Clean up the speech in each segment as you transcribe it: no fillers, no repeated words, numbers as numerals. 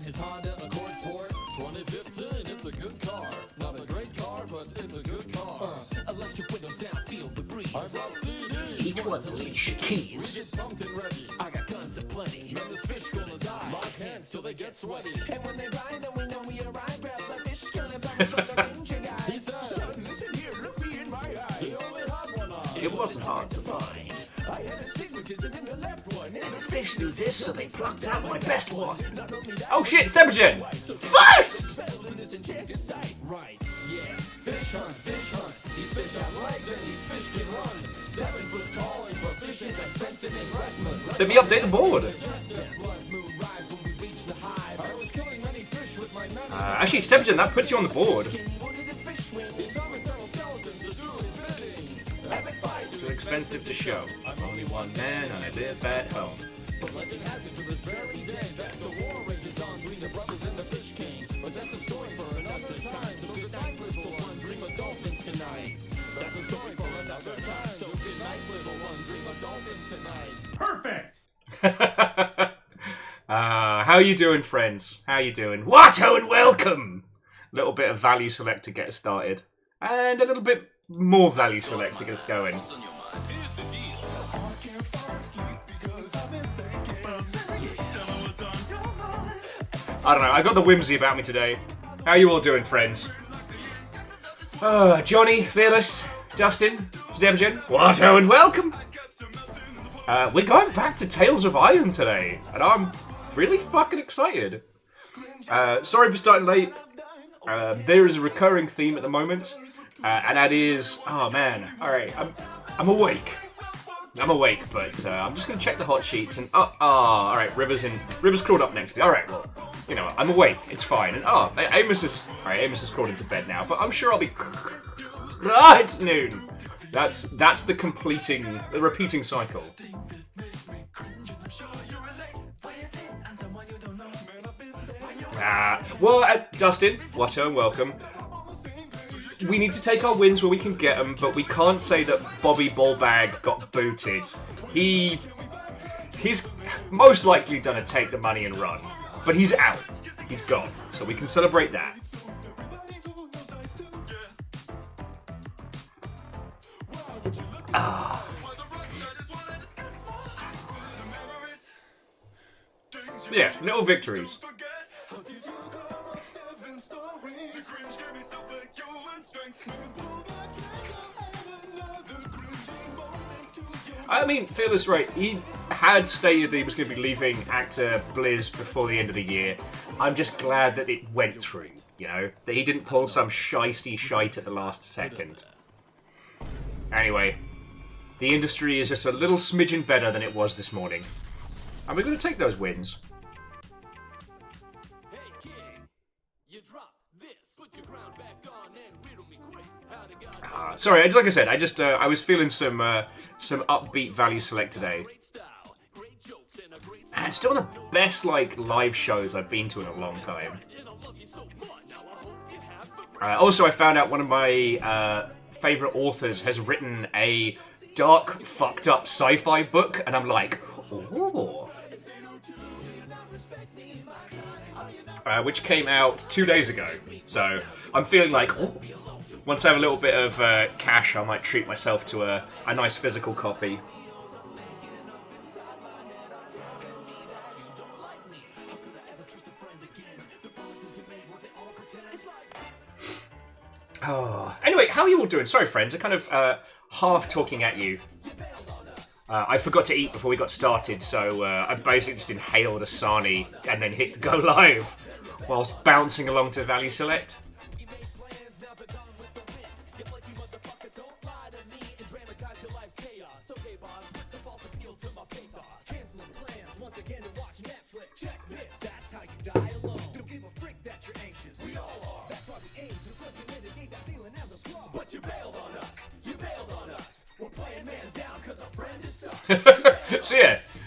It's Honda Accord Sport 2015. It's a good car. Not a great car, but it's a good car. Electric windows down, feel the breeze. I brought CDs. Each one's each keys. Get bumped and Reggie. I got guns aplenty. Man, this fish gonna die. Lock hands till they get sweaty. And when they ride, then we know we arrive. Grab the fish, kill him, back from the ranger guy. He said, son, listen here, look me in my eye. He only had one eye. It wasn't hard to find. I had a stigmatism in the left one. And The fish do this, so they plucked out my best one. Oh shit, it's temperature! First! Right, yeah. Fish hunt. These fish have legs and these fish can run. 7 foot tall and proficient at fencing and wrestling. Let me update the board. Actually, it's temperature, that puts you on the board. Too expensive to show. I'm only one man and I live at home. Legend has it to this very day that the war rages on between the brothers and the fish king. But that's a story for another time. So good night, little one, dream of dolphins tonight. That's a story for another time. So good night, little one, dream of dolphins tonight. Perfect! How you doing, friends? How you doing? Watto and welcome! Little bit of value select to get us started. And a little bit more value select to get us going. I don't know, I got the whimsy about me today. How you all doing, friends? Johnny, Fearless, Dustin, Stebgen, Watto and welcome! We're going back to Tales of Iron today, and I'm really fucking excited. Sorry for starting late. There is a recurring theme at the moment, and that is, oh man, alright, I'm awake. I'm awake, but I'm just going to check the hot sheets, and alright, River's crawled up next to me. Alright, well, you know, I'm awake, it's fine, and Amos is crawled into bed now, but I'm sure I'll be, it's noon. That's the repeating cycle. Dustin, Watto, welcome. We need to take our wins where we can get them, but we can't say that Bobby Ballbag got booted. He's most likely done a take the money and run, but he's out. He's gone, so we can celebrate that. Yeah, little victories. I mean, Fearless, right, he had stated that he was going to be leaving actor Blizz before the end of the year. I'm just glad that it went through, you know? That he didn't pull some shisty shite at the last second. Anyway, the industry is just a little smidgen better than it was this morning. And we're going to take those wins. Sorry, like I said, I was feeling some upbeat value select today. And still the best live shows I've been to in a long time. Also, I found out one of my favourite authors has written a dark, fucked up sci-fi book, and I'm like, ooh. Which came out 2 days ago, so I'm feeling like, ooh. Once I have a little bit of cash, I might treat myself to a nice physical copy. Anyway, how are you all doing? Sorry, friends, I'm kind of half talking at you. I forgot to eat before we got started, so I basically just inhaled a sarnie and then hit go live whilst bouncing along to value select.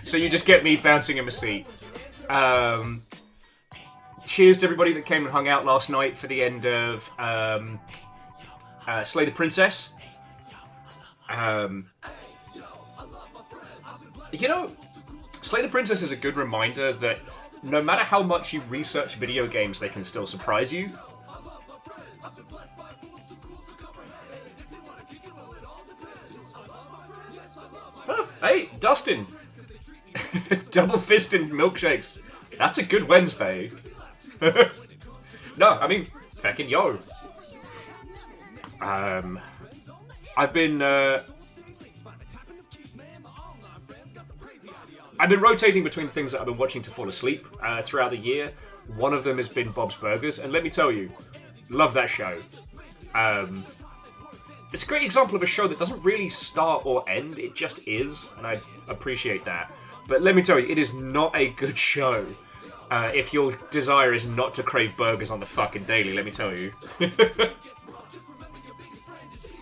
So you just get me bouncing in my seat. Cheers to everybody that came and hung out last night for the end of Slay the Princess. You know, Slay the Princess is a good reminder that no matter how much you research video games, they can still surprise you. Oh, hey, Dustin! Double-fisted milkshakes. That's a good Wednesday. No, I mean, fucking yo. I've been rotating between things that I've been watching to fall asleep throughout the year. One of them has been Bob's Burgers, and let me tell you, love that show. It's a great example of a show that doesn't really start or end, it just is, and I appreciate that. But let me tell you, it is not a good show if your desire is not to crave burgers on the fucking daily, let me tell you.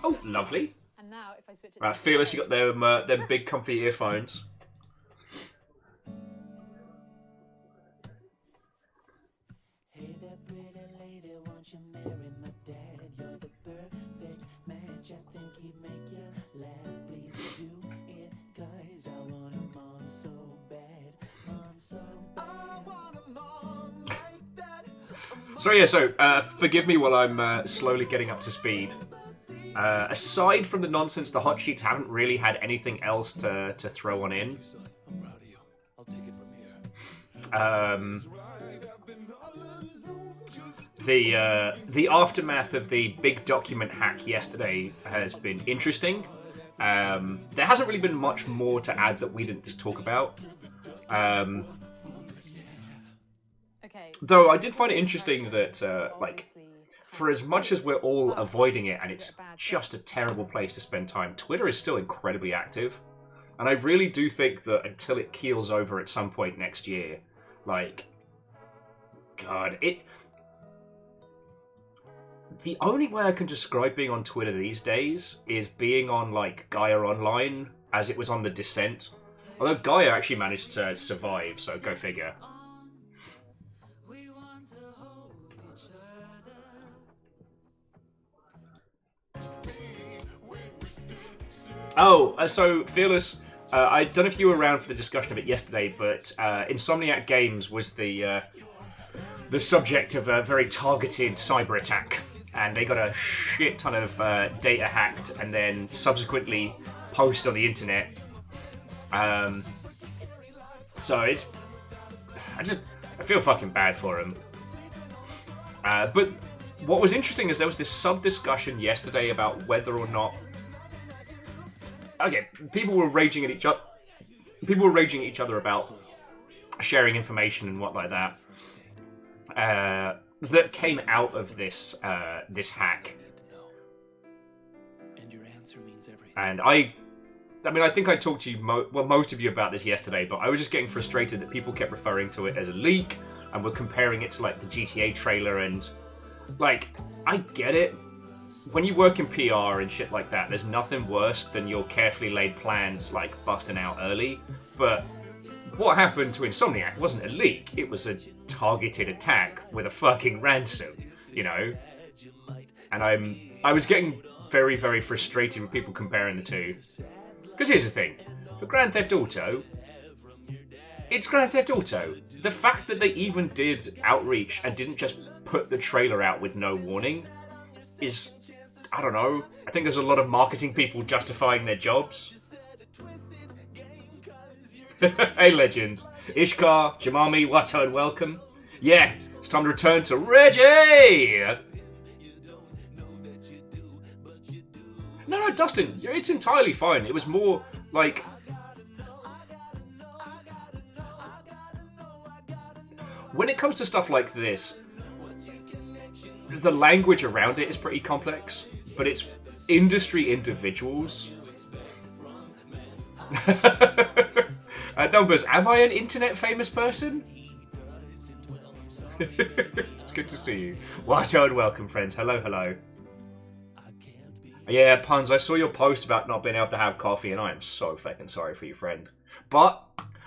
Oh, lovely. And now, if I switch it Right, Fearless, you got them big comfy earphones. Hey there, pretty lady, won't you marry my dad? You're the perfect match. I think he'd make you laugh. Please do it, guys. I want a mom so bad. Mom so bad. I want a mom like that. So forgive me while I'm slowly getting up to speed. Aside from the nonsense, the hot sheets haven't really had anything else to throw on in. I'm proud of you. I'll take it from here. The aftermath of the big document hack yesterday has been interesting. There hasn't really been much more to add that we didn't just talk about. Though I did find it interesting that, for as much as we're all avoiding it and it's just a terrible place to spend time, Twitter is still incredibly active. And I really do think that until it keels over at some point next year, the only way I can describe being on Twitter these days is being on, Gaia Online, as it was on the Descent. Although Gaia actually managed to survive, so go figure. Oh, so Fearless, I don't know if you were around for the discussion of it yesterday, but Insomniac Games was the subject of a very targeted cyber attack, and they got a shit ton of data hacked and then subsequently posted on the internet. So I feel fucking bad for them. But what was interesting is there was this sub-discussion yesterday about whether or not... Okay, people were raging at each other. People were raging at each other about sharing information and what like that. That came out of this this hack. And your answer means everything. And I think I talked to you, most of you about this yesterday, but I was just getting frustrated that people kept referring to it as a leak and were comparing it to the GTA trailer, and I get it. When you work in PR and shit like that, there's nothing worse than your carefully laid plans busting out early. But what happened to Insomniac wasn't a leak, it was a targeted attack with a fucking ransom, you know? And I was getting very, very frustrated with people comparing the two. Because here's the thing, for Grand Theft Auto, it's Grand Theft Auto. The fact that they even did outreach and didn't just put the trailer out with no warning is... I don't know. I think there's a lot of marketing people justifying their jobs. Hey, legend. Ishkar, Jamami, Watto, and welcome. Yeah, it's time to return to Reggie! No, Dustin, it's entirely fine. It was more when it comes to stuff like this, the language around it is pretty complex, but it's industry individuals. Numbers, am I an internet famous person? It's good to see you. Watto and welcome, friends. Hello, hello. Yeah, Puns, I saw your post about not being able to have coffee, and I am so fucking sorry for you, friend. But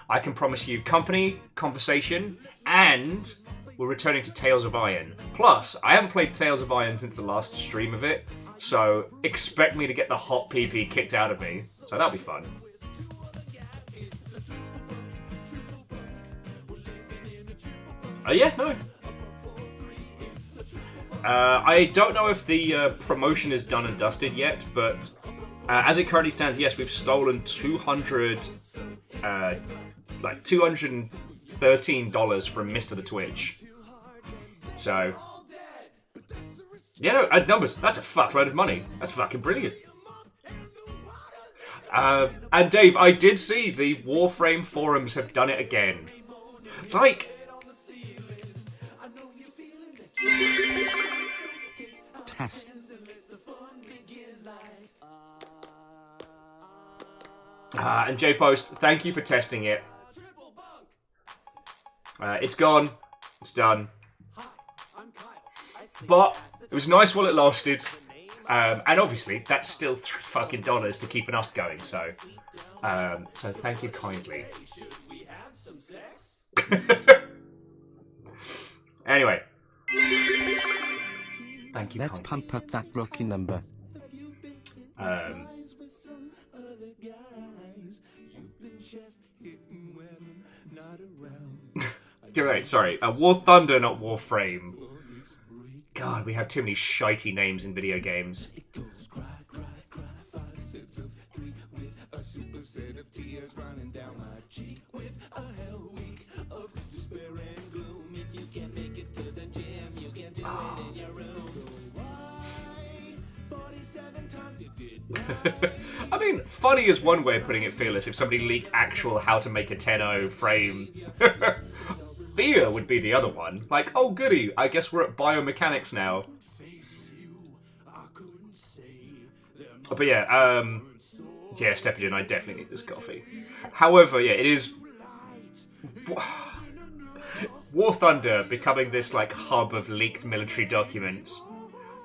I can promise you company, conversation, and we're returning to Tales of Iron. Plus, I haven't played Tales of Iron since the last stream of it, so expect me to get the hot PP kicked out of me. So that'll be fun. Yeah, no. I don't know if the promotion is done and dusted yet, but as it currently stands, yes, we've stolen $213 from Mr. the Twitch. So, yeah, no, numbers. That's a fuckload of money. That's fucking brilliant. And Dave, I did see the Warframe forums have done it again. Like, test. And J-Post, thank you for testing it. It's gone. It's done. But it was nice while it lasted. And obviously, that's still $3 to keeping us going. So thank you kindly. Anyway. Thank you. Let's pump up that rookie number. You're right, sorry. War Thunder, not Warframe. God, we have too many shitey names in video games. I mean, funny is one way of putting it, Fearless, if somebody leaked actual how to make a 10.0 frame. Fear would be the other one. Like, oh goody, I guess we're at biomechanics now. But yeah, yeah, Stephagen, I definitely need this coffee. However, yeah, it is... War Thunder becoming this, like, hub of leaked military documents.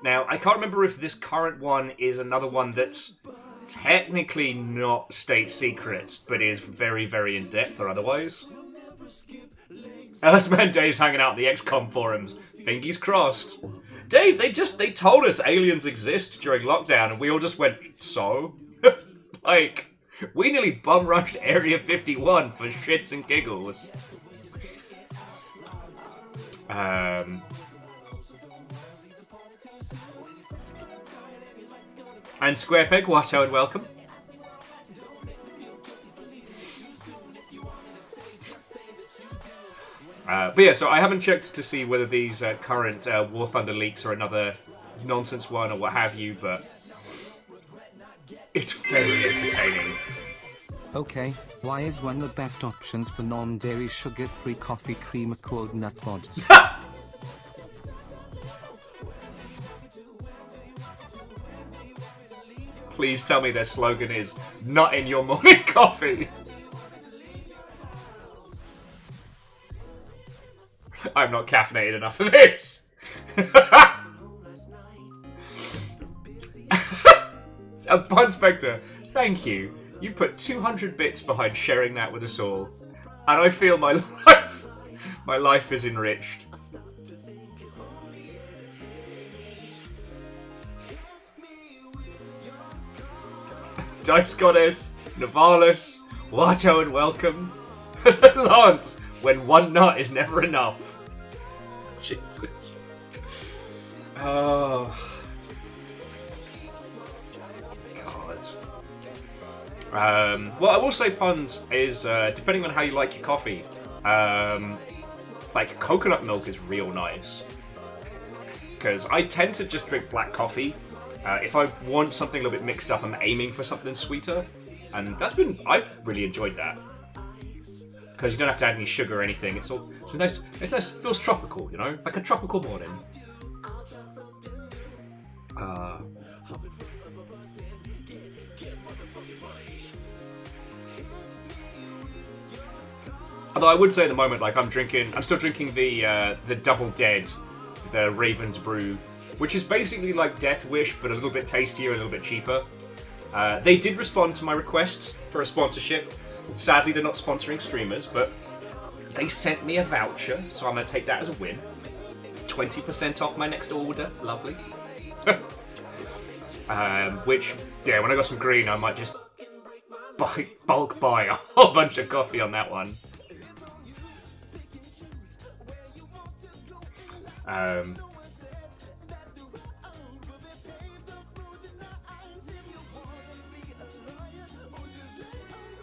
Now, I can't remember if this current one is another one that's technically not state secret, but is very, very in-depth or otherwise. Earthman Dave's hanging out in the XCOM forums. Fingers crossed. Dave, they told us aliens exist during lockdown, and we all just went, so? Like, we nearly bum-rushed Area 51 for shits and giggles. And Square Peg, Watto and welcome. But yeah, so I haven't checked to see whether these current War Thunder leaks are another nonsense one or what have you, but it's very entertaining. Okay, why is one of the best options for non-dairy sugar-free coffee creamer called Nut Mods? Please tell me their slogan is, not in your morning coffee. I'm not caffeinated enough for this. Bun Spectre, thank you. You put 200 bits behind sharing that with us all. And I feel my life is enriched. Dice Goddess, Navalis, Watto and welcome. Lance, when one nut is never enough. Jesus. Oh. God. What I will say, puns, is depending on how you like your coffee, like coconut milk is real nice. Because I tend to just drink black coffee. If I want something a little bit mixed up, I'm aiming for something sweeter. And I've really enjoyed that. Because you don't have to add any sugar or anything. It's nice, it feels tropical, you know? Like a tropical morning. Although I would say at the moment, like I'm still drinking the Double Dead, the Raven's Brew, which is basically like Death Wish, but a little bit tastier, a little bit cheaper. They did respond to my request for a sponsorship. Sadly, they're not sponsoring streamers, but they sent me a voucher, so I'm going to take that as a win. 20% off my next order. Lovely. Which, yeah, when I got some green, I might just bulk buy a whole bunch of coffee on that one.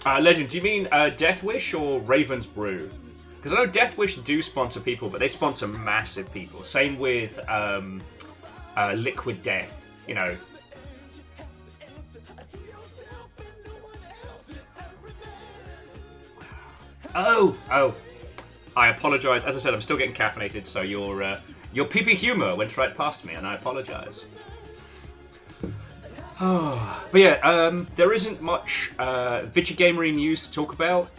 Legend, do you mean Death Wish or Raven's Brew? Because I know Death Wish do sponsor people, but they sponsor massive people. Same with Liquid Death, you know. Oh. I apologise. As I said, I'm still getting caffeinated, so your pee-pee humour went right past me, and I apologise. But yeah, there isn't much Vichi Gamery news to talk about.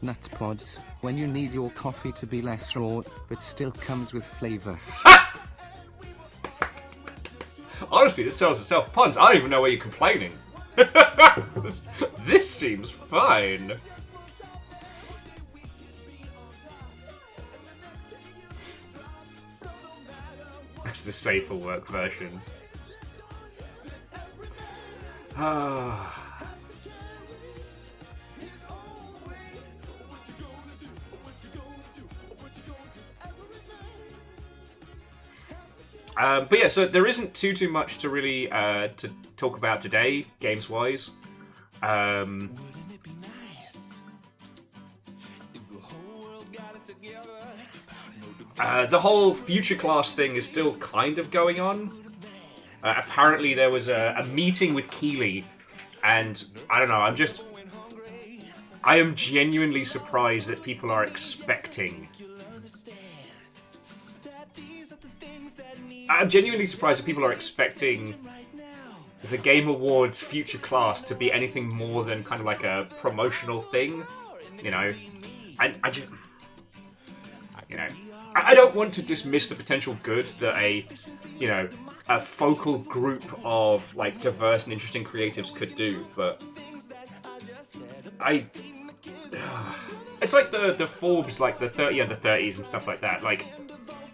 Nutpods, when you need your coffee to be less raw, but still comes with flavour. Honestly, this sells itself. Puns, I don't even know why you're complaining. This seems fine. That's the safer work version. But yeah, so there isn't too much to really to talk about today, games-wise. The whole future class thing is still kind of going on. Apparently there was a meeting with Keeley, and I don't know, I am genuinely surprised that people are expecting... I'm genuinely surprised that people are expecting the Game Awards future class to be anything more than kind of like a promotional thing, you know. And I just, you know, I don't want to dismiss the potential good that a focal group of like diverse and interesting creatives could do, but it's like the Forbes, like the 30 under 30s and stuff like that, like.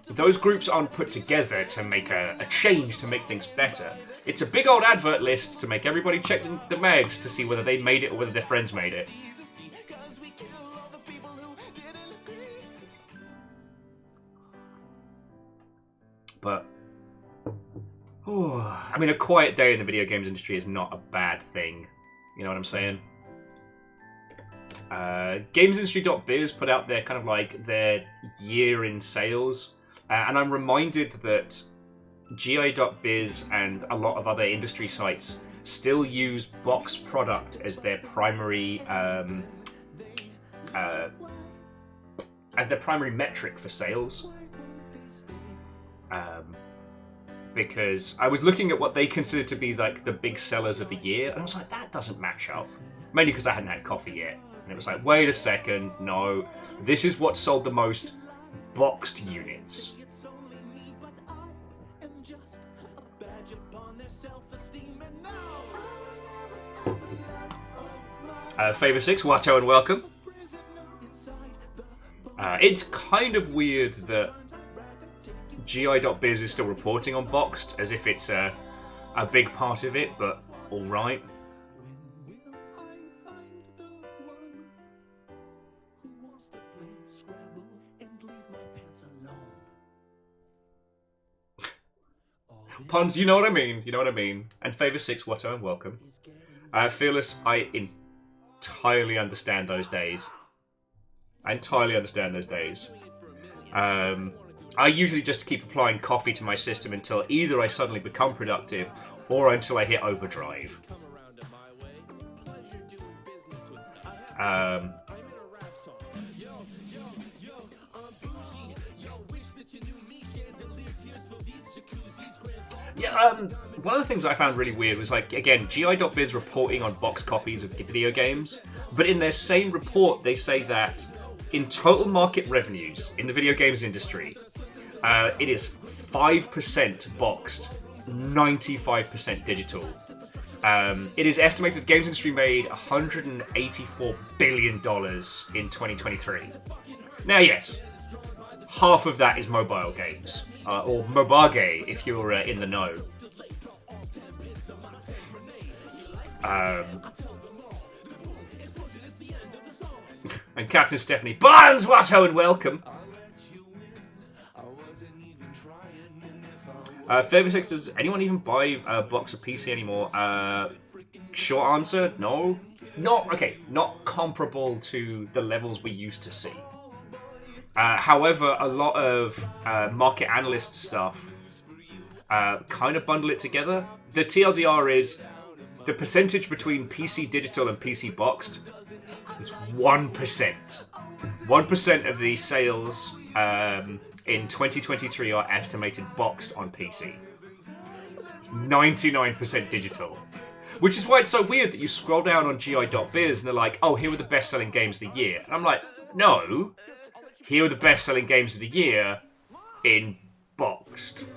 Those groups aren't put together to make a change, to make things better. It's a big old advert list to make everybody check the mags to see whether they made it or whether their friends made it. But, I mean, a quiet day in the video games industry is not a bad thing. You know what I'm saying? GamesIndustry.biz put out their kind of like their year in sales. And I'm reminded that GI.biz and a lot of other industry sites still use box product as their primary metric for sales. Because I was looking at what they consider to be like the big sellers of the year, and I was like, that doesn't match up. Mainly because I hadn't had coffee yet. And it was like, wait a second, no. This is what sold the most boxed units. Favor 6, Watto, and welcome. It's kind of weird that GI.biz is still reporting on boxed, as if it's a big part of it, but alright. Puns, you know what I mean. You know what I mean. And Favor 6, Watto, and welcome. Fearless, I entirely understand those days. I usually just keep applying coffee to my system until either I suddenly become productive or until I hit overdrive. Yeah, one of the things I found really weird was, like, again, GI.biz reporting on box copies of video games, but in their same report they say that in total market revenues in the video games industry, it is 5% boxed, 95% digital. It is estimated the games industry made $184 billion in 2023. Now, yes, half of that is mobile games. Or mobage, if you're in the know. And Captain Stephanie Barnes, Watto, and welcome. Favorite Six, does anyone even buy a box of PC anymore? Short answer, no. Not comparable to the levels we used to see. However, a lot of market analyst stuff kind of bundle it together. The TLDR is the percentage between PC digital and PC boxed is 1%. 1% of the sales in 2023 are estimated boxed on PC. It's 99% digital. Which is why it's so weird that you scroll down on GI.biz and they're like, oh, here were the best-selling games of the year. And I'm like, no. Here are the best-selling games of the year in boxed.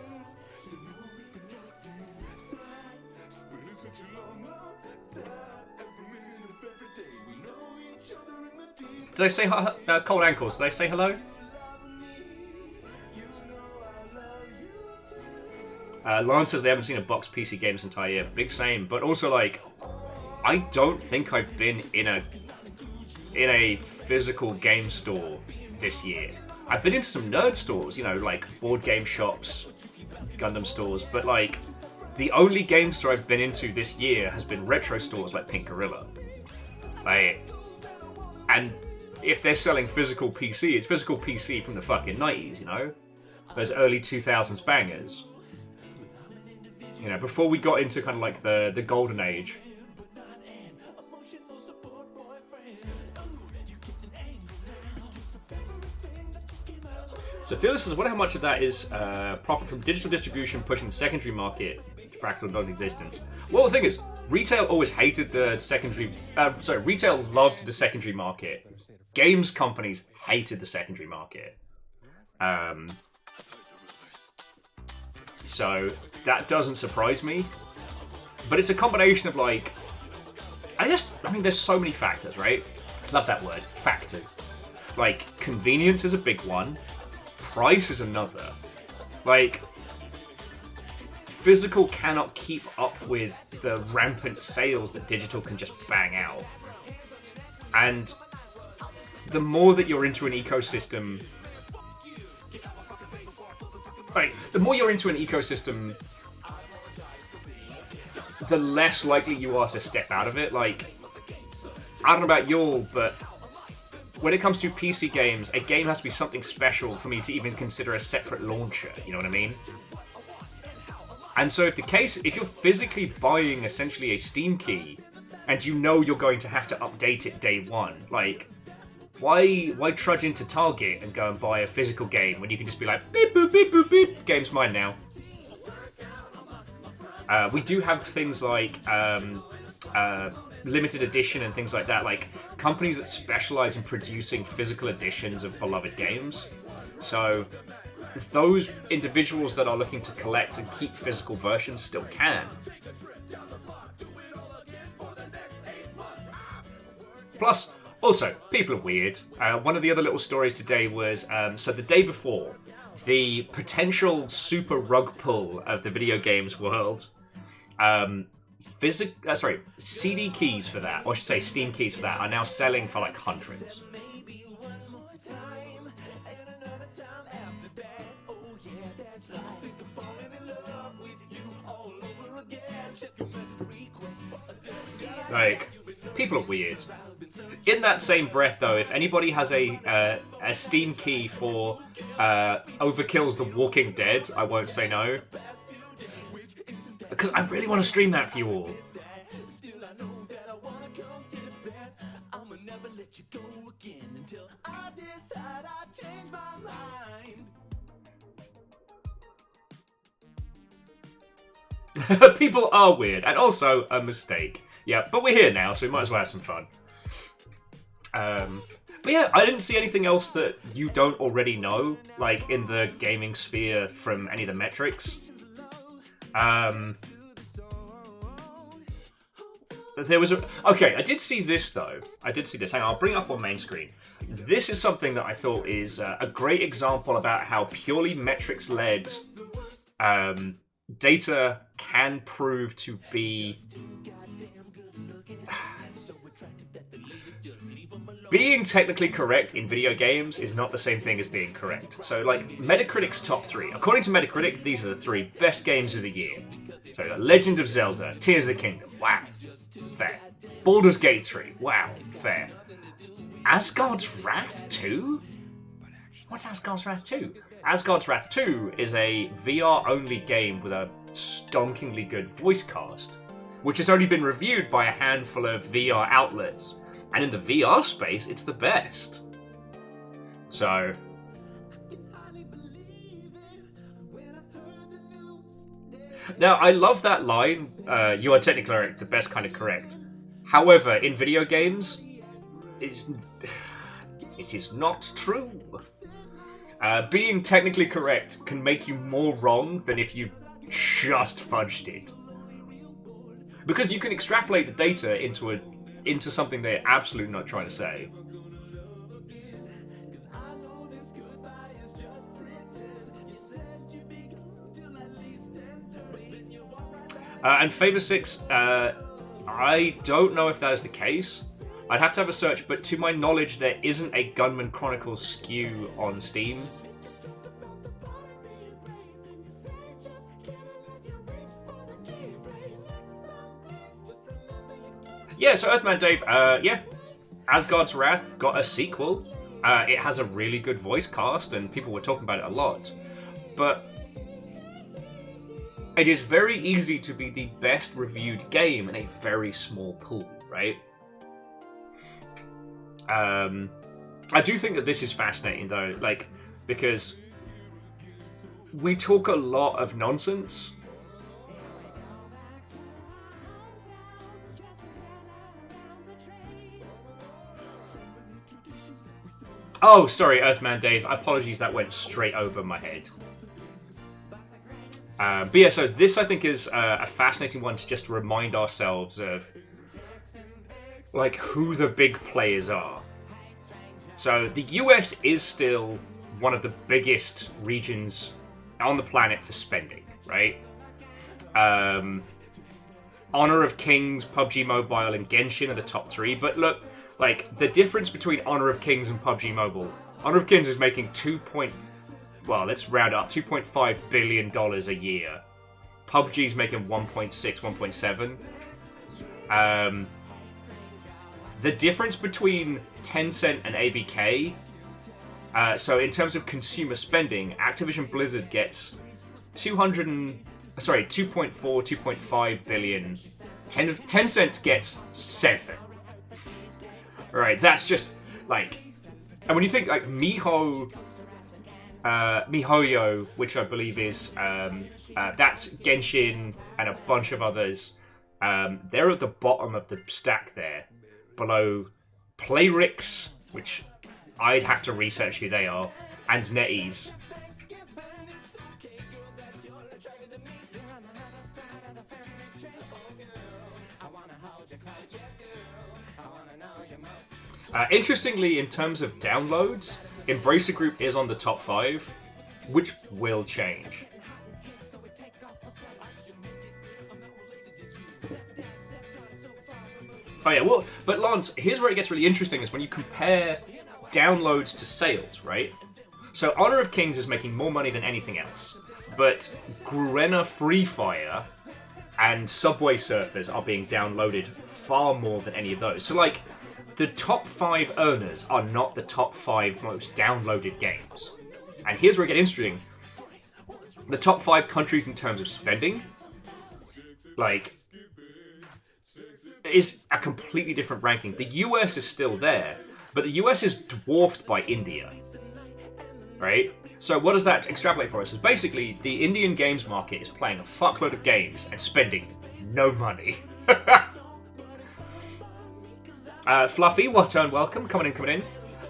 Did I say Cold Ankles? Did I say hello? Lance says they haven't seen a boxed PC game this entire year. Big same, but also like, I don't think I've been in a physical game store this year. I've been into some nerd stores, you know, like board game shops, Gundam stores, but like the only game store I've been into this year has been retro stores like Pink Gorilla. Like, and if they're selling physical PC, it's physical PC from the fucking 90s, you know? Those early 2000s bangers. You know, before we got into kind of like the golden age. So Phyllis says, I wonder how much of that is profit from digital distribution pushing the secondary market to practical non-existence. Well, the thing is, retail always hated the secondary... retail loved the secondary market. Games companies hated the secondary market. So that doesn't surprise me. But it's a combination of like... I mean, there's so many factors, right? I love that word, factors. Like, convenience is a big one. Price is another. Like, physical cannot keep up with the rampant sales that digital can just bang out. And the more that you're into an ecosystem... Right, the more you're into an ecosystem, the less likely you are to step out of it. Like, I don't know about y'all, but when it comes to PC games, a game has to be something special for me to even consider a separate launcher, you know what I mean? And so if you're physically buying essentially a Steam key, and you know you're going to have to update it day one, like, why trudge into Target and go and buy a physical game when you can just be like, beep, boop, beep, boop, beep, game's mine now. We do have things like limited edition and things like that, like companies that specialize in producing physical editions of beloved games. So those individuals that are looking to collect and keep physical versions still can. Plus, also, people are weird. One of the other little stories today was, so the day before, the potential super rug pull of the video games world, CD keys for that, or I should say Steam keys for that, are now selling for like hundreds. Like, people are weird. In that same breath, though, if anybody has a Steam key for Overkill's The Walking Dead, I won't say no. Because I really want to stream that for you all. People are weird, and also a mistake. Yeah, but we're here now, so we might as well have some fun. But yeah, I didn't see anything else that you don't already know, like in the gaming sphere from any of the metrics. There was okay, I did see this though. Hang on, I'll bring it up on main screen. This is something that I thought is a great example about how purely metrics-led data can prove to be being technically correct in video games is not the same thing as being correct. So, like, Metacritic's top 3. According to Metacritic, these are the 3 best games of the year. So, Legend of Zelda, Tears of the Kingdom, wow, fair. Baldur's Gate 3, wow, fair. Asgard's Wrath 2? What's Asgard's Wrath 2? Asgard's Wrath 2 is a VR-only game with a stonkingly good voice cast, which has only been reviewed by a handful of VR outlets. And in the VR space, it's the best. So... Now, I love that line, you are technically correct, the best kind of correct. However, in video games, it is not true. Being technically correct can make you more wrong than if you just fudged it. Because you can extrapolate the data into something they're absolutely not trying to say. And Favor 6, I don't know if that is the case. I'd have to have a search, but to my knowledge, there isn't a Gunman Chronicles SKU on Steam. Yeah, so Earthman Dave, yeah, Asgard's Wrath got a sequel. It has a really good voice cast, and people were talking about it a lot. But it is very easy to be the best reviewed game in a very small pool, right? I do think that this is fascinating, though, like, because we talk a lot of nonsense. Oh, sorry, Earthman Dave. Apologies, that went straight over my head. But yeah, so this, I think, is a fascinating one to just remind ourselves of, like, who the big players are. So the US is still one of the biggest regions on the planet for spending, right? Honor of Kings, PUBG Mobile, and Genshin are the top 3. But look, like, the difference between Honor of Kings and PUBG Mobile, Honor of Kings is making let's round up, $2.5 billion a year. PUBG's making 1.6, 1.7. The difference between Tencent and ABK, so in terms of consumer spending, Activision Blizzard gets 2.4, 2.5 billion. Tencent gets 7. Right, that's just, like... And when you think, like, MiHoYo, which I believe is, that's Genshin and a bunch of others, they're at the bottom of the stack there, below Playrix, which I'd have to research who they are, and NetEase. Interestingly, in terms of downloads, Embracer Group is on the top 5, which will change. Oh yeah, well, but Lance, here's where it gets really interesting, is when you compare downloads to sales, right? So Honor of Kings is making more money than anything else, but Guerrilla Free Fire and Subway Surfers are being downloaded far more than any of those. So, like, the top 5 earners are not the top 5 most downloaded games. And here's where it gets interesting. The top 5 countries in terms of spending, like, is a completely different ranking. The US is still there, but the US is dwarfed by India, right? So what does that extrapolate for us? Is basically the Indian games market is playing a fuckload of games and spending no money. Fluffy, what and welcome, coming in.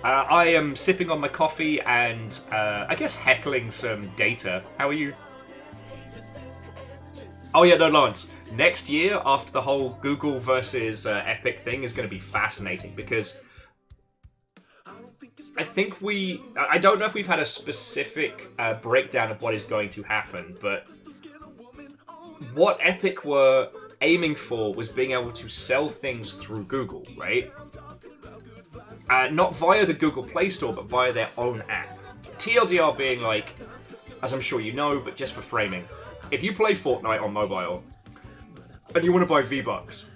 I am sipping on my coffee and I guess heckling some data. How are you? Oh yeah, no, Lawrence. Next year, after the whole Google versus Epic thing, is going to be fascinating because I think I don't know if we've had a specific breakdown of what is going to happen, but what Epic were aiming for was being able to sell things through Google, right? not via the Google Play Store, but via their own app. TLDR being like, as I'm sure you know, but just for framing, if you play Fortnite on mobile and you want to buy V-Bucks,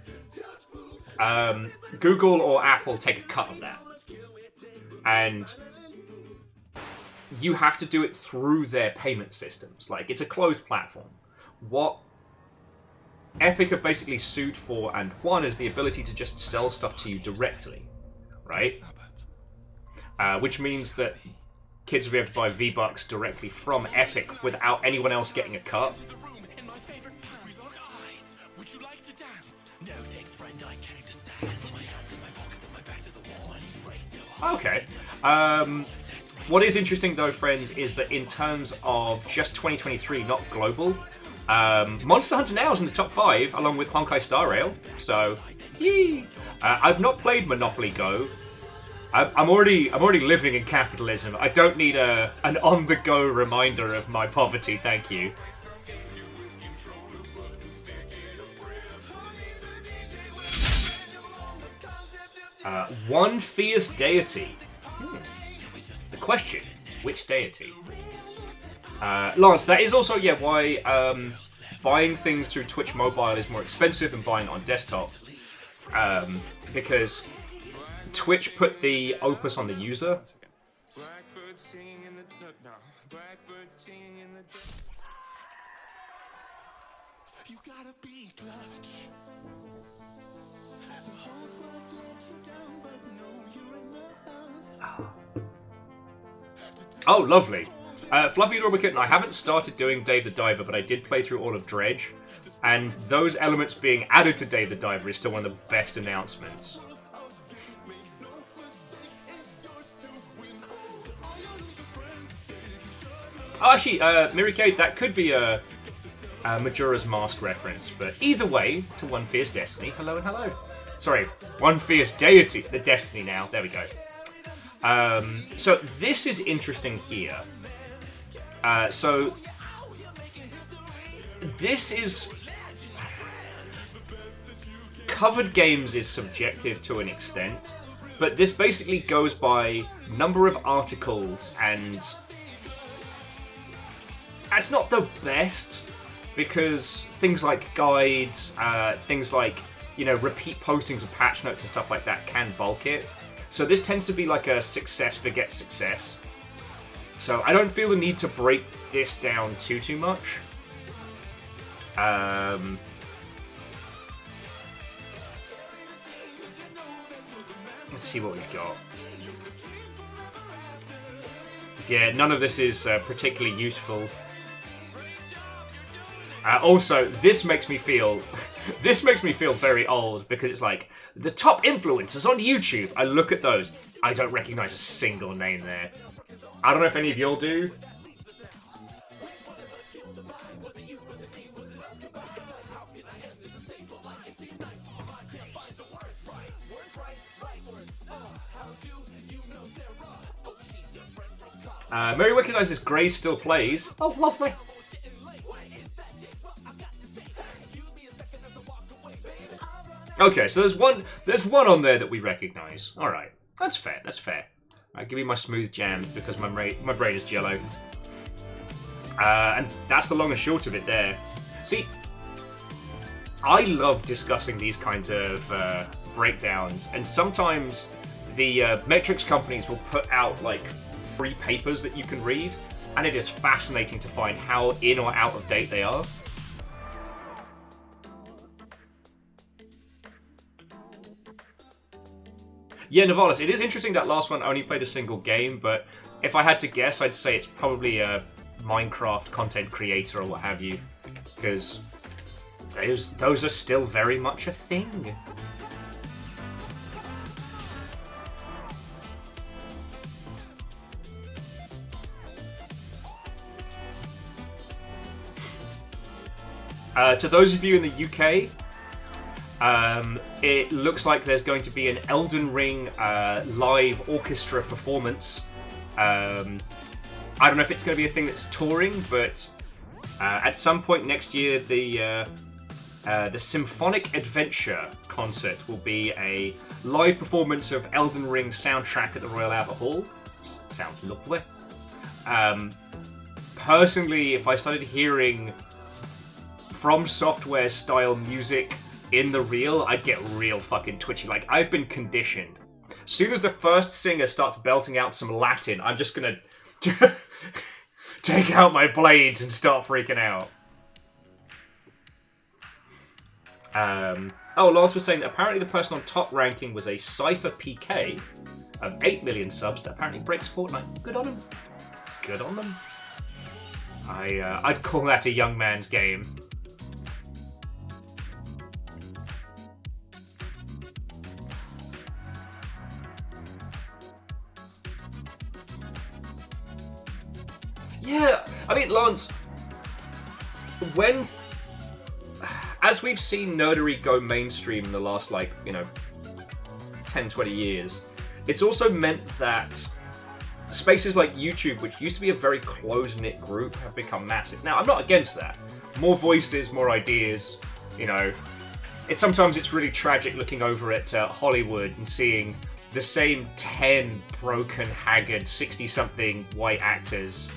Google or Apple take a cut of that. And you have to do it through their payment systems. Like, it's a closed platform. What Epic have basically sued for and won is the ability to just sell stuff to you directly, right? Which means that kids will be able to buy V-Bucks directly from Epic without anyone else getting a cut. Okay. What is interesting, though, friends, is that in terms of just 2023, not global, Monster Hunter Now is in the top 5, along with Honkai Star Rail. So, yee! I've not played Monopoly Go. I'm already living in capitalism. I don't need an on-the-go reminder of my poverty. Thank you. One fierce deity. The question, which deity? Lance, that is also, why buying things through Twitch Mobile is more expensive than buying on desktop. Because Twitch put the opus on the user. You gotta be clutch. The whole squad's let you down, but no, you're enough. Oh, lovely. Fluffy Robert and I haven't started doing Dave the Diver, but I did play through all of Dredge, and those elements being added to Dave the Diver is still one of the best announcements. Oh, actually, Mirikade, that could be a Majora's Mask reference, but either way, to One Fierce Destiny, hello and hello. Sorry, One Fierce Deity, the Destiny now, there we go. So this is interesting here. So this is... Covered games is subjective to an extent, but this basically goes by number of articles, and it's not the best, because things like guides, things like, you know, repeat postings of patch notes and stuff like that can bulk it. So this tends to be like a success begets success. So I don't feel the need to break this down too much. Let's see what we've got. Yeah, none of this is particularly useful. Also, this makes me feel very old, because it's like the top influencers on YouTube. I look at those, I don't recognize a single name there. I don't know if any of y'all do. Mary recognizes Grace still plays. Oh, lovely. Okay, so there's one on there that we recognise. All right, that's fair. That's fair. Give me my smooth jam, because my brain is jello. And that's the long and short of it there. See, I love discussing these kinds of breakdowns, and sometimes the metrics companies will put out like free papers that you can read, and it is fascinating to find how in or out of date they are. Yeah, Navalis, it is interesting that last one only played a single game, but if I had to guess, I'd say it's probably a Minecraft content creator or what have you, because those are still very much a thing. To those of you in the UK, it looks like there's going to be an Elden Ring live orchestra performance. I don't know if it's going to be a thing that's touring, but at some point next year, the Symphonic Adventure concert will be a live performance of Elden Ring soundtrack at the Royal Albert Hall. Sounds lovely. Personally, if I started hearing From Software style music in the reel, I'd get real fucking twitchy. Like, I've been conditioned. As soon as the first singer starts belting out some Latin, I'm just gonna take out my blades and start freaking out. Lance was saying that apparently the person on top ranking was a Cypher PK of 8 million subs that apparently breaks Fortnite. Good on him. Good on them. I'd call that a young man's game. Yeah, I mean, Lance, as we've seen nerdery go mainstream in the last, 10, 20 years, it's also meant that spaces like YouTube, which used to be a very close-knit group, have become massive. Now, I'm not against that. More voices, more ideas, Sometimes it's really tragic looking over at Hollywood and seeing the same 10 broken, haggard, 60-something white actors.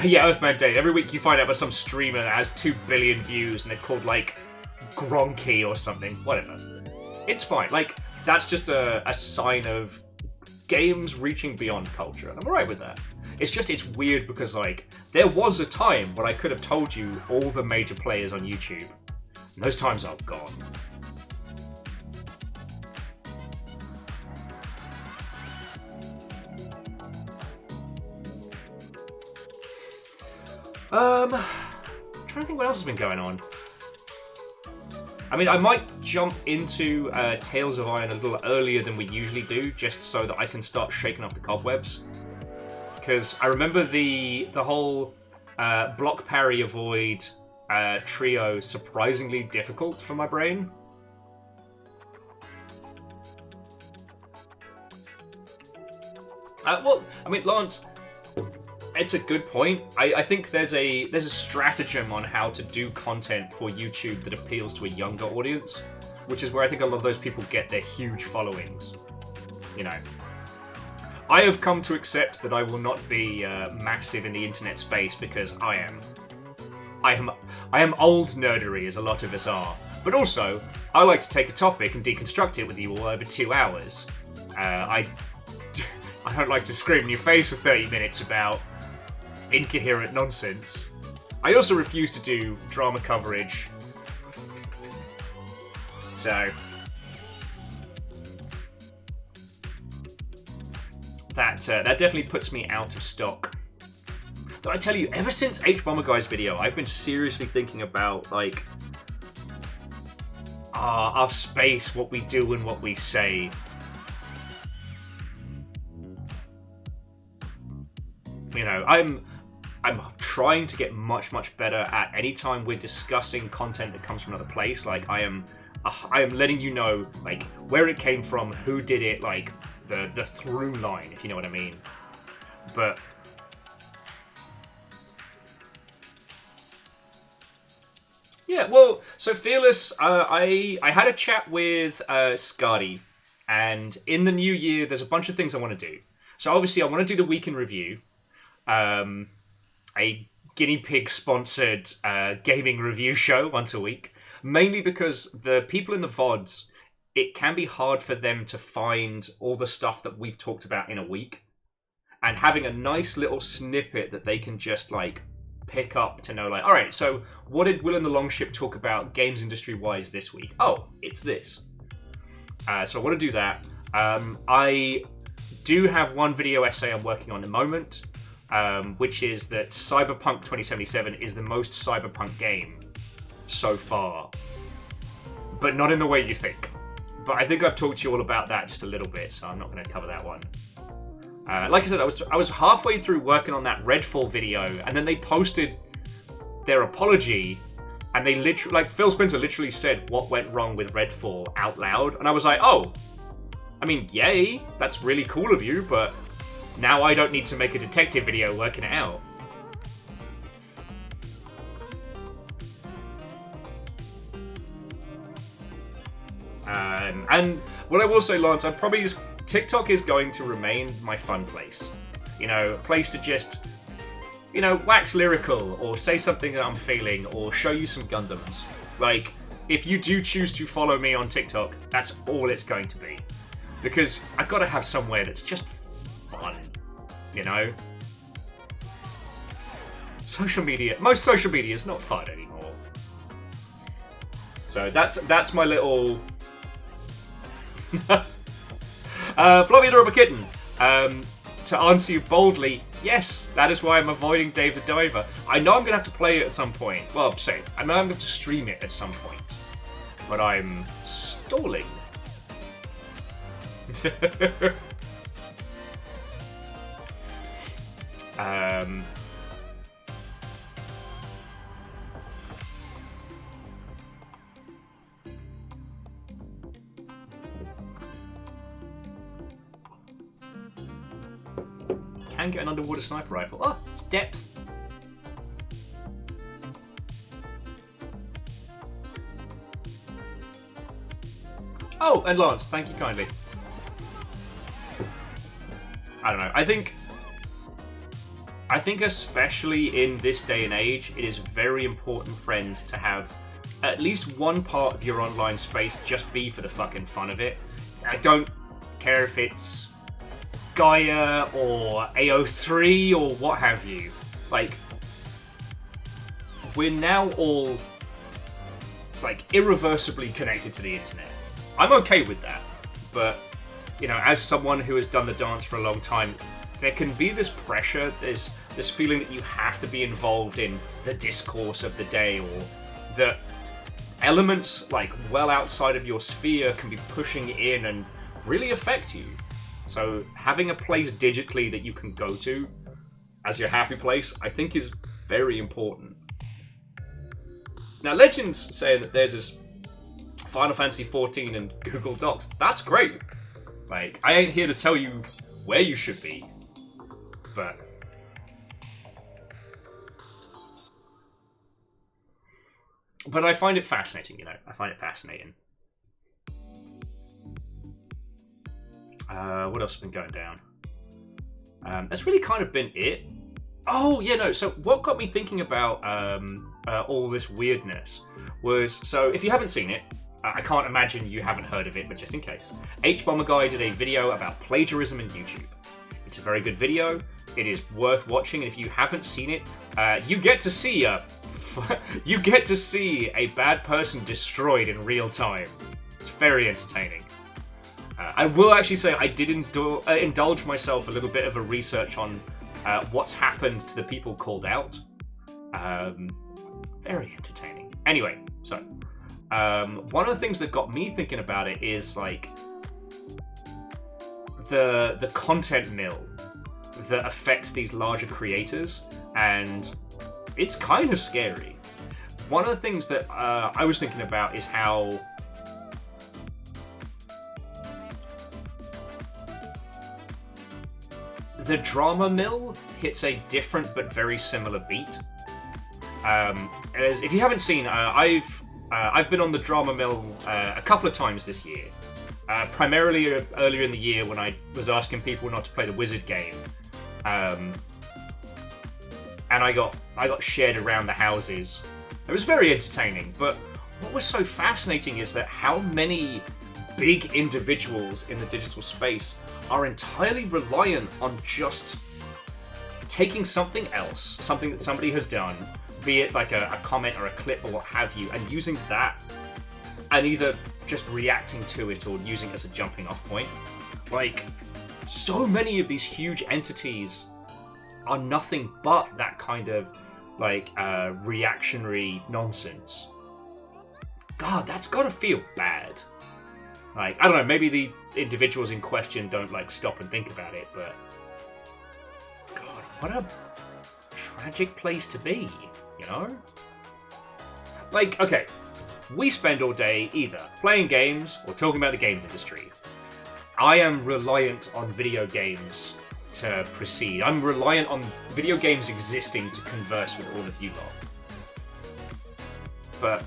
Yeah, Earthman Day. Every week you find out about some streamer that has 2 billion views and they're called, Gronky or something. Whatever. It's fine. That's just a sign of games reaching beyond culture. And I'm alright with that. It's weird because, there was a time when I could have told you all the major players on YouTube. And those times are gone. I'm trying to think what else has been going on. I mean, I might jump into Tales of Iron a little earlier than we usually do, just so that I can start shaking off the cobwebs. Because I remember the whole block parry avoid trio surprisingly difficult for my brain. Lance, it's a good point. I think there's a stratagem on how to do content for YouTube that appeals to a younger audience, which is where I think a lot of those people get their huge followings. I have come to accept that I will not be massive in the internet space because I am old nerdery, as a lot of us are. But also, I like to take a topic and deconstruct it with you all over 2 hours. I don't like to scream in your face for 30 minutes about incoherent nonsense. I also refuse to do drama coverage. So that definitely puts me out of stock. But I tell you, ever since H-Bomber Guy's video, I've been seriously thinking about our space, what we do and what we say. I'm trying to get much better at any time we're discussing content that comes from another place. I am letting you know where it came from, who did it, the through line, if you know what I mean. But yeah, well, so Fearless, I had a chat with Scotty, and in the new year, there's a bunch of things I want to do. So obviously, I want to do the week in review. A guinea pig sponsored gaming review show once a week, mainly because the people in the VODs, it can be hard for them to find all the stuff that we've talked about in a week, and having a nice little snippet that they can just pick up to know all right, so what did Will and the Longship talk about games industry wise this week? Oh, it's this. So I want to do that. I do have one video essay I'm working on at the moment, which is that Cyberpunk 2077 is the most cyberpunk game so far, but not in the way you think. But I think I've talked to you all about that just a little bit, so I'm not going to cover that one. Like I said, I was halfway through working on that Redfall video, and then they posted their apology, and they literally, Phil Spencer literally said what went wrong with Redfall out loud, and I was like, oh, I mean, yay, that's really cool of you, but now I don't need to make a detective video working it out. And what I will say, Lance, TikTok is going to remain my fun place. You know, a place to just, you know, wax lyrical or say something that I'm feeling or show you some Gundams. Like, if you do choose to follow me on TikTok, that's all it's going to be. Because I've got to have somewhere that's just fun, you know? Most social media is not fun anymore. So that's my little... Floppy Adorable Kitten. To answer you boldly, yes, that is why I'm avoiding Dave the Diver. I know I'm going to have to play it at some point. Well, I know I'm going to stream it at some point. But I'm stalling. Can get an underwater sniper rifle. Oh, it's depth. Oh, and Lance, thank you kindly. I don't know. I think especially in this day and age, it is very important, friends, to have at least one part of your online space just be for the fucking fun of it. I don't care if it's Gaia or AO3 or what have you. Like, we're now all like irreversibly connected to the internet. I'm okay with that, but you know, as someone who has done the dance for a long time, there can be this pressure, there's this feeling that you have to be involved in the discourse of the day, or that elements like well outside of your sphere can be pushing in and really affect you. So having a place digitally that you can go to as your happy place, I think is very important. Now, Legend's saying that there's this Final Fantasy 14 and Google Docs. That's great. Like, I ain't here to tell you where you should be, but I find it fascinating, you know. I find it fascinating. What else has been going down? That's really kind of been it. Oh, yeah, no. So what got me thinking about all this weirdness was, so if you haven't seen it, I can't imagine you haven't heard of it, but just in case. H-Bomber Guy did a video about plagiarism in YouTube. It's a very good video. It is worth watching, and if you haven't seen it, you get to see a bad person destroyed in real time. It's very entertaining. I will actually say I did indulge myself a little bit of a research on what's happened to the people called out. Very entertaining. Anyway, so one of the things that got me thinking about it is like the content mill that affects these larger creators, and it's kind of scary. One of the things that I was thinking about is how the drama mill hits a different but very similar beat. As if you haven't seen, I've been on the drama mill a couple of times this year. Primarily earlier in the year when I was asking people not to play the wizard game, and I got shared around the houses. It was very entertaining, but what was so fascinating is that how many big individuals in the digital space are entirely reliant on just taking something else, something that somebody has done, be it like a comment or a clip or what have you, and using that and either just reacting to it or using it as a jumping off point. Like, so many of these huge entities are nothing but that kind of like reactionary nonsense. God, that's gotta feel bad. Like, I don't know, maybe the individuals in question don't like stop and think about it, but God, what a tragic place to be, you know? Like, okay, we spend all day either playing games or talking about the games industry. I am reliant on video games to proceed. I'm reliant on video games existing to converse with all of you lot. But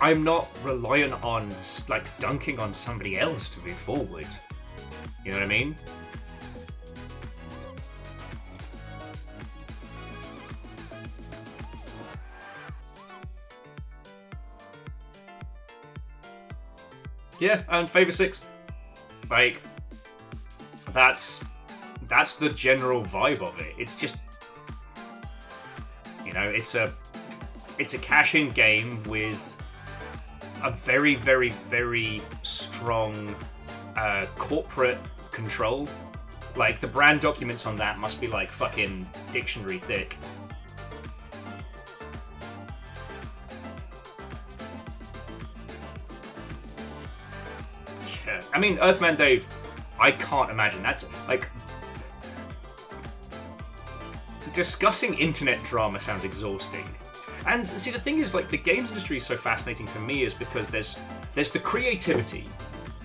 I'm not reliant on like dunking on somebody else to move forward. You know what I mean? Yeah, and Favor 6, like, that's the general vibe of it. It's just, you know, it's a cash-in game with a very, very, very strong corporate control. Like, the brand documents on that must be like fucking dictionary thick. Yeah. I mean, Earthman Dave, I can't imagine. That's like, discussing internet drama sounds exhausting. And see, the thing is, like, the games industry is so fascinating for me is because there's the creativity,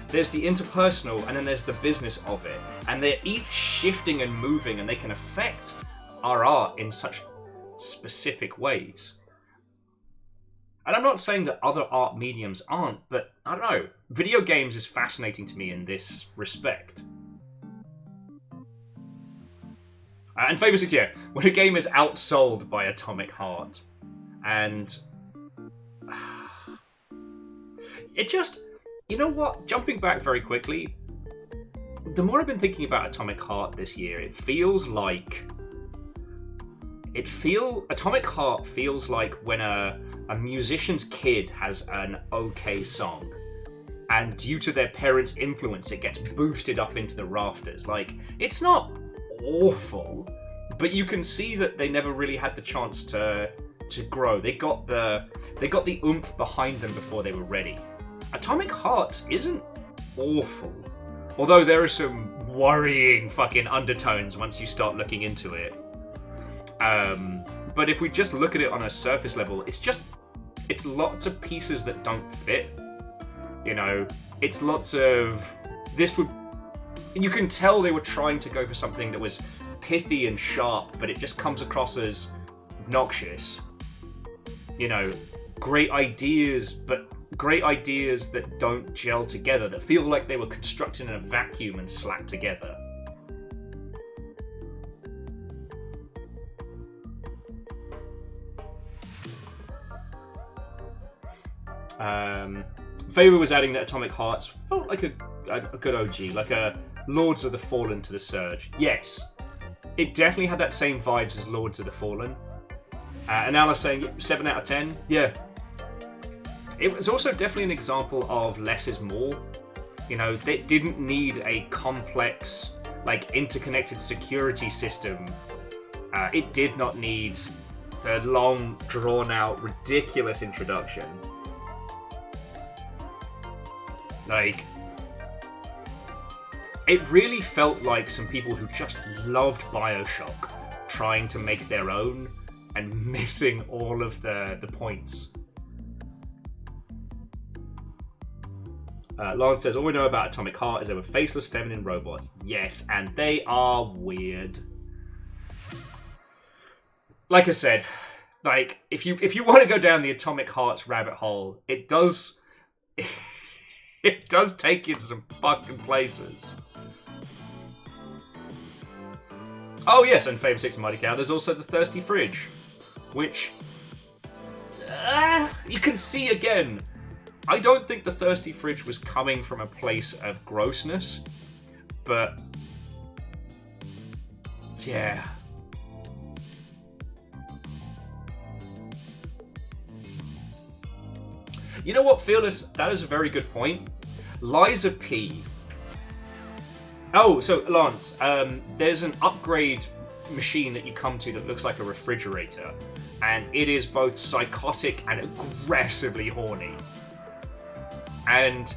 there's the interpersonal, and then there's the business of it. And they're each shifting and moving, and they can affect our art in such specific ways. And I'm not saying that other art mediums aren't, but I don't know. Video games is fascinating to me in this respect. And Favor 6, yeah, when a game is outsold by Atomic Heart, and it just, you know what? Jumping back very quickly, the more I've been thinking about Atomic Heart this year, Atomic Heart feels like when a musician's kid has an okay song, and due to their parents' influence, it gets boosted up into the rafters. Like, it's not awful, but you can see that they never really had the chance to grow. They got the oomph behind them before they were ready. Atomic Hearts isn't awful, although there are some worrying fucking undertones once you start looking into it. But if we just look at it on a surface level, it's lots of pieces that don't fit. You know, it's lots of you can tell they were trying to go for something that was pithy and sharp, but it just comes across as obnoxious. You know, great ideas that don't gel together, that feel like they were constructed in a vacuum and slapped together. Favor was adding that Atomic Hearts felt like a good OG, like a Lords of the Fallen to the Surge. Yes, it definitely had that same vibes as Lords of the Fallen. And Alice saying 7 out of 10. Yeah. It was also definitely an example of less is more. You know, they didn't need a complex, like, interconnected security system. It did not need the long, drawn-out, ridiculous introduction. Like, it really felt like some people who just loved BioShock trying to make their own and missing all of the points. Lawrence says, all we know about Atomic Heart is they were faceless feminine robots. Yes, and they are weird. Like I said, like, if you want to go down the Atomic Hearts rabbit hole, it does it does take you to some fucking places. Oh yes, and Favor 6 Mighty Cow, there's also the Thirsty Fridge, which you can see again. I don't think the Thirsty Fridge was coming from a place of grossness, but yeah. You know what, Fearless? That is a very good point. Liza P. Oh, so Lance, there's an upgrade machine that you come to that looks like a refrigerator, and it is both psychotic and aggressively horny. And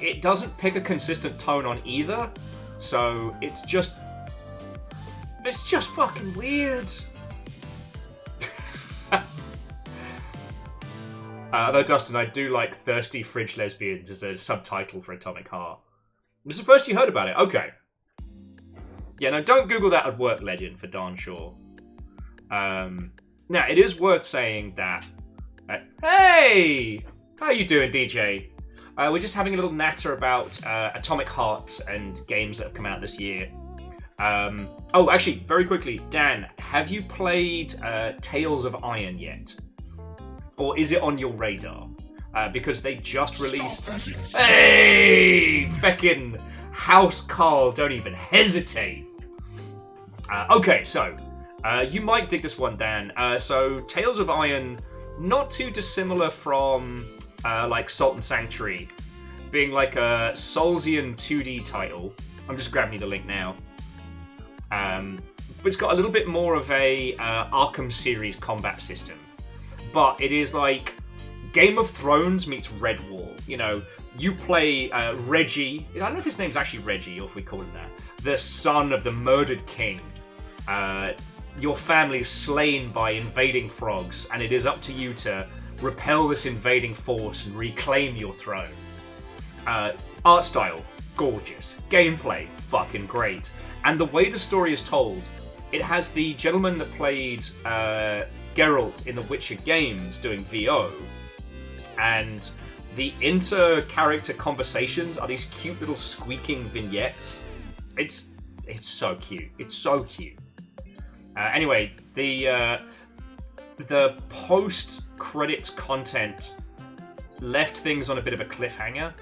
it doesn't pick a consistent tone on either, so it's just fucking weird. Although, Dustin, I do like Thirsty Fridge Lesbians as a subtitle for Atomic Heart. This is the first you heard about it? Okay. Yeah, no, don't Google that at work, legend, for darn sure. Now, it is worth saying that... hey! How you doing, DJ? We're just having a little natter about Atomic Heart and games that have come out this year. Oh, actually, very quickly, Dan, have you played Tales of Iron yet? Or is it on your radar? Because they just released... Hey! Feckin' House Carl, don't even hesitate. Okay, so, you might dig this one, Dan. So, Tales of Iron, not too dissimilar from, like, Salt and Sanctuary, being like a Soulsian 2D title. I'm just grabbing you the link now. But it's got a little bit more of a Arkham series combat system. But it is like Game of Thrones meets Redwall. You know, you play Reggie. I don't know if his name's actually Reggie or if we call him that. The son of the murdered king. Your family is slain by invading frogs, and it is up to you to repel this invading force and reclaim your throne. Art style, gorgeous. Gameplay, fucking great. And the way the story is told, it has the gentleman that played Geralt in the Witcher games doing VO, and the inter-character conversations are these cute little squeaking vignettes. It's so cute. It's so cute. Anyway, the post-credits content left things on a bit of a cliffhanger,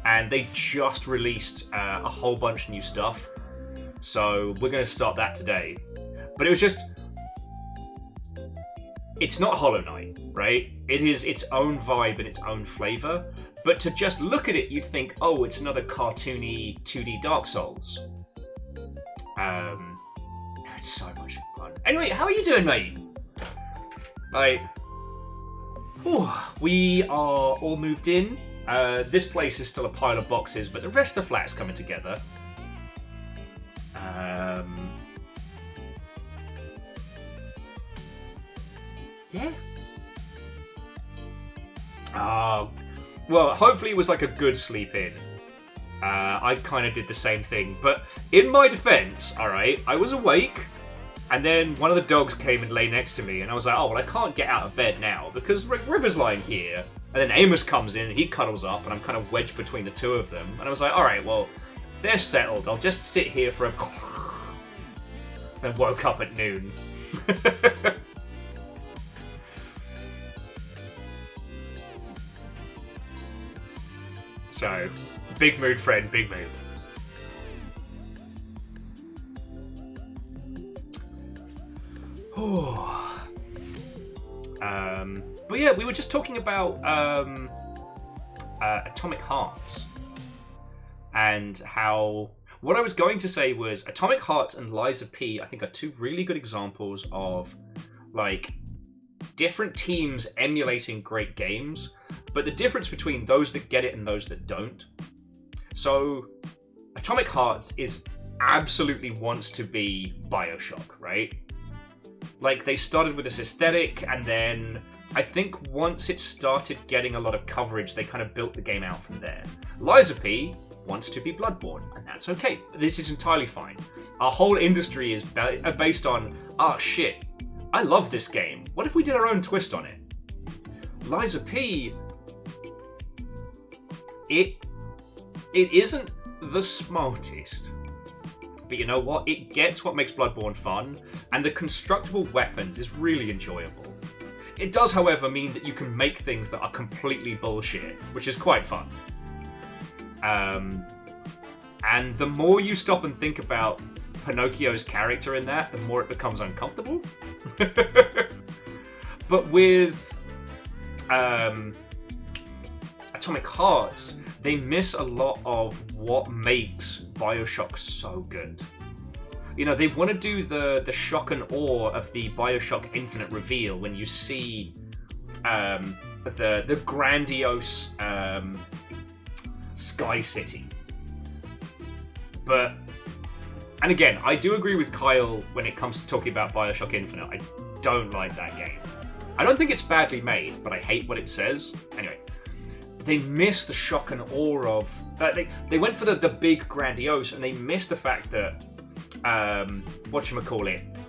and they just released a whole bunch of new stuff. So we're going to start that today. But it was just... It's not Hollow Knight, right? It is its own vibe and its own flavour. But to just look at it, you'd think, oh, it's another cartoony 2D Dark Souls. It's so much fun. Anyway, how are you doing, mate? Like... Whew, we are all moved in. This place is still a pile of boxes, but the rest of the flat's coming together. Yeah. Well, hopefully it was like a good sleep in. I kind of did the same thing, but in my defense, alright, I was awake, and then one of the dogs came and lay next to me, and I was like, oh, well, I can't get out of bed now, because River's lying here. And then Amos comes in, and he cuddles up, and I'm kind of wedged between the two of them. And I was like, alright, well, they're settled. I'll just sit here for a... and woke up at noon. So, big mood, friend, big mood. But yeah, we were just talking about Atomic Hearts and how what I was going to say was Atomic Hearts and Liza P, I think, are two really good examples of like different teams emulating great games, but the difference between those that get it and those that don't. So Atomic Hearts is absolutely wants to be BioShock, right? Like, they started with this aesthetic, and then I think once it started getting a lot of coverage, they kind of built the game out from there. Liza P wants to be Bloodborne, and that's okay. This is entirely fine. Our whole industry is based on, oh shit, I love this game. What if we did our own twist on it? Liza P, it isn't the smartest. But you know what? It gets what makes Bloodborne fun, and the constructible weapons is really enjoyable. It does, however, mean that you can make things that are completely bullshit, which is quite fun. And the more you stop and think about Pinocchio's character in that, the more it becomes uncomfortable. But with Atomic Hearts, they miss a lot of what makes BioShock so good. You know, they want to do the shock and awe of the BioShock Infinite reveal when you see the grandiose Sky City. But, and again, I do agree with Kyle when it comes to talking about BioShock Infinite. I don't like that game. I don't think it's badly made, but I hate what it says. Anyway. They miss the shock and awe of... they went for the big grandiose, and they missed the fact that,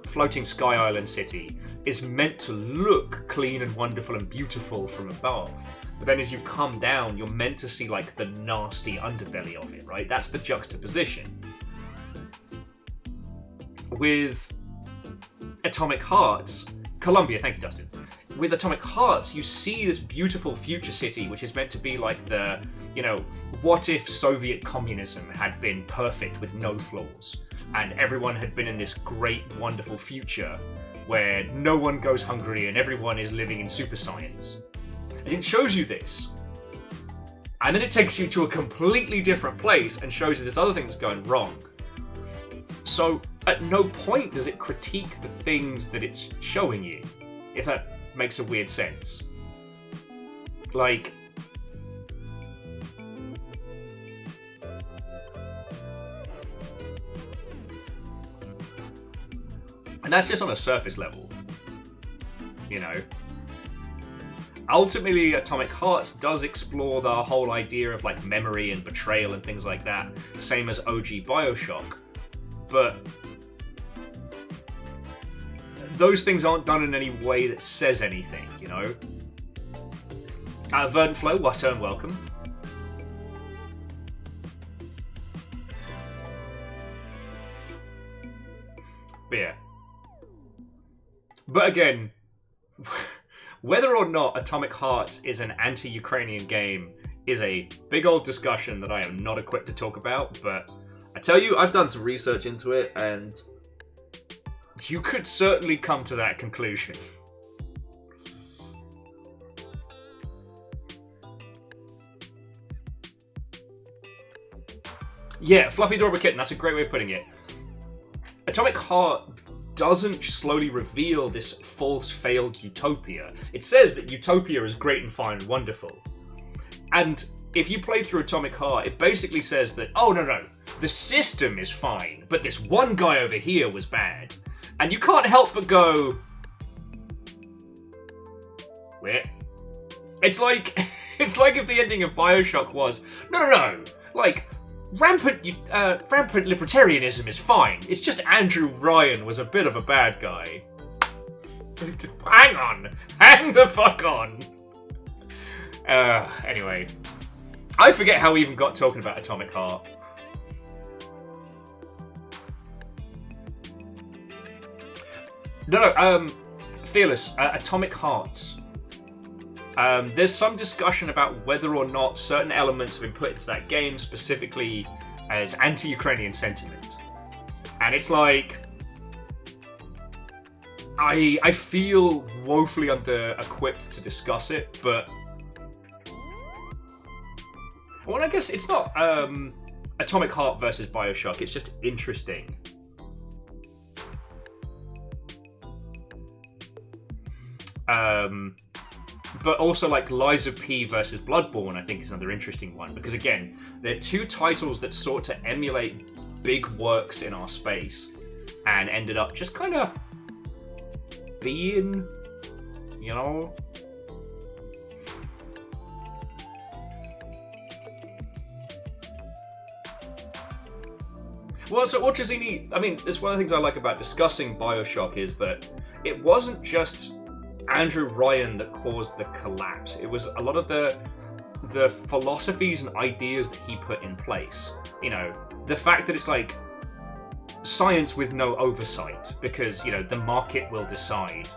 Floating Sky Island City is meant to look clean and wonderful and beautiful from above. but then as you come down, you're meant to see like the nasty underbelly of it, right? That's the juxtaposition. With Atomic Hearts, Columbia, thank you, Dustin. With Atomic Hearts, you see this beautiful future city, which is meant to be like the, you know, what if Soviet communism had been perfect with no flaws, and everyone had been in this great, wonderful future where no one goes hungry and everyone is living in super science. And it shows you this. And then it takes you to a completely different place and shows you this other thing that's going wrong. So, at no point does it critique the things that it's showing you, if that makes a weird sense. Like, and that's just on a surface level, you know. Ultimately, Atomic Hearts does explore the whole idea of like memory and betrayal and things like that, same as OG BioShock, but those things aren't done in any way that says anything, you know? Verdant Flow, what and welcome. But yeah. But again, whether or not Atomic Hearts is an anti-Ukrainian game is a big old discussion that I am not equipped to talk about, but I tell you, I've done some research into it, and you could certainly come to that conclusion. Yeah, Fluffy Adorable Kitten, that's a great way of putting it. Atomic Heart doesn't slowly reveal this false, failed utopia. It says that utopia is great and fine and wonderful. And if you play through Atomic Heart, it basically says that, oh, no, the system is fine, but this one guy over here was bad. And you can't help but go, wait. It's like if the ending of BioShock was, no, like, rampant libertarianism is fine. It's just Andrew Ryan was a bit of a bad guy. Hang the fuck on. Anyway, I forget how we even got talking about Atomic Heart. No, Fearless, Atomic Hearts. There's some discussion about whether or not certain elements have been put into that game specifically as anti-Ukrainian sentiment. And it's like, I feel woefully under-equipped to discuss it, but well, I guess it's not Atomic Heart versus BioShock, it's just interesting. But also like Lies of P versus Bloodborne, I think is another interesting one, because again, they're two titles that sought to emulate big works in our space and ended up just kind of being, you know. Well, so what does he need? I mean, it's one of the things I like about discussing BioShock is that it wasn't just Andrew Ryan that caused the collapse. It was a lot of the philosophies and ideas that he put in place. You know, the fact that it's like science with no oversight because, you know, the market will decide.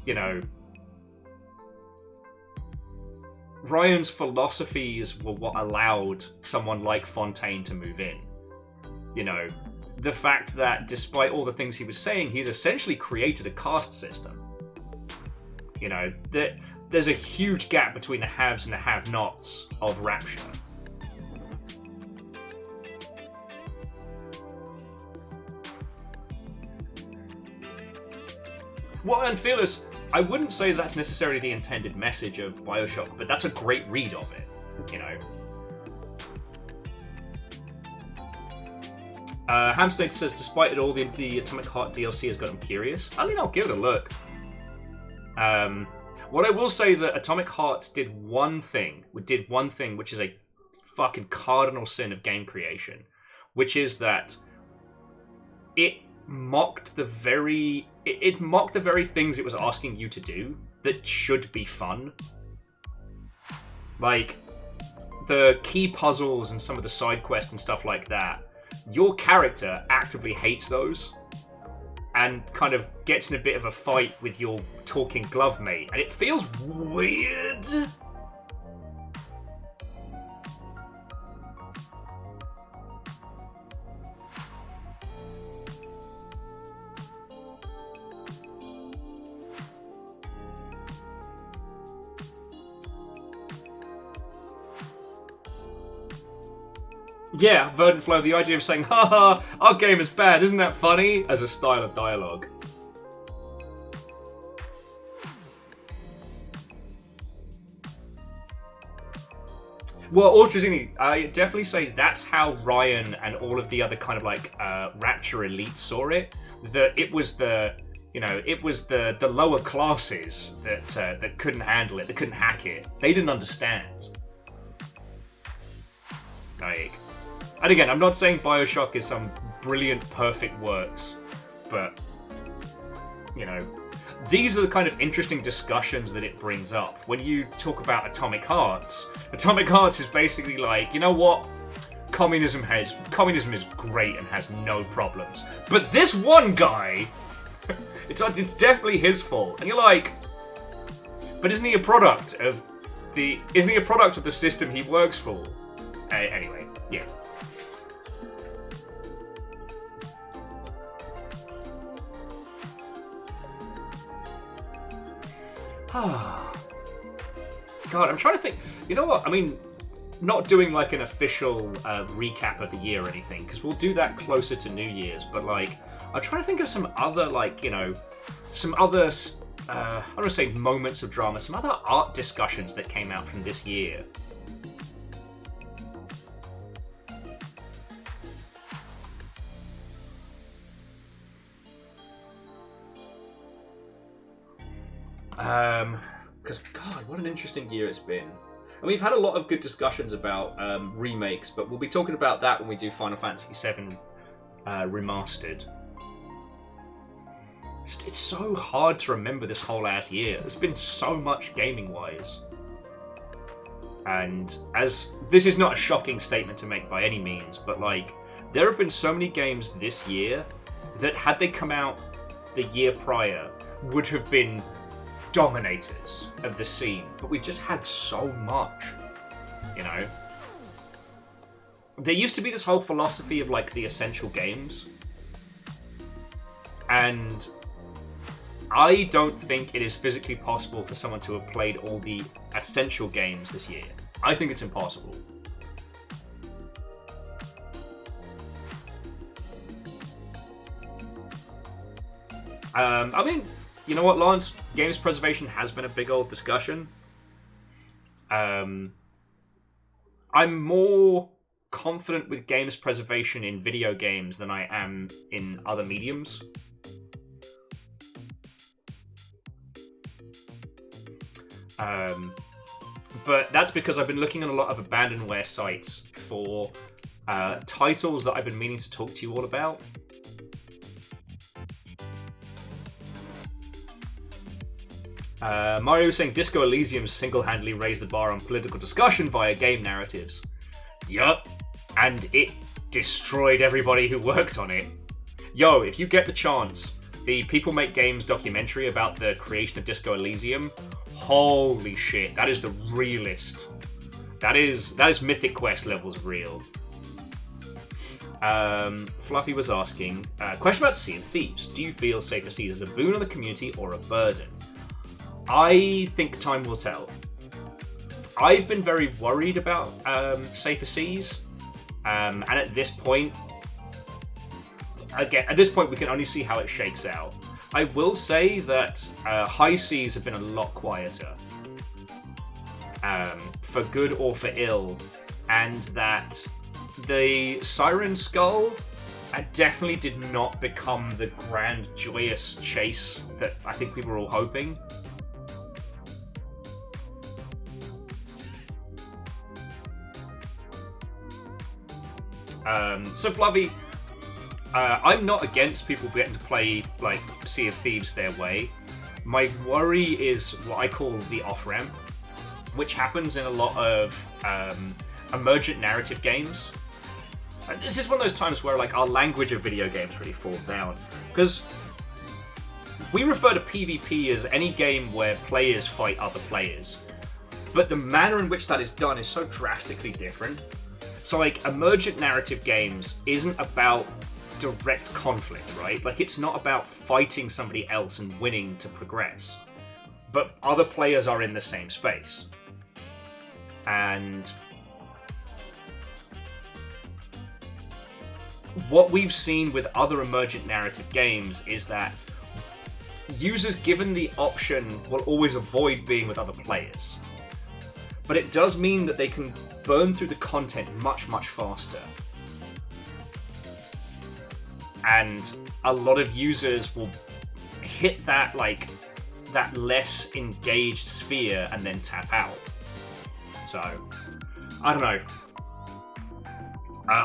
You know, Ryan's philosophies were what allowed someone like Fontaine to move in. You know, the fact that despite all the things he was saying, he'd essentially created a caste system. You know, there's a huge gap between the haves and the have-nots of Rapture. Well, and Fearless, I wouldn't say that's necessarily the intended message of BioShock, but that's a great read of it, you know. Hamstead says, despite it all, the Atomic Heart DLC has got him curious. I mean, I'll give it a look. What I will say that Atomic Hearts did one thing, which is a fucking cardinal sin of game creation, which is that it mocked the very things it was asking you to do that should be fun. Like, the key puzzles and some of the side quests and stuff like that, your character actively hates those and kind of gets in a bit of a fight with your talking glove mate, and it feels weird. Yeah, Verdant Flow, the idea of saying, haha, our game is bad, isn't that funny? As a style of dialogue. Well, Ultrazini, I definitely say that's how Ryan and all of the other kind of like Rapture elites saw it. That it was the, you know, it was the lower classes that couldn't handle it, that couldn't hack it. They didn't understand. Like, and again, I'm not saying Bioshock is some brilliant, perfect works, but, you know, these are the kind of interesting discussions that it brings up. When you talk about Atomic Hearts is basically like, you know what? Communism is great and has no problems. But this one guy, it's definitely his fault. And you're like, but isn't he a product of the system he works for? Anyway, yeah. God, I'm trying to think. You know what? I mean, not doing like an official recap of the year or anything, because we'll do that closer to New Year's. But like, I'm trying to think of some other, like, you know, some other, I don't want to say moments of drama, some other art discussions that came out from this year. Because, God, what an interesting year it's been. And we've had a lot of good discussions about remakes, but we'll be talking about that when we do Final Fantasy VII Remastered. It's so hard to remember this whole ass year. There's been so much gaming-wise. And as this is not a shocking statement to make by any means, but like, there have been so many games this year that had they come out the year prior would have been dominators of the scene, but we've just had so much, you know. There used to be this whole philosophy of like the essential games, and I don't think it is physically possible for someone to have played all the essential games this year. I think it's impossible. I mean, you know what, Lawrence? Games preservation has been a big old discussion. I'm more confident with games preservation in video games than I am in other mediums. But that's because I've been looking at a lot of abandonware sites for titles that I've been meaning to talk to you all about. Mario was saying Disco Elysium single-handedly raised the bar on political discussion via game narratives. Yup, and it destroyed everybody who worked on it. Yo, if you get the chance, the People Make Games documentary about the creation of Disco Elysium, holy shit, that is the realest. That is Mythic Quest levels real. Fluffy was asking, question about Sea of Thieves. Do you feel Safer Seas as a boon on the community or a burden? I think time will tell. I've been very worried about Safer Seas, and at this point, we can only see how it shakes out. I will say that High Seas have been a lot quieter, for good or for ill, and that the Siren Skull definitely did not become the grand, joyous chase that I think we were all hoping. So Fluffy, I'm not against people getting to play like Sea of Thieves their way. My worry is what I call the off-ramp. which happens in a lot of emergent narrative games. And this is one of those times where like our language of video games really falls down, because we refer to PvP as any game where players fight other players, but the manner in which that is done is so drastically different. So like emergent narrative games isn't about direct conflict, right? Like it's not about fighting somebody else and winning to progress, but other players are in the same space. And what we've seen with other emergent narrative games is that users given the option will always avoid being with other players. But it does mean that they can burn through the content much, much faster. And a lot of users will hit that, like, that less engaged sphere and then tap out. So, I don't know.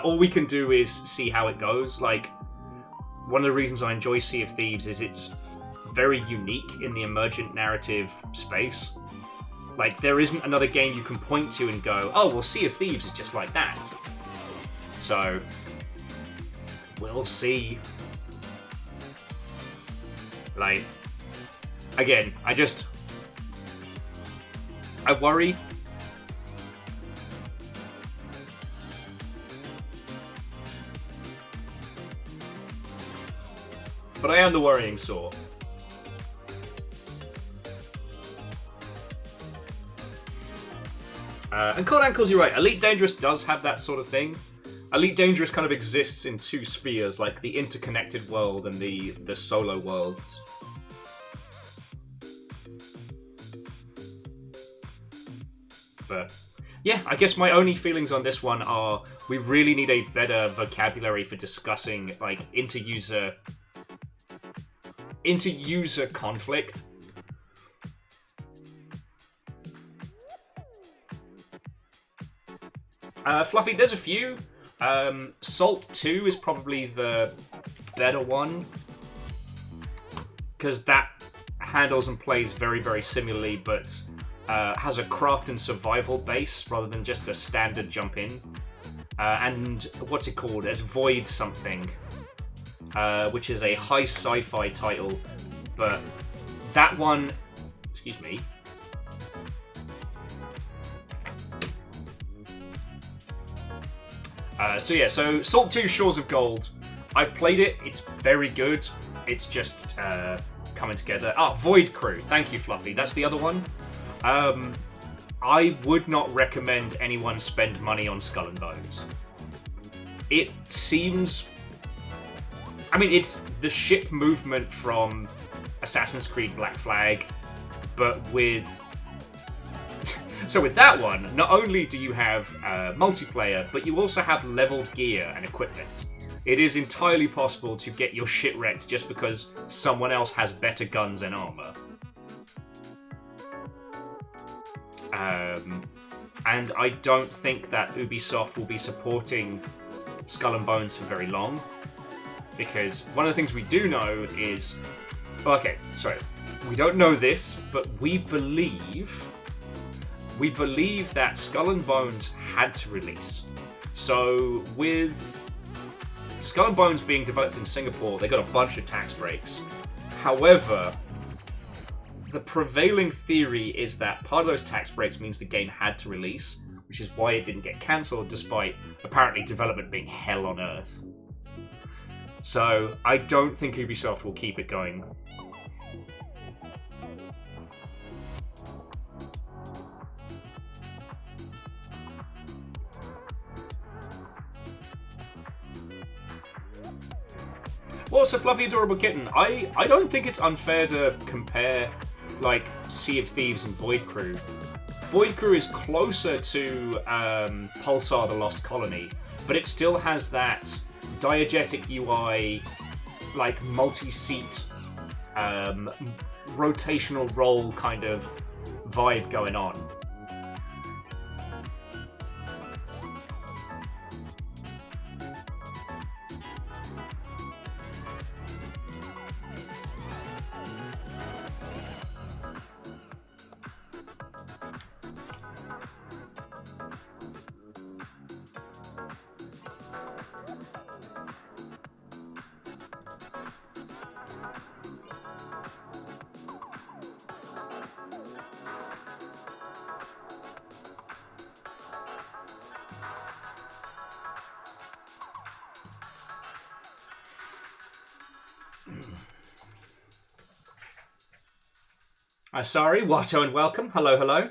All we can do is see how it goes. Like, one of the reasons I enjoy Sea of Thieves is it's very unique in the emergent narrative space. Like, there isn't another game you can point to and go, oh, well, Sea of Thieves is just like that. So, we'll see. Like, again, I worry. But I am the worrying sort. And Cold Ankles, you're right. Elite Dangerous does have that sort of thing. Elite Dangerous kind of exists in two spheres, like the interconnected world and the solo worlds. But yeah, I guess my only feelings on this one are we really need a better vocabulary for discussing like inter-user conflict. Fluffy, there's a few. Salt 2 is probably the better one, because that handles and plays very, very similarly, but has a craft and survival base rather than just a standard jump in. And what's it called? There's Void something, which is a high sci-fi title, but that one, excuse me. So Salt 2 Shores of Gold. I've played it, it's very good. It's just coming together. Void Crew. Thank you, Fluffy. That's the other one. I would not recommend anyone spend money on Skull and Bones. It seems... I mean, it's the ship movement from Assassin's Creed Black Flag, but with... So with that one, not only do you have multiplayer, but you also have leveled gear and equipment. It is entirely possible to get your shit wrecked just because someone else has better guns and armor. And I don't think that Ubisoft will be supporting Skull and Bones for very long, because one of the things we do know is... Okay, sorry. We don't know this, but we believe that Skull and Bones had to release. So with Skull and Bones being developed in Singapore, they got a bunch of tax breaks. However, the prevailing theory is that part of those tax breaks means the game had to release, which is why it didn't get cancelled despite apparently development being hell on earth. So I don't think Ubisoft will keep it going. Well, so Fluffy Adorable Kitten, I don't think it's unfair to compare, like, Sea of Thieves and Void Crew. Void Crew is closer to Pulsar the Lost Colony, but it still has that diegetic UI, like, multi-seat, rotational roll kind of vibe going on. Sorry, Watto and welcome. Hello, hello.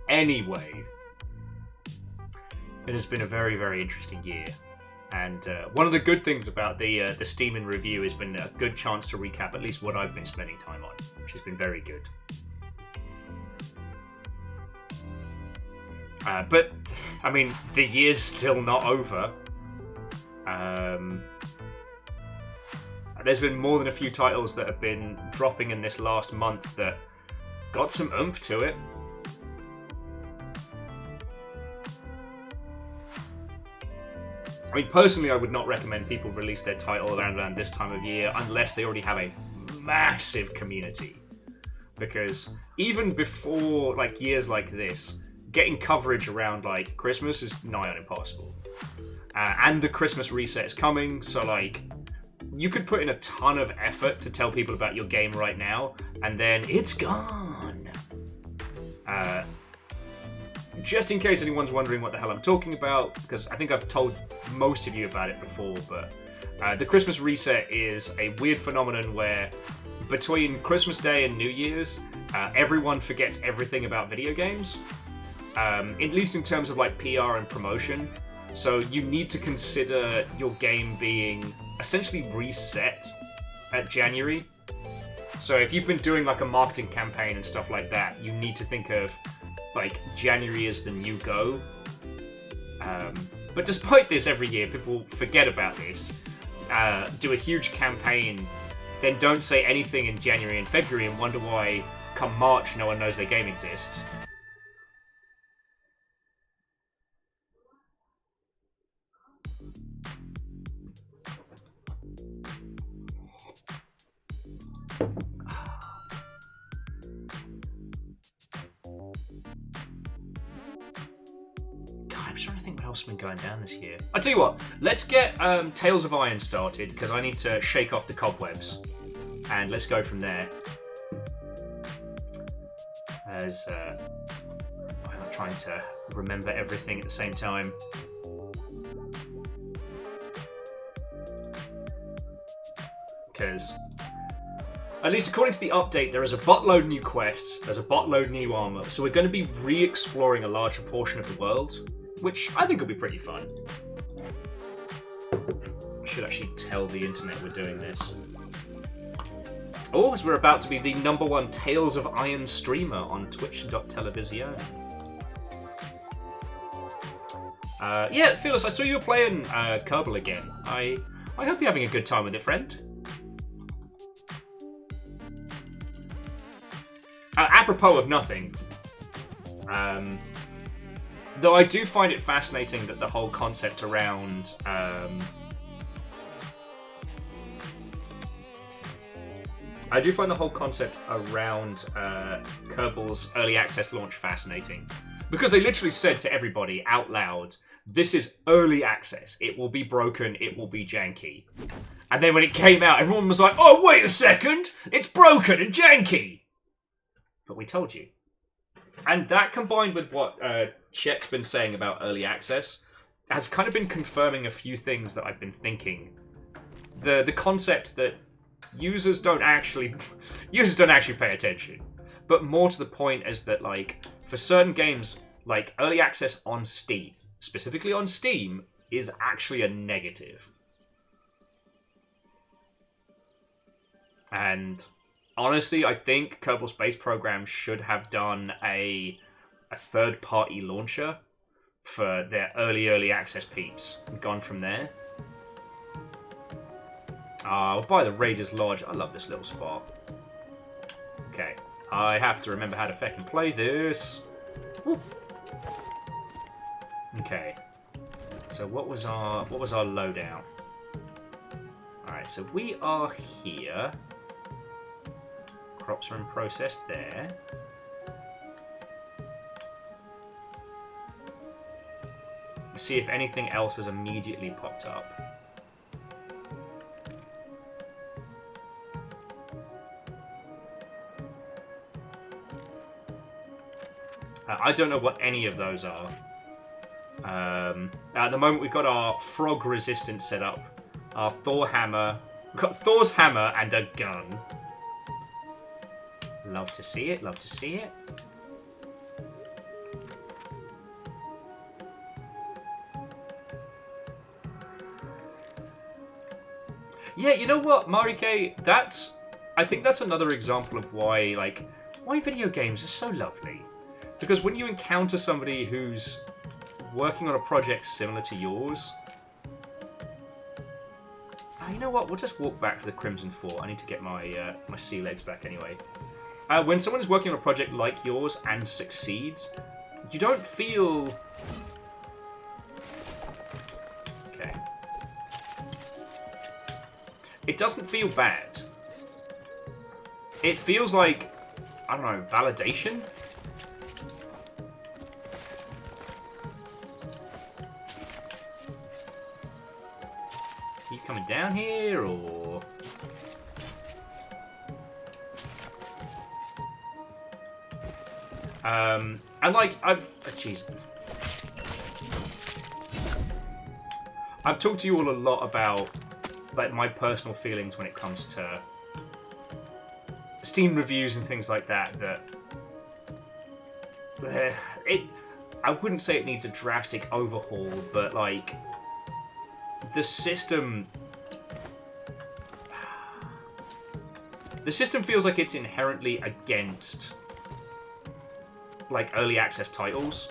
Anyway, it has been a very, very interesting year. And one of the good things about the Steam in review has been a good chance to recap at least what I've been spending time on, which has been very good. But, I mean, the year's still not over. There's been more than a few titles that have been dropping in this last month that got some oomph to it. I mean, personally, I would not recommend people release their title around this time of year unless they already have a massive community. Because even before like years like this, getting coverage around like Christmas is nigh on impossible. And the Christmas reset is coming, so like you could put in a ton of effort to tell people about your game right now, and then it's gone. Just in case anyone's wondering what the hell I'm talking about, because I think I've told most of you about it before, but the Christmas reset is a weird phenomenon where between Christmas Day and New Year's, everyone forgets everything about video games, at least in terms of like PR and promotion. So you need to consider your game being essentially reset at January. So if you've been doing like a marketing campaign and stuff like that, you need to think of like January as the new go. But despite this, every year people forget about this, do a huge campaign, then don't say anything in January and February and wonder why come March no one knows their game exists. I'm trying to think what else has been going down this year. I'll tell you what, let's get Tales of Iron started, because I need to shake off the cobwebs. And let's go from there. As I'm not trying to remember everything at the same time. Because, at least according to the update, there is a buttload new quests, there's a buttload new armor, so we're going to be re-exploring a larger portion of the world, which I think will be pretty fun. I should actually tell the internet we're doing this. Oh, as we're about to be the #1 Tales of Iron streamer on twitch.television. Yeah, Phyllis, I saw you were playing Kerbal again. I hope you're having a good time with it, friend. Apropos of nothing, though I do find it fascinating that the whole concept around Kerbal's early access launch fascinating, because they literally said to everybody out loud, this is early access, it will be broken, it will be janky. And then when it came out, everyone was like, oh wait a second, it's broken and janky! But we told you. And that, combined with what Chet's been saying about early access, has kind of been confirming a few things that I've been thinking. The concept that users don't actually pay attention. But more to the point is that, like, for certain games, like early access on Steam, specifically on Steam, is actually a negative. And honestly, I think Kerbal Space Program should have done a third-party launcher for their early access peeps and gone from there. I'll buy the Raiders Lodge. I love this little spot. Okay, I have to remember how to feckin' play this. Woo. Okay, so what was our loadout? All right, so we are here. Crops are in process there. See if anything else has immediately popped up. I don't know what any of those are. At the moment, we've got our frog resistance set up. Our Thor hammer. We've got Thor's hammer and a gun. Love to see it. Love to see it. Yeah, you know what, Marike? I think that's another example of why video games are so lovely. Because when you encounter somebody who's working on a project similar to yours, you know what? We'll just walk back to the Crimson Fort. I need to get my my sea legs back anyway. When someone is working on a project like yours and succeeds, you don't feel... Okay. It doesn't feel bad. It feels like, I don't know, validation? Are you coming down here, or...? And like, jeez. I've talked to you all a lot about, like, my personal feelings when it comes to Steam reviews and things like that, I wouldn't say it needs a drastic overhaul, but, like, the system feels like it's inherently against, like, early access titles.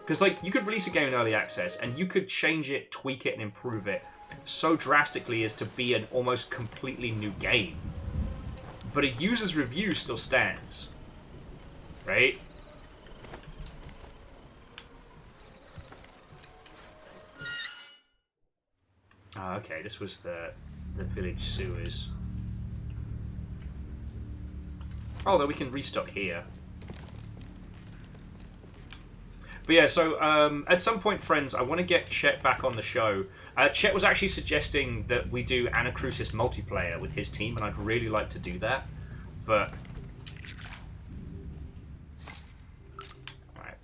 Because, like, you could release a game in early access, and you could change it, tweak it, and improve it so drastically as to be an almost completely new game. But a user's review still stands. Right? Oh, okay, this was the village sewers. Oh, though we can restock here. But yeah, so at some point, friends, I want to get Chet back on the show. Chet was actually suggesting that we do Anacrusis multiplayer with his team, and I'd really like to do that. But... Alright.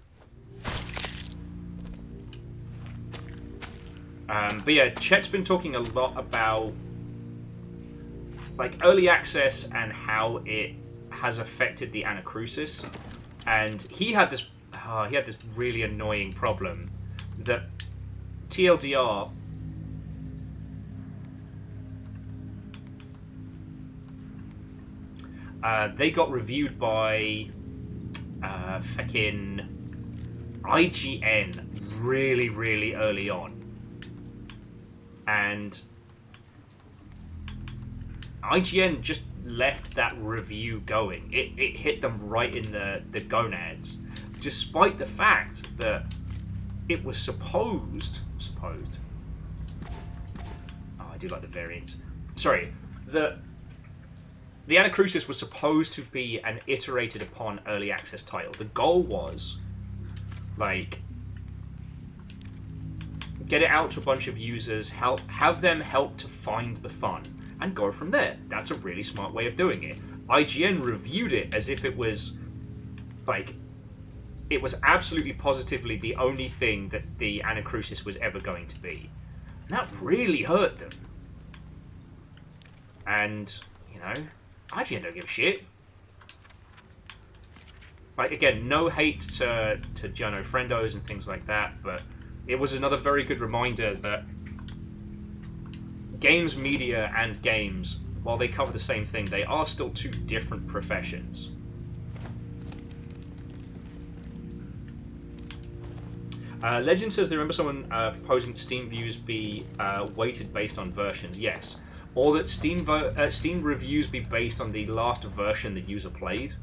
But yeah, Chet's been talking a lot about, like, early access and how it has affected the Anacrusis. And he had this really annoying problem that TLDR they got reviewed by fucking IGN really, really early on. And IGN just left that review going. It hit them right in the gonads. Despite the fact that it was supposed... Oh, I do like the variants. Sorry. The Anacrusis was supposed to be an iterated upon early access title. The goal was, like, get it out to a bunch of users, have them help to find the fun, and go from there. That's a really smart way of doing it. IGN reviewed it as if it was, like... It was absolutely positively the only thing that the Anacrusis was ever going to be. And that really hurt them. And, you know, IGN don't give a shit. Like, again, no hate to Jono Friendos and things like that, but it was another very good reminder that games media and games, while they cover the same thing, they are still two different professions. Legend says they remember someone proposing Steam views be weighted based on versions. Yes. Or that Steam reviews be based on the last version the user played.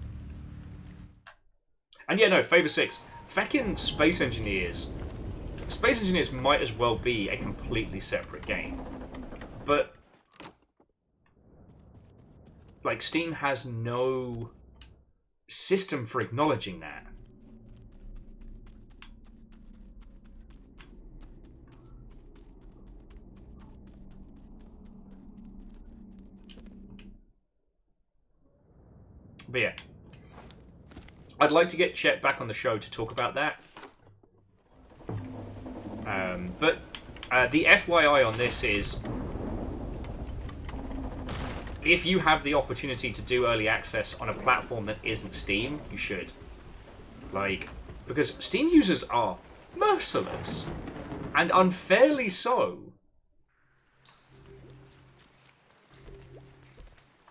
And yeah, no, Favor 6. Feckin' Space Engineers. Space Engineers might as well be a completely separate game. But, like, Steam has no system for acknowledging that. But yeah. I'd like to get Chet back on the show to talk about that. But the FYI on this is, if you have the opportunity to do early access on a platform that isn't Steam, you should. Like, because Steam users are merciless, and unfairly so.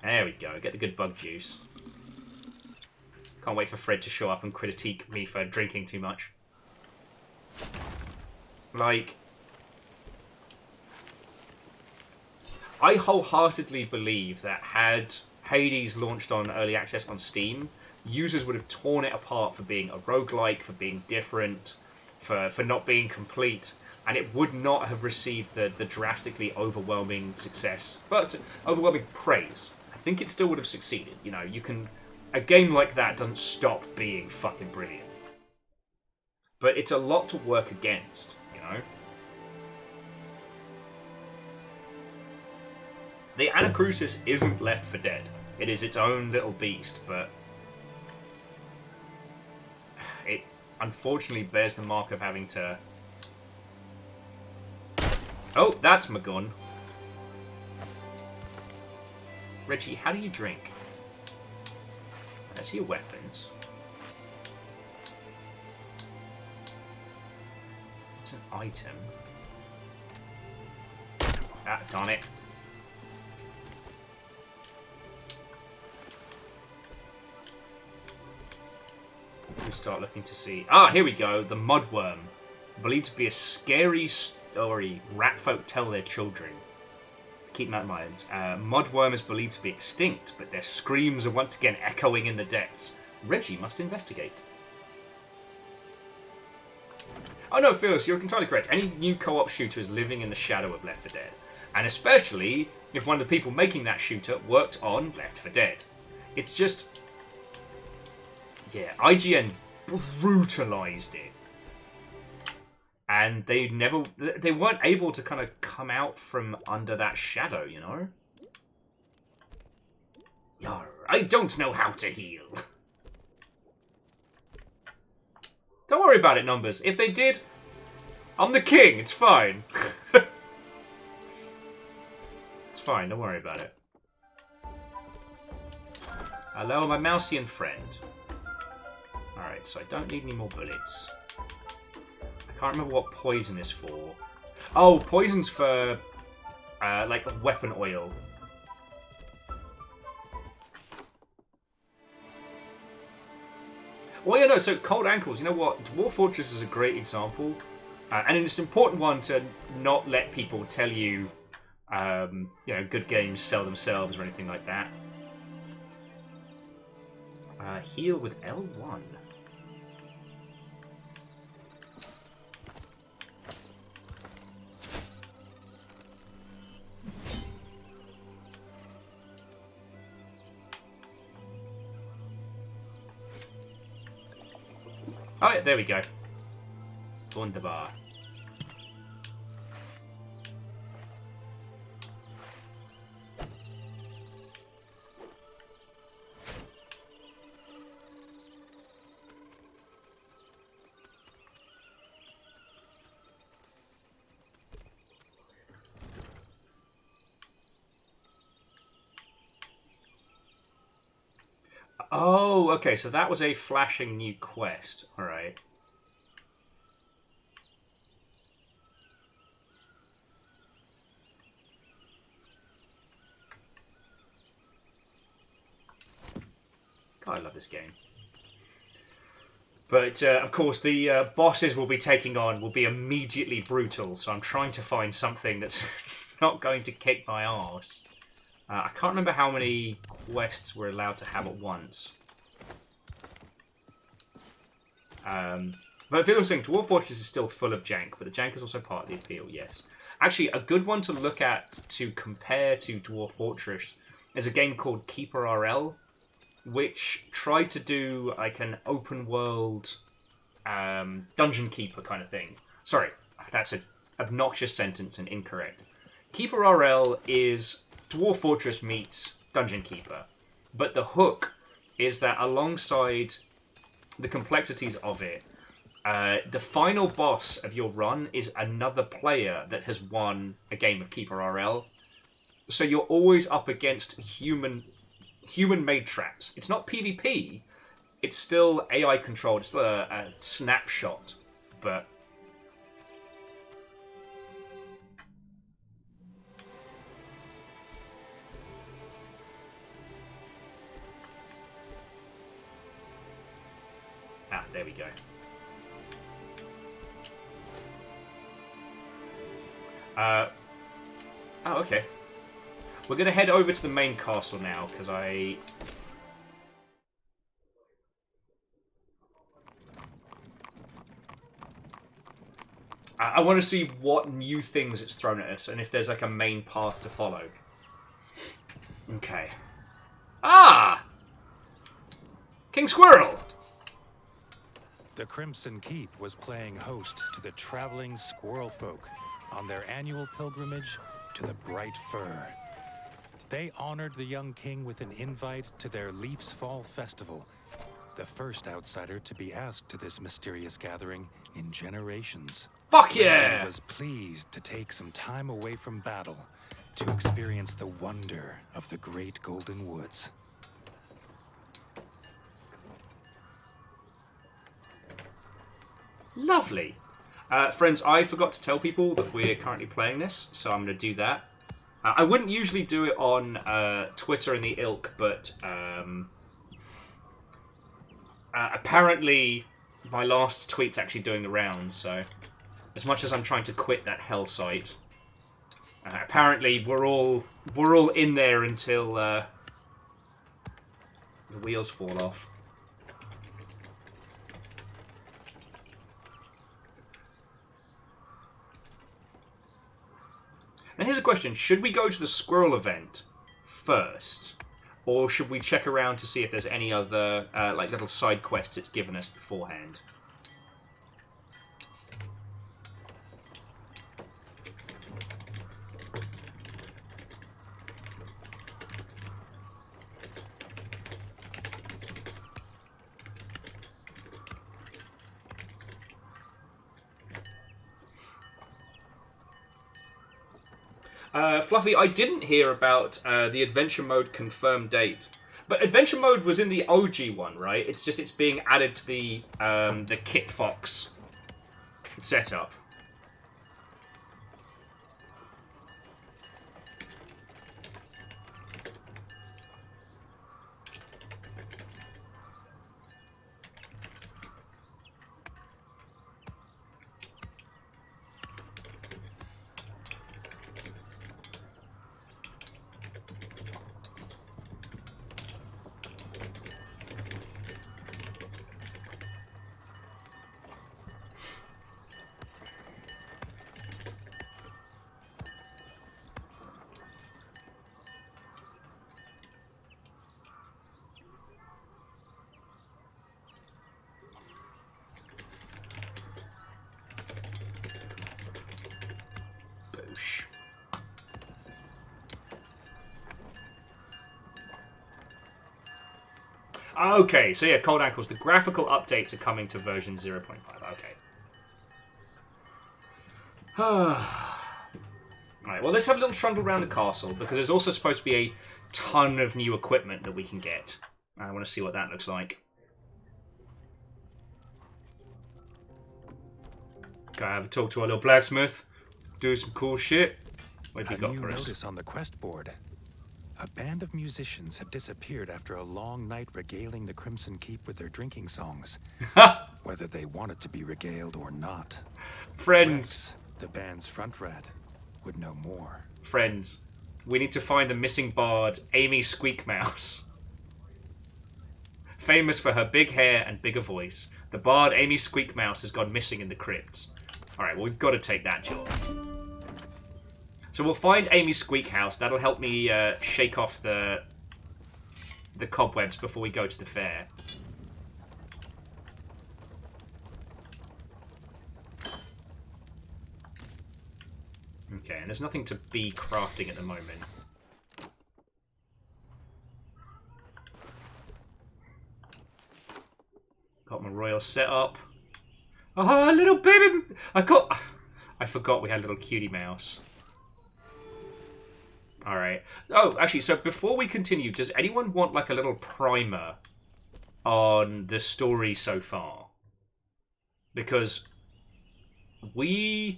There we go, get the good bug juice. Can't wait for Fred to show up and critique me for drinking too much. Like, I wholeheartedly believe that had Hades launched on early access on Steam, users would have torn it apart for being a roguelike, for being different, for not being complete, and it would not have received the drastically overwhelming success, but overwhelming praise. I think it still would have succeeded. You know, you can... A game like that doesn't stop being fucking brilliant. But it's a lot to work against, you know? The Anacrusis isn't Left 4 Dead. It is its own little beast, but it unfortunately bears the mark of having to... Oh, that's my gun. Reggie, how do you drink? Let's see your weapons. It's an item. Ah, darn it. We start looking to see... Ah, here we go. The Mudworm. Believed to be a scary story ratfolk tell their children. Keep that in mind. Mudworm is believed to be extinct, but their screams are once again echoing in the depths. Reggie must investigate. Oh no, Phyllis, you're entirely correct. Any new co-op shooter is living in the shadow of Left 4 Dead. And especially if one of the people making that shooter worked on Left 4 Dead. It's just... Yeah, IGN brutalized it. And they weren't able to kind of come out from under that shadow, you know? Yarr, I don't know how to heal. Don't worry about it, Numbers. If they did, I'm the king. It's fine. It's fine. Don't worry about it. Hello, my Mousian friend. Alright, so I don't need any more bullets. I can't remember what poison is for. Oh, poison's for, like, weapon oil. Well, yeah, no, so Cold Ankles, you know what? Dwarf Fortress is a great example. And it's an important one to not let people tell you, you know, good games sell themselves or anything like that. Heal with L1. Oh yeah, there we go. Wunderbar. Oh, okay, so that was a flashing new quest. Alright. God, I love this game. But, of course, the bosses we'll be taking on will be immediately brutal, so I'm trying to find something that's not going to kick my arse. I can't remember how many quests we're allowed to have at once. But if you're saying Dwarf Fortress is still full of jank, but the jank is also part of the appeal, yes. Actually, a good one to look at to compare to Dwarf Fortress is a game called Keeper RL, which tried to do like an open world dungeon keeper kind of thing. Sorry, that's an obnoxious sentence and incorrect. Keeper RL is Dwarf Fortress meets Dungeon Keeper. But the hook is that alongside the complexities of it, the final boss of your run is another player that has won a game of Keeper RL. So you're always up against human-made traps. It's not PvP. It's still AI controlled. It's still a snapshot, but. Ah, there we go. Oh, okay. We're going to head over to the main castle now, because I want to see what new things it's thrown at us, and if there's like a main path to follow. Okay. Ah! King Squirrel! The Crimson Keep was playing host to the traveling squirrel folk on their annual pilgrimage to the Bright Fir. They honored the young king with an invite to their Leaf's Fall Festival, the first outsider to be asked to this mysterious gathering in generations. Fuck yeah! Reggie was pleased to take some time away from battle to experience the wonder of the Great Golden Woods. Lovely. Friends, I forgot to tell people that we're currently playing this, so I'm going to do that. I wouldn't usually do it on Twitter and the ilk, but apparently my last tweet's actually doing the rounds, so as much as I'm trying to quit that hell site, apparently we're all in there until the wheels fall off. Now here's a question. Should we go to the squirrel event first? Or should we check around to see if there's any other like little side quests it's given us beforehand? Fluffy, I didn't hear about the adventure mode confirmed date, but adventure mode was in the OG one, right? It's just it's being added to the Kit Fox setup. Okay, so yeah, Cold Ankles. The graphical updates are coming to version 0.5. Okay. Alright, well, let's have a little trundle around the castle, because there's also supposed to be a ton of new equipment that we can get. I want to see what that looks like. Gotta have a talk to our little blacksmith. Do some cool shit. What have you got for us? Notice on the quest board. A band of musicians have disappeared after a long night regaling the Crimson Keep with their drinking songs. Whether they wanted to be regaled or not. Friends. Rex, the band's front rat, would know more. Friends, we need to find the missing bard, Amy Squeakmouse. Famous for her big hair and bigger voice, the bard Amy Squeakmouse has gone missing in the crypts. Alright, well, we've got to take that job. So we'll find Amy Squeakhouse. That'll help me shake off the cobwebs before we go to the fair. Okay, and there's nothing to be crafting at the moment. Got My royal setup. Oh, little baby! I forgot we had a little cutie mouse. Alright. Oh, actually, so before we continue, does anyone want like a little primer on the story so far? Because I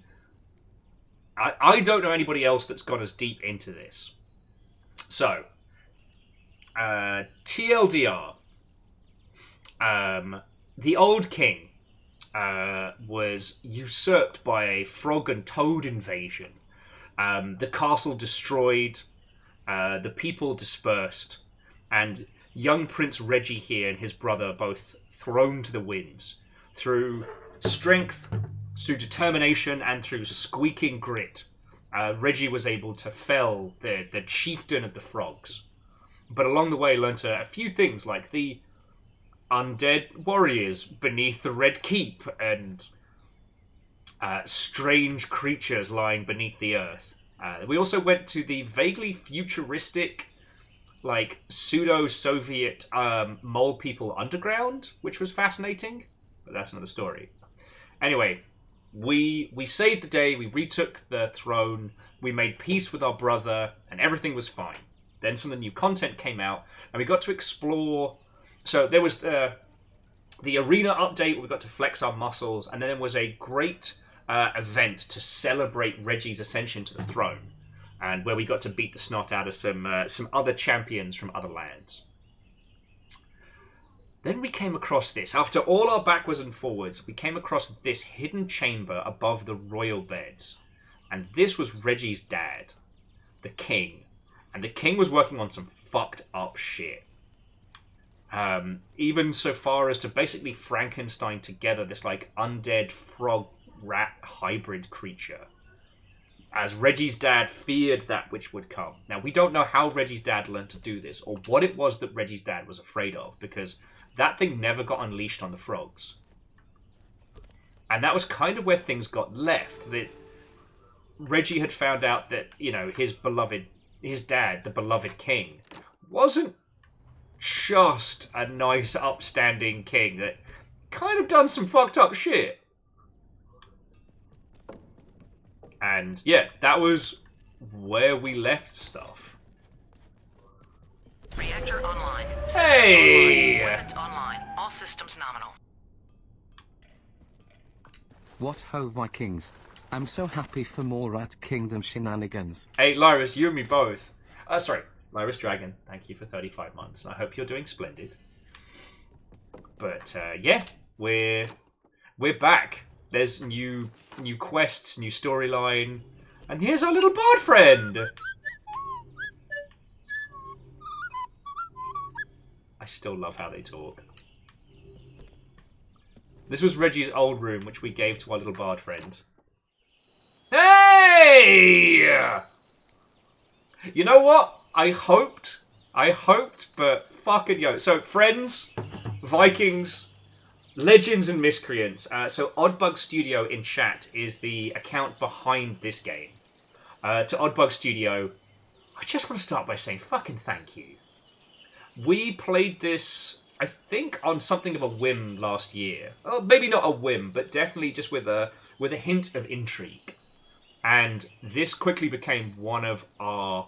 don't know anybody else that's gone as deep into this. So, TLDR. The old king was usurped by a frog and toad invasion. The castle destroyed, the people dispersed, and young Prince Reggie here and his brother both thrown to the winds. Through strength, through determination, and through squeaking grit, Reggie was able to fell the chieftain of the frogs. But along the way learnt a few things, like the undead warriors beneath the Red Keep, and strange creatures lying beneath the earth. We also went to the vaguely futuristic, like, pseudo-Soviet mole people underground, which was fascinating, but that's another story. Anyway, we saved the day, we retook the throne, we made peace with our brother, and everything was fine. Then some of the new content came out, and we got to explore. So there was the arena update where we got to flex our muscles, and then there was a great event to celebrate Reggie's ascension to the throne, and where we got to beat the snot out of some other champions from other lands. Then we came across this. After all our backwards and forwards, we came across this hidden chamber above the royal beds. And this was Reggie's dad, the king. And the king was working on some fucked up shit. Even so far as to basically Frankenstein together this like undead frog rat hybrid creature. As Reggie's dad feared that which would come. Now, we don't know how Reggie's dad learned to do this, or what it was that Reggie's dad was afraid of, because that thing never got unleashed on the frogs. And that was kind of where things got left. That Reggie had found out that, you know, his dad, the beloved king, wasn't just a nice, upstanding king that kind of done some fucked up shit. And yeah, that was where we left stuff. Reactor online. Hey! Weapons online. All systems nominal. What ho, Vikings. I'm so happy for more Rat Kingdom shenanigans. Hey, Lyris, you and me both. Sorry, Lyris Dragon, thank you for 35 months. I hope you're doing splendid. But, yeah, we're back. There's new quests, new storyline. And here's our little bard friend! I still love how they talk. This was Reggie's old room, which we gave to our little bard friend. Hey! You know what? I hoped, but fucking yo. So, friends, Vikings, legends and miscreants. So, Oddbug Studio in chat is the account behind this game. To Oddbug Studio, I just want to start by saying fucking thank you. We played this, I think, on something of a whim last year. Oh, maybe not a whim, but definitely just with a hint of intrigue. And this quickly became one of our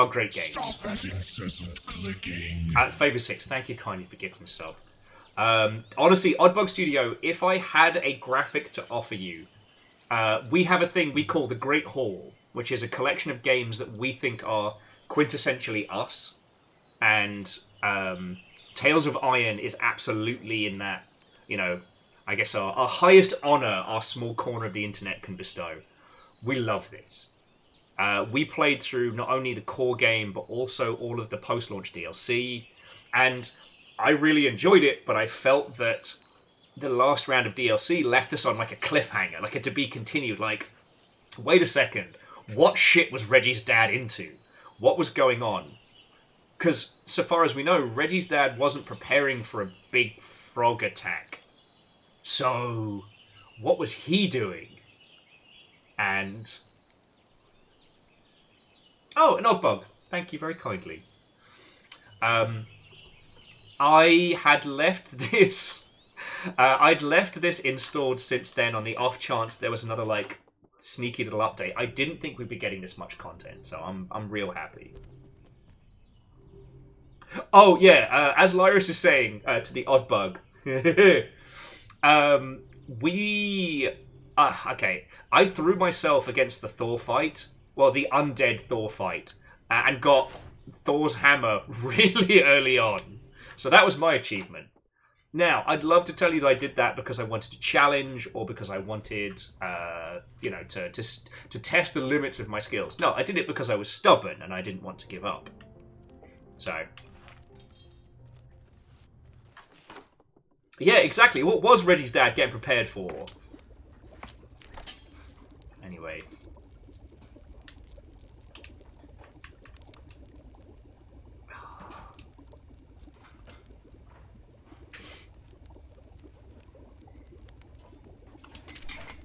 great games. Stop that incessant clicking. Favor 6, thank you kindly for gifting a sub. Honestly, Oddbug Studio, if I had a graphic to offer you, we have a thing we call the Great Hall, which is a collection of games that we think are quintessentially us. And Tales of Iron is absolutely in that, you know, I guess our highest honor our small corner of the internet can bestow. We love this. We played through not only the core game, but also all of the post-launch DLC. And I really enjoyed it, but I felt that the last round of DLC left us on like a cliffhanger, like a to be continued. Like, wait a second, what shit was Reggie's dad into? What was going on? Because so far as we know, Reggie's dad wasn't preparing for a big frog attack. So, what was he doing? And... oh, an Oddbug. Thank you very kindly. I had left this. I'd left this installed since then on the off chance there was another like sneaky little update. I didn't think we'd be getting this much content, so I'm real happy. Oh yeah, as Lyris is saying to the odd bug, okay. I threw myself against the Thor fight, well, the undead Thor fight, and got Thor's hammer really early on. So that was my achievement. Now, I'd love to tell you that I did that because I wanted to challenge or because I wanted, to test the limits of my skills. No, I did it because I was stubborn and I didn't want to give up. So, yeah, exactly. What was Reggie's dad getting prepared for? Anyway.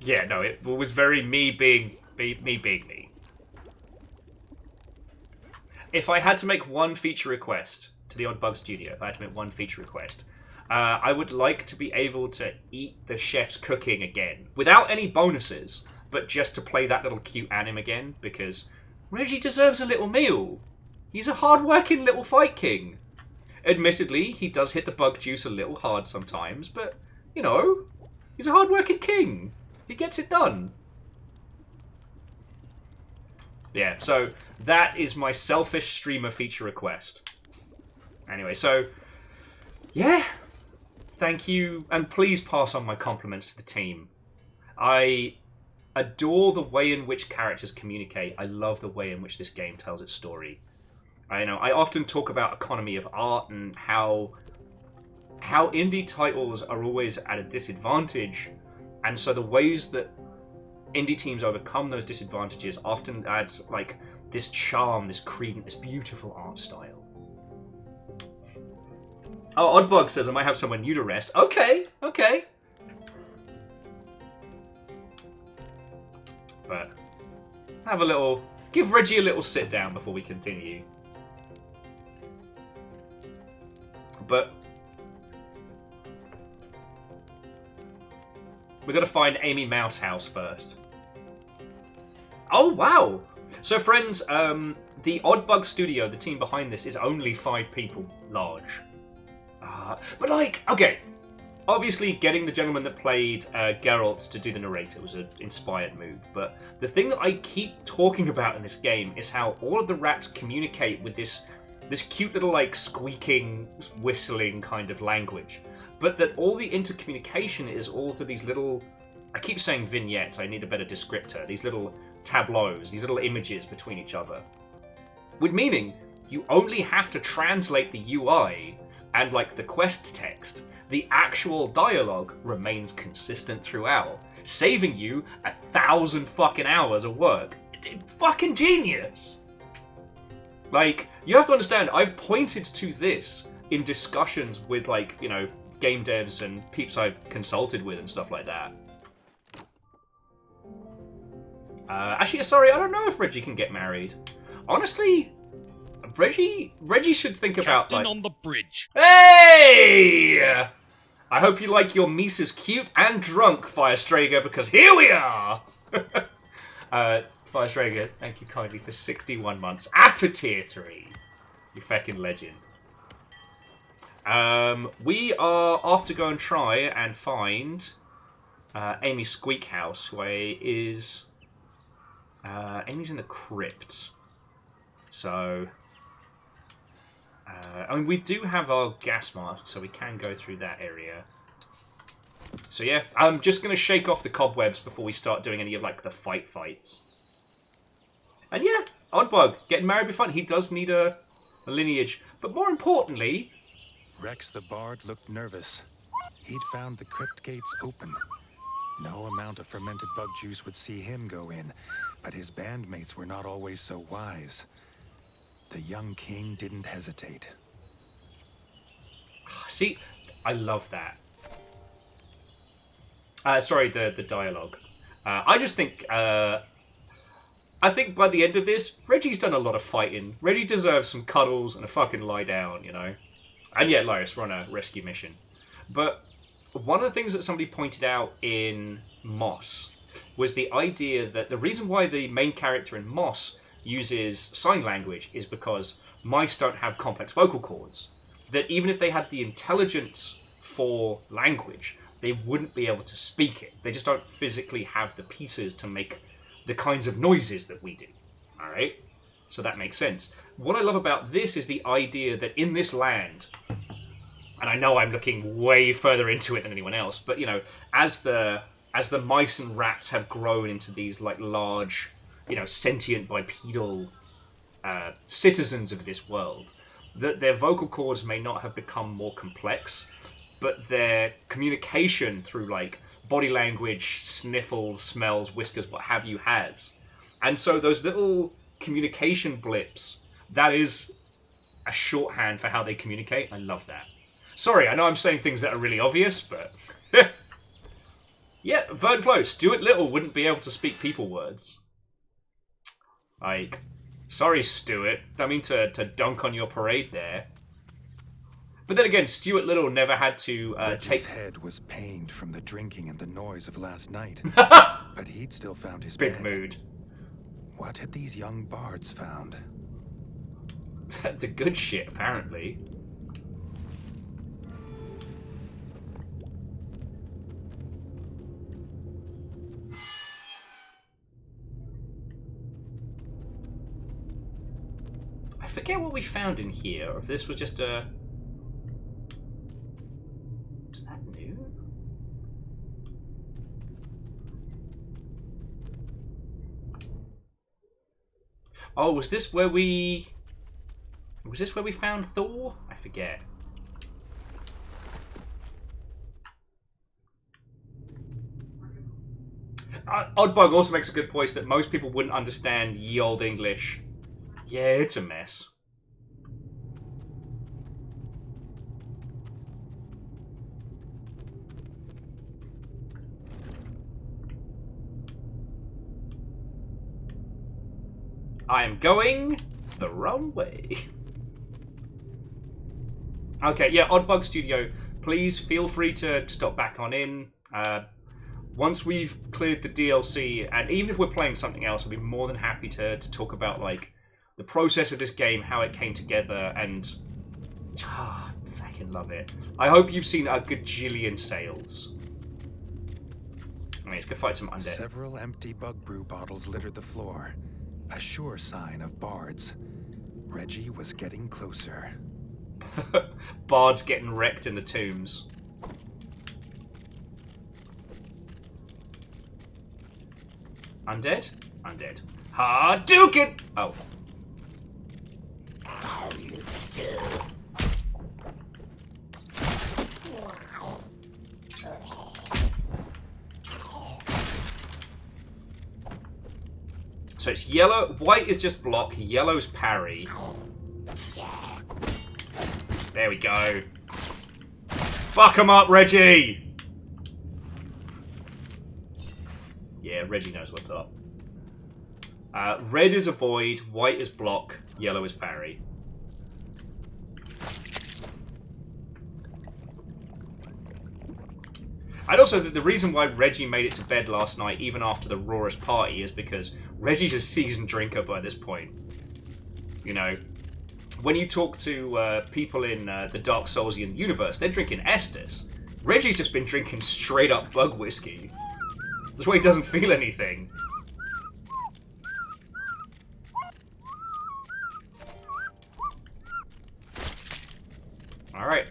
Yeah, no, it was very me being me. If I had to make one feature request to the Oddbug Studio, if I had to make one feature request, I would like to be able to eat the chef's cooking again. Without any bonuses, but just to play that little cute anim again, because Reggie deserves a little meal. He's a hard-working little fight king. Admittedly, he does hit the bug juice a little hard sometimes, but, you know, he's a hard-working king. He gets it done. Yeah, so that is my selfish streamer feature request. Anyway, so, yeah. Thank you, and please pass on my compliments to the team. I adore the way in which characters communicate. I love the way in which this game tells its story. I often talk about economy of art and how indie titles are always at a disadvantage, and so the ways that indie teams overcome those disadvantages often adds like this charm, this credence, this beautiful art style. Oh, Oddbug says I might have someone new to rest. Okay. But give Reggie a little sit down before we continue. But we got to find Amy Mouse House first. Oh, wow! So, friends, the Oddbug Studio, the team behind this, is only 5 people large. But, like, okay. Obviously, getting the gentleman that played Geralt to do the narrator was an inspired move. But the thing that I keep talking about in this game is how all of the rats communicate with this cute little, like, squeaking, whistling kind of language. But that all the intercommunication is all through these little... I keep saying vignettes, I need a better descriptor. These little tableaus, these little images between each other. With meaning, you only have to translate the UI and, like, the quest text. The actual dialogue remains consistent throughout, saving you 1,000 fucking hours of work. Fucking genius! Like, you have to understand, I've pointed to this in discussions with, like, you know, game devs and peeps I've consulted with and stuff like that. Actually, sorry, I don't know if Reggie can get married. Honestly, Reggie should think about, like... on the bridge. Hey! I hope you like your Mises cute and drunk, Firestrager, because here we are! Firestrager, thank you kindly for 61 months at a tier 3. You feckin' legend. We are off to go and try and find Amy Squeak House, who is... Amy's in the crypt. So... I mean, we do have our gas mask, so we can go through that area. So yeah, I'm just going to shake off the cobwebs before we start doing any of, like, the fights. And yeah, Oddbug, getting married would be fun. He does need a lineage. But more importantly... Rex the Bard looked nervous. He'd found the crypt gates open. No amount of fermented bug juice would see him go in, but his bandmates were not always so wise. The young king didn't hesitate. See, I love that. Sorry, the dialogue. I just think... I think by the end of this, Reggie's done a lot of fighting. Reggie deserves some cuddles and a fucking lie down, you know? And yeah, Lyrus, we're on a rescue mission. But one of the things that somebody pointed out in Moss was the idea that the reason why the main character in Moss uses sign language is because mice don't have complex vocal cords. That even if they had the intelligence for language, they wouldn't be able to speak it. They just don't physically have the pieces to make the kinds of noises that we do. Alright? So that makes sense. What I love about this is the idea that in this land, and I know I'm looking way further into it than anyone else, but you know, as the mice and rats have grown into these like large, you know, sentient bipedal citizens of this world, that their vocal cords may not have become more complex, but their communication through like body language, sniffles, smells, whiskers, what have you has. And so those little communication blips, that is a shorthand for how they communicate. I love that. Sorry, I know I'm saying things that are really obvious, but... yeah, Vern Flo, Stuart Little wouldn't be able to speak people words. Like, sorry, Stuart. I mean to dunk on your parade there. But then again, Stuart Little never had to Reggie's head was pained from the drinking and the noise of last night. But he'd still found his Big bed. mood. What had these young bards found? The good shit, apparently. I forget what we found in here, or if this was just a... Is that new? Oh, was this where we... Was this where we found Thor? I forget. Oddbug also makes a good point that most people wouldn't understand ye olde English. Yeah, it's a mess. I am going the wrong way. Okay, yeah, Oddbug Studio, please feel free to stop back on in. Once we've cleared the DLC, and even if we're playing something else, I'll be more than happy to talk about, like, the process of this game, how it came together, and... I fucking love it. I hope you've seen a gajillion sales. Alright, let's go fight some undead. Several empty bug brew bottles littered the floor. A sure sign of bards. Reggie was getting closer. Bards getting wrecked in the tombs. Undead? Undead. Hadouken! Oh. So it's yellow, white is just block, yellow's parry. There we go. Fuck him up, Reggie! Yeah, Reggie knows what's up. Red is avoid, white is block, yellow is parry. And also, the reason why Reggie made it to bed last night, even after the rawest party, is because Reggie's a seasoned drinker by this point. You know, when you talk to people in the Dark Soulsian universe, they're drinking Estus. Reggie's just been drinking straight up bug whiskey. That's why he doesn't feel anything. Alright.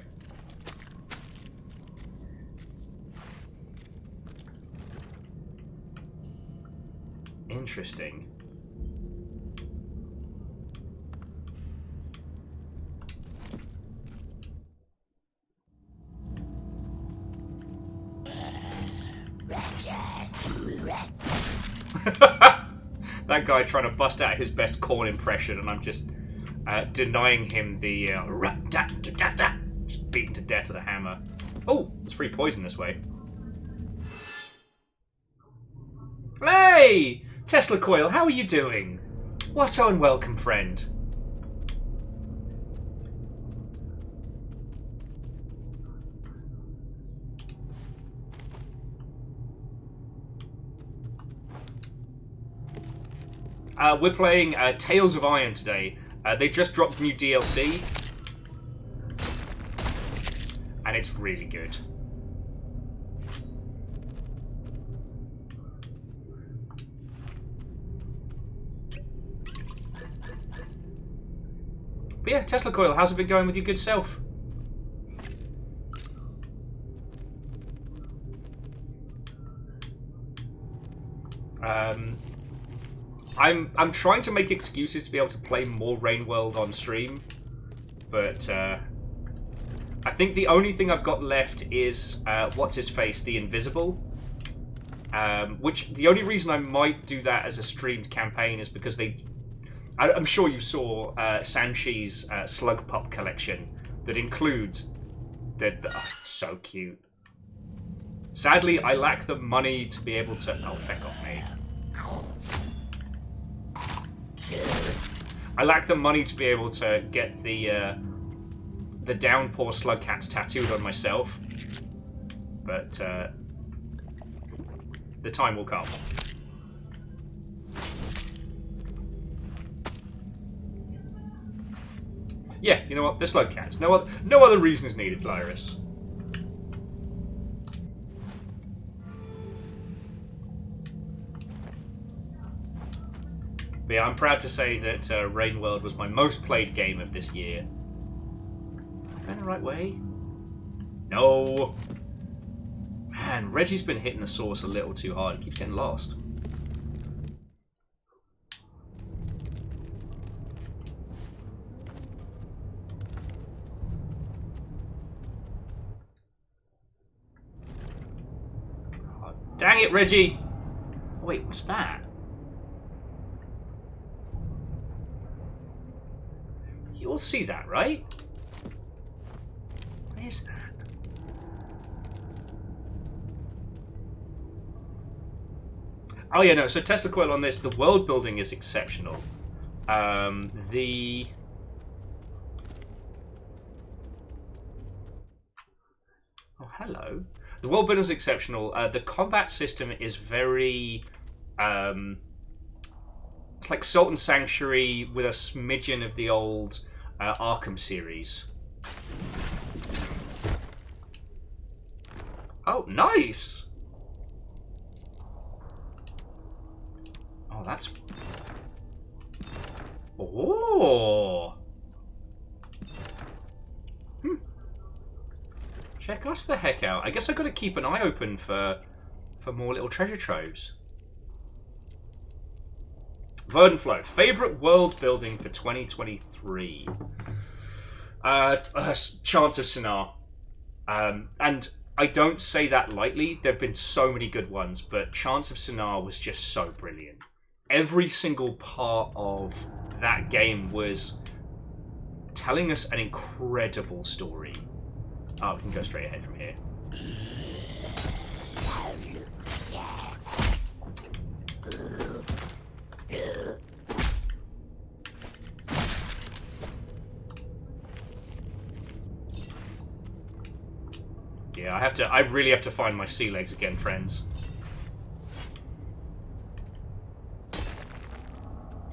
Interesting. That guy trying to bust out his best corn impression, and I'm just denying him the just beaten to death with a hammer. Oh, there's free poison this way. Hey! Tesla Coil, how are you doing? What unwelcome friend. We're playing Tales of Iron today. They just dropped new DLC. And it's really good. But yeah, Tesla Coil, how's it been going with your good self? I'm trying to make excuses to be able to play more Rain World on stream, but I think the only thing I've got left is what's his face, the Invisible. Which the only reason I might do that as a streamed campaign is because I'm sure you saw Sanchi's Slug Pup collection that includes so cute. Sadly, I lack the money to be able to. Oh, feck off me. I lack the money to be able to get the Downpour Slug Cats tattooed on myself, but the time will come. Yeah, you know what? The Slug Cats. No other reason is needed, Lyrus. But yeah, I'm proud to say that Rain World was my most played game of this year. Am I going the right way? No! Man, Reggie's been hitting the source a little too hard. He keeps getting lost. Oh, dang it, Reggie! Wait, what's that? You'll see that, right? What is that? Oh yeah, no, so Tesla Coil on this, the world building is exceptional. Oh, hello. The world building is exceptional. The combat system is very... it's like Salt and Sanctuary with a smidgen of the old Arkham series. Oh, nice! Oh, that's... Oh! Check us the heck out. I guess I've got to keep an eye open for more little treasure troves. Verdenflow, favourite world building for 2023? Chance of Sinar. And I don't say that lightly. There have been so many good ones, but Chance of Sinar was just so brilliant. Every single part of that game was telling us an incredible story. Oh, we can go straight ahead from here. Yeah, I really have to find my sea legs again, friends.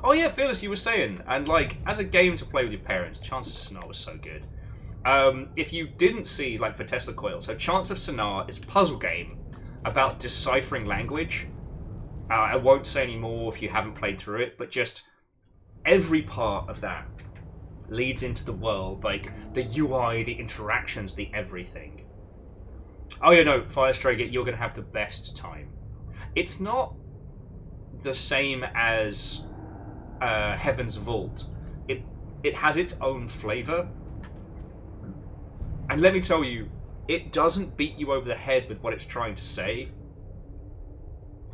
Oh yeah, Phyllis, you were saying, and like, as a game to play with your parents, Chance of Sinar was so good. If you didn't see, like for Tesla Coil, so Chance of Sinar is a puzzle game about deciphering language. I won't say any more if you haven't played through it, but just every part of that leads into the world, like the UI, the interactions, the everything. Oh yeah, no, Firestrager, you're going to have the best time. It's not the same as Heaven's Vault. It has its own flavour. And let me tell you, it doesn't beat you over the head with what it's trying to say.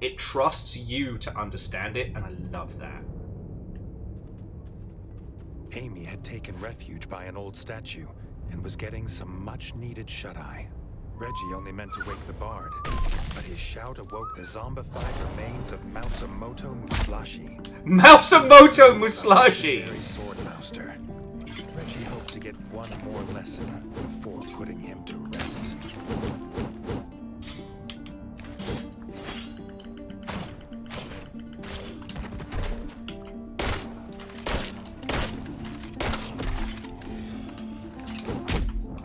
It trusts you to understand it, and I love that. Amy had taken refuge by an old statue and was getting some much-needed shut-eye. Reggie only meant to wake the bard, but his shout awoke the zombified remains of Mausamoto Musashi. Mausamoto Musashi! Very sword master. Reggie hoped to get one more lesson before putting him to rest.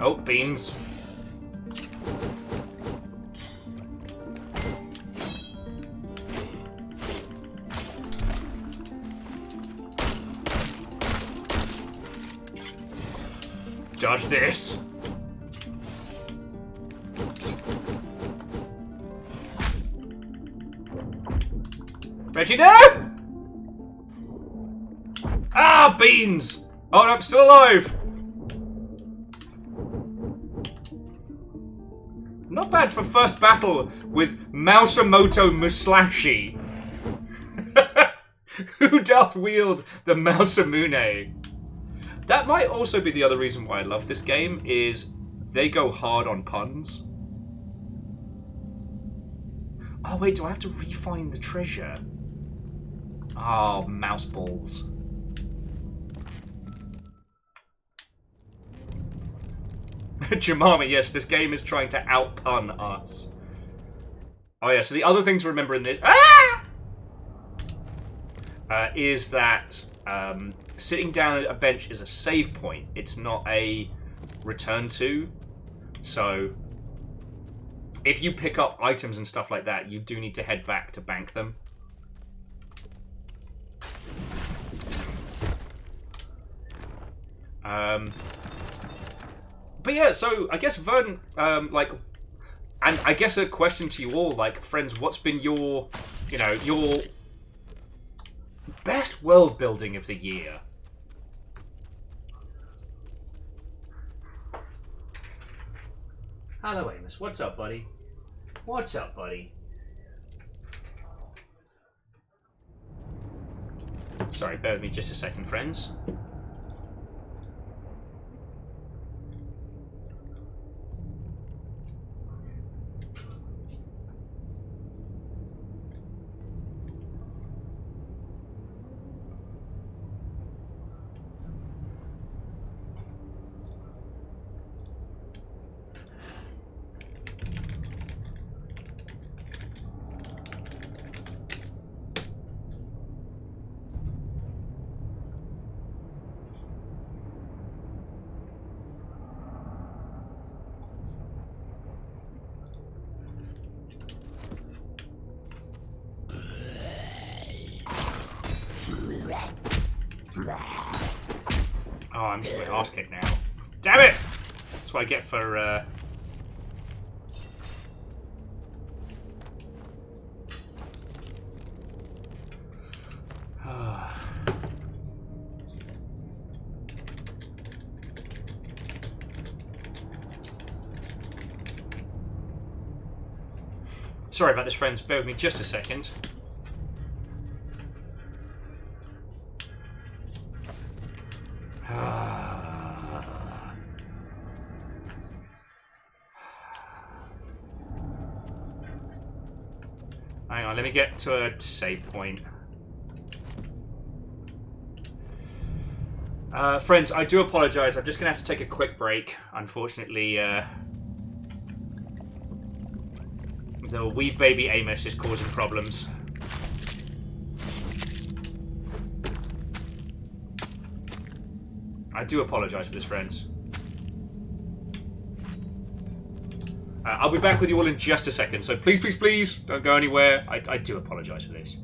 Oh, beans. Dodge this. Reggie, no! Ah, beans! Oh, no, I'm still alive. Not bad for first battle with Mausamoto Musashi. Who doth wield the Mausamune? That might also be the other reason why I love this game, is they go hard on puns. Oh wait, do I have to refine the treasure? Oh, mouse balls. Jemima, yes, this game is trying to out-pun us. Oh yeah, so the other thing to remember in this... is that sitting down at a bench is a save point. It's not a return to. So if you pick up items and stuff like that, you do need to head back to bank them. But yeah, so I guess Vern, like, and I guess a question to you all, like, friends, what's been your, you know, your best world building of the year? Hello, Amos. What's up, buddy? What's up, buddy? Sorry, bear with me just a second, friends. Oh, I'm just getting arse kicked now. Damn it! That's what I get for, Sorry about this, friends. Bear with me just a second. Hang on, let me get to a save point. Friends, I do apologise. I'm just going to have to take a quick break. Unfortunately, the wee baby Amos is causing problems. I do apologise for this, friends. I'll be back with you all in just a second, so please, please, please, don't go anywhere. I do apologise for this.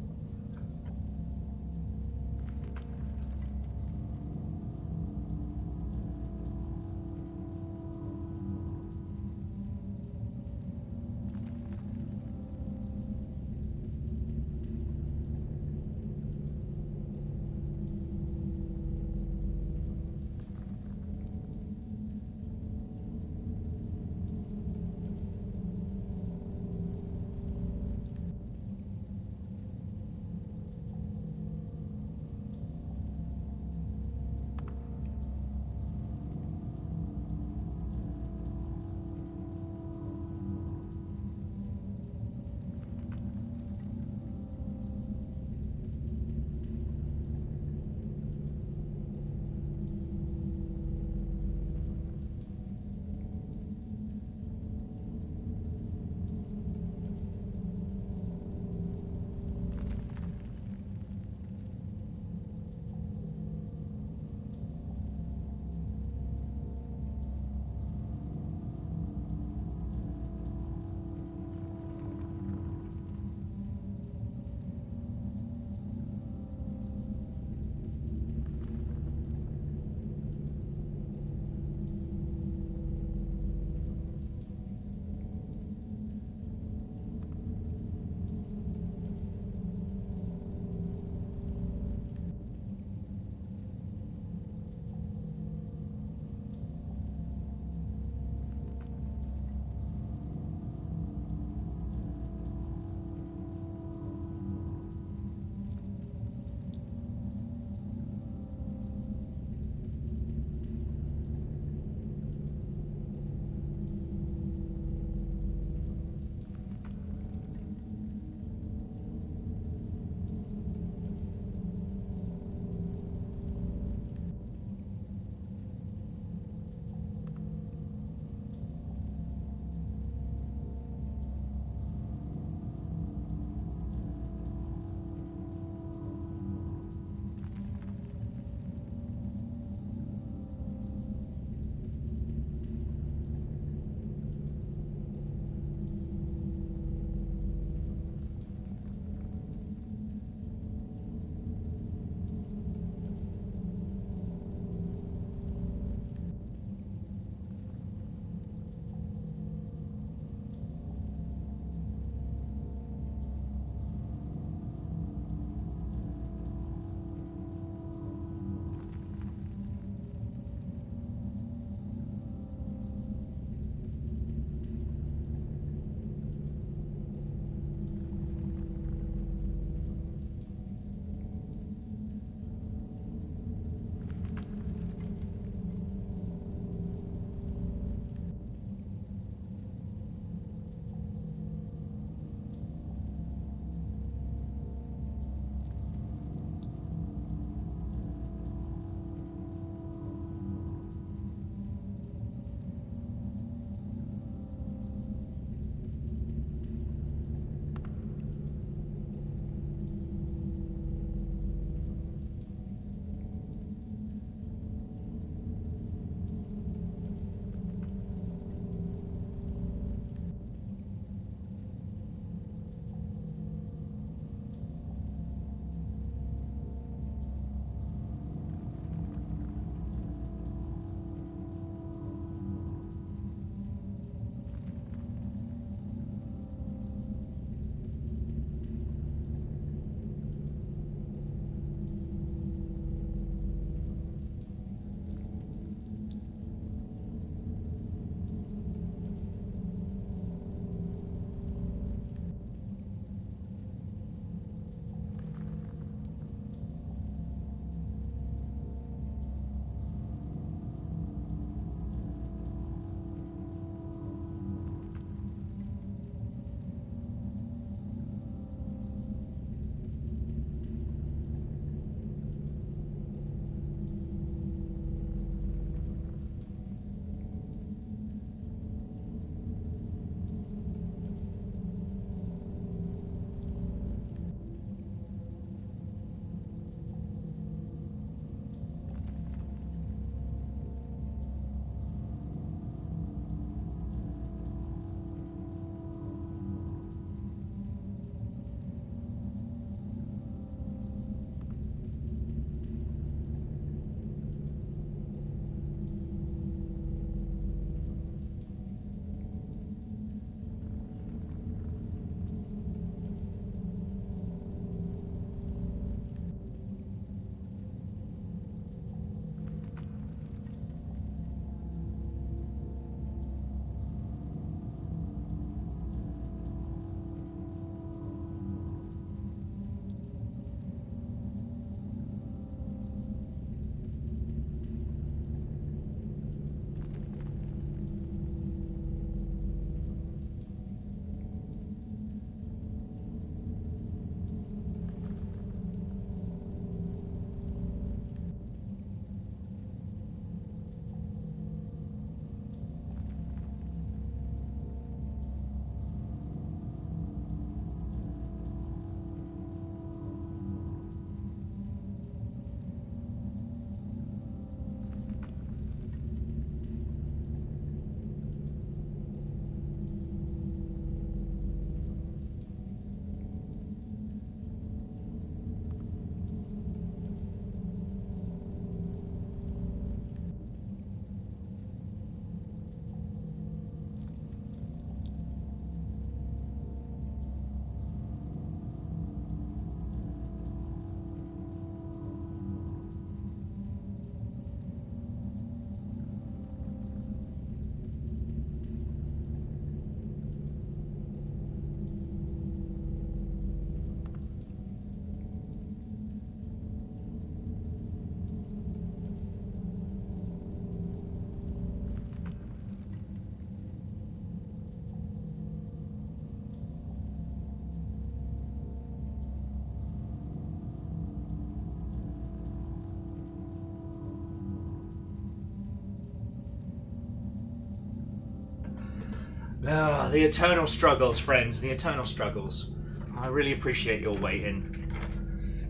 Ah, the eternal struggles, friends. The eternal struggles. I really appreciate your waiting.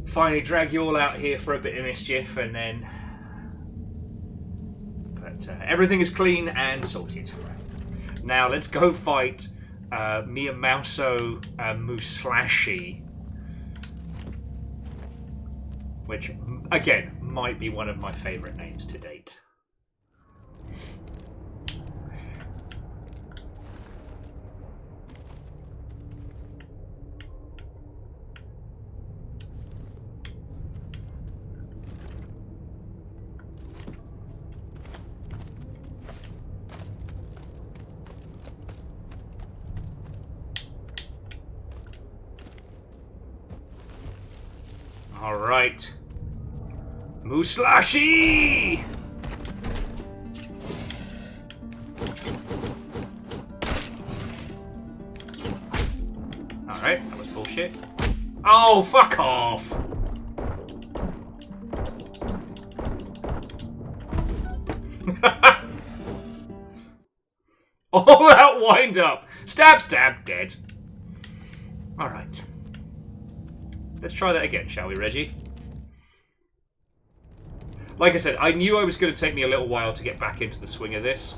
Finally drag you all out here for a bit of mischief, and then... But everything is clean and sorted. Now let's go fight Miyamauso Musashi. Which, again, might be one of my favourite names to date. Alright. Musashi! Alright, that was bullshit. Oh, fuck off! All that wind up! Stab, stab, dead. Alright. Let's try that again, shall we, Reggie? Like I said, I knew it was going to take me a little while to get back into the swing of this.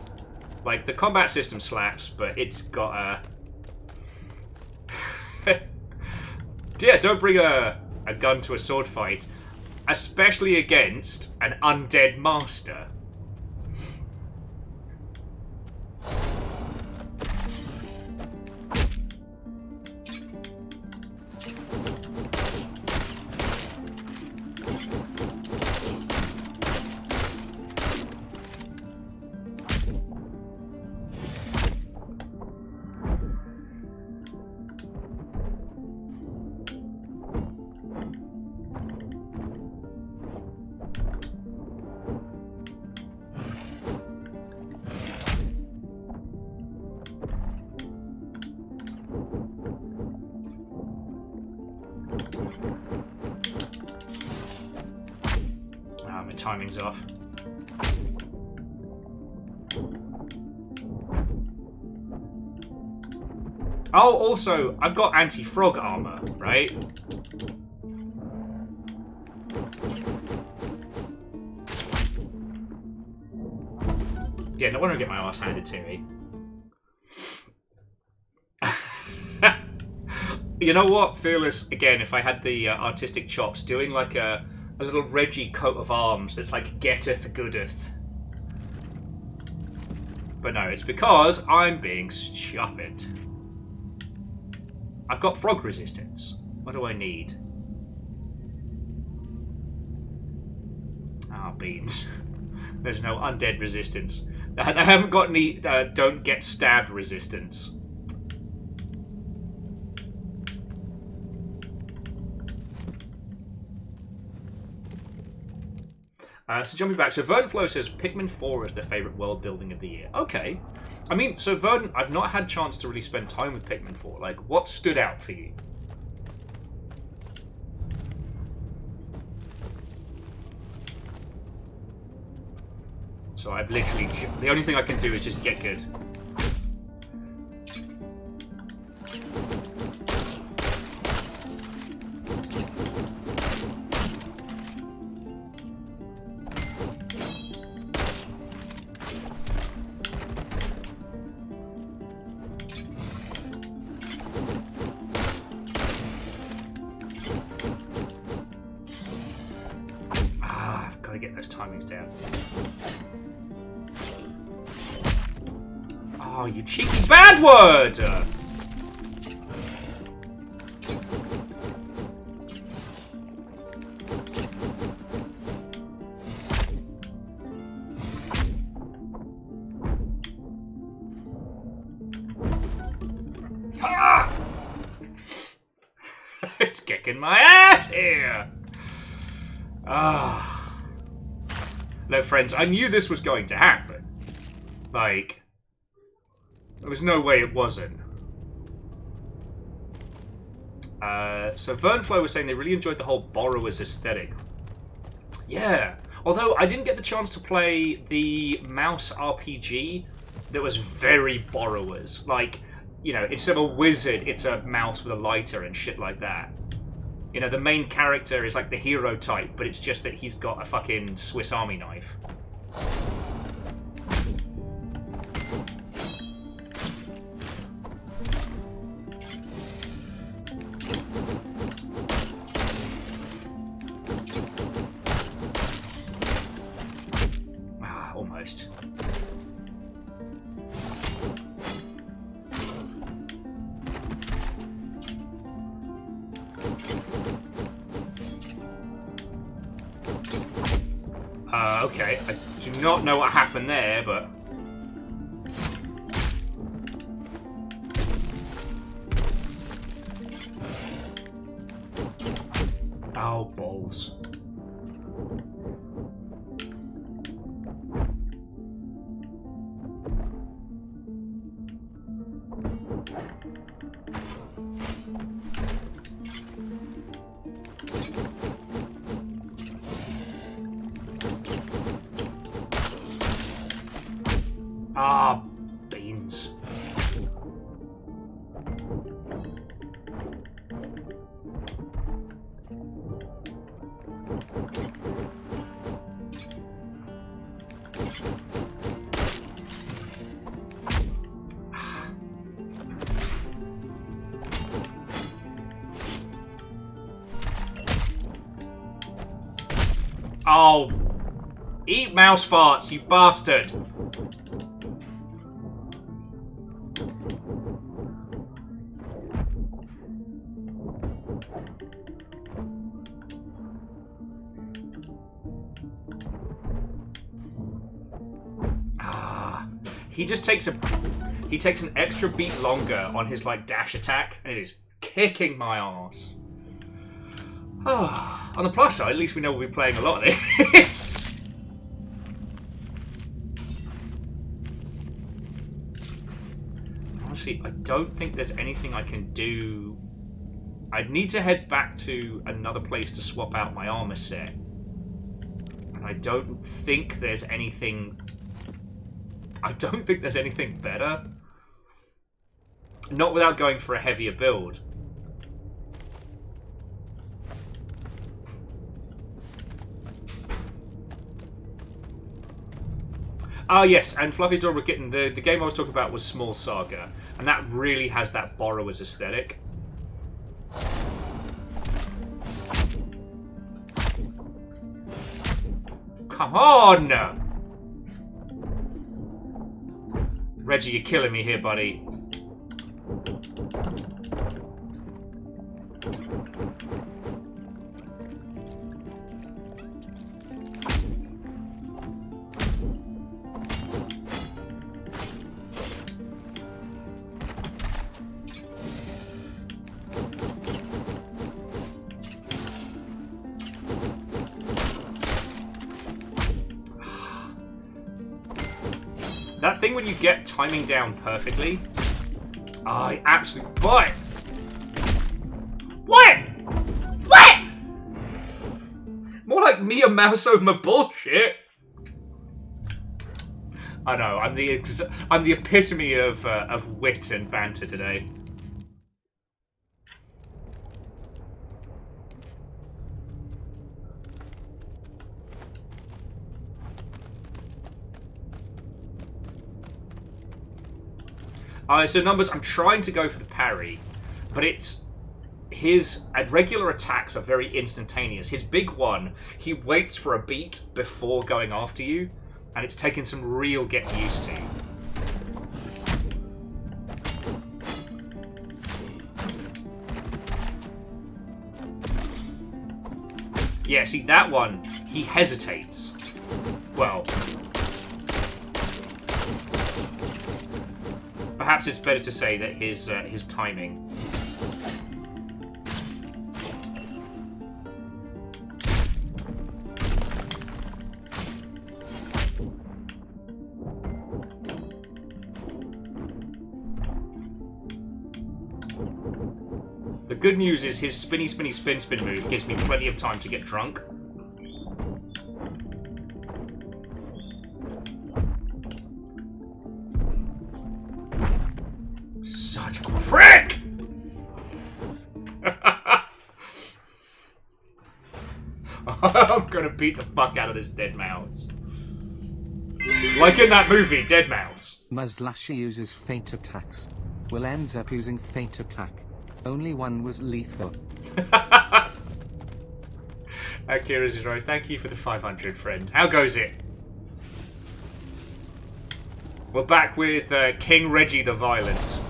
Like, the combat system slaps, but it's got a... Yeah, don't bring a gun to a sword fight, especially against an undead master. My timing's off. Oh, also, I've got anti-frog armor, right? Yeah, no wonder I get my ass handed to me. You know what, Fearless, again, if I had the artistic chops, doing like a little Reggie coat of arms that's like getteth goodeth. But no, it's because I'm being stupid. I've got frog resistance. What do I need? Ah, beans. There's no undead resistance. I haven't got any don't get stabbed resistance. So jumping back, so Vernflow says Pikmin 4 is their favourite world building of the year. Okay. I mean, so Vern, I've not had a chance to really spend time with Pikmin 4. Like, what stood out for you? So I've literally... The only thing I can do is just get good. Get those timings down. Oh, you cheeky bad word! Ah! It's kicking my ass here! Ah. No, friends, I knew this was going to happen. Like, there was no way it wasn't. So Vernflow was saying they really enjoyed the whole borrower's aesthetic. Yeah, although I didn't get the chance to play the mouse RPG that was very borrowers. Like, you know, instead of a wizard, it's a mouse with a lighter and shit like that. You know, the main character is like the hero type, but it's just that he's got a fucking Swiss Army knife. Ah, almost. Okay, I do not know what happened there, but... Oh, balls. Ah, beans. Oh, eat mouse farts, you bastard! He just takes an extra beat longer on his like dash attack, and it is kicking my ass. Oh, on the plus side, at least we know we'll be playing a lot of this. Honestly, I don't think there's anything I can do. I'd need to head back to another place to swap out my armor set, and I don't think there's anything. I don't think there's anything better. Not without going for a heavier build. Ah, yes, and Fluffy Adorable Kitten, the game I was talking about was Small Saga, and that really has that borrower's aesthetic. Come on! Reggie, you're killing me here, buddy. That thing when you get timing down perfectly, I absolutely... What? What? What? More like me and mouse over my bullshit. I know, I'm the epitome of wit and banter today. So numbers, I'm trying to go for the parry, but it's his regular attacks are very instantaneous. His big one, he waits for a beat before going after you, and it's taken some real getting used to. Yeah, see that one, he hesitates. Well, perhaps it's better to say that his timing. The good news is his spinny, spinny, spin, spin move gives me plenty of time to get drunk. Such a prick! I'm gonna beat the fuck out of this dead mouse. Like in that movie, Dead Mouse. Muslashi uses feint attacks. Will ends up using feint attack. Only one was lethal. Akira Zero, thank you for the 500, friend. How goes it? We're back with King Reggie the Violent.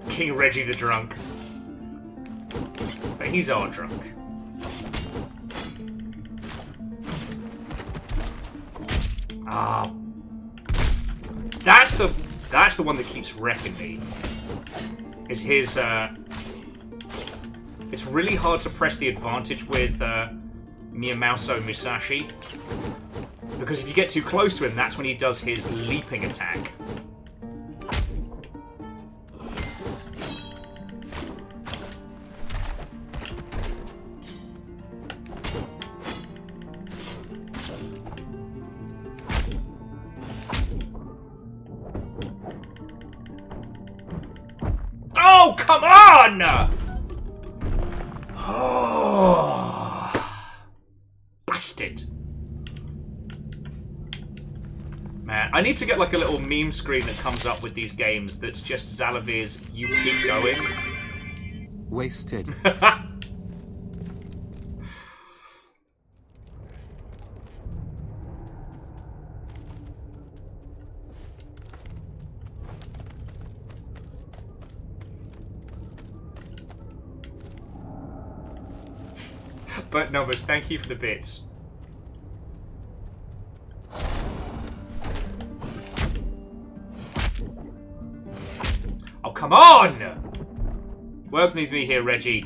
King Reggie the Drunk. But he's our drunk. Ah. That's the one that keeps wrecking me. Is his it's really hard to press the advantage with Miyamoto Musashi. Because if you get too close to him, that's when he does his leaping attack. Oh, come on! Oh, bastard. Man, I need to get like a little meme screen that comes up with these games that's just Zalavir's "You Keep Going." Wasted. But Numbers, thank you for the bits. Oh, come on! Work with me here, Reggie.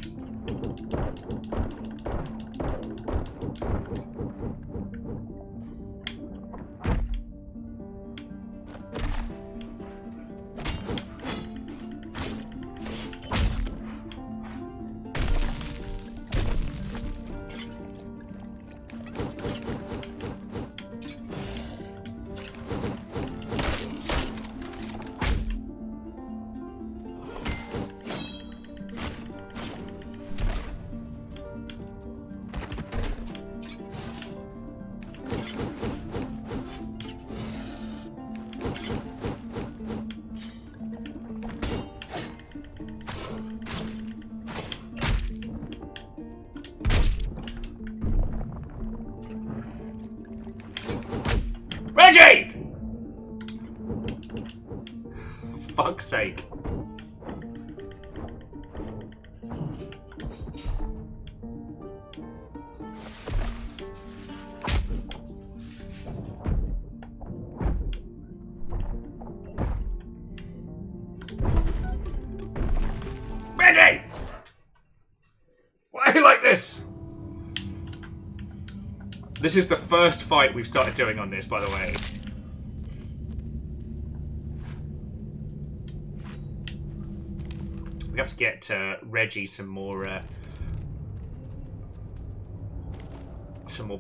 Reggie! For fuck's sake. Reggie! Why are you like this? This is the first fight we've started doing on this, by the way. We have to get Reggie some more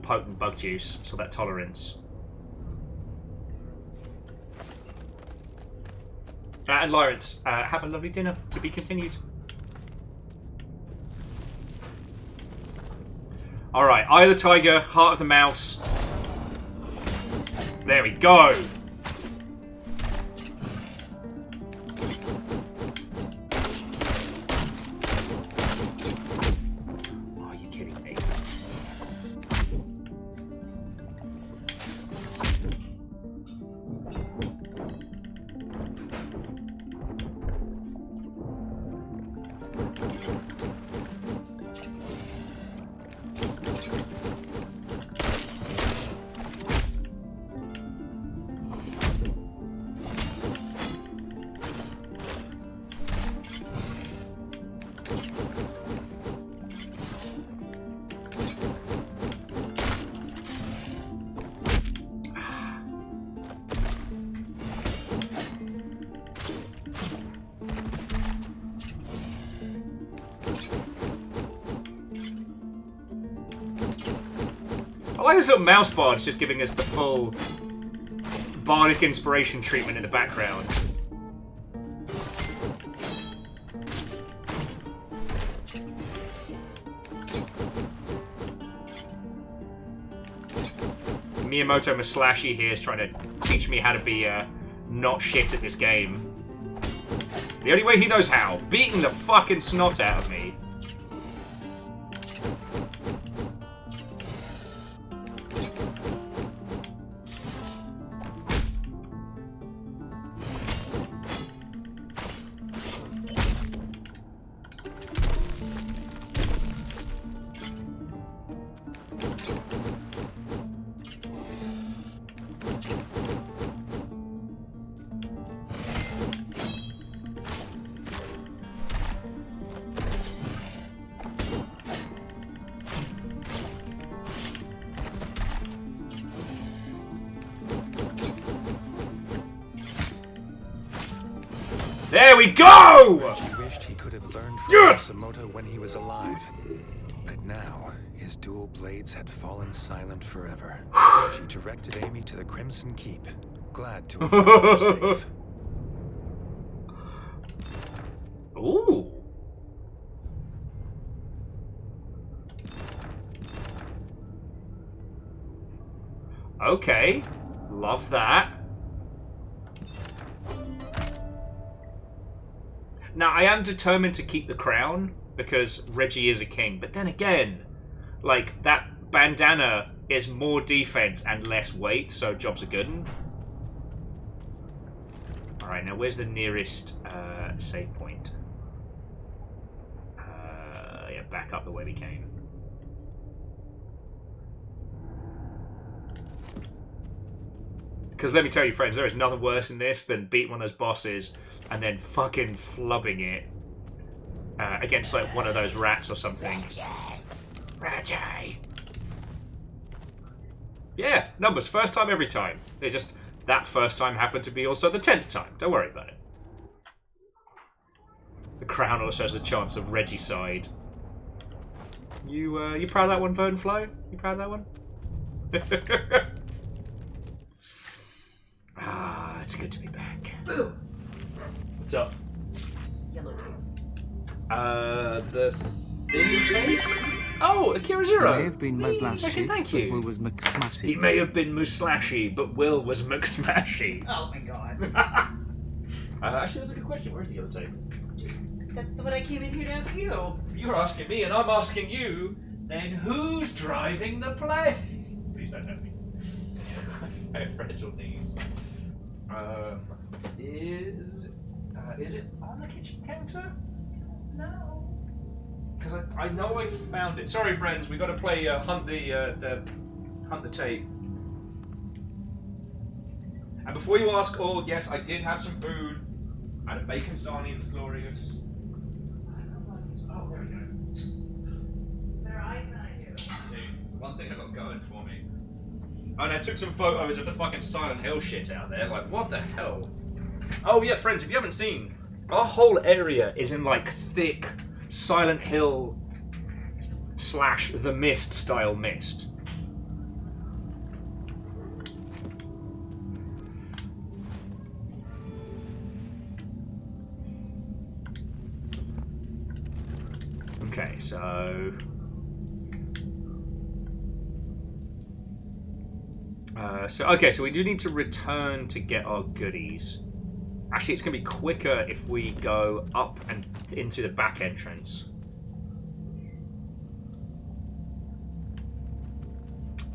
potent bug juice, so that tolerance. And Lawrence, have a lovely dinner. To be continued. Alright, Eye of the Tiger, Heart of the Mouse. There we go. Are you kidding me? I like this little mouse bard's just giving us the full bardic inspiration treatment in the background. Miyamoto Maslashi here is trying to teach me how to be not shit at this game. The only way he knows how. Beating the fucking snot out of me. There we go! Reggie wished he could have learned from Yes! Matsumoto when he was alive. But now, his dual blades had fallen silent forever. Reggie directed Amy to the Crimson Keep, glad to have found her safe. Ooh. Okay. Love that. Now, I am determined to keep the crown, because Reggie is a king. But then again, like, that bandana is more defense and less weight, so jobs are good. Alright, now where's the nearest save point? Yeah, back up the way we came. Because let me tell you, friends, there is nothing worse than this than beating one of those bosses and then fucking flubbing it against like one of those rats or something. Reggie! Yeah, numbers. First time every time. They just, that first time happened to be also the 10th time. Don't worry about it. The crown also has a chance of Regicide. You proud of that one, Vern Flo? You proud of that one? Ah, it's good to be back. Boo! What's up? Yellow tape. The thing tape? Oh, Akira Zero. May have been Muslashy, Okay, thank you. but Will was McSmashy. He may have been Muslashy, but Will was McSmashy. Oh my god. Actually, that's a good question. Where's the yellow tape? That's what I came in here to ask you. If you're asking me and I'm asking you, then who's driving the plane? Please don't know me. I have fragile knees. Is it on the kitchen counter? No. Because I know I found it. Sorry, friends. We got to play hunt the tape. And before you ask, oh yes, I did have some food. I had a bacon sarnie. It was glorious. Oh, there we go. Better eyes than I do. It's the one thing I got going for me. Oh, and I took some photos of the fucking Silent Hill shit out there. Like, what the hell? Oh yeah, friends, if you haven't seen, our whole area is in like thick Silent Hill / The Mist style mist. Okay, so so we do need to return to get our goodies. Actually, it's going to be quicker if we go up and in through the back entrance.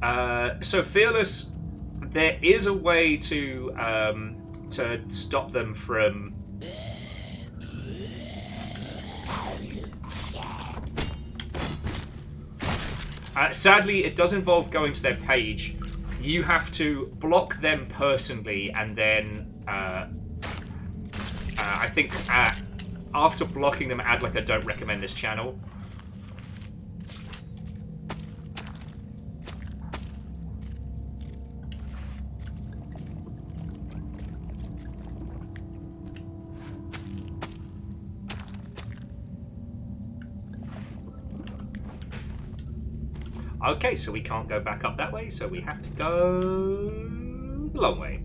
So Fearless, there is a way to stop them from. Sadly, it does involve going to their page. You have to block them personally, and then I think after blocking them, add like a don't recommend this channel. Okay, so we can't go back up that way, so we have to go the long way.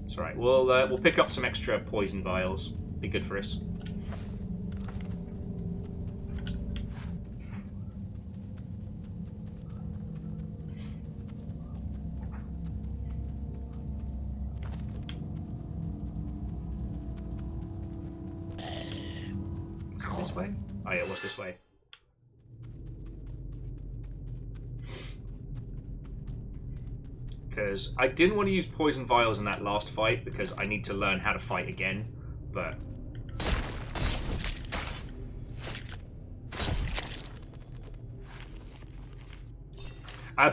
It's alright, we'll pick up some extra poison vials. Be good for us. This way? Oh yeah, what's this way? Because I didn't want to use poison vials in that last fight because I need to learn how to fight again, but...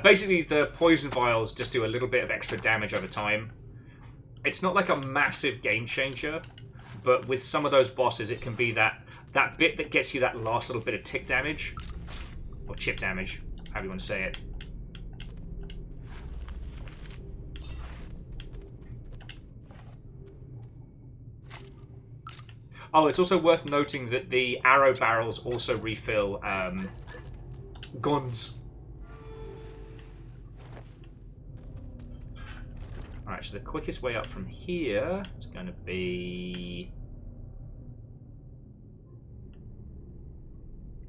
basically, the poison vials just do a little bit of extra damage over time. It's not like a massive game changer, but with some of those bosses, it can be that bit that gets you that last little bit of tick damage. Or chip damage, however you want to say it. Oh, it's also worth noting that the arrow barrels also refill guns. Alright, so the quickest way up from here is going to be...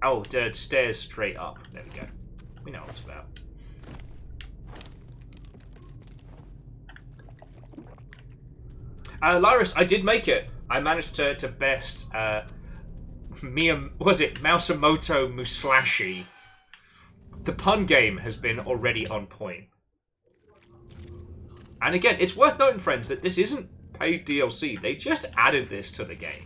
Oh, the stairs straight up. There we go. We know what it's about. Lyris, I did make it. I managed to best Mausamoto Musashi. The pun game has been already on point. And again, it's worth noting, friends, that this isn't paid DLC. They just added this to the game.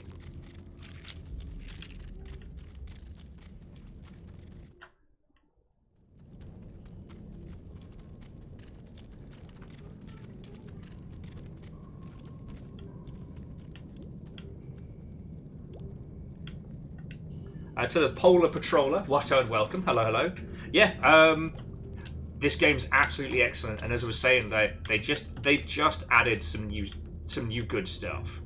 To the Polar Patroller, Watto and welcome. Hello, hello. Yeah, this game's absolutely excellent, and as I was saying, they just added some new good stuff.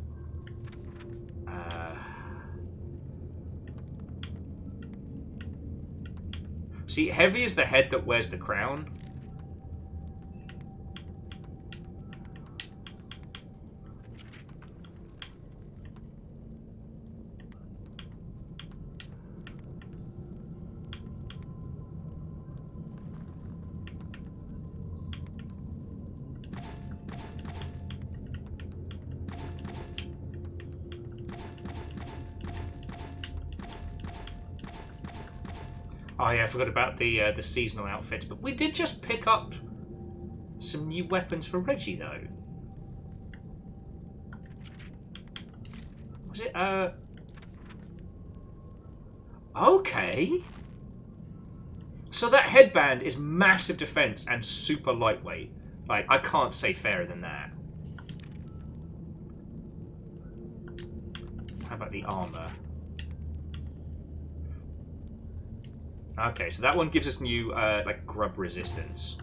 See, Heavy is the head that wears the crown. Oh yeah, I forgot about the seasonal outfits, but we did just pick up some new weapons for Reggie, though. Was it, okay. So that headband is massive defense and super lightweight. Like, I can't say fairer than that. How about the armor? Okay, so that one gives us new, like, grub resistance.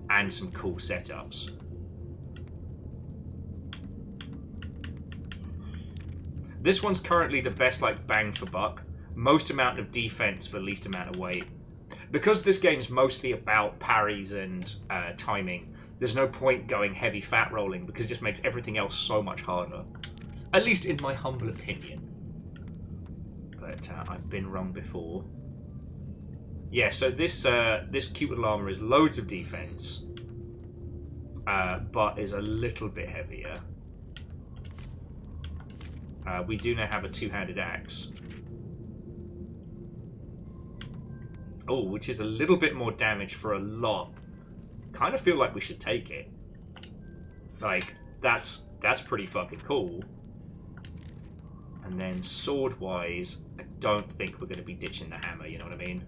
And some cool setups. This one's currently the best, like, bang for buck. Most amount of defense for least amount of weight. Because this game's mostly about parries and timing, there's no point going heavy fat rolling because it just makes everything else so much harder. At least in my humble opinion. But I've been wrong before. Yeah, so this cute little armor is loads of defense, but is a little bit heavier. We do now have a two-handed axe. Oh, which is a little bit more damage for a lot. Kind of feel like we should take it. Like, that's pretty fucking cool. And then sword-wise, I don't think we're going to be ditching the hammer, you know what I mean?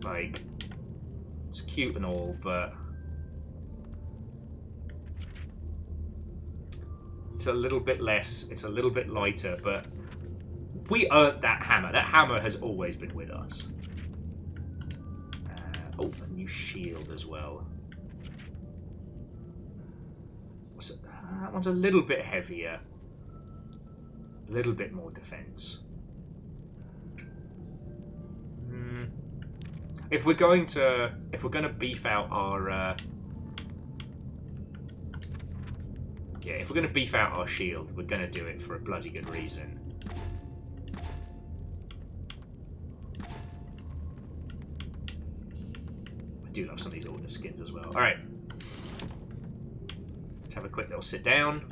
Like, it's cute and all, but... It's a little bit less. It's a little bit lighter, but we earned that hammer. That hammer has always been with us. Oh, a new shield as well. So, that one's a little bit heavier. A little bit more defense. If we're going to beef out our if we're going to beef out our shield, we're going to do it for a bloody good reason. I do love some of these order skins as well. Alright. Let's have a quick little sit down.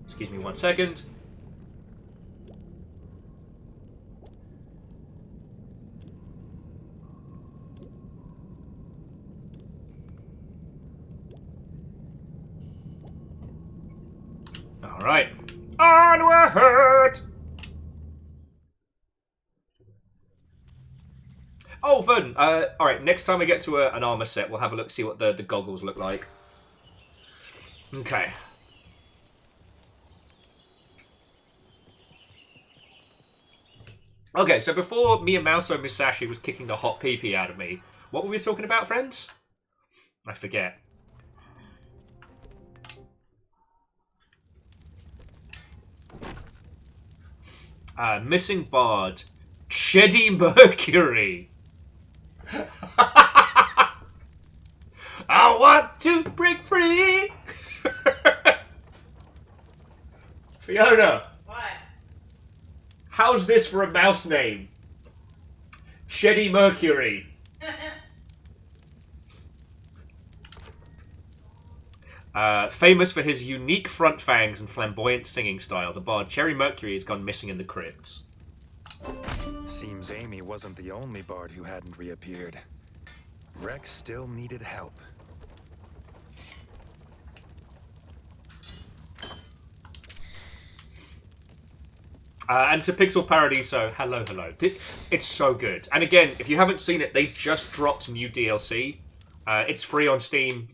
Excuse me 1 second. Alright. Onward! Oh, fun! Alright, next time we get to an armor set, we'll have a look, see what the goggles look like. Okay. Okay, so before Miyamoto Musashi was kicking the hot pee-pee out of me, what were we talking about, friends? I forget. Missing Bard. Cheddy Mercury. I want to break free. Fiona. What? How's this for a mouse name? Cheddy Mercury. Famous for his unique front fangs and flamboyant singing style, the bard Cherry Mercury has gone missing in the crypts. Seems Amy wasn't the only bard who hadn't reappeared. Rex still needed help. And to Pixel Paradiso, hello. It's so good. And again, if you haven't seen it, they just dropped new DLC. It's free on Steam.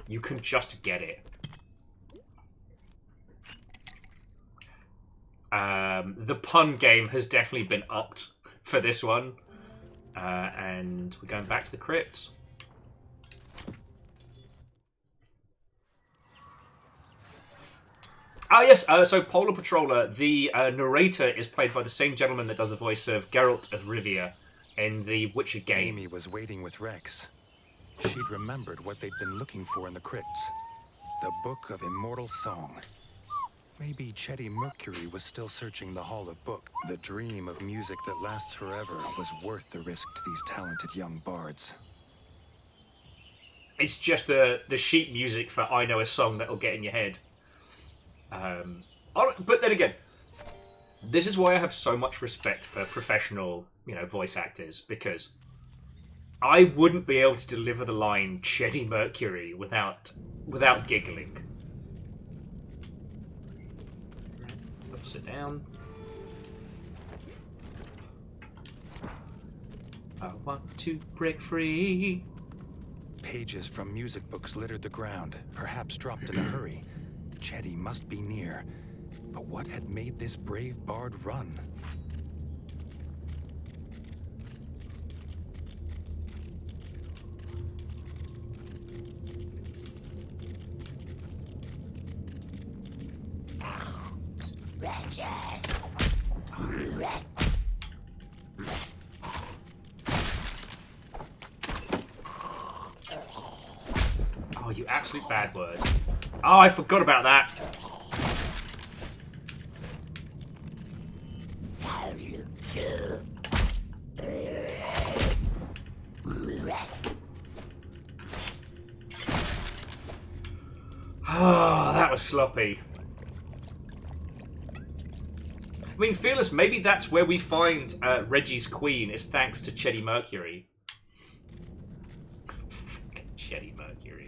You can just get it. The pun game has definitely been upped for this one. And we're going back to the crypt. Oh, yes. So, Polar Patroller, the narrator is played by the same gentleman that does the voice of Geralt of Rivia in the Witcher game. Amy was waiting with Rex. She'd remembered what they'd been looking for in the crypts. The Book of Immortal Song. Maybe Cheddy Mercury was still searching the Hall of Book. The dream of music that lasts forever was worth the risk to these talented young bards. It's just the sheet music for I Know a Song that'll get in your head. But then again, this is why I have so much respect for professional, voice actors, because I wouldn't be able to deliver the line Cheddy Mercury without giggling. Sit down. I want to break free. Pages from music books littered the ground, perhaps dropped in a hurry. Cheddy must be near. But what had made this brave bard run? Oh, you absolute bad word. Oh, I forgot about that. Oh, that was sloppy. I mean, Fearless, maybe that's where we find Reggie's queen, is thanks to Cheddy Mercury. Cheddy Mercury.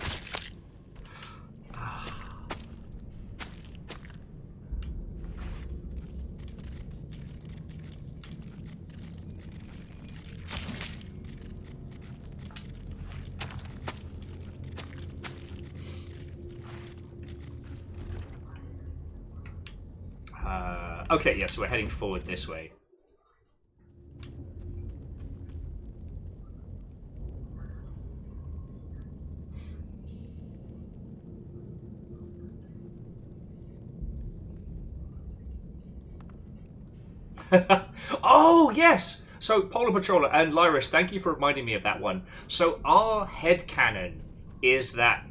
Okay, yeah, so we're heading forward this way. Oh, yes! So, Polar Patroller and Lyris, thank you for reminding me of that one. So, our headcanon is that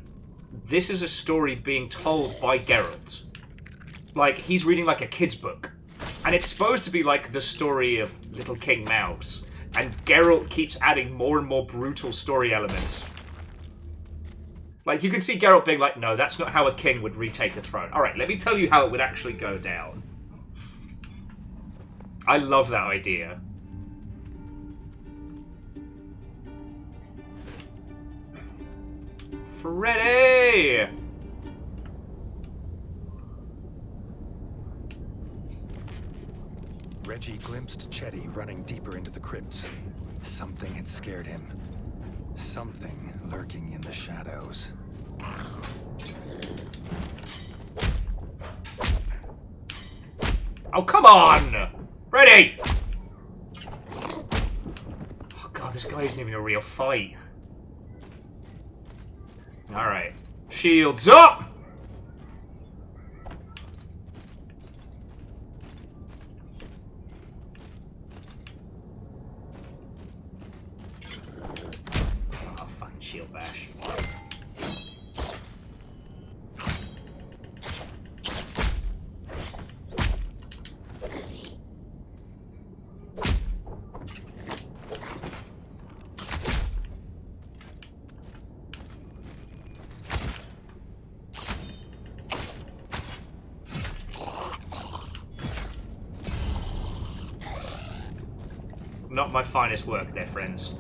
this is a story being told by Geralt. Like, he's reading like a kid's book. And it's supposed to be like the story of Little King Mouse. And Geralt keeps adding more and more brutal story elements. Like, you can see Geralt being like, no, that's not how a king would retake the throne. Alright, let me tell you how it would actually go down. I love that idea. Freddy! Reggie glimpsed Chetty running deeper into the crypts. Something had scared him. Something lurking in the shadows. Oh, come on! Ready! Oh god, this guy isn't even a real fight. Alright. Shields up! Oh, fucking shield bash. Not my finest work there, friends.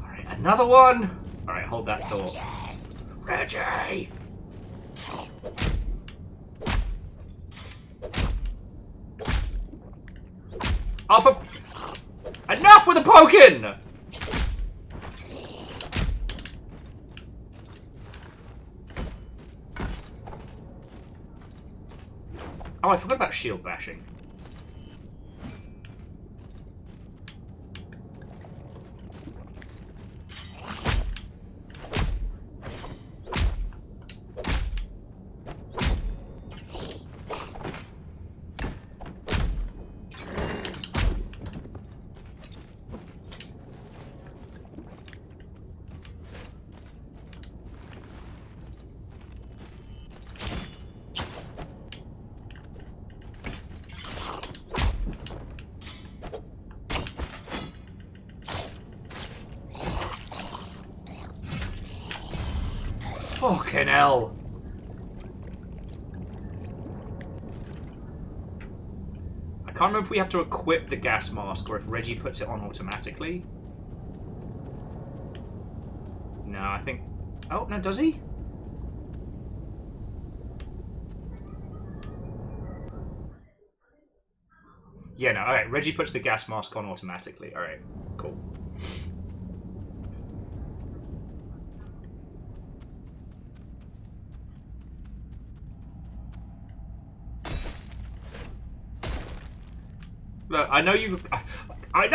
Alright, another one! Alright, hold that thought. Reggie! Oh, for... Enough with the poking! Oh, I forgot about shield bashing. Fucking hell. I can't remember if we have to equip the gas mask or if Reggie puts it on automatically. No, I think... Oh, no, does he? Yeah, no, alright. Reggie puts the gas mask on automatically. Alright, cool. Look, I know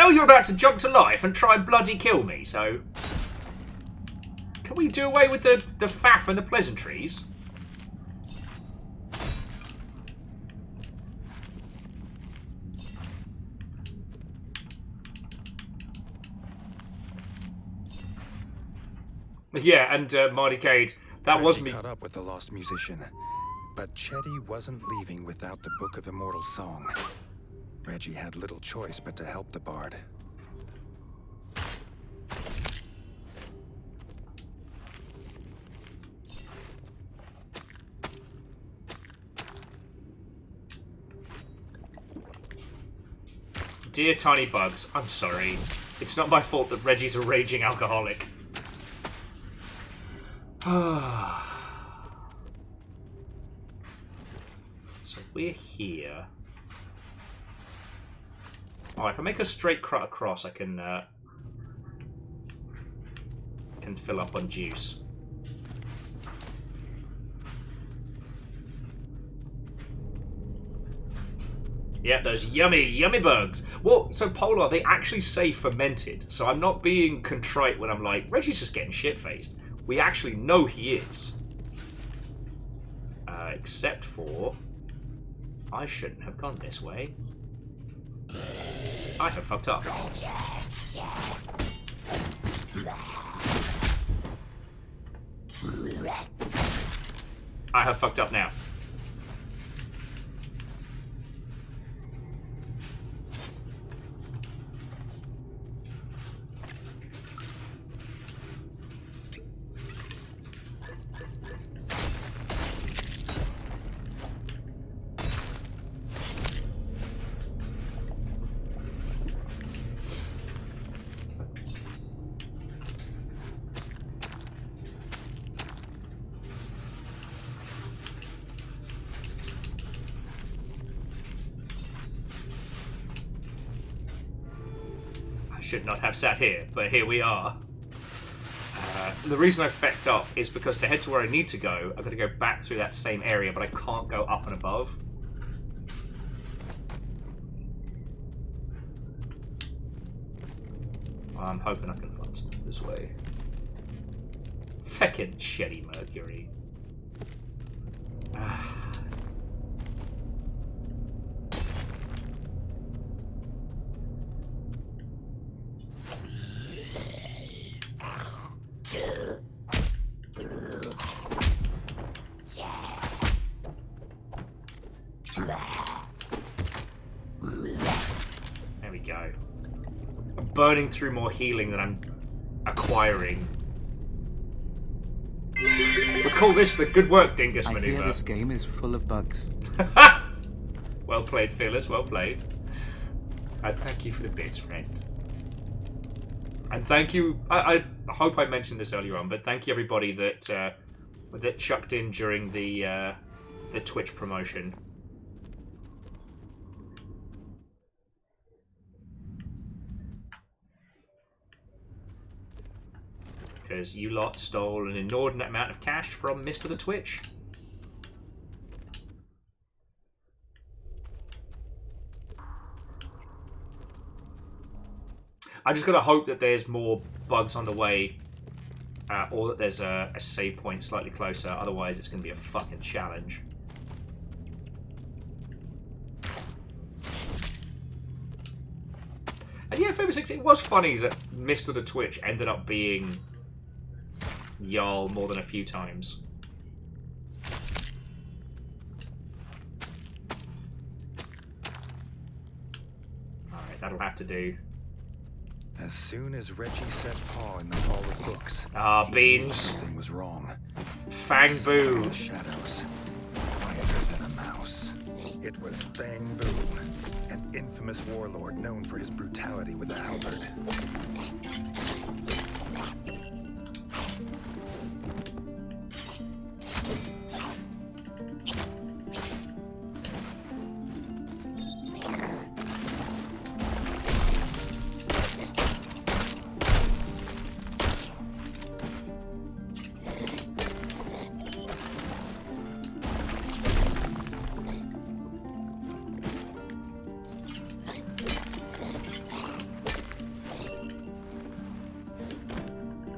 you're about to jump to life and try and bloody kill me, so... Can we do away with the faff and the pleasantries? Yeah, and Marty Cade, that was me. Caught up with the lost musician, but Chetty wasn't leaving without the Book of Immortal Song. Reggie had little choice but to help the bard. Dear Tiny Bugs, I'm sorry. It's not my fault that Reggie's a raging alcoholic. So we're here. Oh, if I make a straight cut across, I can fill up on juice. Yeah, those yummy, yummy bugs. Well, so Polar, they actually say fermented, so I'm not being contrite when I'm like, Reggie's just getting shit-faced. We actually know he is. Except for... I shouldn't have gone this way. I have fucked up. I have fucked up now. Should not have sat here, but here we are. The reason I fecked up is because to head to where I need to go, I've got to go back through that same area, but I can't go up and above. I'm hoping I can find something this way. Feckin' shitty Mercury. There we go. I'm burning through more healing than I'm acquiring. We call this the good work dingus I maneuver. hear this game is full of bugs. Well played, Fearless, well played. And thank you for the bits, friend. And thank you, I hope I mentioned this earlier on, but thank you everybody that that chucked in during the Twitch promotion. Because you lot stole an inordinate amount of cash from Mr. the Twitch. I just gotta hope that there's more bugs on the way, or that there's a save point slightly closer. Otherwise, it's gonna be a fucking challenge. And yeah, Fable 6, it was funny that Mr. the Twitch ended up being Jarl more than a few times. Alright, that'll have to do. As soon as Reggie set paw in the Hall of Books, Ah, he knew beans. something was wrong. Fang Something in Boo. the shadows, quieter than a mouse. It was Fang Boo, an infamous warlord known for his brutality with a halberd.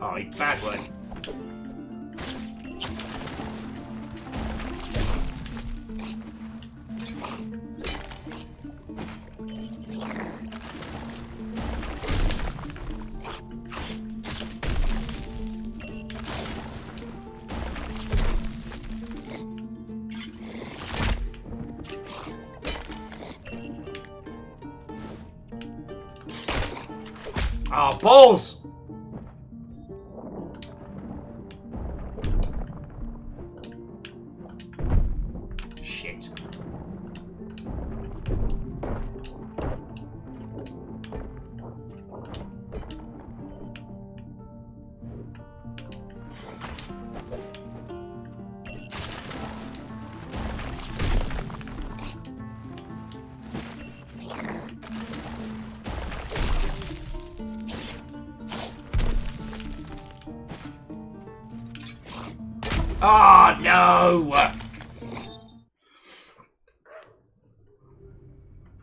Oh, you bad one. Ah, balls! Shit. Oh no!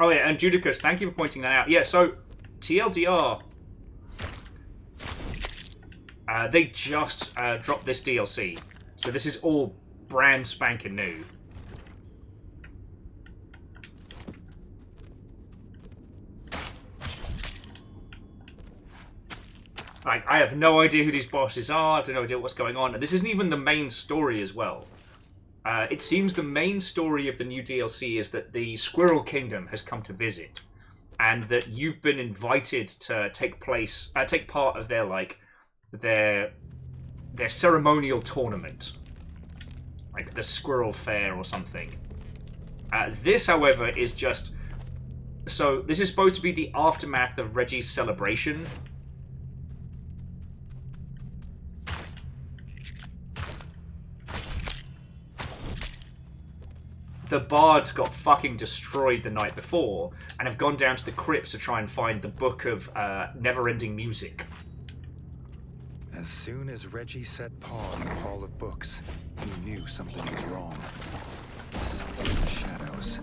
Oh yeah, and Judicus, thank you for pointing that out. Yeah, so TLDR, they just dropped this DLC, so this is all brand spanking new. Like, I have no idea who these bosses are. I have no idea what's going on. And this isn't even the main story as well. It seems the main story of the new DLC is that the Squirrel Kingdom has come to visit, and that you've been invited to take part of their ceremonial tournament, like the Squirrel Fair or something. This, however, is just so. This is supposed to be the aftermath of Reggie's celebration. The bards got fucking destroyed the night before and have gone down to the crypts to try and find the book of never-ending music. As soon as Reggie set paw in the Hall of Books, he knew something was wrong. Something in the shadows,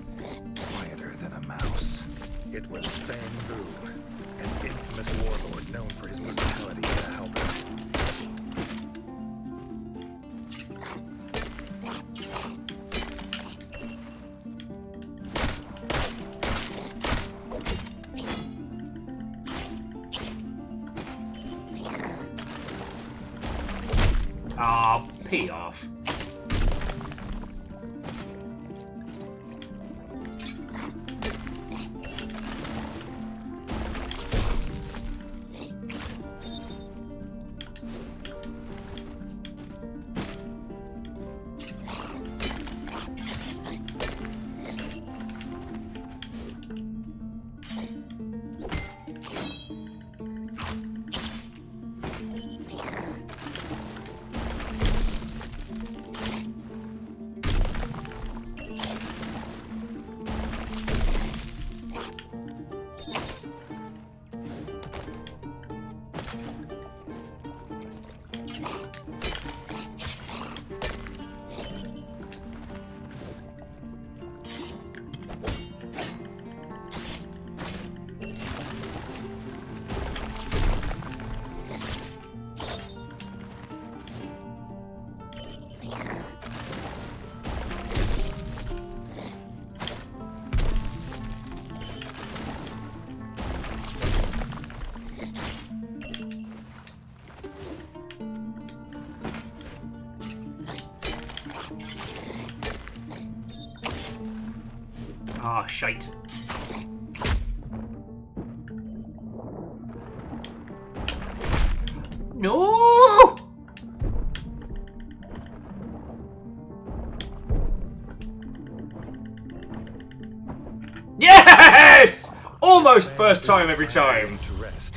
quieter than a mouse. It was Bamboo, an infamous warlord known for his brutality to the Helper. Ah, pee off. Ah, shite. No! Yes! Almost first time every time. To rest,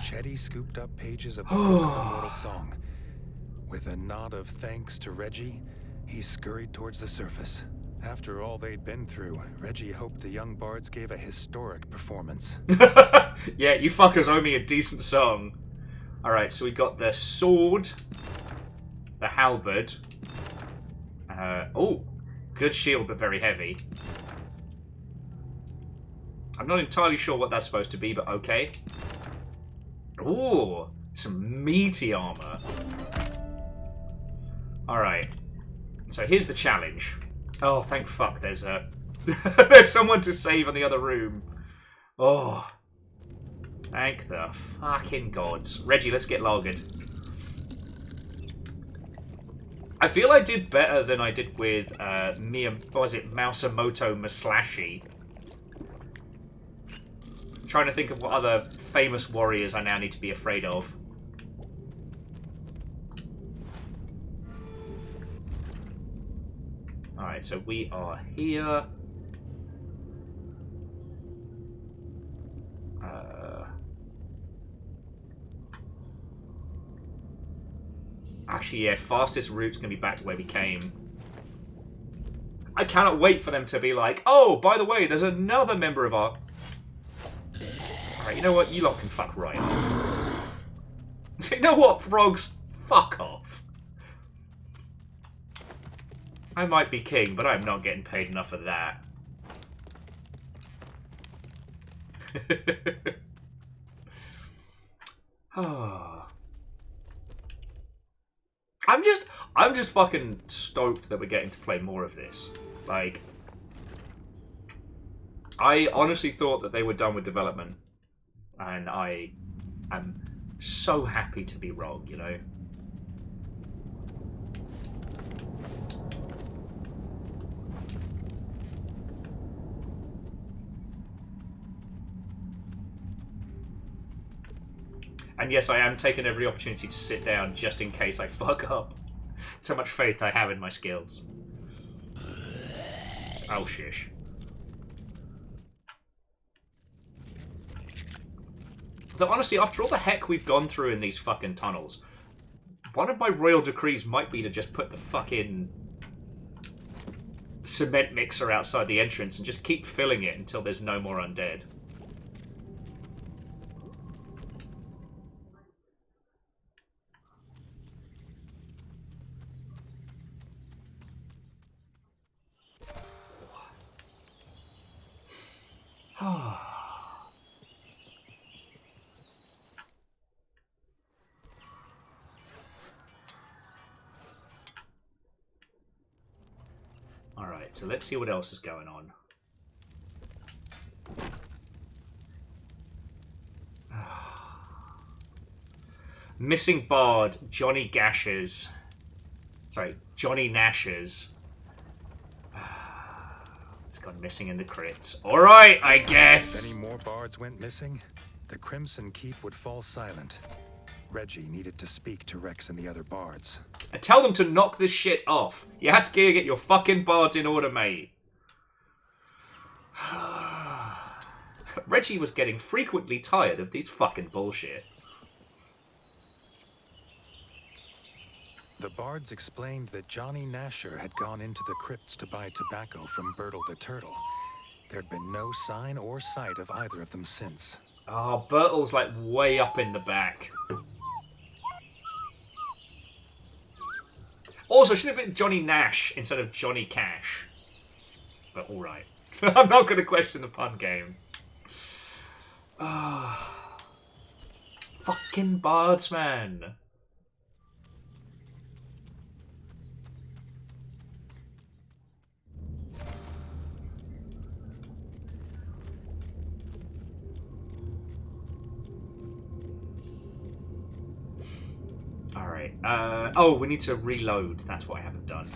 Chetty scooped up pages of the book of Immortal Song. With a nod of thanks to Reggie, he scurried towards the surface. After all they'd been through, Reggie hoped the young bards gave a historic performance. Yeah, you fuckers owe me a decent song. Alright, so we got the sword, the halberd. Oh, good shield, but very heavy. I'm not entirely sure what that's supposed to be, but okay. Ooh, some meaty armor. Alright, so here's the challenge. Oh, thank fuck, there's there's someone to save in the other room. Oh, thank the fucking gods. Reggie, let's get logged. I feel I did better than I did with Mausamoto Maslashi. I'm trying to think of what other famous warriors I now need to be afraid of. Alright, so we are here. Actually, yeah, fastest route's going to be back to where we came. I cannot wait for them to be like, oh, by the way, there's another member of our... Alright, you know what? You lot can fuck right off. You know what, frogs? Fuck off. I might be king, but I'm not getting paid enough for that. I'm just fucking stoked that we're getting to play more of this. Like, I honestly thought that they were done with development, and I am so happy to be wrong, you know? And yes, I am taking every opportunity to sit down just in case I fuck up. So much faith I have in my skills. Oh, shish. Though honestly, after all the heck we've gone through in these fucking tunnels, one of my royal decrees might be to just put the fucking cement mixer outside the entrance and just keep filling it until there's no more undead. Alright, so let's see what else is going on. Missing Bard, Johnny Gashers. Sorry, Johnny Nashers. It's gone missing in the crits. Alright, I guess. If any more bards went missing, the Crimson Keep would fall silent. Reggie needed to speak to Rex and the other bards. And tell them to knock this shit off. Yaskier, get your fucking bards in order, mate. Reggie was getting frequently tired of these fucking bullshit. The bards explained that Johnny Nasher had gone into the crypts to buy tobacco from Bertle the Turtle. There'd been no sign or sight of either of them since. Oh, Bertle's like way up in the back. Also, should have been Johnny Nash instead of Johnny Cash. But alright. I'm not going to question the pun game. Fucking bards, man. Alright. Oh, we need to reload. That's what I haven't done.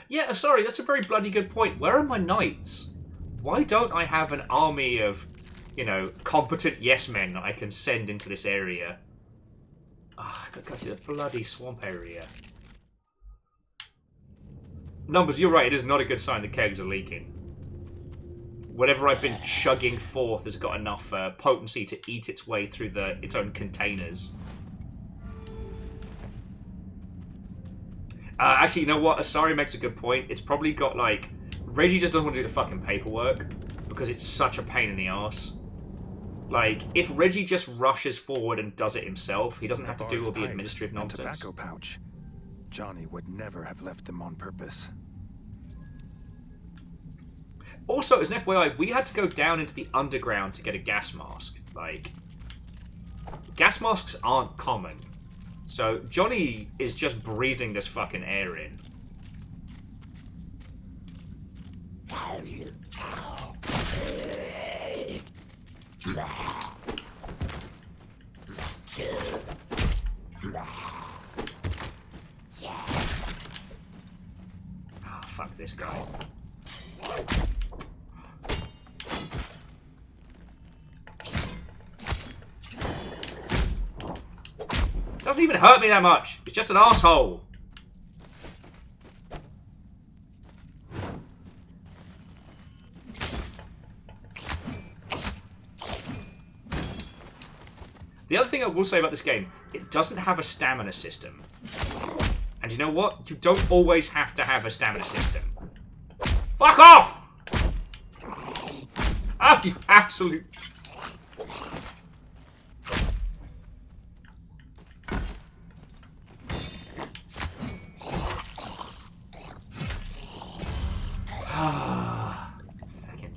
Yeah, sorry, that's a very bloody good point. Where are my knights? Why don't I have an army of, you know, competent yes men that I can send into this area? Ah, I gotta go to the bloody swamp area. Numbers, you're right, it is not a good sign the kegs are leaking. Whatever I've been chugging forth has got enough potency to eat its way through its own containers. Actually, you know what? Asari makes a good point. It's probably got, like... Reggie just doesn't want to do the fucking paperwork because it's such a pain in the arse. Like, if Reggie just rushes forward and does it himself, he doesn't have to do all the administrative nonsense. Tobacco pouch. Johnny would never have left them on purpose. Also, as an FYI, we had to go down into the underground to get a gas mask. Like, gas masks aren't common. So, Johnny is just breathing this fucking air in. Oh, fuck this guy. Doesn't even hurt me that much. It's just an asshole. The other thing I will say about this game, it doesn't have a stamina system. And you know what? You don't always have to have a stamina system. Fuck off! Oh, you absolute...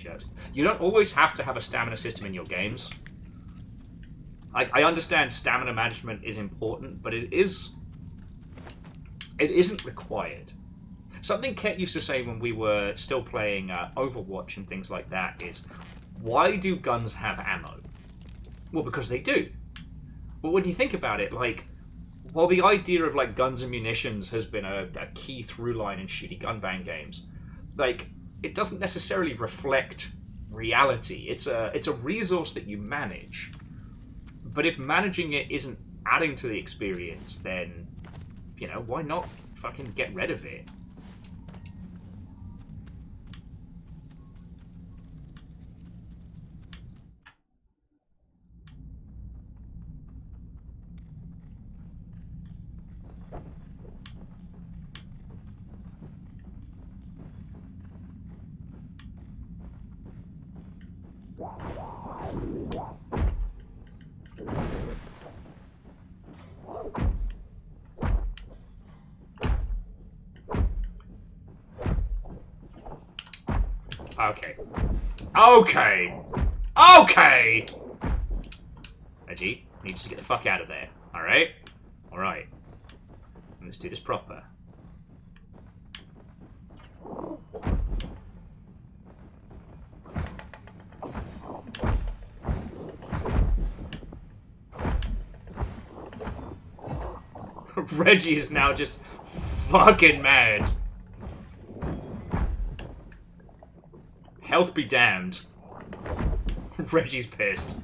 jokes. You don't always have to have a stamina system in your games. I understand stamina management is important, but it isn't required. Something Ket used to say when we were still playing Overwatch and things like that is, why do guns have ammo? Well, because they do. But when you think about it, like, while the idea of like guns and munitions has been a key through line in shitty gunbang games, like, it doesn't necessarily reflect reality. It's a resource that you manage. But if managing it isn't adding to the experience, then, you know, why not fucking get rid of it? Okay. Okay! Okay! Reggie needs to get the fuck out of there. Alright? Alright. Let's do this proper. Reggie is now just fucking mad. Health be damned. Reggie's pissed.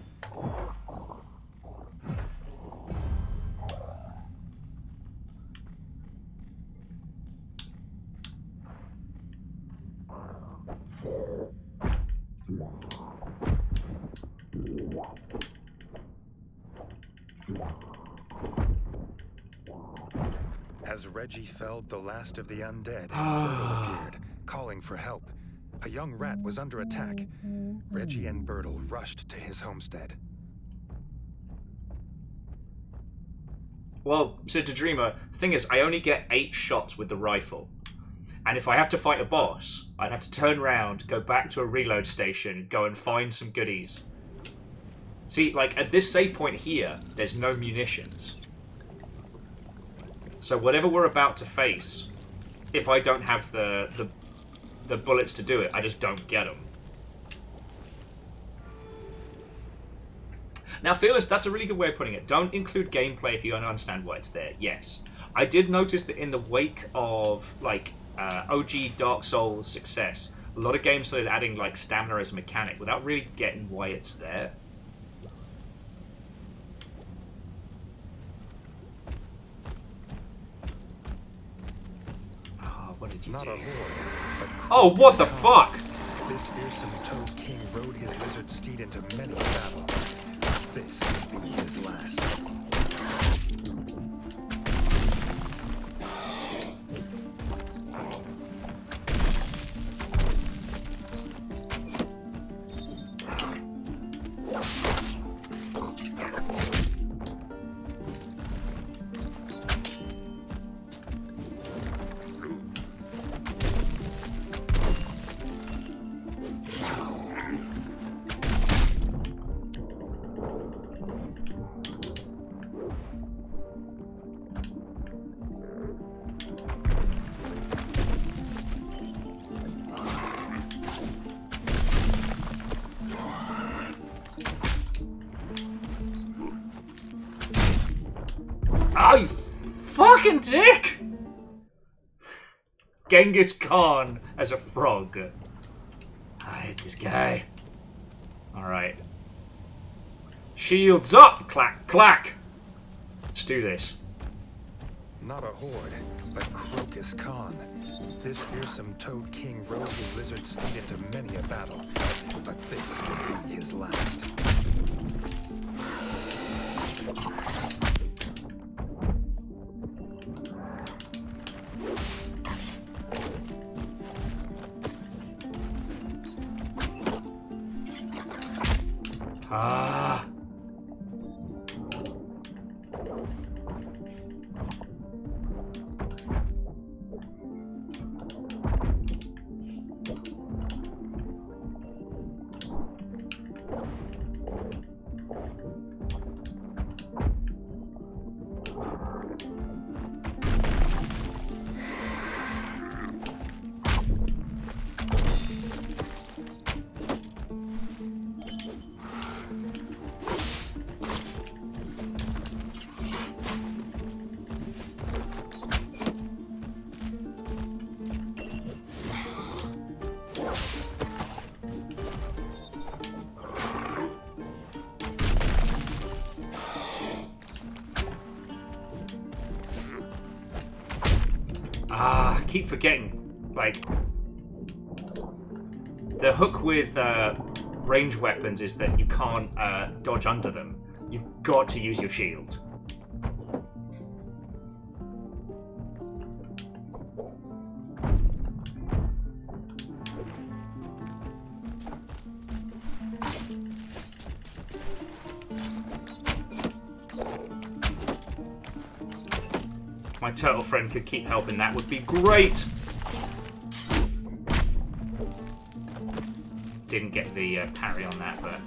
As Reggie felled the last of the undead, Bertle appeared, calling for help. A young rat was under attack. Reggie and Bertle rushed to his homestead. Well, so to Dreamer, the thing is, I only get 8 shots with the rifle. And if I have to fight a boss, I'd have to turn around, go back to a reload station, go and find some goodies. See, like, at this save point here, there's no munitions. So whatever we're about to face, if I don't have the bullets to do it, I just don't get them. Now, Fearless, that's a really good way of putting it. Don't include gameplay if you don't understand why it's there. Yes. I did notice that in the wake of, like, OG Dark Souls success, a lot of games started adding, like, stamina as a mechanic without really getting why it's there. Oh, what did you do? Oh, what the fuck? This fearsome Toad King rode his lizard steed into many a battle. This will be his last. Oh, you fucking dick! Genghis Khan as a frog. I hate this guy. Alright. Shields up! Clack, clack! Let's do this. Not a horde, but Crocus Khan. This fearsome Toad King rode his lizard steed into many a battle, but this will be his last. Ah. Ah, I keep forgetting. Like, the hook with ranged weapons is that you can't dodge under them. You've got to use your shield. My turtle friend could keep helping, that would be great! Didn't get the parry on that, but...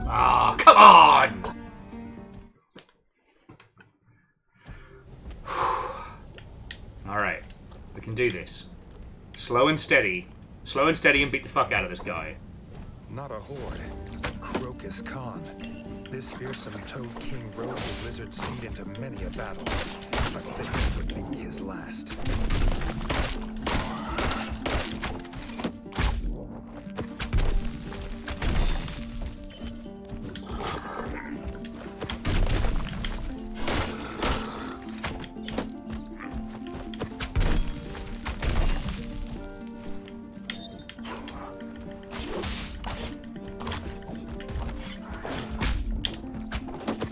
Ah, come on! Alright, we can do this. Slow and steady. Slow and steady and beat the fuck out of this guy. Not a horde, Crocus Khan. This fearsome Toad King rode the lizard seed into many a battle, but this would be his last.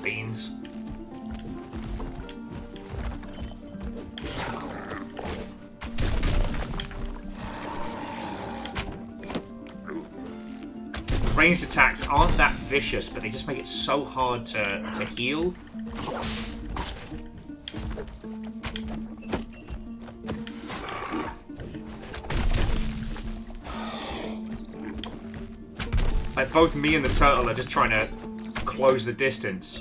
Beans. Ranged attacks aren't that vicious, but they just make it so hard to heal. Like, both me and the turtle are just trying to close the distance.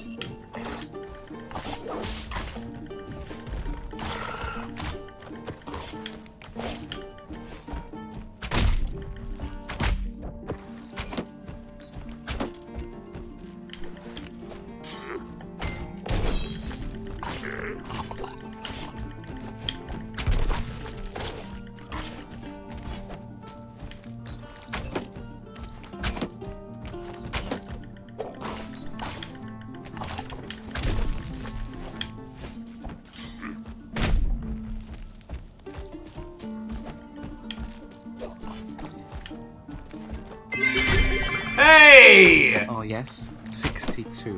Hey! Oh yes, 62.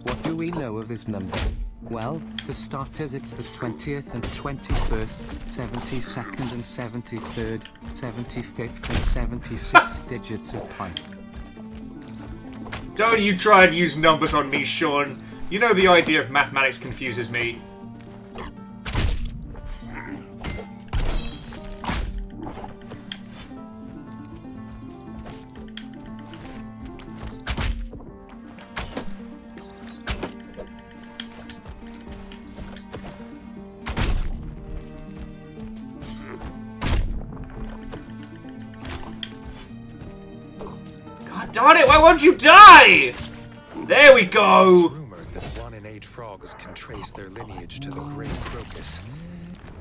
What do we know of this number? Well, for starters it's the 20th and 21st, 72nd and 73rd, 75th and 76th digits of pi. Don't you try and use numbers on me, Sean. You know the idea of mathematics confuses me. Darn it, why won't you die? There we go. Rumored that 1 in 8 frogs can trace their lineage to the great Crocus.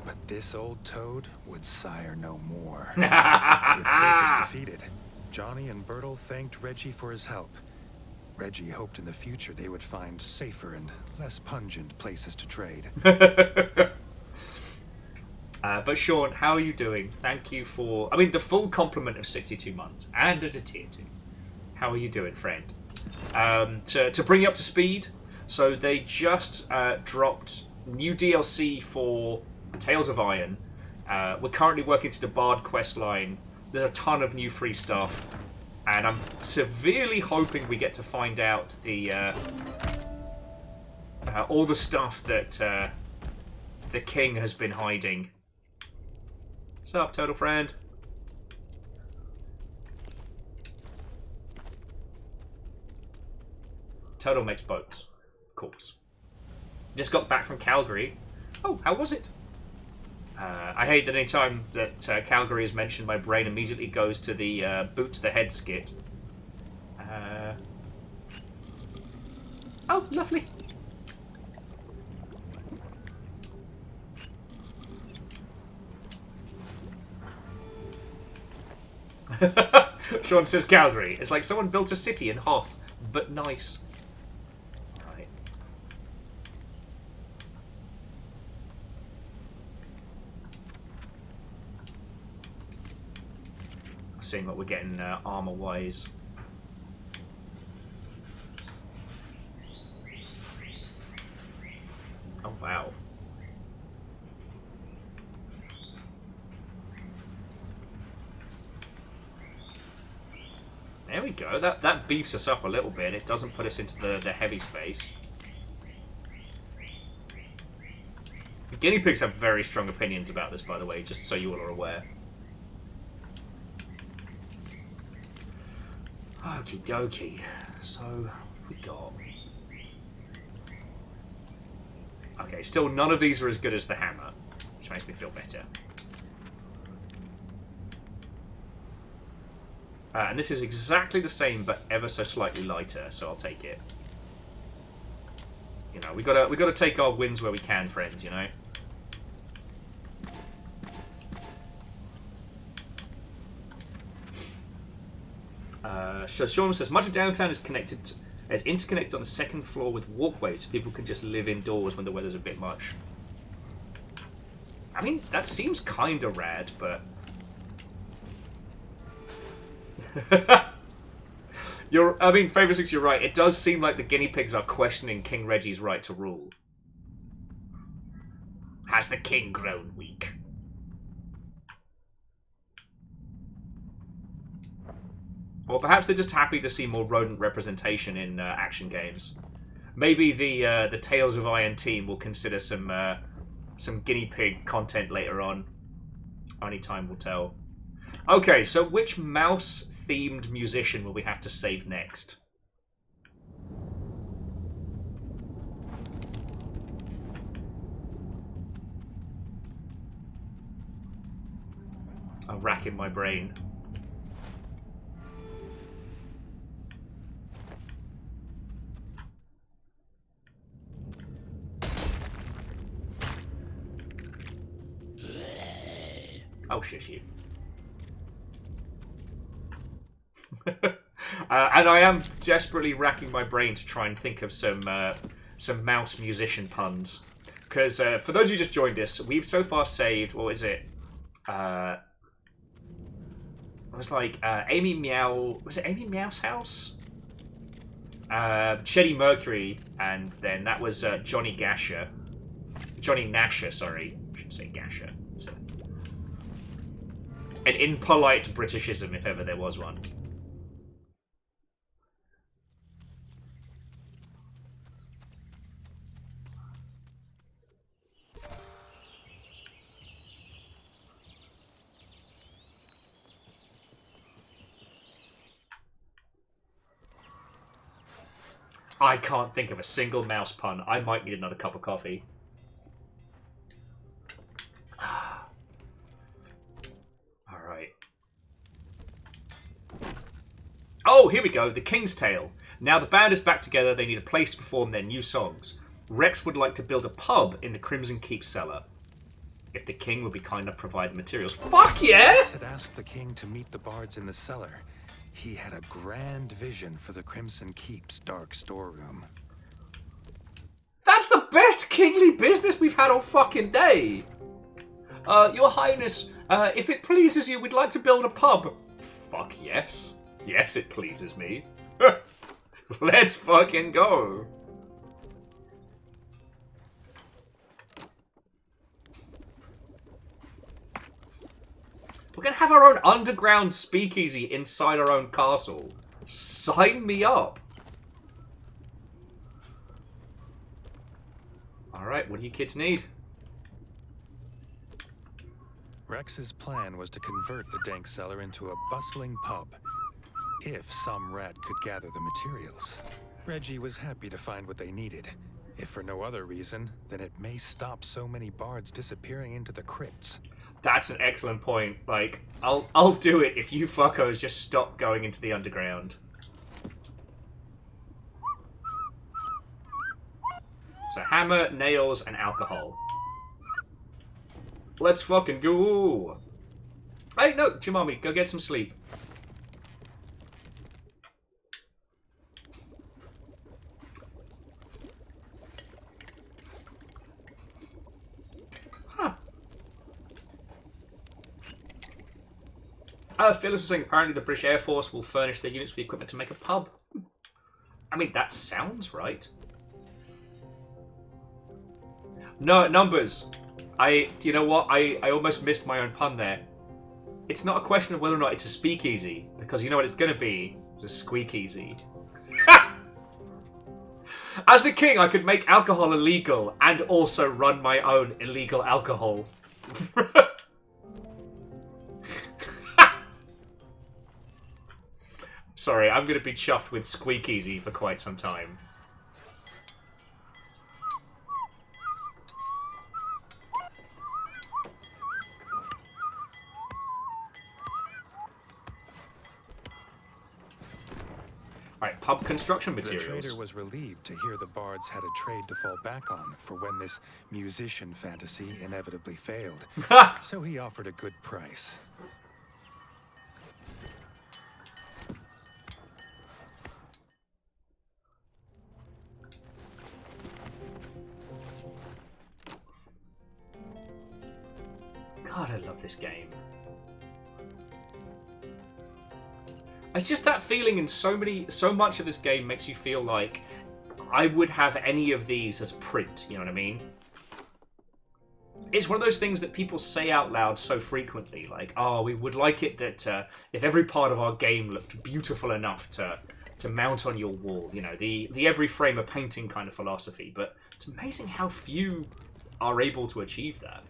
But this old toad would sire no more. With Crocus defeated, Johnny and Bertle thanked Reggie for his help. Reggie hoped in the future they would find safer and less pungent places to trade. But Sean, how are you doing? Thank you for, I mean, the full complement of 62 months and at a tier 2. How are you doing, friend? To bring you up to speed, so they just dropped new DLC for Tales of Iron. We're currently working through the Bard quest line. There's a ton of new free stuff, and I'm severely hoping we get to find out the all the stuff that the king has been hiding. What's up, turtle friend? turtle makes boats. Of course. Just got back from Calgary. Oh, how was it? I hate that any time that Calgary is mentioned, my brain immediately goes to the Boots the Head skit. Oh, lovely. Sean says Calgary. It's like someone built a city in Hoth, but nice. Right. Seeing what we're getting armor-wise. Oh, wow. There we go. That beefs us up a little bit. It doesn't put us into the heavy space. The guinea pigs have very strong opinions about this, by the way, just so you all are aware. Okie dokie. So, we got... Okay, still none of these are as good as the hammer, which makes me feel better. And this is exactly the same, but ever so slightly lighter, so I'll take it. You know, we gotta take our wins where we can, friends. You know. So Sean says much of downtown is interconnected on the second floor with walkways, so people can just live indoors when the weather's a bit much. I mean, that seems kind of rad, but. Favour 6, you're right. It does seem like the guinea pigs are questioning King Reggie's right to rule. Has the king grown weak? Or perhaps they're just happy to see more rodent representation in action games. Maybe the Tales of Iron team will consider some guinea pig content later on. Only time will tell. Okay, so which mouse-themed musician will we have to save next? I'm racking my brain. Oh, shit, you. And I am desperately racking my brain to try and think of some mouse musician puns. Because for those who just joined us, we've so far saved, what is it? It was like Amy Meow... Was it Amy Meow's house? Chetty Mercury, and then that was Johnny Gasher. Johnny Nasher, sorry. I should say Gasher. So. An impolite Britishism, if ever there was one. I can't think of a single mouse pun. I might need another cup of coffee. Alright. Oh, here we go. The King's Tale. Now the band is back together. They need a place to perform their new songs. Rex would like to build a pub in the Crimson Keep cellar. If the king would be kind enough to provide the materials. Fuck yeah! Rex had asked the king to meet the bards in the cellar. He had a grand vision for the Crimson Keep's dark storeroom. That's the best kingly business we've had all fucking day. Your Highness, if it pleases you, we'd like to build a pub. Fuck yes. Yes, it pleases me. Let's fucking go. We're gonna have our own underground speakeasy inside our own castle. Sign me up. Alright, what do you kids need? Rex's plan was to convert the dank cellar into a bustling pub, if some rat could gather the materials. Reggie was happy to find what they needed. If for no other reason, then it may stop so many bards disappearing into the crypts. That's an excellent point. Like, I'll do it if you fuckos just stop going into the underground. So hammer, nails, and alcohol. Let's fucking go. Hey, no, Jumami, go get some sleep. Phyllis was saying apparently the British Air Force will furnish their units with the equipment to make a pub. I mean, that sounds right. No, numbers. Do you know what? I almost missed my own pun there. It's not a question of whether or not it's a speakeasy, because you know what it's going to be? It's a squeakeasy. As the king, I could make alcohol illegal and also run my own illegal alcohol. Sorry, I'm going to be chuffed with squeakeasy for quite some time. Alright, pub construction materials. The trader was relieved to hear the bards had a trade to fall back on for when this musician fantasy inevitably failed. So he offered a good price. God, I love this game. It's just that feeling in so much of this game makes you feel like I would have any of these as print, you know what I mean? It's one of those things that people say out loud so frequently, like, oh, we would like it that if every part of our game looked beautiful enough to mount on your wall, you know, the every frame a painting kind of philosophy, but it's amazing how few are able to achieve that.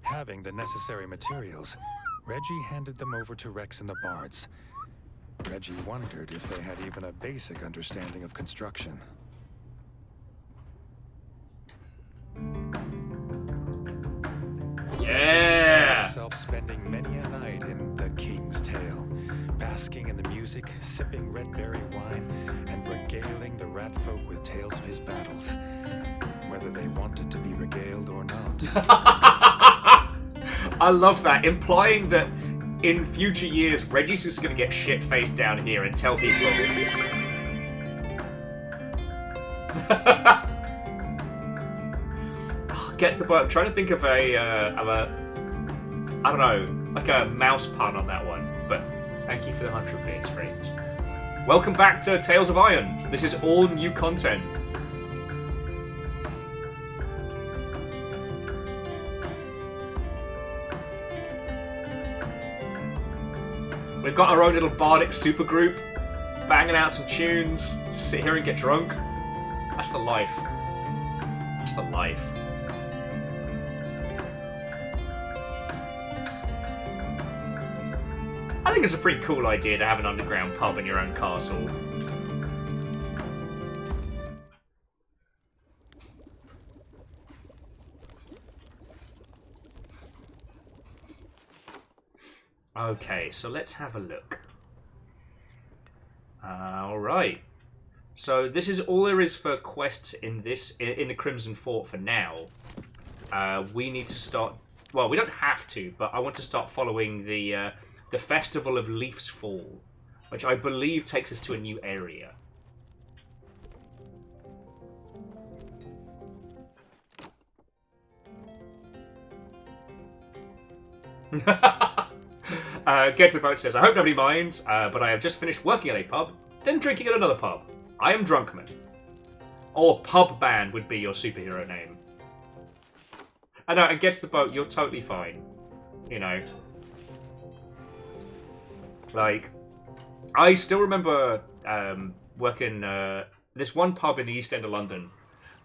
Having the necessary materials, Reggie handed them over to Rex and the bards. Reggie wondered if they had even a basic understanding of construction. Yeah! Himself spending many a night in the King's Tale, basking in the music, sipping red berry wine, and regaling the rat folk with tales of his battles, whether they wanted to be regaled or not. I love that, implying that in future years, Reggie's just going to get shit-faced down here and tell people. Gets the point. I'm trying to think of a, I don't know, like a mouse pun on that one. But thank you for the 100 bits, friends. Welcome back to Tales of Iron. This is all new content. We've got our own little bardic supergroup, banging out some tunes, just sit here and get drunk. That's the life. That's the life. I think it's a pretty cool idea to have an underground pub in your own castle. Okay, so let's have a look. Alright. So this is all there is for quests in the Crimson Fort for now. We need to start... Well, we don't have to, but I want to start following the Festival of Leaf's Fall, which I believe takes us to a new area. Get to the Boat says, I hope nobody minds, but I have just finished working at a pub, then drinking at another pub. I am Drunkman. Or Pub Band would be your superhero name. I know, and Get to the Boat, you're totally fine. You know. Like, I still remember working this one pub in the East End of London,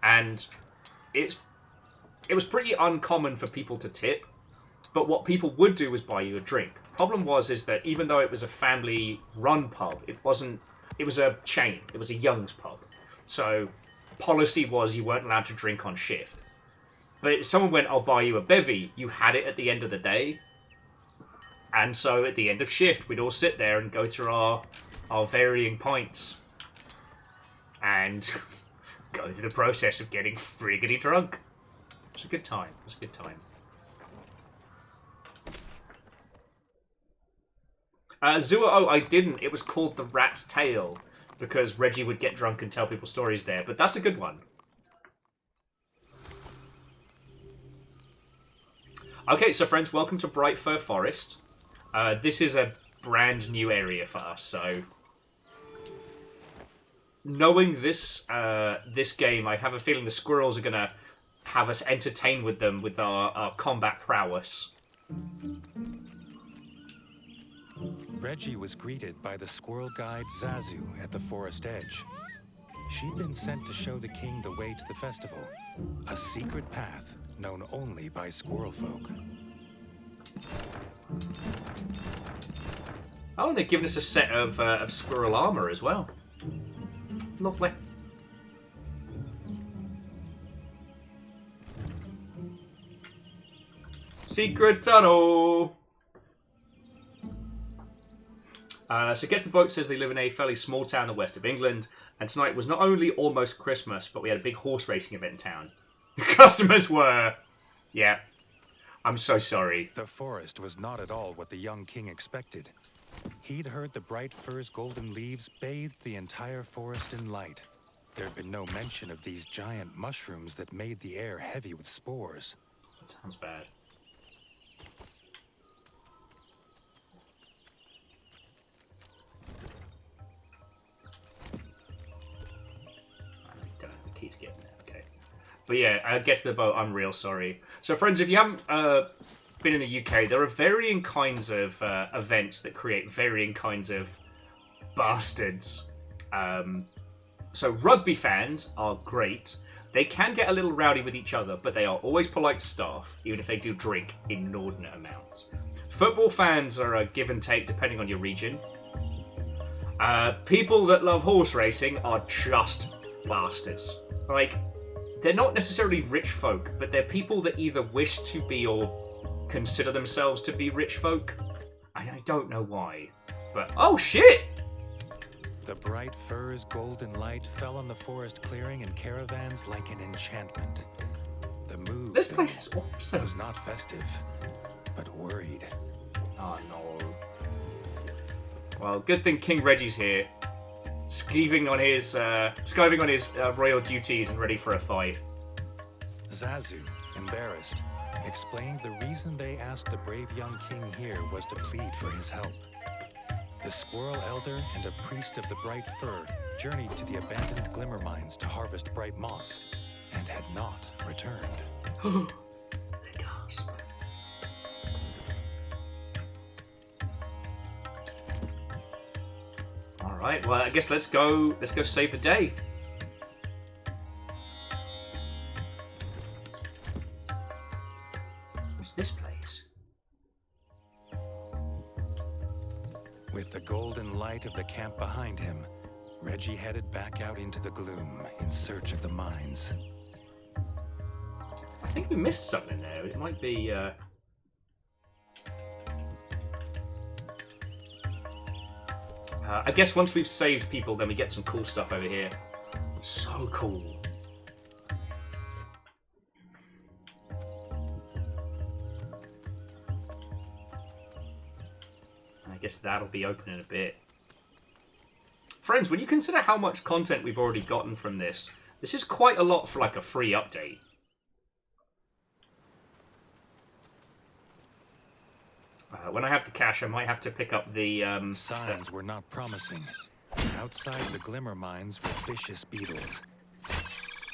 and it was pretty uncommon for people to tip, but what people would do was buy you a drink. problem is that even though it was a family-run pub, it wasn't. It was a chain. It was a Young's pub. So policy was you weren't allowed to drink on shift. But if someone went, "I'll buy you a bevy," you had it at the end of the day. And so at the end of shift, we'd all sit there and go through our varying pints. And go through the process of getting friggity drunk. It was a good time. It was a good time. Zua, I didn't. It was called The Rat's Tail. Because Reggie would get drunk and tell people stories there. But that's a good one. Okay, so friends, welcome to Bright Fir Forest. This is a brand new area for us, so... Knowing this this game, I have a feeling the squirrels are going to have us entertained with them with our combat prowess. Reggie was greeted by the squirrel guide Zazu at the forest edge. She'd been sent to show the king the way to the festival, a secret path known only by squirrel folk. Oh, and they've given us a set of squirrel armor as well. Lovely. Secret tunnel! So Gets the Boat says they live in a fairly small town in the west of England, and tonight was not only almost Christmas, but we had a big horse racing event in town. The customers were... Yeah. I'm so sorry. The forest was not at all what the young king expected. He'd heard the bright fir's golden leaves bathed the entire forest in light. There'd been no mention of these giant mushrooms that made the air heavy with spores. That sounds bad. I don't have the keys getting there. Okay. But yeah, Gets the Boat, I'm real sorry. So friends, if you haven't been in the UK, there are varying kinds of events that create varying kinds of bastards. So rugby fans are great. They can get a little rowdy with each other, but they are always polite to staff, even if they do drink inordinate amounts. Football fans are a give and take depending on your region. People that love horse racing are just bastards. Like, they're not necessarily rich folk, but they're people that either wish to be or consider themselves to be rich folk. I don't know why, but oh shit! The bright fir's golden light fell on the forest clearing and caravans like an enchantment. The mood This place is awesome. was not festive, but worried. Oh no. Well, good thing King Reggie's here, skiving on his royal duties and ready for a fight. Zazu, embarrassed, explained the reason they asked the brave young king here was to plead for his help. The squirrel elder and a priest of the bright fir journeyed to the abandoned glimmer mines to harvest bright moss, and had not returned. They gasp. All right. Well, I guess let's go save the day. What's this place? With the golden light of the camp behind him, Reggie headed back out into the gloom in search of the mines. I think we missed something there. It might be... I guess once we've saved people, then we get some cool stuff over here. So cool. I guess that'll be open in a bit. Friends, when you consider how much content we've already gotten from this, this is quite a lot for like a free update. When I have the cash, I might have to pick up the... Signs were not promising. Outside the glimmer mines were vicious beetles.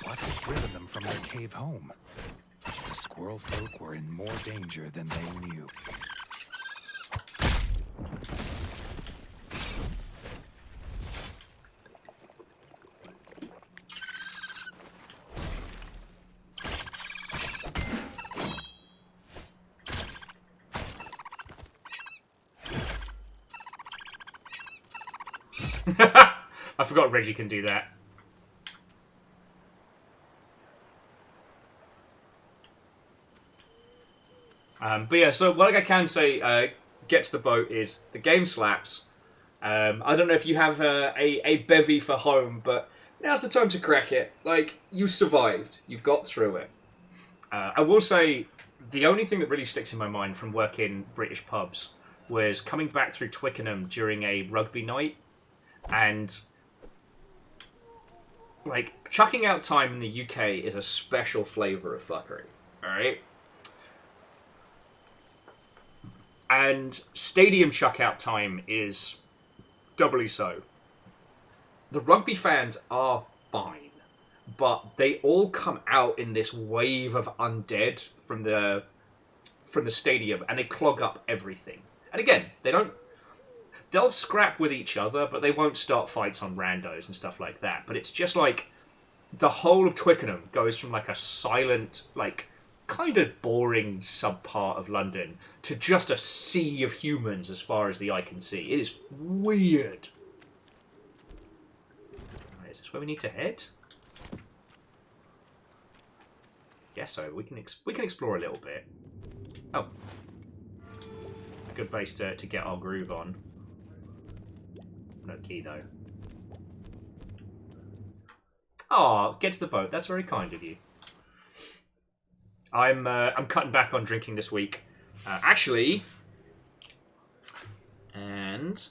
What had driven them from their cave home? The squirrel folk were in more danger than they knew. I forgot Reggie can do that. But yeah, so what I can say, get to the boat, is the game slaps. I don't know if you have a bevy for home, but now's the time to crack it. Like, you survived. You got through it. I will say, the only thing that really sticks in my mind from working British pubs was coming back through Twickenham during a rugby night, and like, chucking out time in the UK is a special flavour of fuckery, alright? And stadium chuck out time is doubly so. The rugby fans are fine, but they all come out in this wave of undead from the stadium, and they clog up everything. And again, they'll scrap with each other, but they won't start fights on randos and stuff like that. But it's just like the whole of Twickenham goes from like a silent, like kind of boring subpart of London to just a sea of humans as far as the eye can see. It is weird. Right, is this where we need to head? Yes, so we can explore a little bit. Oh, good base to get our groove on. No key though. Oh, get to the boat. That's very kind of you. I'm cutting back on drinking this week, actually, and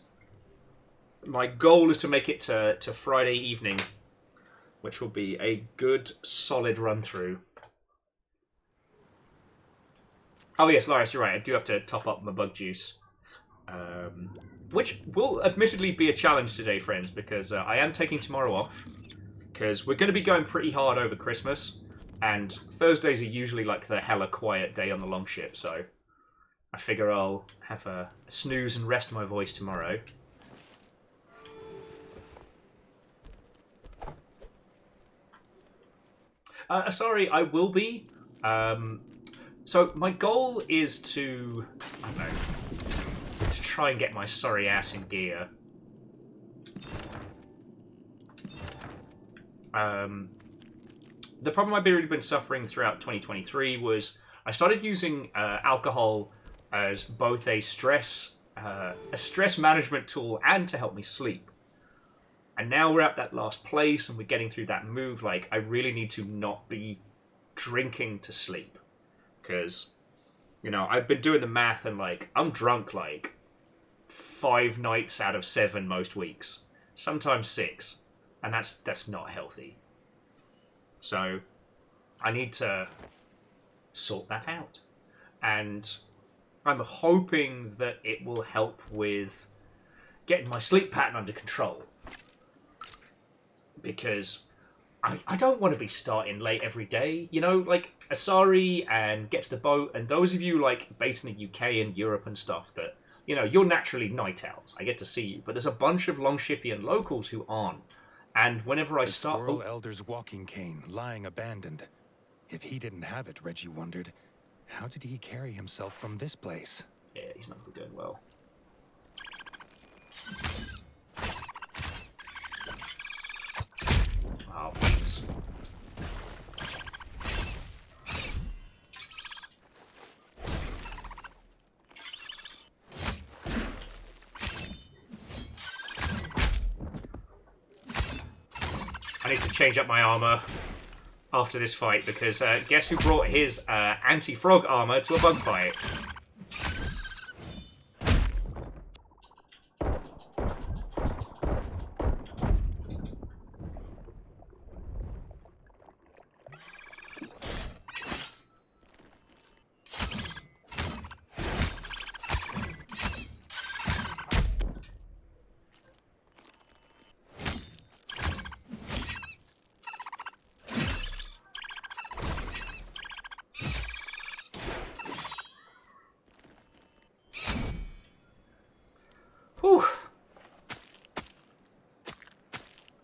my goal is to make it to Friday evening, which will be a good solid run through. Oh yes, Lars, you're right. I do have to top up my bug juice. Which will admittedly be a challenge today, friends, because I am taking tomorrow off, because we're going to be going pretty hard over Christmas, and Thursdays are usually like the hella quiet day on the long ship, so I figure I'll have a snooze and rest my voice tomorrow. Sorry, I will be. So my goal is to, I don't know, to try and get my sorry ass in gear. The problem I've really been suffering throughout 2023 was I started using alcohol as both a stress management tool and to help me sleep. And now we're at that last place and we're getting through that move. Like, I really need to not be drinking to sleep. Because, you know, I've been doing the math and, like, I'm drunk, like, 5 nights out of 7 most weeks. Sometimes 6. And that's not healthy. So, I need to sort that out. And I'm hoping that it will help with getting my sleep pattern under control. Because I don't want to be starting late every day. You know, like Asari and Get to the Boat, and those of you like based in the UK and Europe and stuff that, you know, you're naturally night owls. I get to see you. But there's a bunch of Longshippian locals who aren't. And whenever I start... Squirrel Elder's walking cane lying abandoned. If he didn't have it, Reggie wondered, how did he carry himself from this place? Yeah, he's not doing well. Oh, beans. I need to change up my armor after this fight because guess who brought his anti-frog armor to a bug fight? Whew.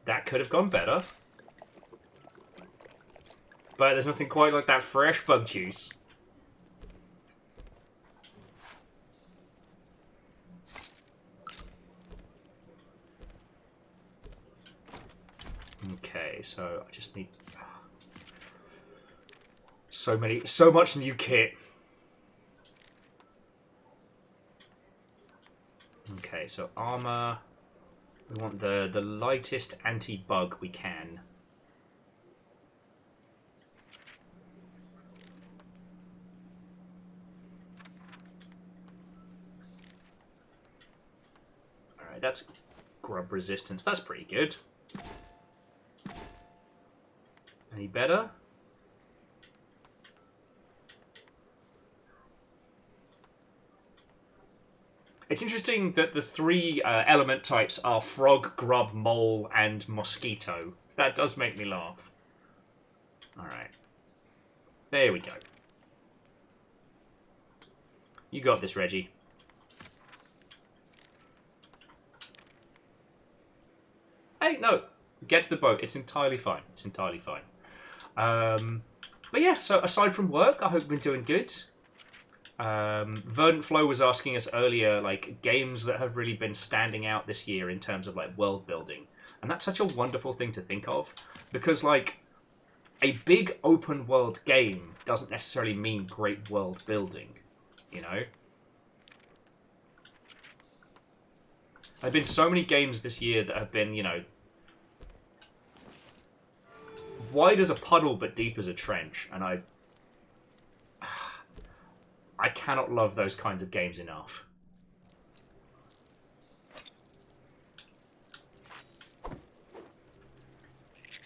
That could have gone better. But there's nothing quite like that fresh bug juice. Okay, so I just need so much new kit. Okay, so armor. We want the lightest anti-bug we can. Alright, that's grub resistance. That's pretty good. Any better? It's interesting that the three element types are frog, grub, mole, and mosquito. That does make me laugh. Alright. There we go. You got this, Reggie. Hey, no. Get to the boat. It's entirely fine. It's entirely fine. But yeah, so aside from work, I hope we've been doing good. Verdant Flow was asking us earlier, like, games that have really been standing out this year in terms of, like, world building. And that's such a wonderful thing to think of. Because, like, a big open world game doesn't necessarily mean great world building, you know? There have been so many games this year that have been, you know, wide as a puddle but deep as a trench, and I cannot love those kinds of games enough.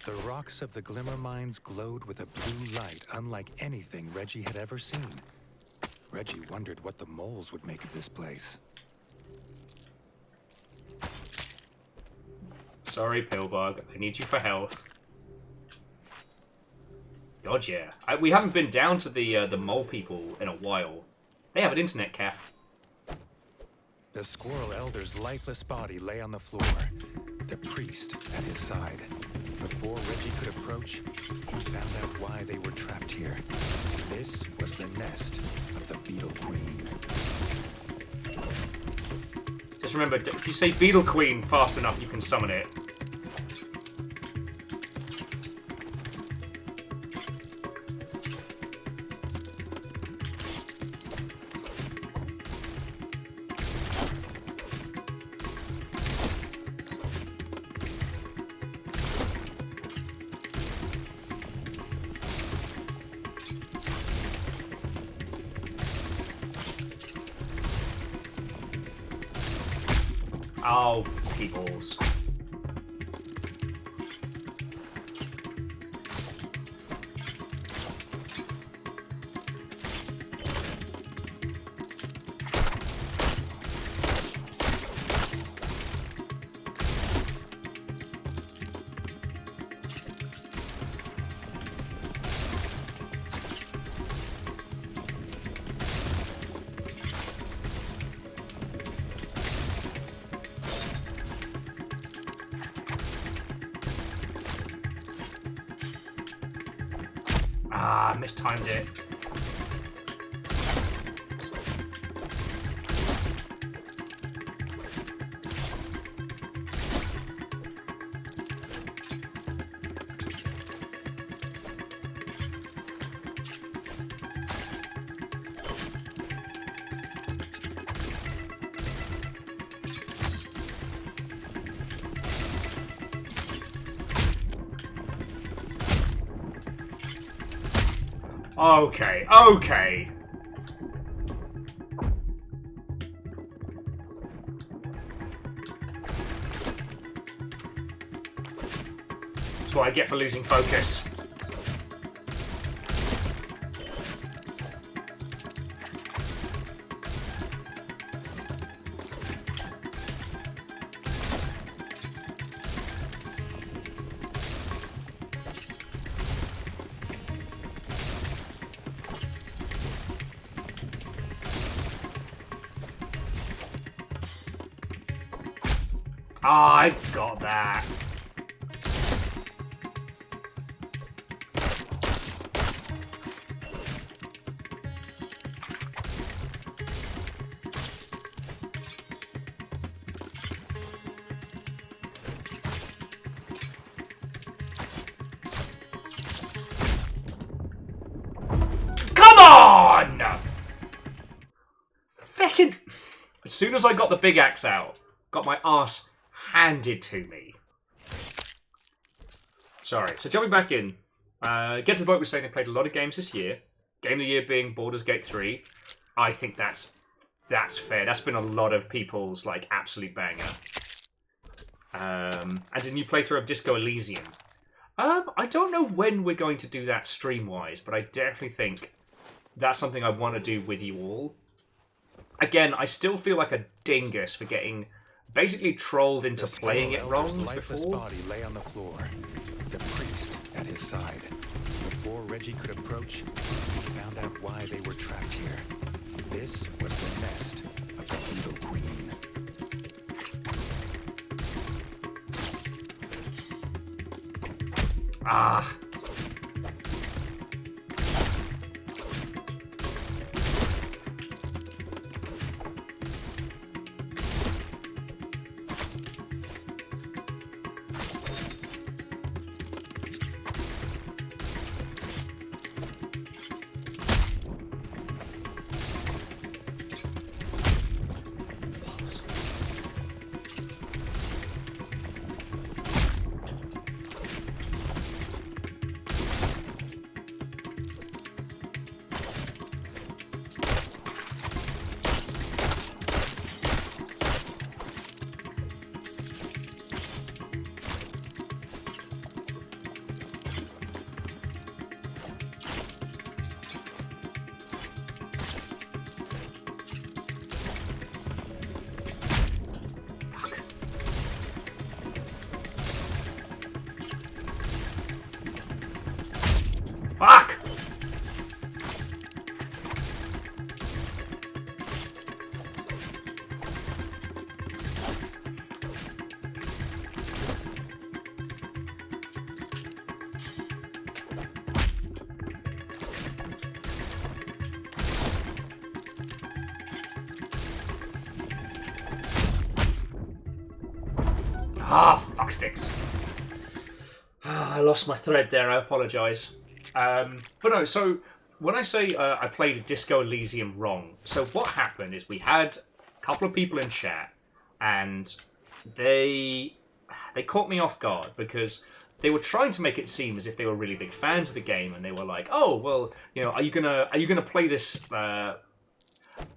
The rocks of the Glimmer Mines glowed with a blue light unlike anything Reggie had ever seen. Reggie wondered what the moles would make of this place. Sorry, Pillbug. I need you for health. God, yeah. We haven't been down to the mole people in a while. They have an internet cafe. The Squirrel Elder's lifeless body lay on the floor, the priest at his side. Before Reggie could approach, he found out why they were trapped here. This was the nest of the Beetle Queen. Just remember, if you say Beetle Queen fast enough, you can summon it. Oh, peoples. Ah, mistimed it. Okay, okay. That's what I get for losing focus. Ah, I got that. soon as I got the big axe out, got my ass handed to me. Sorry. So jumping back in, Get to the Boat was saying they played a lot of games this year. Game of the year being Baldur's Gate 3. I think that's fair. That's been a lot of people's like absolute banger. And a new playthrough of Disco Elysium. I don't know when we're going to do that stream-wise, but I definitely think that's something I want to do with you all. Again, I still feel like a dingus for getting basically trolled into playing it wrong lifeless before. body lay on the floor, the priest at his side. Before Reggie could approach, he found out why they were trapped here. This was the nest of the Beetle Queen. Ah. Fuck! Ah, fuck sticks. I lost my thread there, I apologise. But no, so when I say I played Disco Elysium wrong, so what happened is we had a couple of people in chat, and they caught me off guard because they were trying to make it seem as if they were really big fans of the game, and they were like, "Oh, well, you know, are you gonna play this? Are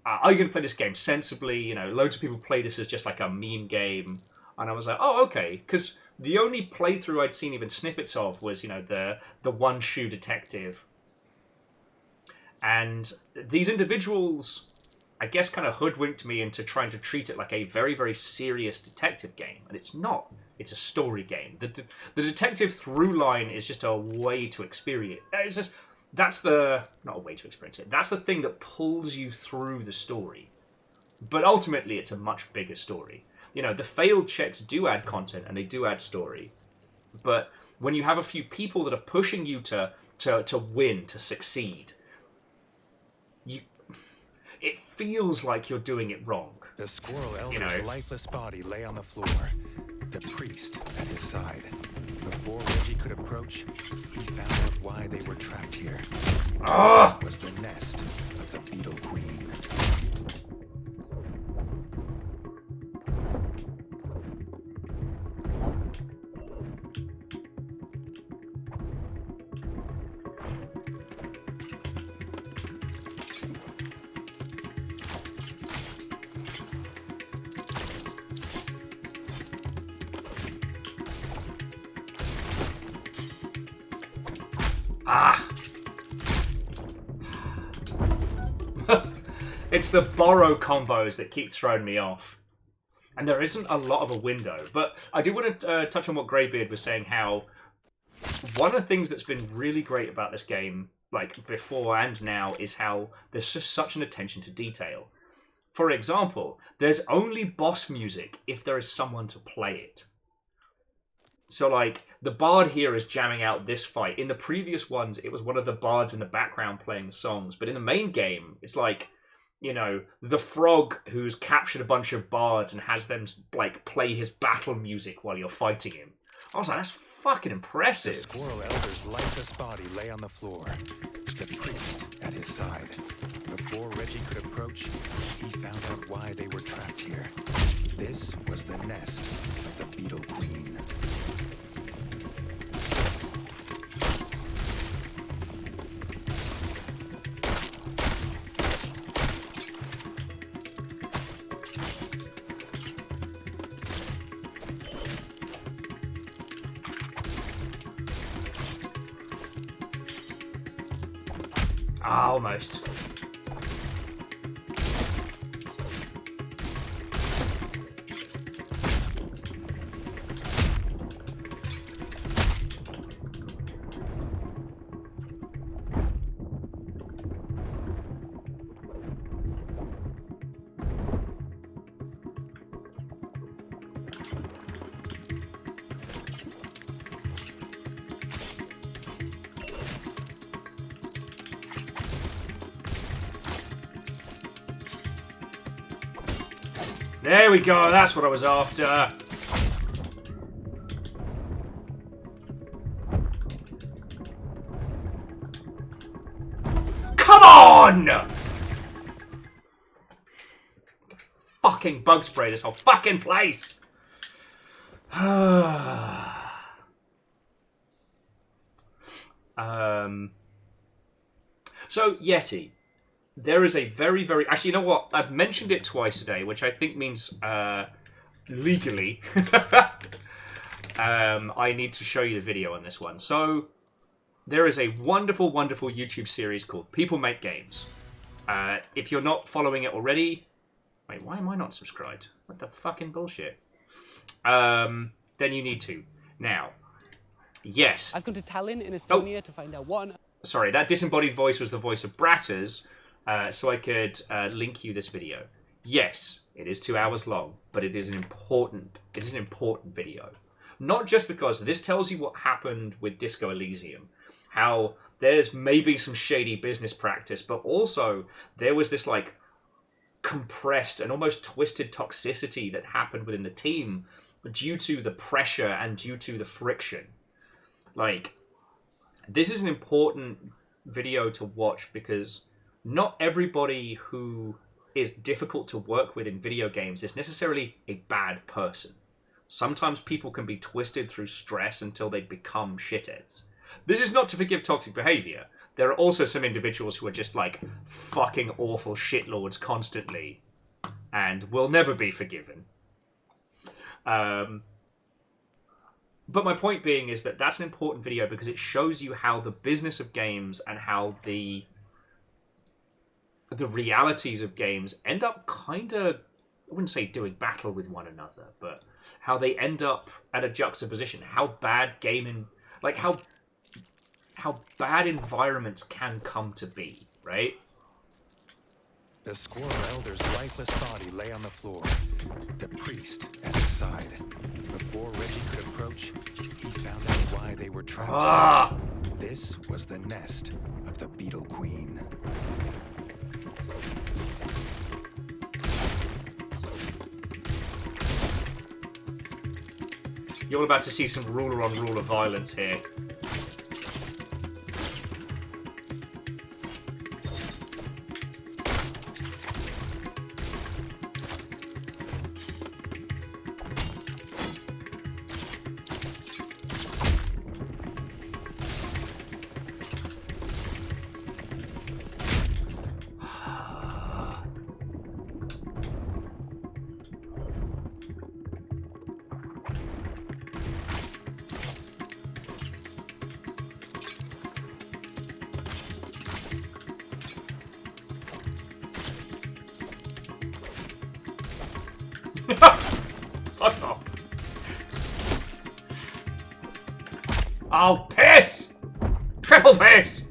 you gonna play this game sensibly? You know, loads of people play this as just like a meme game." And I was like, "Oh, okay," because the only playthrough I'd seen even snippets of was, you know, the one shoe detective. And these individuals, I guess, kind of hoodwinked me into trying to treat it like a very, very serious detective game. And it's not. It's a story game. The detective through line is just a way to experience it. It's just, that's the, not a way to experience it. That's the thing that pulls you through the story. But ultimately, it's a much bigger story. You know, the failed checks do add content and they do add story. But when you have a few people that are pushing you to win, to succeed, it feels like you're doing it wrong. The squirrel elder's lifeless body lay on the floor, the priest at his side. Before Reggie could approach, he found out why they were trapped here. Ah! It was the nest of the Beetle Queen. Ah! It's the borrow combos that keep throwing me off. And there isn't a lot of a window. But I do want to touch on what Greybeard was saying, how one of the things that's been really great about this game, like before and now, is how there's just such an attention to detail. For example, there's only boss music if there is someone to play it. So, like, the bard here is jamming out this fight. In the previous ones, it was one of the bards in the background playing songs. But in the main game, it's like, you know, the frog who's captured a bunch of bards and has them, like, play his battle music while you're fighting him. I was like, that's fucking impressive. The squirrel elder's lifeless body lay on the floor, the priest at his side. Before Reggie could approach, he found out why they were trapped here. This was the nest of the Beetle Queen. Ah, almost. There we go, that's what I was after. Come on! Fucking bug spray this whole fucking place. So, Yeti. There is a very, very... Actually, you know what? I've mentioned it twice today, which I think means legally I need to show you the video on this one. So, there is a wonderful, wonderful YouTube series called People Make Games. If you're not following it already... Wait, why am I not subscribed? What the fucking bullshit? Then you need to. Now, yes. I've gone to TELLIN in Estonia to find out what... Sorry, that disembodied voice was the voice of Bratters. So I could link you this video. Yes, it is 2 hours long, but it is an important video. Not just because this tells you what happened with Disco Elysium, how there's maybe some shady business practice, but also there was this like compressed and almost twisted toxicity that happened within the team due to the pressure and due to the friction. Like, this is an important video to watch because not everybody who is difficult to work with in video games is necessarily a bad person. Sometimes people can be twisted through stress until they become shitheads. This is not to forgive toxic behavior. There are also some individuals who are just like fucking awful shitlords constantly and will never be forgiven. But my point being is that that's an important video because it shows you how the business of games and how the realities of games end up kind of, I wouldn't say doing battle with one another, but how they end up at a juxtaposition. How bad gaming, like how bad environments can come to be, right? The Squirrel Elder's lifeless body lay on the floor, the priest at his side. Before Reggie could approach, he found out why they were trapped. This was the nest of the Beetle Queen. You're about to see some ruler on ruler violence here. Fuck off. Oh, piss! Triple piss!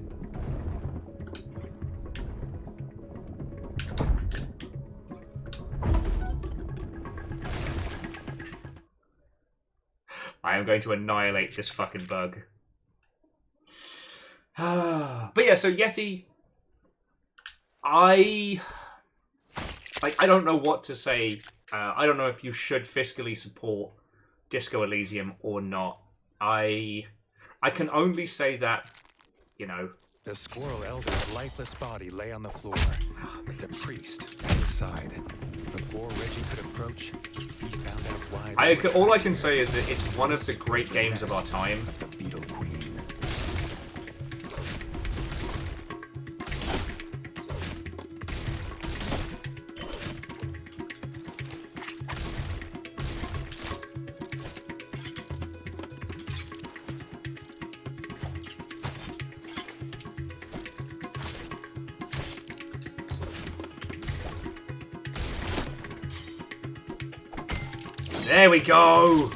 I am going to annihilate this fucking bug. But yeah, so Yeti, I don't know what to say. I don't know if you should fiscally support Disco Elysium or not. I can only say that, you know, The squirrel elder's lifeless body lay on the floor. The priest at his side. Before Reggie could approach, he found out why. All I can say is that it's one of the great games of our time. The Beetle Queen. There we go!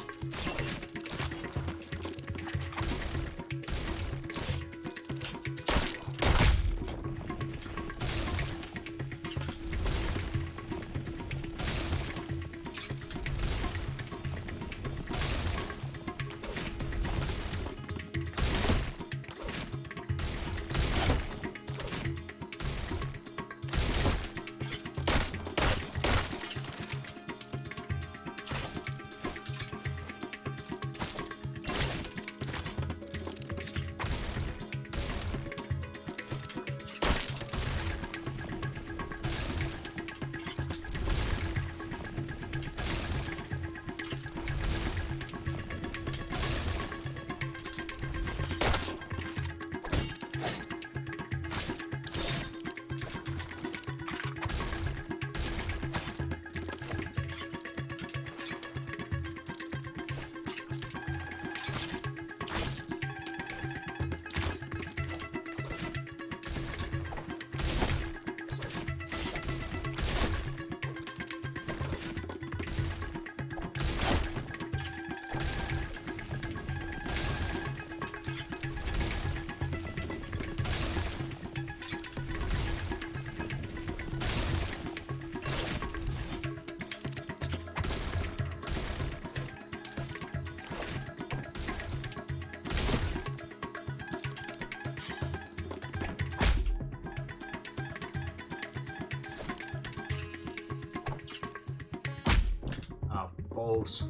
Balls.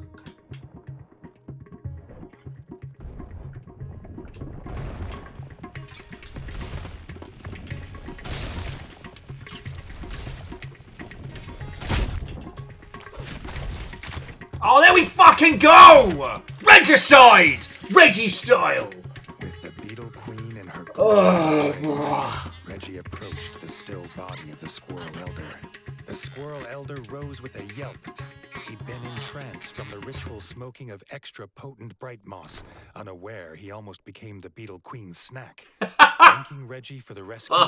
Oh, there we fucking go! Regicide! Reggie style! With the Beetle Queen in her Reggie approached the still body of the Squirrel Elder. The Squirrel Elder rose with a yelp. He'd been entranced from the ritual smoking of extra potent bright moss. Unaware, he almost became the Beetle Queen's snack. Thanking Reggie for the rescue,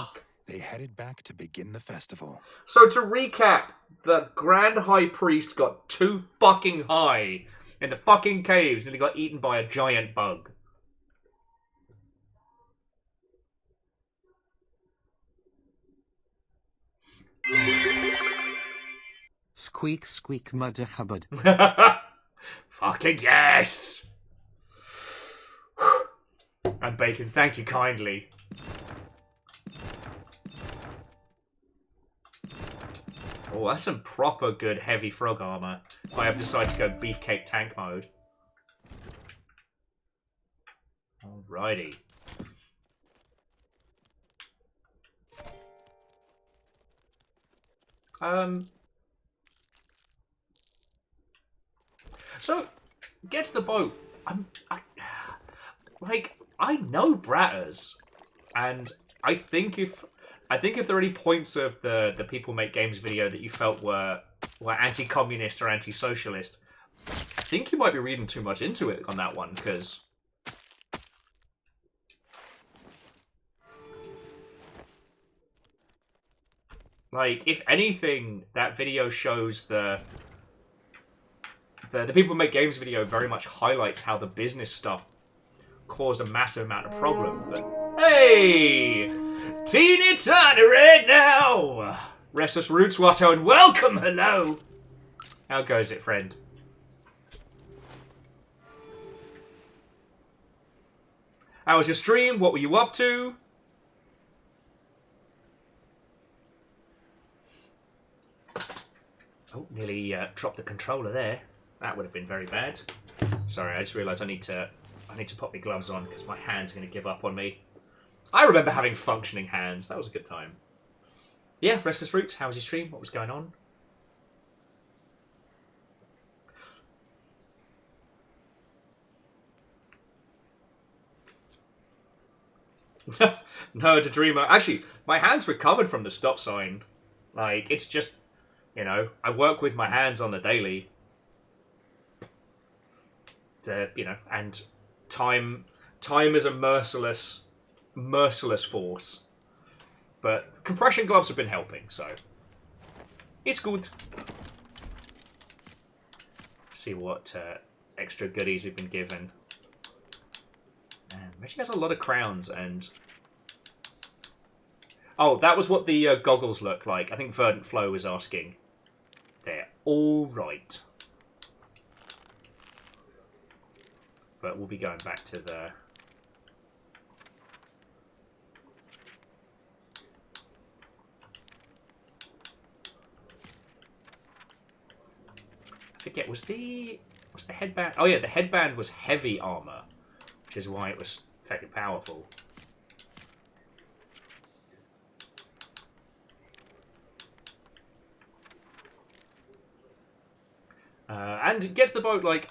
they headed back to begin the festival. So to recap, the Grand High Priest got too fucking high in the fucking caves and he got eaten by a giant bug. Squeak, squeak, mudder, hubbard. Fucking yes! And Bacon, thank you kindly. Oh, that's some proper good heavy frog armor. I have decided to go beefcake tank mode. Alrighty. So, get to the boat. I know Bratters, and I think if there are any points of the People Make Games video that you felt were anti-communist or anti-socialist, I think you might be reading too much into it on that one, because like, if anything, that video shows the People Make Games video very much highlights how the business stuff caused a massive amount of problem. But hey, teeny tiny right now, Restless Roots Watto, and welcome, hello. How goes it, friend? How was your stream? What were you up to? Oh, nearly dropped the controller there. That would have been very bad. Sorry, I just realised I need to put my gloves on because my hand's going to give up on me. I remember having functioning hands. That was a good time. Yeah, Restless Roots, how was your stream? What was going on? No, to Dreamer. Actually, my hands recovered from the stop sign. Like, it's just, you know, I work with my hands on the daily. You know, and time is a merciless force. But compression gloves have been helping, so it's good. See what extra goodies we've been given. Man, Reggie has a lot of crowns and... Oh, that was what the goggles look like. I think Verdant Flow was asking. They're all right. But we'll be going back to the... I forget, was the headband... Oh yeah, the headband was heavy armor, which is why it was fairly powerful. And get to the boat, like,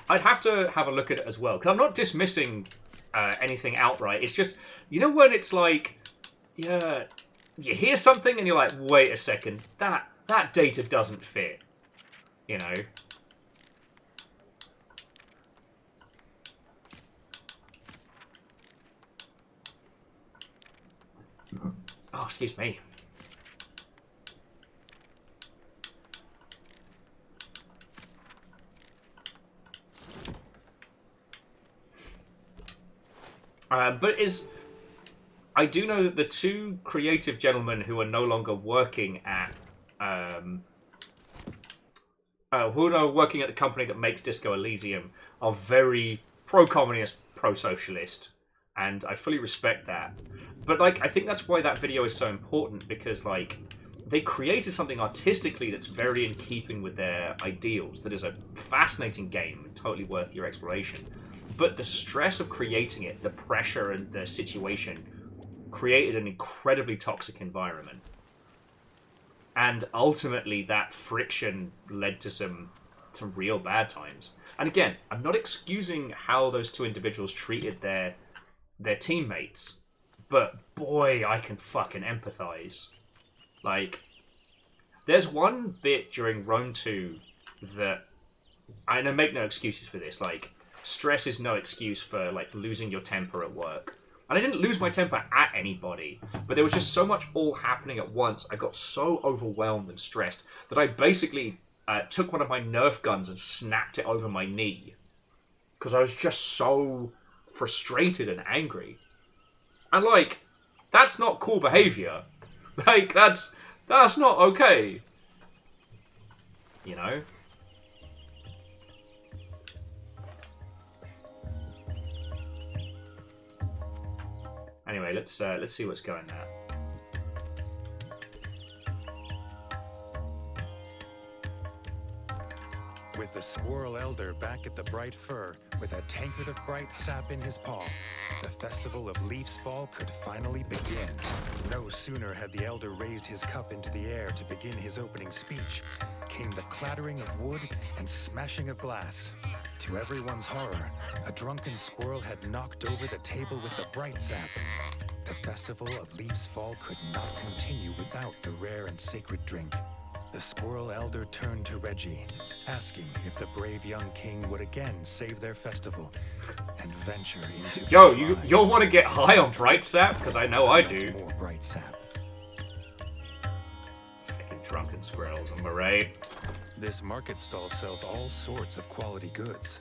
I'd have to have a look at it as well, because I'm not dismissing anything outright. It's just, you know when it's like, yeah, you hear something and you're like, wait a second, that data doesn't fit, you know? Oh, excuse me. I do know that the two creative gentlemen who are no longer working at the company that makes Disco Elysium are very pro-communist, pro-socialist, and I fully respect that. But like, I think that's why that video is so important, because like, they created something artistically that's very in keeping with their ideals. That is a fascinating game and totally worth your exploration. But the stress of creating it, the pressure and the situation, created an incredibly toxic environment. And ultimately, that friction led to some real bad times. And again, I'm not excusing how those two individuals treated their teammates, but boy, I can fucking empathize. Like, there's one bit during Rome 2 that, I know, make no excuses for this, like, stress is no excuse for, like, losing your temper at work. And I didn't lose my temper at anybody, but there was just so much all happening at once. I got so overwhelmed and stressed that I basically took one of my Nerf guns and snapped it over my knee. Because I was just so frustrated and angry. And, like, that's not cool behavior. Like, that's not okay. You know? Anyway, let's see what's going there. With the Squirrel Elder back at the Bright Fir, with a tankard of bright sap in his paw, the festival of Leaf's Fall could finally begin. No sooner had the Elder raised his cup into the air to begin his opening speech, came the clattering of wood and smashing of glass. To everyone's horror, a drunken squirrel had knocked over the table with the bright sap. The festival of Leaf's Fall could not continue without the rare and sacred drink. The Squirrel Elder turned to Reggie, asking if the brave young king would again save their festival and venture into... Yo, you'll want to get high on bright sap? Because I know I do. More bright sap. Fucking drunken squirrels, am I right? This market stall sells all sorts of quality goods.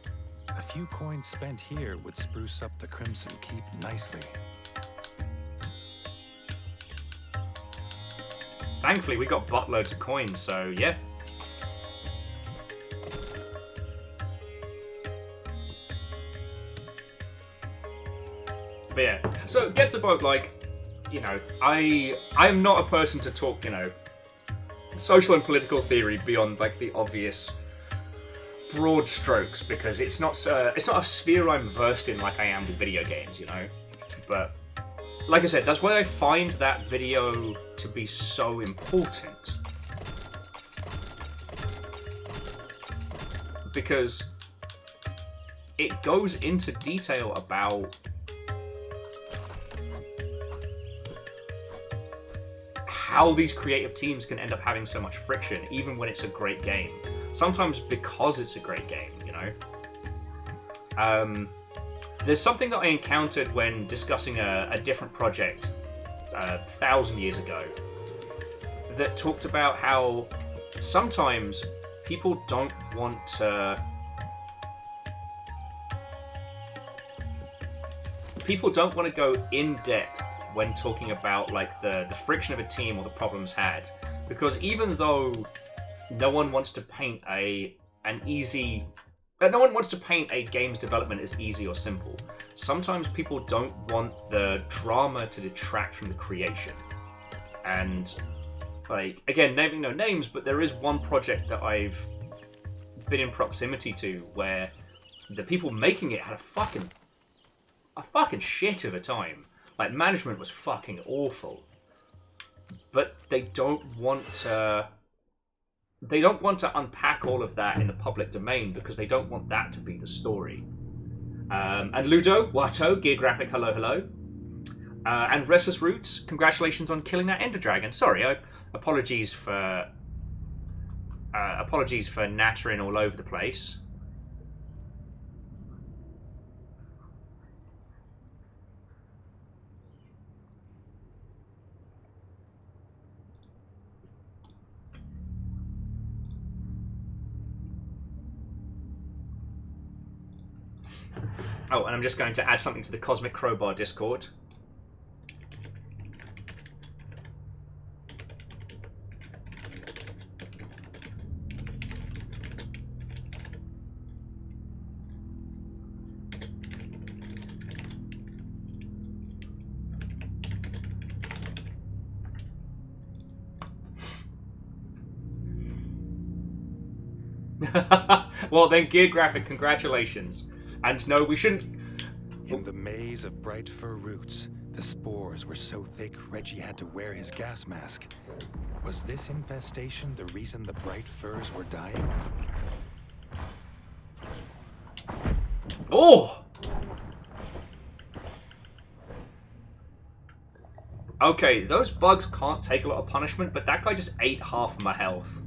A few coins spent here would spruce up the Crimson Keep nicely. Thankfully, we got buttloads of coins, so yeah. But yeah, so it gets the boat, like, you know, I'm not a person to talk, you know, social and political theory beyond, like, the obvious broad strokes, because it's not a sphere I'm versed in like I am with video games, you know. But like I said, that's why I find that video to be so important. Because it goes into detail about how these creative teams can end up having so much friction, even when it's a great game. Sometimes because it's a great game, you know? There's something that I encountered when discussing a different project 1,000 years ago that talked about how sometimes people don't want to... People don't want to go in depth when talking about like the friction of a team or the problems had, because even though no one wants to paint a game's development as easy or simple, sometimes people don't want the drama to detract from the creation. And like, again, naming no names, but there is one project that I've been in proximity to where the people making it had a fucking shit of a time. Like, management was fucking awful. But they don't want to unpack all of that in the public domain because they don't want that to be the story. And Ludo, Watto, Gear Graphic, hello. And Restless Roots, congratulations on killing that Ender Dragon. Sorry, apologies for nattering all over the place. Oh, and I'm just going to add something to the Cosmic Crowbar Discord. Well then, Gear Graphic, congratulations. And no, we shouldn't... In the maze of bright fir roots, the spores were so thick Reggie had to wear his gas mask. Was this infestation the reason the bright firs were dying? Oh! Okay, those bugs can't take a lot of punishment, but that guy just ate half of my health.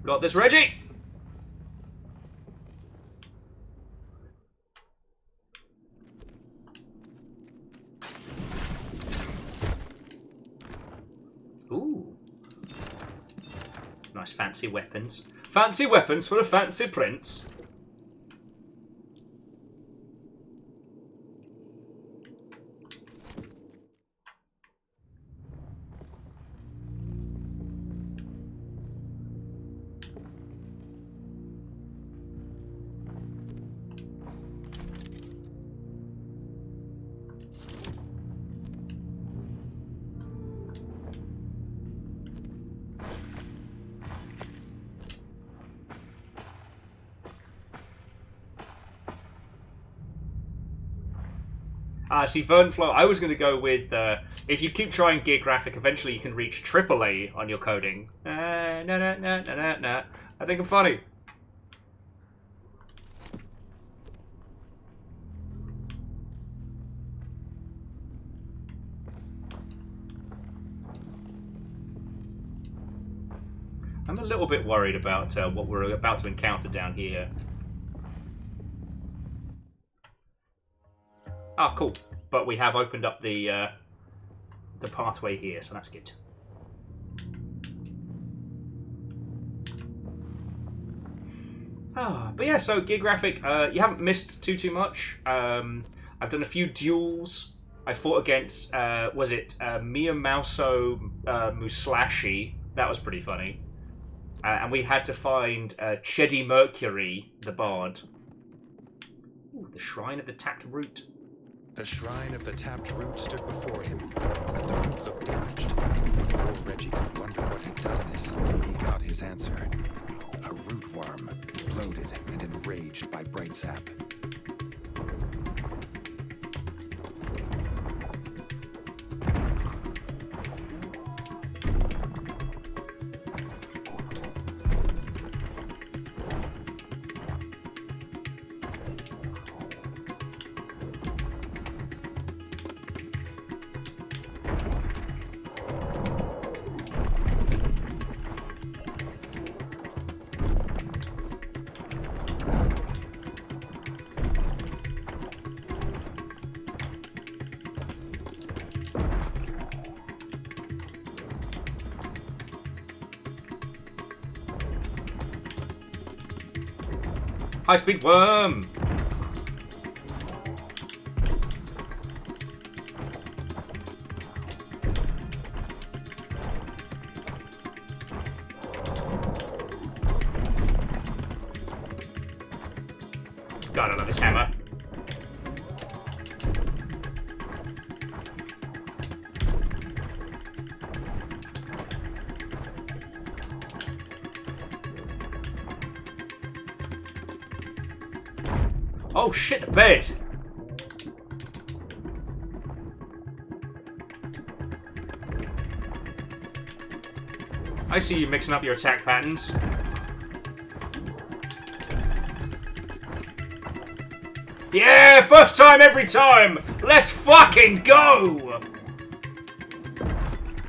Got this, Reggie! Ooh. Nice fancy weapons. Fancy weapons for a fancy prince. See, Vernflow, I was going to go with, if you keep trying Gear Graphic, eventually you can reach AAA on your coding. No. I think I'm funny. I'm a little bit worried about what we're about to encounter down here. Ah, cool. But we have opened up the pathway here, so that's good. But yeah, so Gear Graphic, you haven't missed too much. I've done a few duels. I fought against, was it Miyamauso Muslashi? That was pretty funny. And we had to find Chedi Mercury, the bard. Ooh, the Shrine of the Tapped Root. The Shrine of the Tapped Root stood before him, but the root looked damaged. Before Reggie could wonder what had done this, answer. A root worm, bloated and enraged by bright sap. High-speed worm! God, I love this hammer. Oh shit, the bed! I see you mixing up your attack patterns. Yeah, first time every time! Let's fucking go!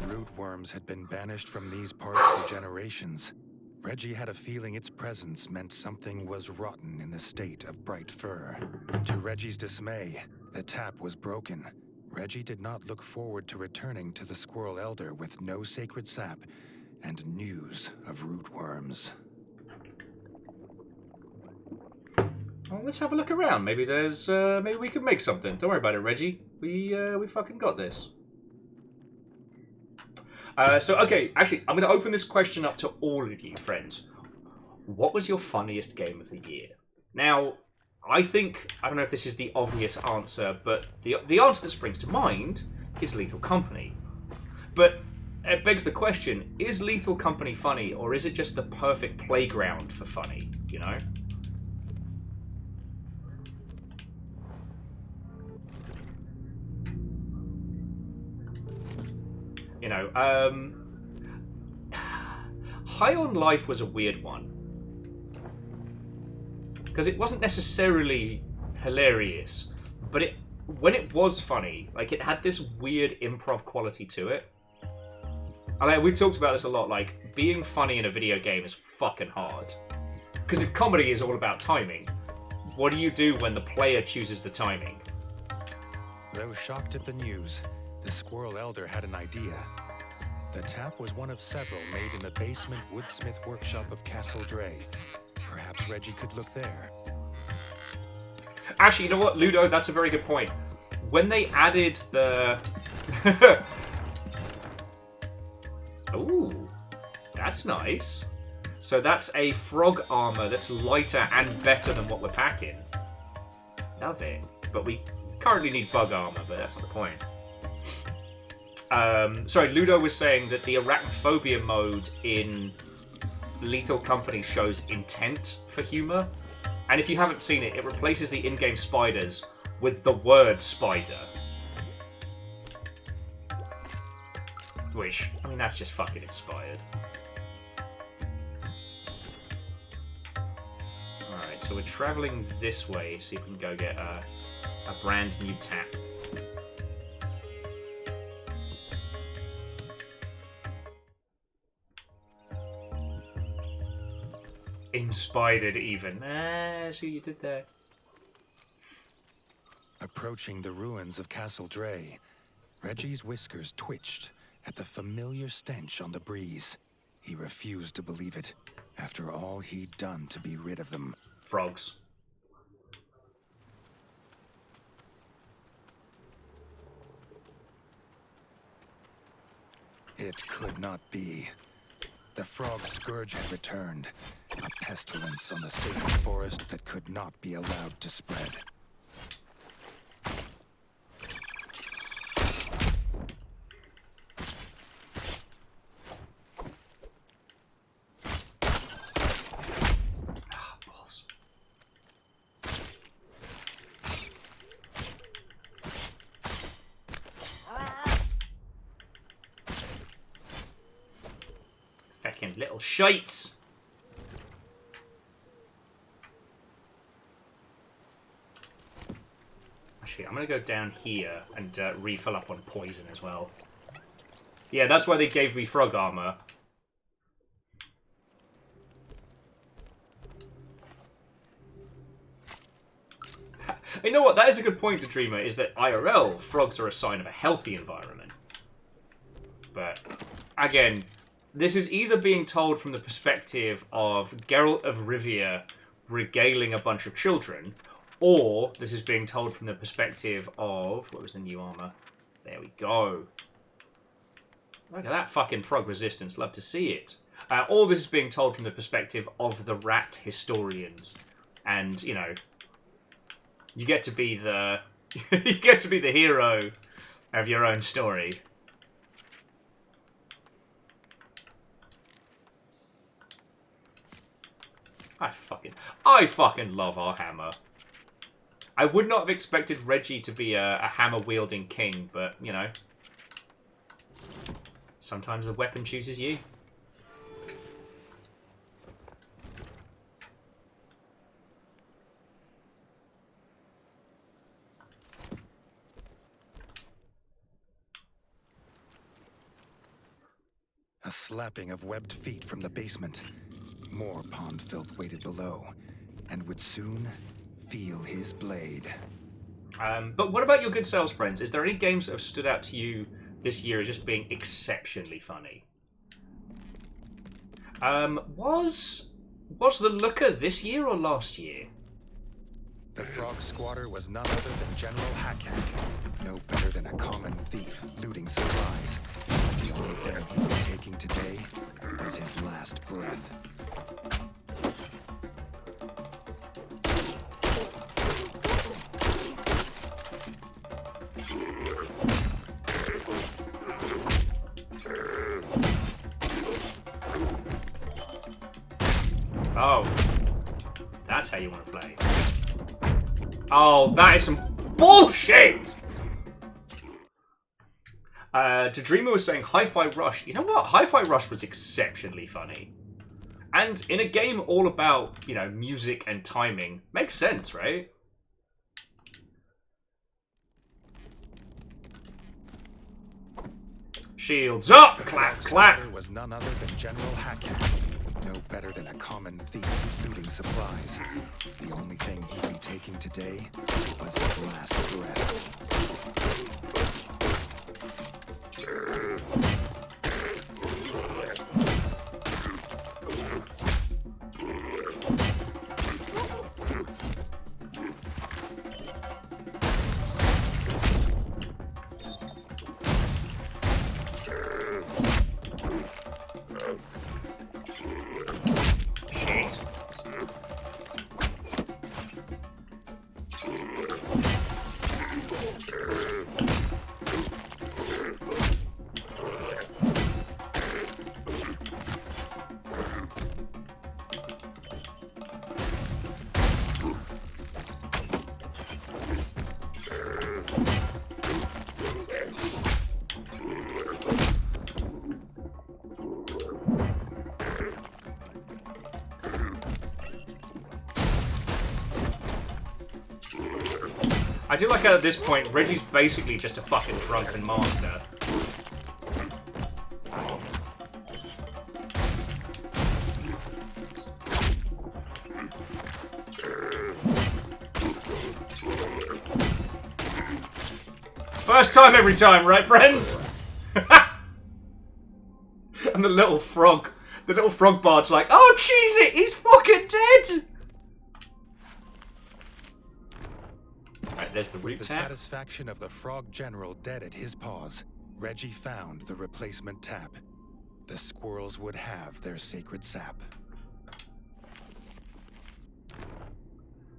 Rootworms had been banished from these parts for generations. Reggie had a feeling its presence meant something was rotten in the state of bright fur. To Reggie's dismay, the tap was broken. Reggie did not look forward to returning to the Squirrel Elder with no sacred sap and news of rootworms. Well, let's have a look around. Maybe there's, maybe we can make something. Don't worry about it, Reggie. We fucking got this. Okay, actually, I'm going to open this question up to all of you, friends. What was your funniest game of the year? Now, I don't know if this is the obvious answer, but the answer that springs to mind is Lethal Company. But it begs the question, is Lethal Company funny, or is it just the perfect playground for funny, you know? You know, High on Life was a weird one. Because it wasn't necessarily hilarious, but when it was funny, like, it had this weird improv quality to it. I mean, we've talked about this a lot, like, being funny in a video game is fucking hard. Because if comedy is all about timing, what do you do when the player chooses the timing? Though shocked at the news, the Squirrel Elder had an idea. The tap was one of several made in the basement woodsmith workshop of Castle Dre. Perhaps Reggie could look there. Actually, you know what, Ludo? That's a very good point. When they added the... Ooh, that's nice. So that's a frog armor that's lighter and better than what we're packing. Love it. But we currently need bug armor, but that's not the point. Sorry, Ludo was saying that the arachnophobia mode in Lethal Company shows intent for humor. And if you haven't seen it, it replaces the in-game spiders with the word spider. Which, I mean, that's just fucking inspired. Alright, so we're travelling this way, so you can go get a brand new tap. Inspired even. See what you did there. Approaching the ruins of Castle Dre, Reggie's whiskers twitched at the familiar stench on the breeze. He refused to believe it, after all he'd done to be rid of them. Frogs. It could not be. The frog scourge had returned, a pestilence on the sacred forest that could not be allowed to spread. Fucking little shites. Actually, I'm going to go down here and refill up on poison as well. Yeah, that's why they gave me frog armor. You know what? That is a good point, Dreamer, is that IRL, frogs are a sign of a healthy environment. But, again, this is either being told from the perspective of Geralt of Rivia regaling a bunch of children, or this is being told from the perspective of... What was the new armor? There we go. Look at that fucking frog resistance. Love to see it. All this is being told from the perspective of the rat historians. And, you know... You get to be the you get to be the hero of your own story. I fucking love our hammer. I would not have expected Reggie to be a hammer wielding king, but you know, sometimes the weapon chooses you. A slapping of webbed feet from the basement. More pond filth waited below, and would soon feel his blade. But what about your good sales friends? Is there any games that have stood out to you this year as just being exceptionally funny? Was the Looker this year or last year? The frog squatter was none other than General Hackhack, no better than a common thief looting supplies. The only thing he'd be taking today was his last breath. Oh. That's how you want to play. Oh, that is some bullshit! Dreamer was saying Hi-Fi Rush. You know what? Hi-Fi Rush was exceptionally funny. And in a game all about, you know, music and timing, makes sense, right? Shields up! Clap, clap! Was none other than General Hackhack, no better than a common thief looting supplies. The only thing he'd be taking today was his last breath. Shit. I do like how at this point, Reggie's basically just a fucking drunken master. First time every time, right, friends? And the little frog bard's like, oh, cheese it, he's fucking dead! Right, there's the root The tap. satisfaction of the frog general dead at his paws, Reggie found the replacement tap. The squirrels would have their sacred sap.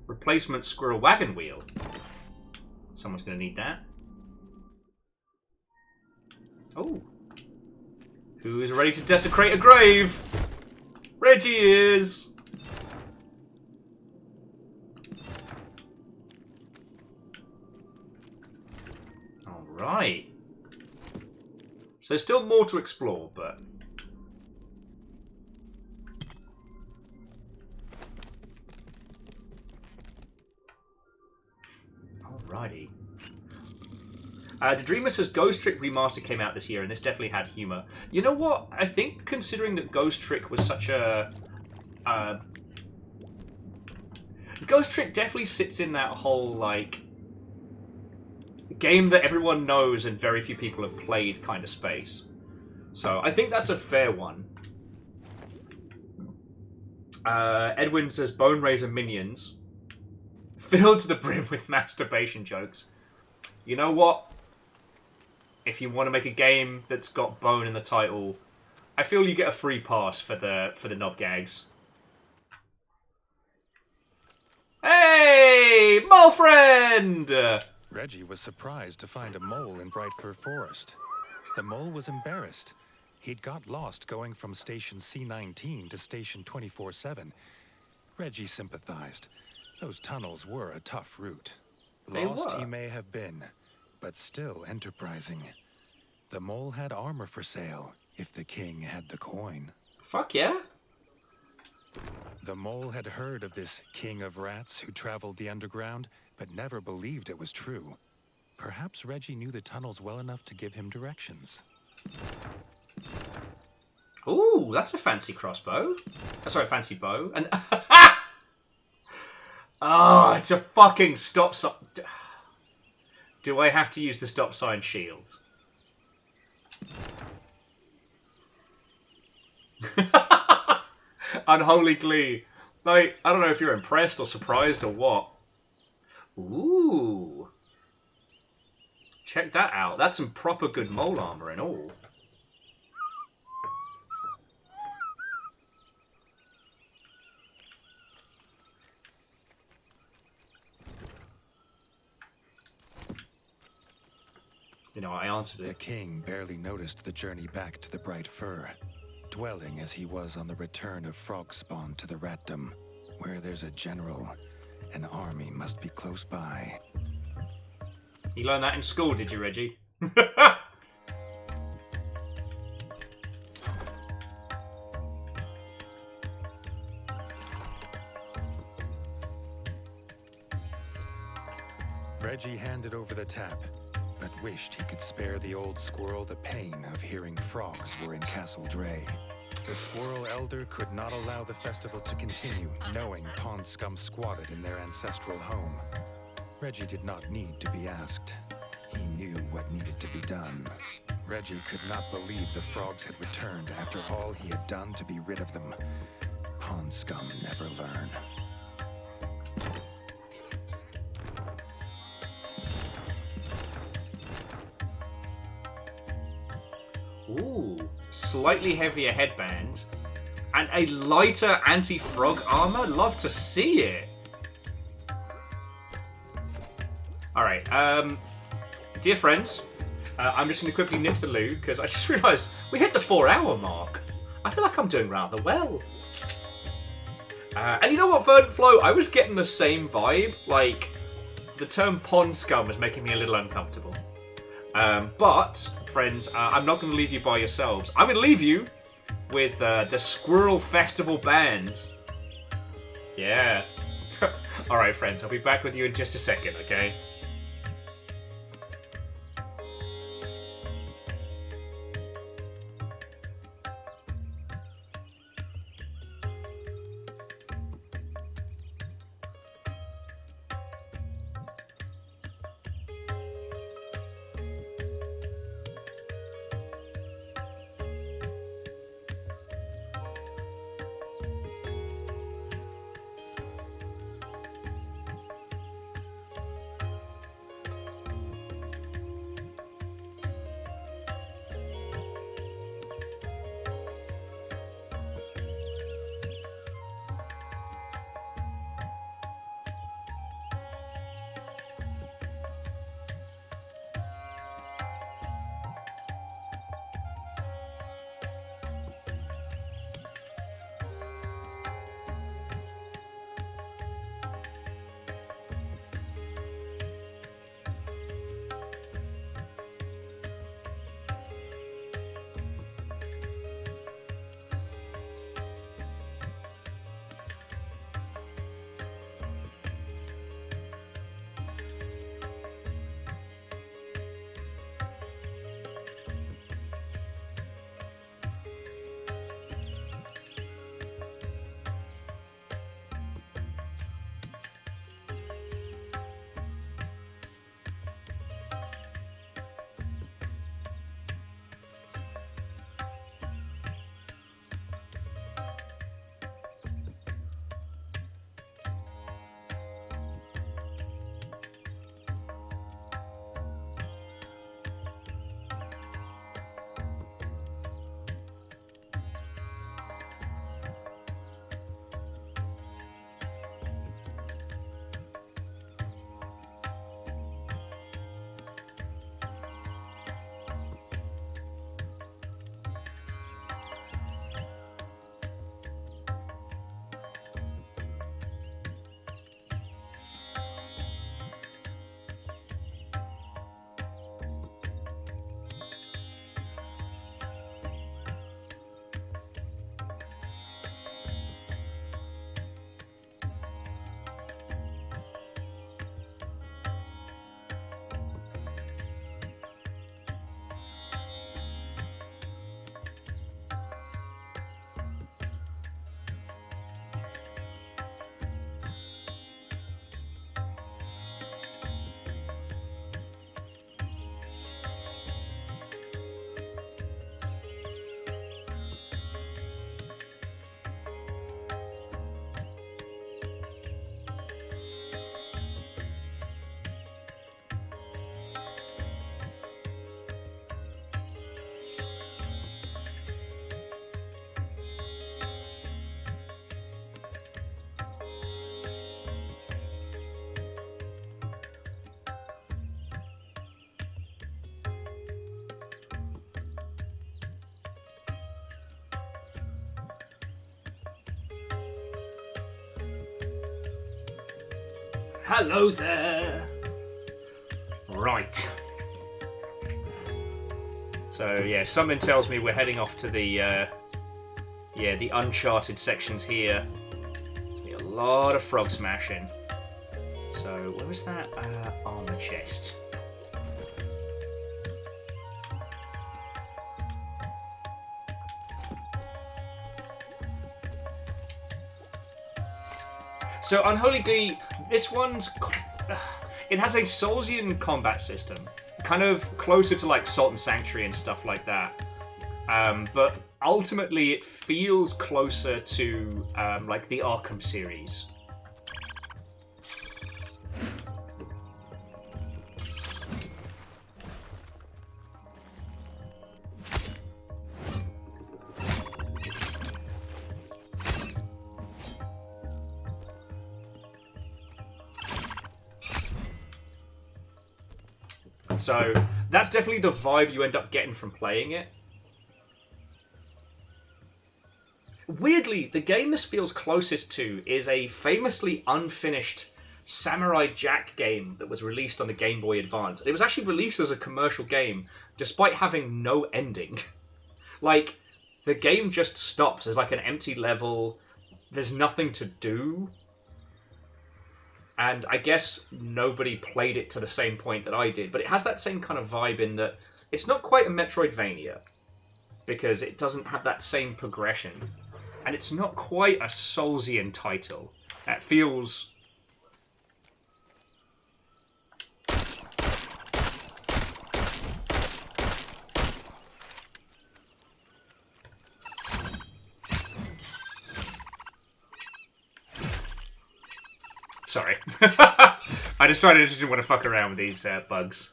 Replacement squirrel wagon wheel. Someone's gonna need that. Oh. Who is ready to desecrate a grave? Reggie is! Alright. So there's still more to explore, but... The Dreamer says Ghost Trick Remaster came out this year, and this definitely had humor. You know what? I think considering that Ghost Trick was such a... Ghost Trick definitely sits in that whole, like, game that everyone knows and very few people have played kind of space. So I think that's a fair one. Edwin says Bone Razor Minions. Filled to the brim with masturbation jokes. You know what? If you want to make a game that's got bone in the title, I feel you get a free pass for the knob gags. Hey, mole friend! Reggie was surprised to find a mole in Brightfur Forest. The mole was embarrassed. He'd got lost going from Station C-19 to Station 24-7. Reggie sympathized. Those tunnels were a tough route. Lost he may have been, but still enterprising. The mole had armor for sale, if the king had the coin. Fuck yeah. The mole had heard of this king of rats who traveled the underground, but never believed it was true. Perhaps Reggie knew the tunnels well enough to give him directions. Ooh, that's a fancy crossbow. Sorry, fancy bow. And oh, it's a fucking stop sign. Do I have to use the stop sign shield? Unholy glee. Like, I don't know if you're impressed or surprised or what. Ooh. Check that out. That's some proper good mole armor and all. You know, I answered it. The king barely noticed the journey back to the Bright Fur, dwelling as he was on the return of frog spawn to the ratdom. Where there's a general, an army must be close by. You learned that in school, did you, Reggie? Reggie handed over the tap, but wished he could spare the old squirrel the pain of hearing frogs were in Castle Dray. The squirrel elder could not allow the festival to continue, knowing pond scum squatted in their ancestral home. Reggie did not need to be asked. He knew what needed to be done. Reggie could not believe the frogs had returned after all he had done to be rid of them. Pond scum never learn. Ooh, slightly heavier headband and a lighter anti-frog armor. Love to see it. All right, dear friends, I'm just going to quickly nip to the loo because I just realised we hit the 4-hour mark. I feel like I'm doing rather well. And you know what, Verdant Flow? I was getting the same vibe. Like, the term pond scum was making me a little uncomfortable. But, friends, I'm not going to leave you by yourselves. I'm going to leave you with the Squirrel Festival Band. Yeah. Alright, friends, I'll be back with you in just a second, okay? Hello there. Right. So yeah, something tells me we're heading off to the the uncharted sections here. Be a lot of frog smashing. So where was that armor chest? So Unholy Glee, this one's it has a Soulsian combat system, kind of closer to like Salt and Sanctuary and stuff like that. But ultimately, it feels closer to like the Arkham series. So that's definitely the vibe you end up getting from playing it. Weirdly, the game this feels closest to is a famously unfinished Samurai Jack game that was released on the Game Boy Advance. It was actually released as a commercial game, despite having no ending. Like, the game just stops. There's like an empty level. There's nothing to do. And I guess nobody played it to the same point that I did. But it has that same kind of vibe in that it's not quite a Metroidvania, because it doesn't have that same progression. And it's not quite a Soulsian title. It feels... Sorry. I decided I just didn't want to fuck around with these bugs.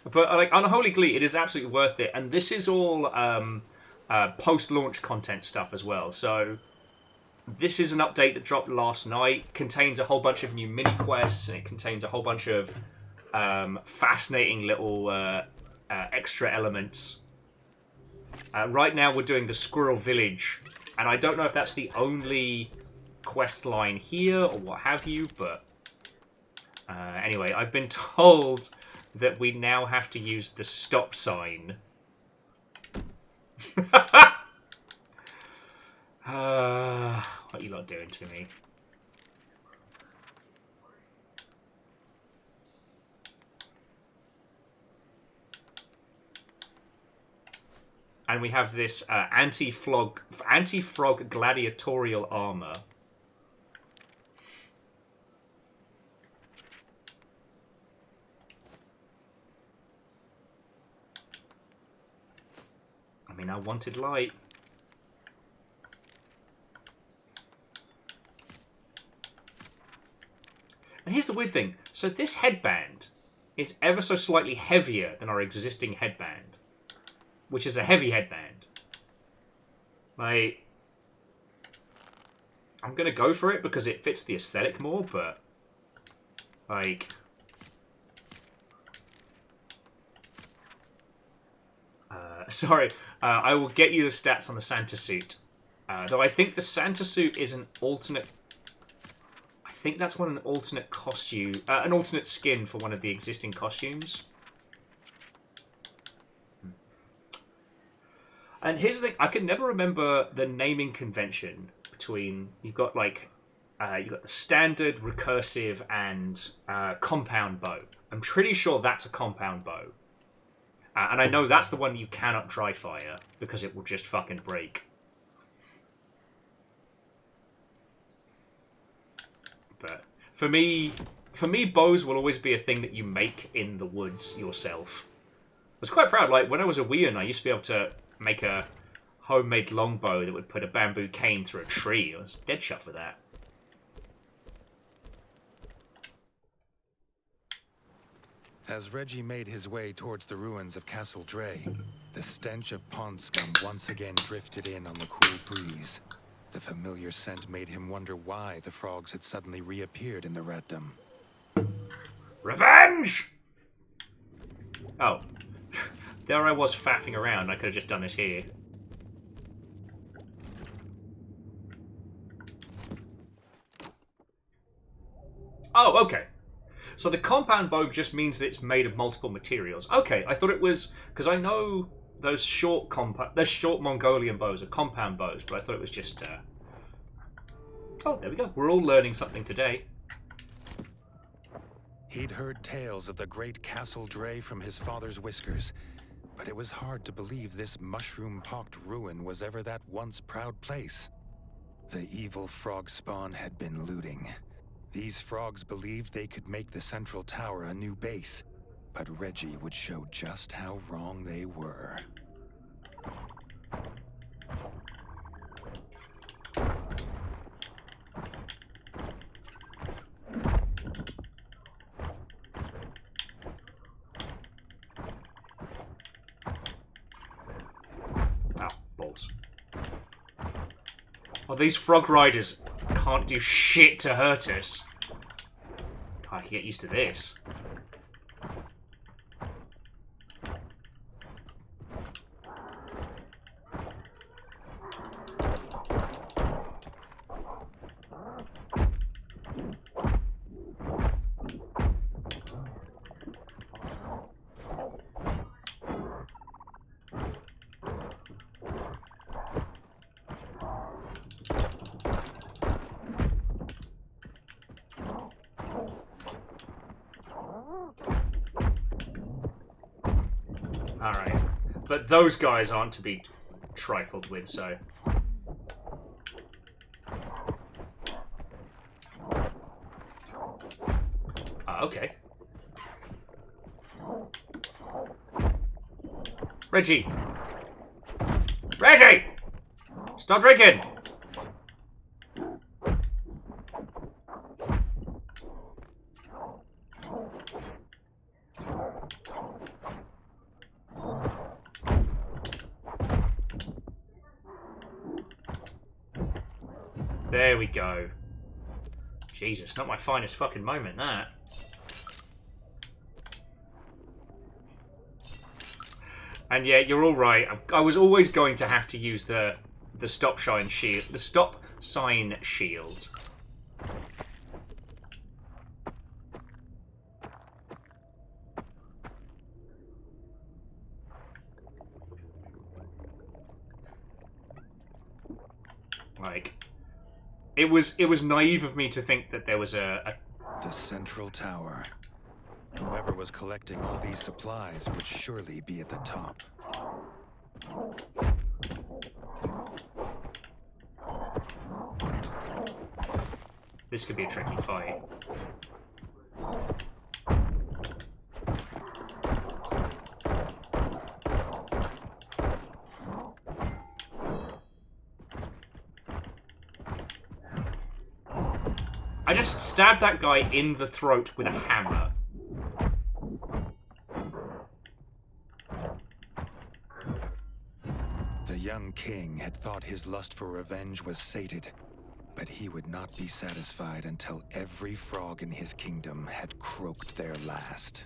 But like Unholy Glee, it is absolutely worth it, and this is all post-launch content stuff as well. So this is an update that dropped last night. Contains a whole bunch of new mini quests, and it contains a whole bunch of fascinating little extra elements. Right now, we're doing the Squirrel Village, and I don't know if that's the only quest line here or what have you. But anyway, I've been told that we now have to use the stop sign. What are you lot doing to me? And we have this anti-frog gladiatorial armor. I mean, I wanted light. And here's the weird thing. So this headband is ever so slightly heavier than our existing headband, which is a heavy headband. Like, I'm going to go for it because it fits the aesthetic more, but like... Sorry, I will get you the stats on the Santa suit. Though I think the Santa suit is an alternate... I think that's an alternate costume... an alternate skin for one of the existing costumes. And here's the thing, I can never remember the naming convention between... You've got, like... you've got the standard, recursive, and compound bow. I'm pretty sure that's a compound bow. And I know that's the one you cannot dry fire, because it will just fucking break. But for me, bows will always be a thing that you make in the woods yourself. I was quite proud, like, when I was a weean, I used to be able to make a homemade longbow that would put a bamboo cane through a tree. I was dead shot for that. As Reggie made his way towards the ruins of Castle Dre, the stench of pond scum once again drifted in on the cool breeze. The familiar scent made him wonder why the frogs had suddenly reappeared in the ratdom. Revenge! Oh. There I was faffing around. I could have just done this here. Oh, okay. So the compound bow just means that it's made of multiple materials. Okay, I thought it was... Because I know those short Mongolian bows are compound bows, but I thought it was just... Oh, there we go. We're all learning something today. He'd heard tales of the great Castle Dre from his father's whiskers, but it was hard to believe this mushroom-pocked ruin was ever that once proud place. The evil frog spawn had been looting. These frogs believed they could make the central tower a new base, but Reggie would show just how wrong they were. Well, these frog riders can't do shit to hurt us. I can get used to this. Alright. But those guys aren't to be trifled with, so... Okay. Reggie! Reggie! Stop drinking! There we go. Jesus, not my finest fucking moment, that. And yeah, you're all right. I was always going to have to use the stop sign shield. The stop sign shield. Like, it was naive of me to think that there was a... The central tower. Whoever was collecting all these supplies would surely be at the top. This could be a tricky fight. I just stabbed that guy in the throat with a hammer. The young king had thought his lust for revenge was sated, but he would not be satisfied until every frog in his kingdom had croaked their last.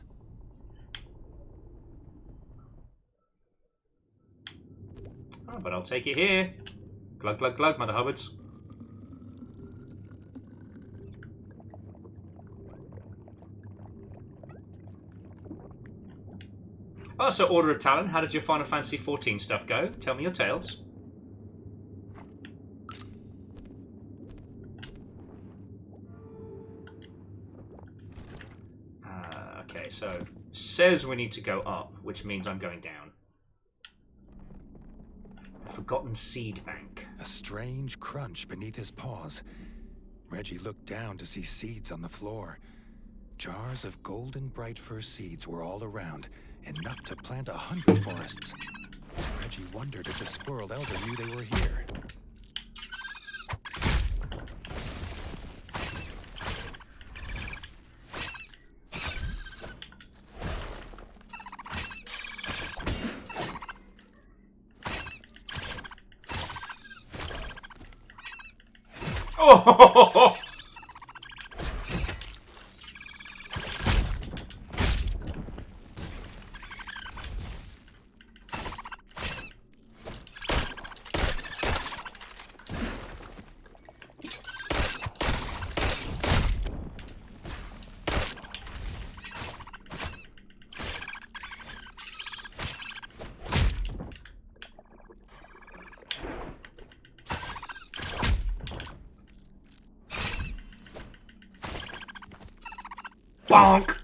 Oh, but I'll take it here. Glug, glug, glug, Mother Hubbards. Oh, so Order of Talon, how did your Final Fantasy XIV stuff go? Tell me your tales. Okay, so says we need to go up, which means I'm going down. The Forgotten Seed Bank. A strange crunch beneath his paws. Reggie looked down to see seeds on the floor. Jars of golden bright fir seeds were all around, enough to plant 100 forests. Reggie wondered if the squirrel elder knew they were here. Oh! Bonk!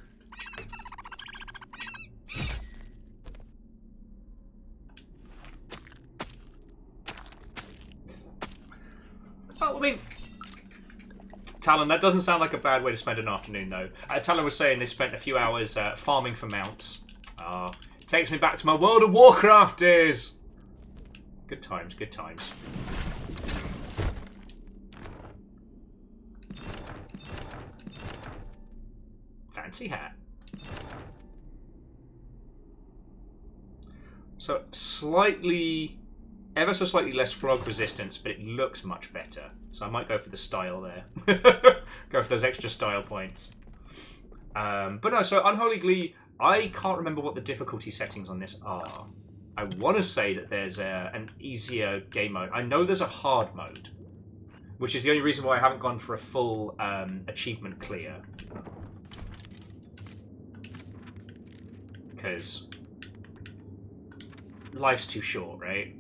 Oh, I mean, Talon, that doesn't sound like a bad way to spend an afternoon, though. Talon was saying they spent a few hours farming for mounts. Takes me back to my World of Warcraft days. Good times, good times. Fancy hat. So slightly, ever so slightly less frog resistance, but it looks much better. So I might go for the style there. Go for those extra style points. But no, so Unholy Glee, I can't remember what the difficulty settings on this are. I want to say that there's an easier game mode. I know there's a hard mode, which is the only reason why I haven't gone for a full achievement clear. Because life's too short, right?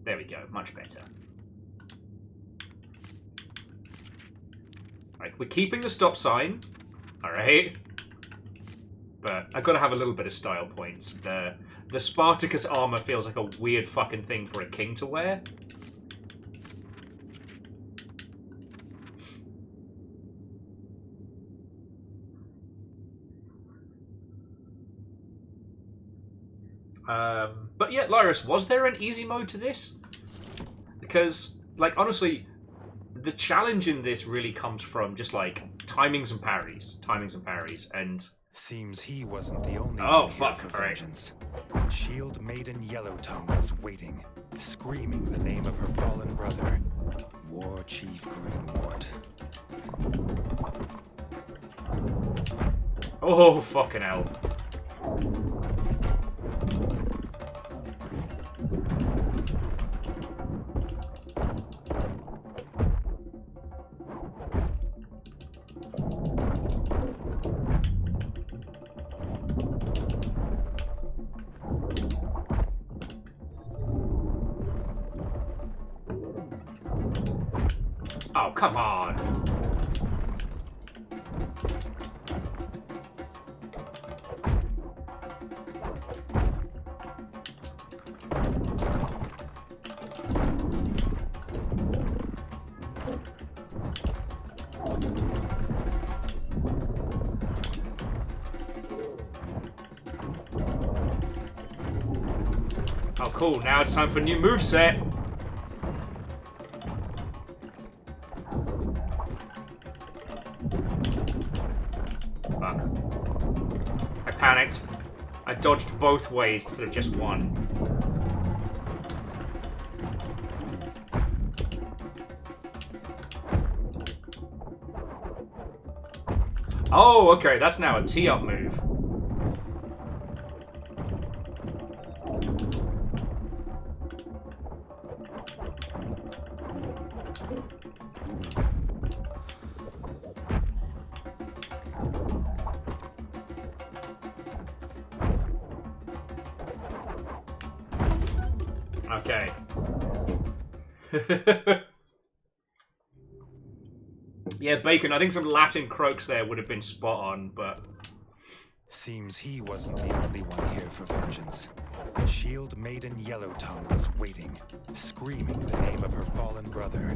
There we go, much better. Right, we're keeping the stop sign, alright? But I've got to have a little bit of style points. The Spartacus armor feels like a weird fucking thing for a king to wear. But yeah, Lyris, was there an easy mode to this? Because, like, honestly, the challenge in this really comes from just, like, timings and parries, and... Seems he wasn't the only oh, one fuck, here for alright. vengeance. Shield Maiden Yellowtongue was waiting, screaming the name of her fallen brother, War Chief Greenward. Oh, fucking hell. Oh, come on. Oh, cool. Now it's time for a new moveset. Fuck. I panicked. I dodged both ways instead of just one. Oh, okay. That's now a tee-up move. Okay. Yeah, Bacon, I think some Latin croaks there would have been spot on, but... Seems he wasn't the only one here for vengeance. Shield Maiden Yellowtongue was waiting, screaming the name of her fallen brother,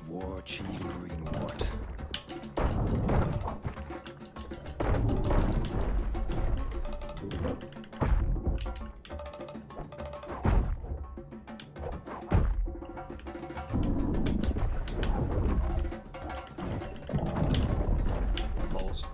War Chief Greenward. Balls.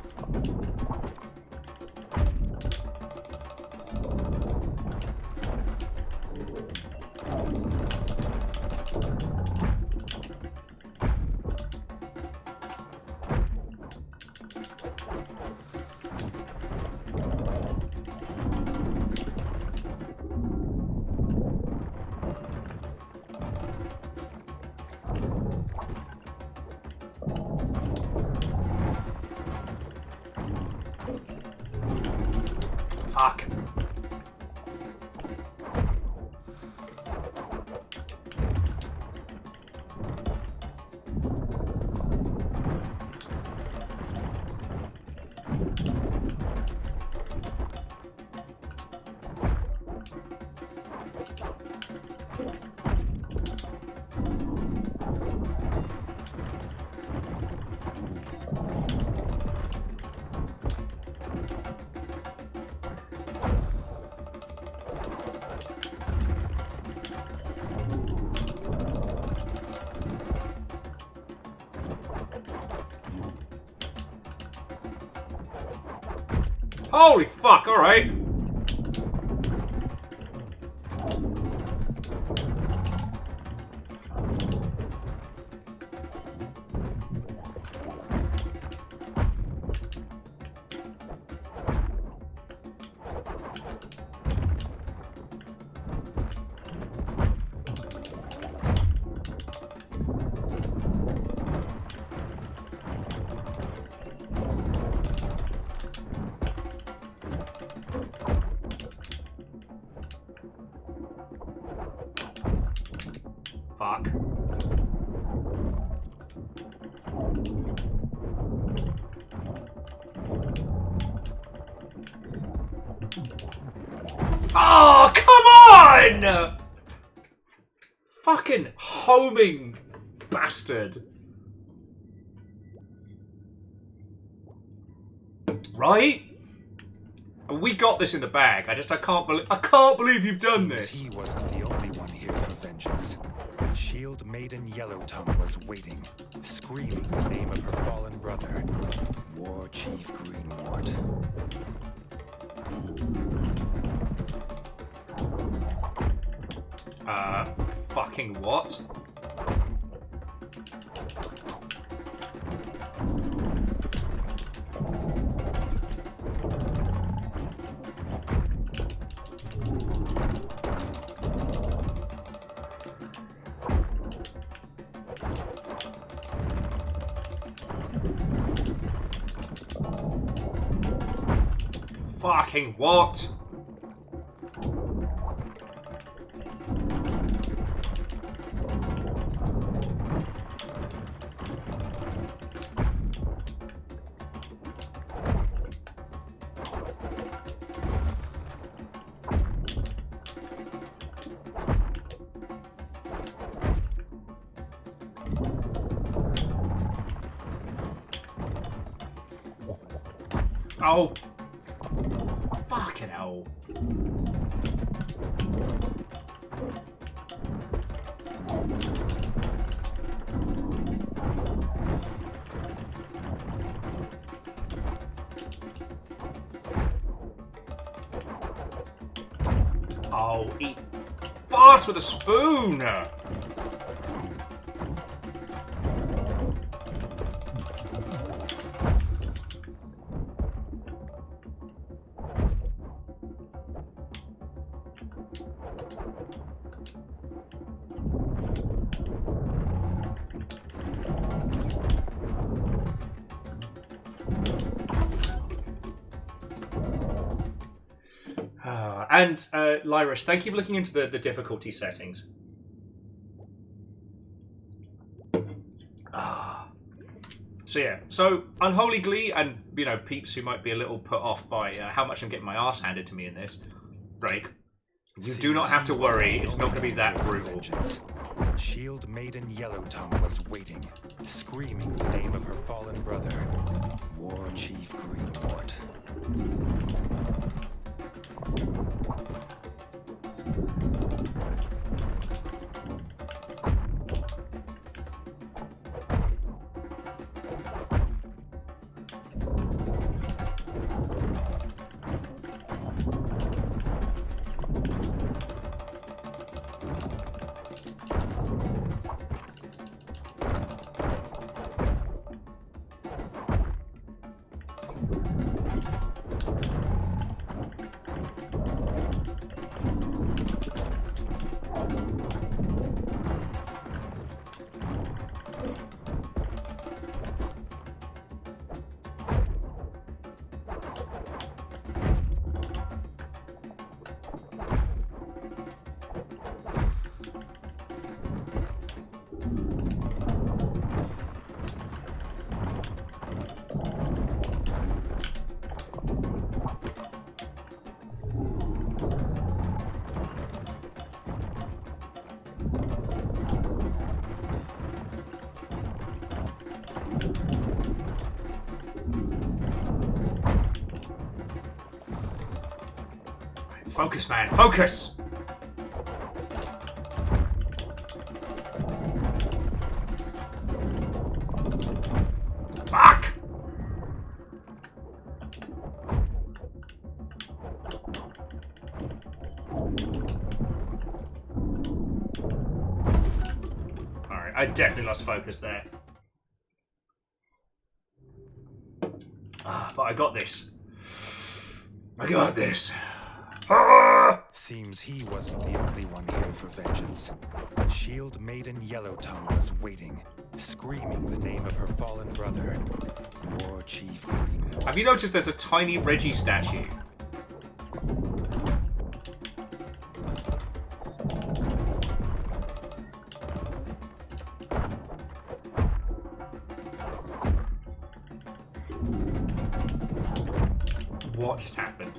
Holy fuck, alright. Fuck. Oh, come on! Fucking homing bastard. Right? And we got this in the bag. I can't believe you've done this. He wasn't the only one here for vengeance. Shield Maiden Yellowtongue was waiting, screaming the name of her fallen brother, War Chief Greenward. Fucking what? Fucking what? Oh. Fucking hell. Oh, eat fast with a spoon. And Lyris, thank you for looking into the difficulty settings. So yeah, so Unholy Glee and, you know, peeps who might be a little put off by how much I'm getting my ass handed to me in this break, you do not have to worry, it's not going to be that brutal. Shield Maiden Yellowtongue was waiting, screaming the name of her fallen brother, War Chief Greenward. Focus, man, focus! Fuck! I definitely lost focus there. But I got this. I got this. Seems he wasn't the only one here for vengeance. Shield Maiden Yellowtongue was waiting, screaming the name of her fallen brother, War Chief Greenwood. Have you noticed there's a tiny Reggie statue? What just happened?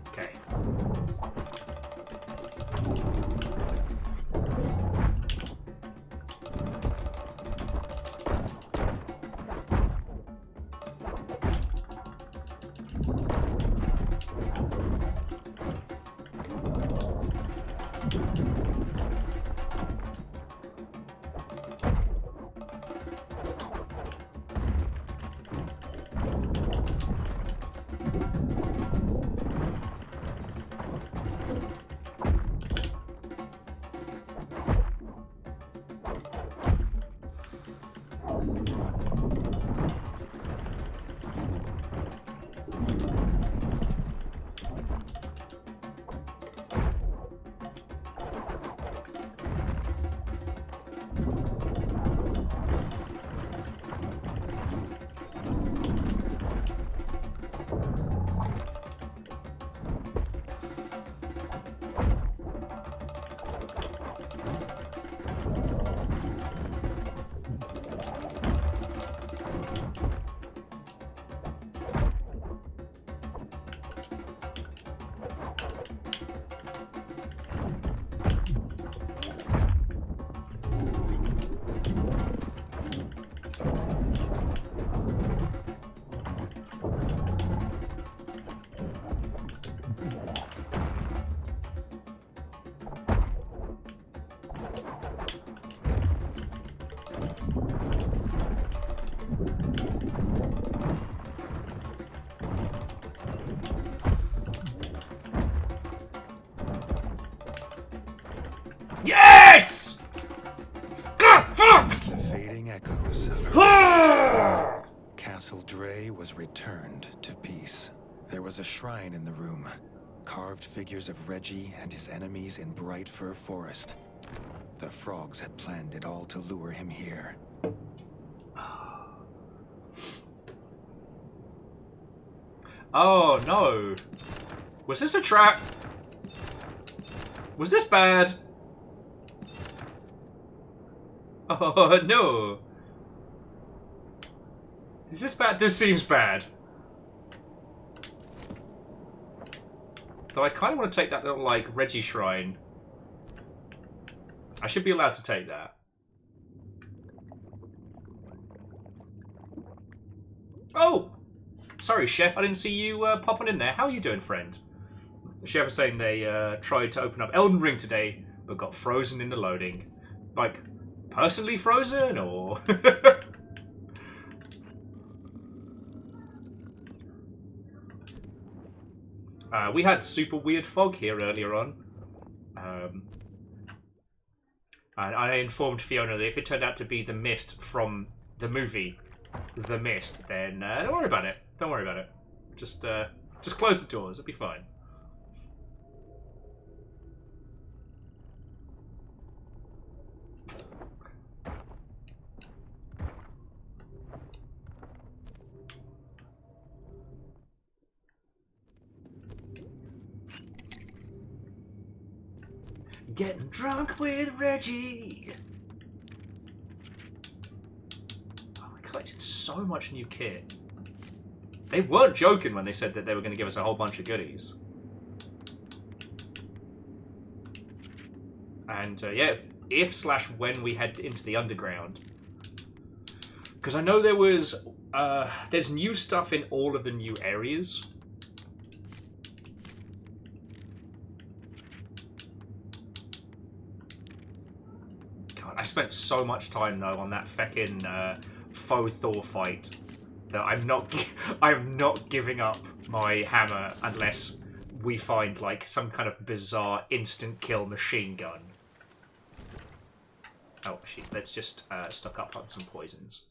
Okay. Yes! God, fuck! The fading echoes of her Castle Dre was returned to peace. There was a shrine in the room, carved figures of Reggie and his enemies in Bright Fir Forest. The frogs had planned it all to lure him here. Oh no. Was this a trap? Was this bad? Oh no. Is this bad? This seems bad. Though I kind of want to take that little, like, Reggie shrine. I should be allowed to take that. Oh! Sorry, Chef, I didn't see you popping in there. How are you doing, friend? The Chef was saying they tried to open up Elden Ring today, but got frozen in the loading. Like, personally frozen, or...? We had super weird fog here earlier on. And I informed Fiona that if it turned out to be the mist from the movie, The Mist, then don't worry about it. Don't worry about it. Just close the doors. It'll be fine. Getting drunk with Reggie. Oh, I collected so much new kit. They weren't joking when they said that they were going to give us a whole bunch of goodies. And yeah, if/when we head into the underground, because I know there was there's new stuff in all of the new areas. I spent so much time though on that feckin' faux Thor fight that I'm not giving up my hammer unless we find like some kind of bizarre instant kill machine gun. Oh, actually, let's just stock up on some poisons.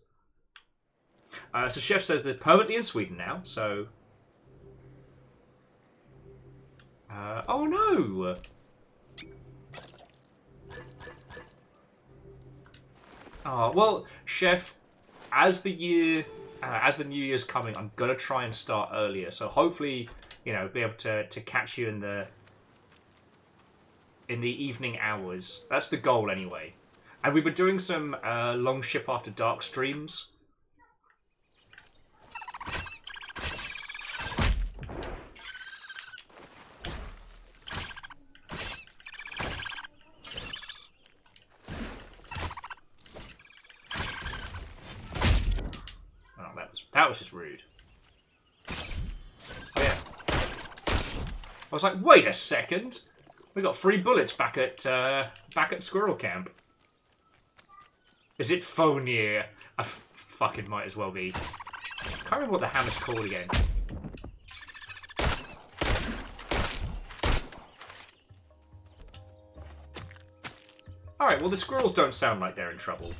So Chef says they're permanently in Sweden now, so... oh no! Oh, well, Chef, as the new year's coming, I'm gonna try and start earlier. So hopefully, you know, be able to catch you in the evening hours. That's the goal anyway. And we've been doing some long ship after dark streams. That was just rude. Oh, yeah. I was like, wait a second. We got 3 bullets back at Squirrel Camp. Is it Fonir? I fucking might as well be. I can't remember what the hammer's called again. Alright, well the squirrels don't sound like they're in trouble.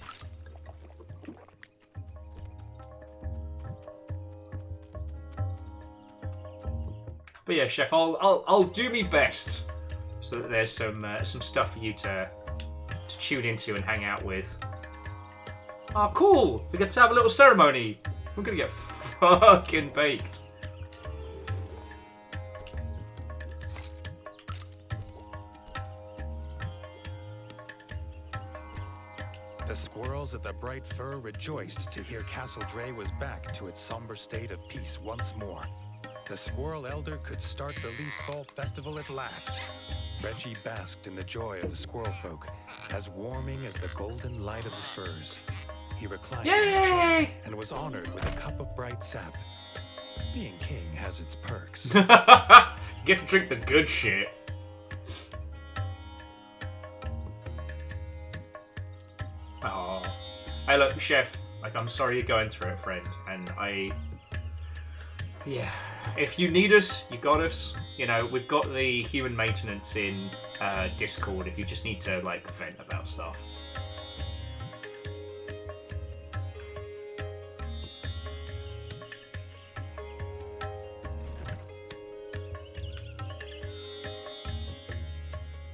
But yeah, Chef, I'll do me best so that there's some stuff for you to tune into and hang out with. Oh, cool! We get to have a little ceremony. We're gonna get fucking baked. The squirrels at the Bright Fir rejoiced to hear Castle Dre was back to its somber state of peace once more. The Squirrel Elder could start the Least Fall Festival at last. Reggie basked in the joy of the squirrel folk, as warming as the golden light of the firs. He reclined in his chair and was honored with a cup of bright sap. Being king has its perks. Get to drink the good shit. Oh, hey, look, Chef. Like, I'm sorry you're going through it, friend. And yeah, if you need us, you got us. You know, we've got the human maintenance in Discord if you just need to, like, vent about stuff.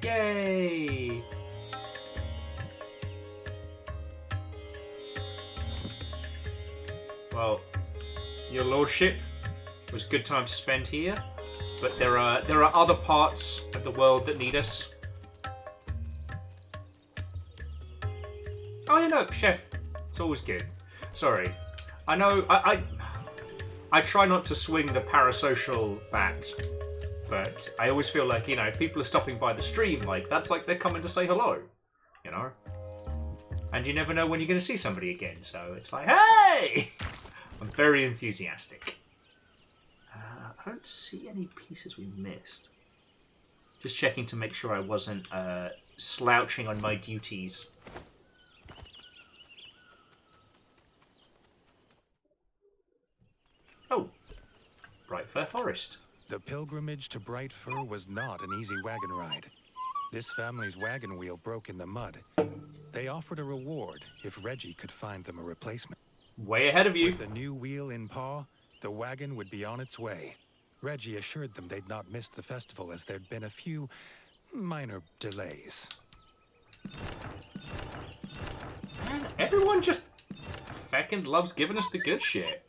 Yay! Well, your lordship, it was a good time to spend here, but there are other parts of the world that need us. Oh, yeah, no, Chef, it's always good. Sorry, I know I try not to swing the parasocial bat, but I always feel like, you know, if people are stopping by the stream, like, that's like they're coming to say hello, you know? And you never know when you're going to see somebody again, so it's like, hey! I'm very enthusiastic. I don't see any pieces we missed. Just checking to make sure I wasn't slouching on my duties. Oh, Bright Fir Forest. The pilgrimage to Bright Fir was not an easy wagon ride. This family's wagon wheel broke in the mud. They offered a reward if Reggie could find them a replacement. Way ahead of you. With the new wheel in paw, the wagon would be on its way. Reggie assured them they'd not missed the festival as there'd been a few minor delays. Man, everyone just feckin' loves giving us the good shit.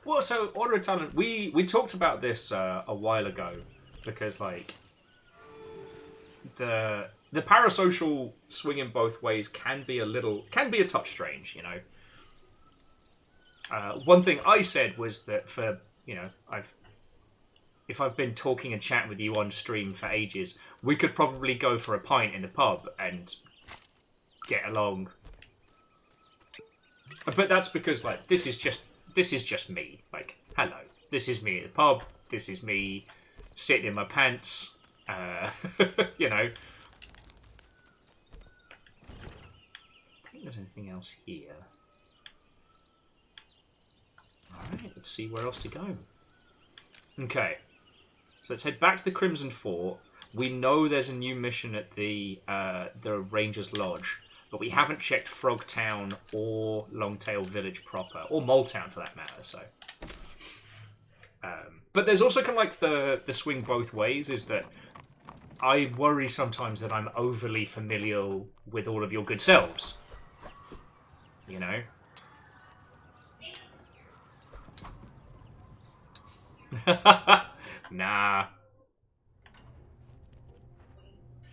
Well, so Order of Talent, we talked about this a while ago because, like, the parasocial swinging both ways can be a touch strange, you know. One thing I said was that for, you know, if I've been talking and chatting with you on stream for ages, we could probably go for a pint in the pub and get along. But that's because, like, this is just me. Like, hello, this is me at the pub. This is me sitting in my pants. You know. I think there's anything else here. let's see where else to go. Okay. So let's head back to the Crimson Fort. We know there's a new mission at the Rangers Lodge, but we haven't checked Frogtown or Longtail Village proper, or Moletown for that matter. So, but there's also kind of like the swing both ways. Is that I worry sometimes that I'm overly familial with all of your good selves. You know. Nah.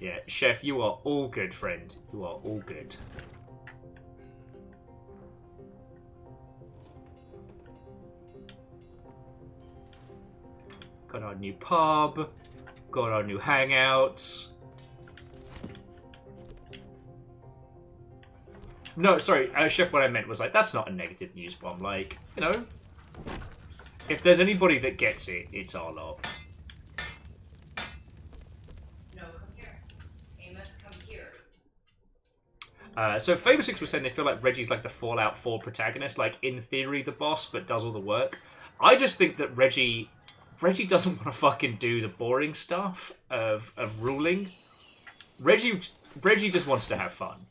Yeah, Chef, you are all good, friend. You are all good. Got our new pub. Got our new hangouts. No, sorry, Chef, what I meant was, like, that's not a negative news bomb. Like, you know, if there's anybody that gets it, it's our lot. So Famous6 was saying they feel like Reggie's like the Fallout 4 protagonist, like in theory the boss, but does all the work. I just think that Reggie doesn't want to fucking do the boring stuff of ruling. Reggie just wants to have fun.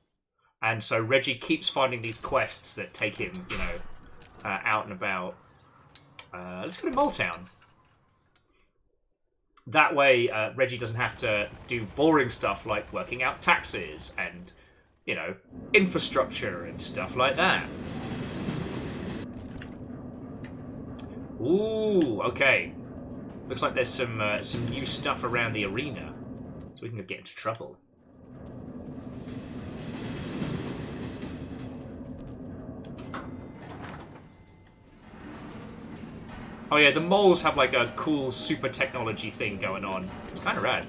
And so Reggie keeps finding these quests that take him, you know, out and about. Let's go to Moletown. That way, Reggie doesn't have to do boring stuff like working out taxes and, you know, infrastructure and stuff like that. Ooh, okay. Looks like there's some new stuff around the arena, so we can get into trouble. Oh yeah, the moles have like a cool super technology thing going on. It's kind of rad.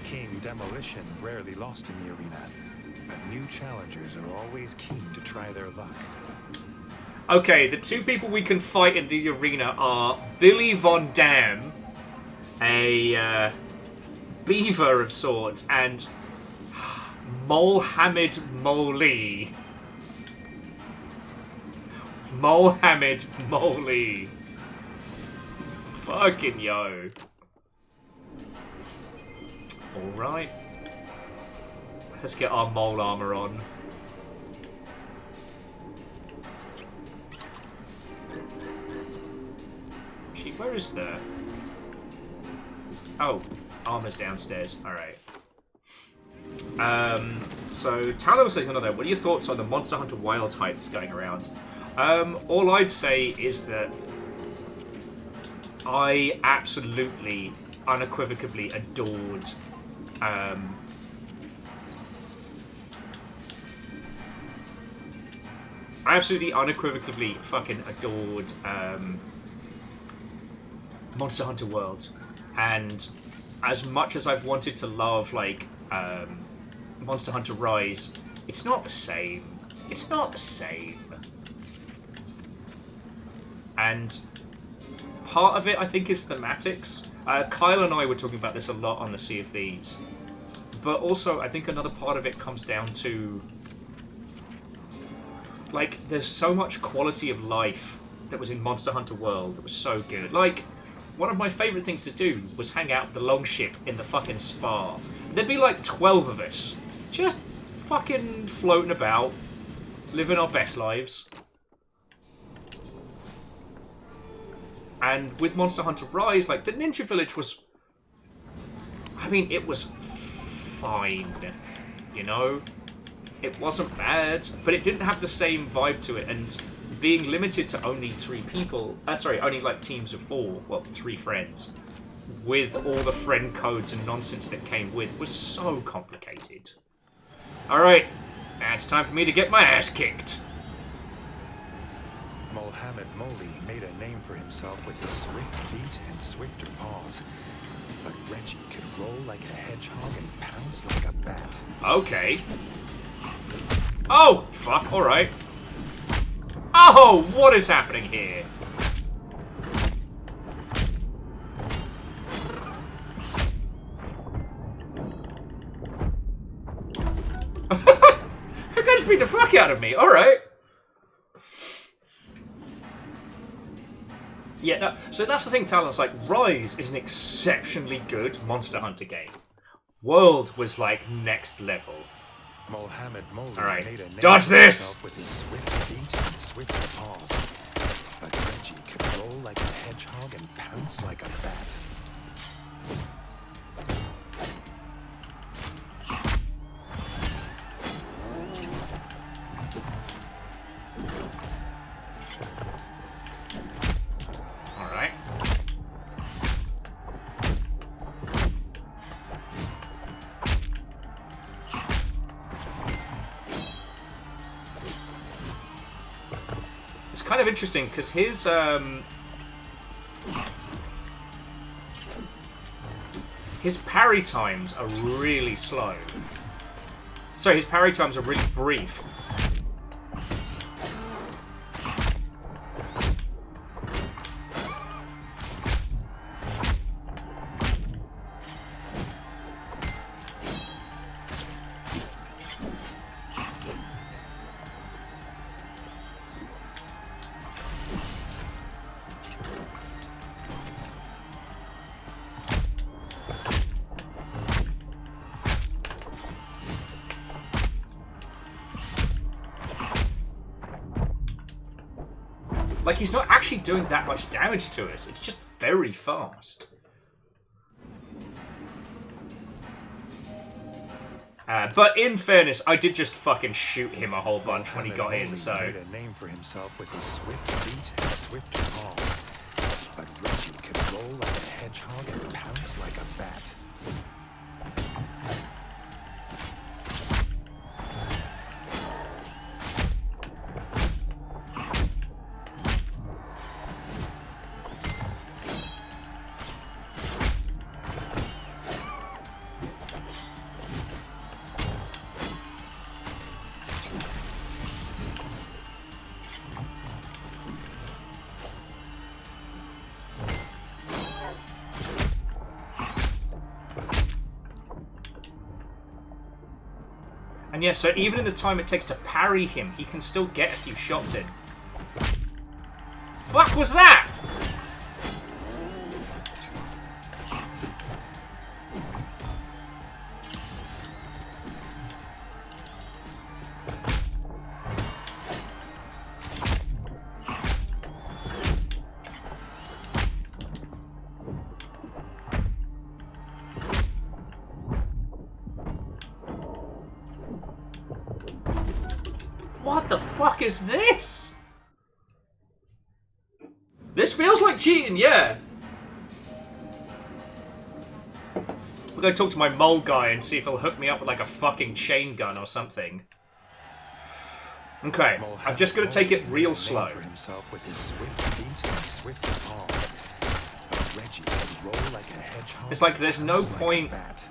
King Demolition rarely lost in the arena, but new challengers are always keen to try their luck. Okay, the two people we can fight in the arena are Billy Von Dam, a beaver of sorts, and Mohammed Moli. Mohammed Moli. Fucking yo. Alright. Let's get our mole armor on. Actually, where is the... Oh, armor's downstairs. Alright. So Tyler was saying another. What are your thoughts on the Monster Hunter Wild hype that's going around? All I'd say is that I absolutely, unequivocally adored I absolutely unequivocally fucking adored Monster Hunter World, and as much as I've wanted to love like Monster Hunter Rise, it's not the same. It's not the same. And part of it, I think, is thematics. Kyle and I were talking about this a lot on the Sea of Thieves. But also, I think another part of it comes down to... like, there's so much quality of life that was in Monster Hunter World that was so good. Like, one of my favourite things to do was hang out with the Longship in the fucking spa. There'd be like 12 of us, just fucking floating about, living our best lives. And with Monster Hunter Rise, like, the Ninja Village was... I mean, it was fine, you know? It wasn't bad, but it didn't have the same vibe to it, and being limited to only 3 people... only, like, teams of 4, well, 3 friends, with all the friend codes and nonsense that came with, was so complicated. Alright, now it's time for me to get my ass kicked. Mohammed Moli made a name for himself with his swift feet and swifter paws. But Reggie could roll like a hedgehog and pounce like a bat. Okay. Oh, fuck, alright. Oh, what is happening here? That guy just beat the fuck out of me. Alright. Yeah, no, so that's the thing, Talon's like, Rise is an exceptionally good Monster Hunter game. World was like next level. Mohammed Moli Alright, made a name dodge for this! himself with his swift feet and swift paws. But Reggie could roll like a hedgehog and pounce like a bat. Alright. It's kind of interesting because his parry times are really slow. Sorry, his parry times are really brief. Like, he's not actually doing that much damage to us. It's just very fast. But in fairness, I did just fucking shoot him a whole bunch when he got in, so... Made a name for himself with his swift feet and swift paws. But Reggie could roll like a hedgehog and pounce like a bat. And yeah, so even in the time it takes to parry him, he can still get a few shots in. Fuck was that? What the fuck is this? This feels like cheating, yeah. We're gonna talk to my mole guy and see if he'll hook me up with like a fucking chain gun or something. Okay, I'm just gonna take it real slow. For himself with his swift feet and swift paws. But Reggie could roll like a hedgehog. It's like there's no pounce like a point. bat.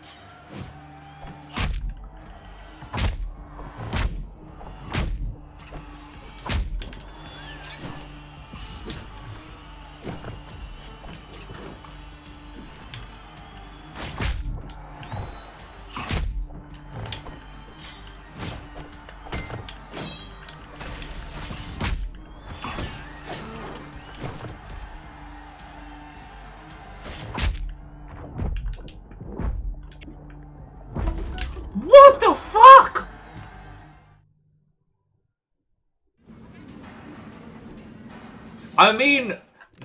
What the fuck? I mean,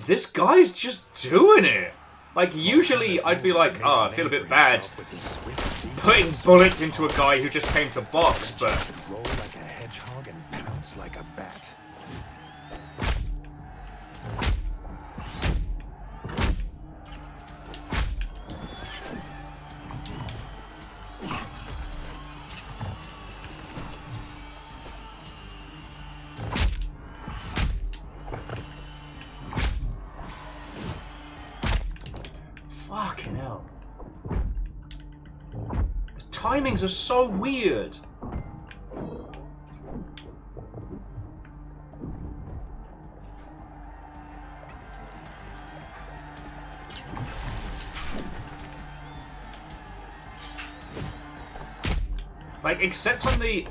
this guy's just doing it. Like, usually I'd be like, oh, I feel a bit bad putting bullets into a guy who just came to box, but... Roll like a hedgehog and pounce like a bat. Fucking hell. The timings are so weird. Like, except on the...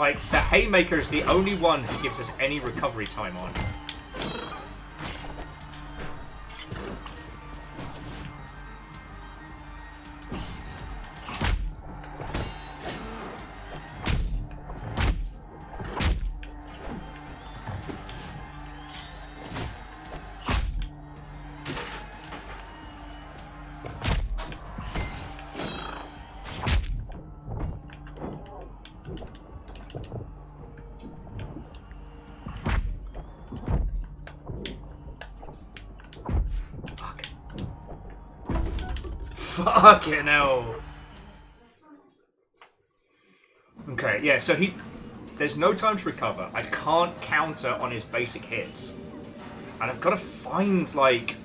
Like, the haymaker is the only one who gives us any recovery time on. Fucking hell. Okay, yeah, so there's no time to recover. I can't counter on his basic hits. And I've got to find, like...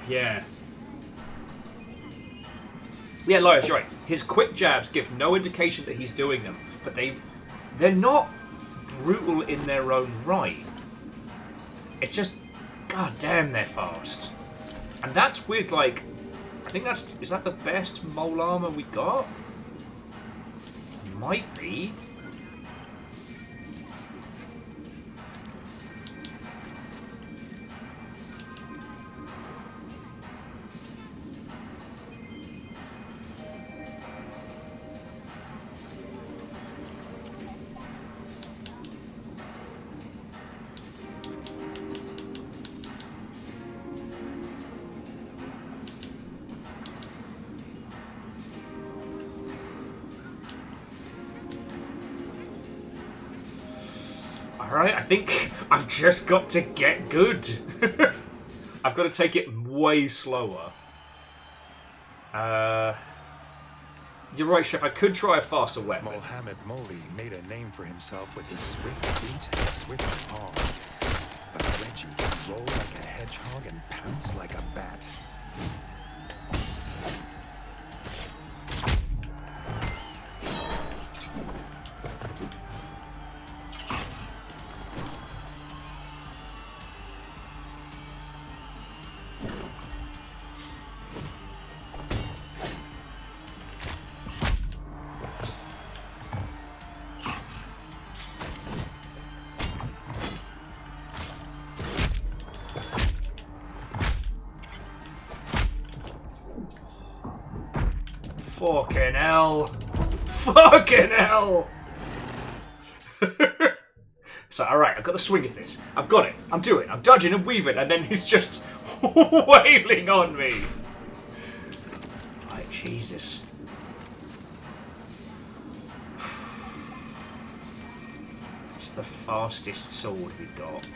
yeah. Yeah, Lars, you're right. His quick jabs give no indication that he's doing them. But they're not brutal in their own right. It's just... God damn, they're fast. And that's with, like... I think is that the best mole armor we got? Might be. Alright, I think I've just got to get good. I've got to take it way slower. You're right, Chef. I could try a faster weapon. Mohammed Moli made a name for himself with his swift feet and swift paws. But Reggie can roll like a hedgehog and pounce like a bat. Fucking hell. Fucking hell. So, alright, I've got the swing of this. I've got it. I'm doing it. I'm dodging and weaving, and then he's just wailing on me. Like, Jesus. It's the fastest sword we've got.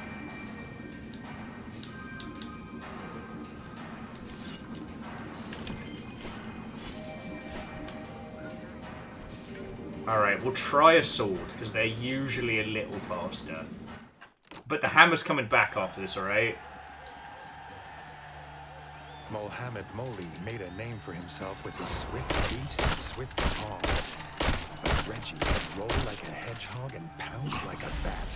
Alright, we'll try a sword, because they're usually a little faster. But the hammer's coming back after this, alright? Mohammed Moli made a name for himself with his swift feet and swift paws. But Reggie can roll like a hedgehog and pounce like a bat.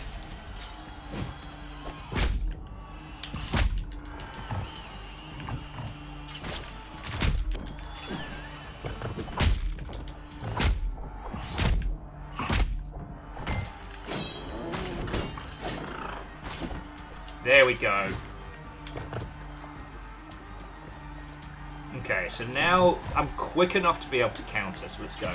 There we go. Okay, so now I'm quick enough to be able to counter, so let's go.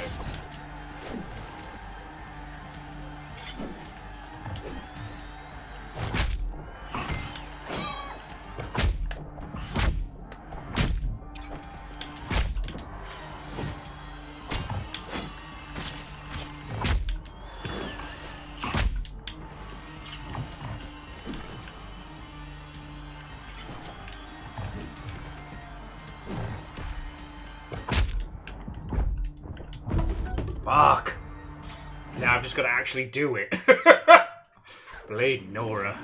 Fuck. Now I've just got to actually do it. Blade Nora.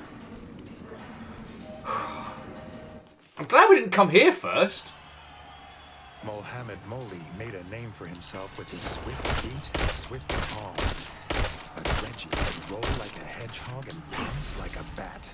I'm glad we didn't come here first. Mohammed Moli made a name for himself with his swift feet and swift paws. But Reggie can roll like a hedgehog and pounce like a bat.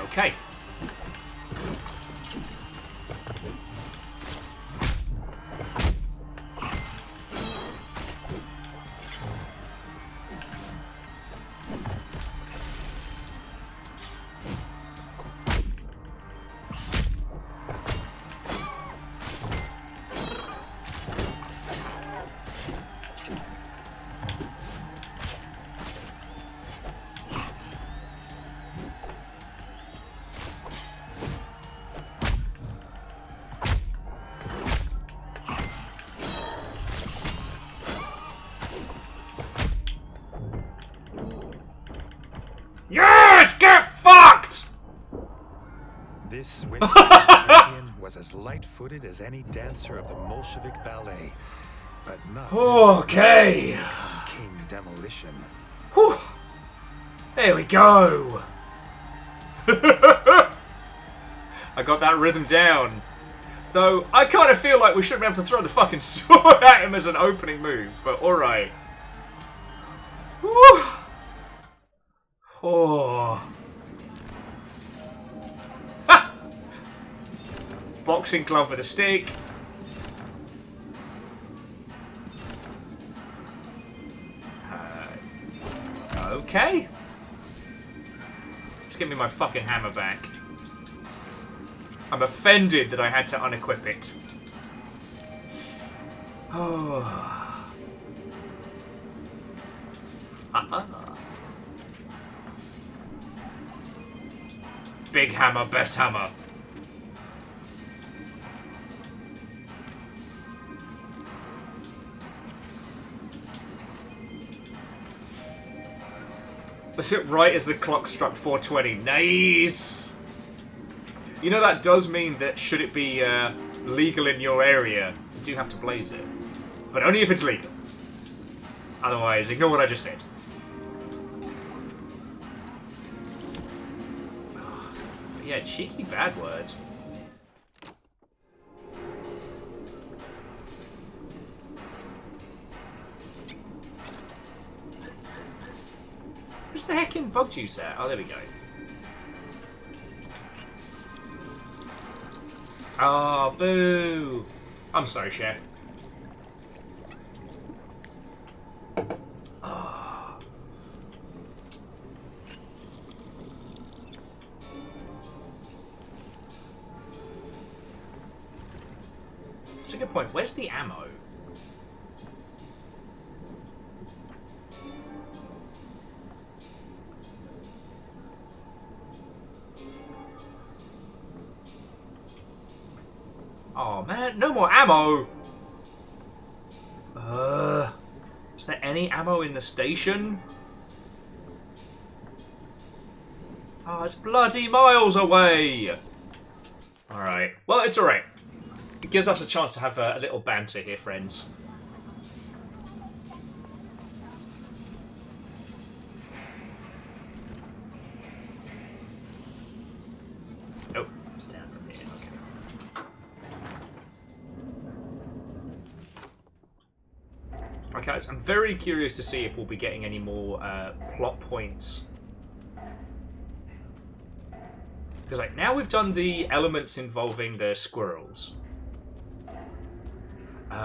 Okay. Yes! Get fucked! This wicked champion was as light-footed as any dancer of the Bolshevik ballet, but not Okay. King Demolition. Whew. There we go. I got that rhythm down. Though, I kind of feel like we shouldn't be able to throw the fucking sword at him as an opening move, but alright. Whew. Oh. Ha! Boxing glove with a stick. Okay. Just give me my fucking hammer back. I'm offended that I had to unequip it. Oh. Big hammer, best hammer. Was it right as the clock struck 4:20? Nice! You know that does mean that should it be legal in your area, you do have to blaze it. But only if it's legal. Otherwise, ignore what I just said. Yeah, cheeky bad word. Where's the heckin' bug juice at? Oh, there we go. Oh, boo! I'm sorry, Chef. Oh. That's a good point. Where's the ammo? Oh man, no more ammo! Is there any ammo in the station? Oh, it's bloody miles away! Alright, well, it's alright. It gives us a chance to have a little banter here, friends. Oh, it's down from here, okay. Okay, guys, I'm very curious to see if we'll be getting any more plot points. Because like now we've done the elements involving the squirrels.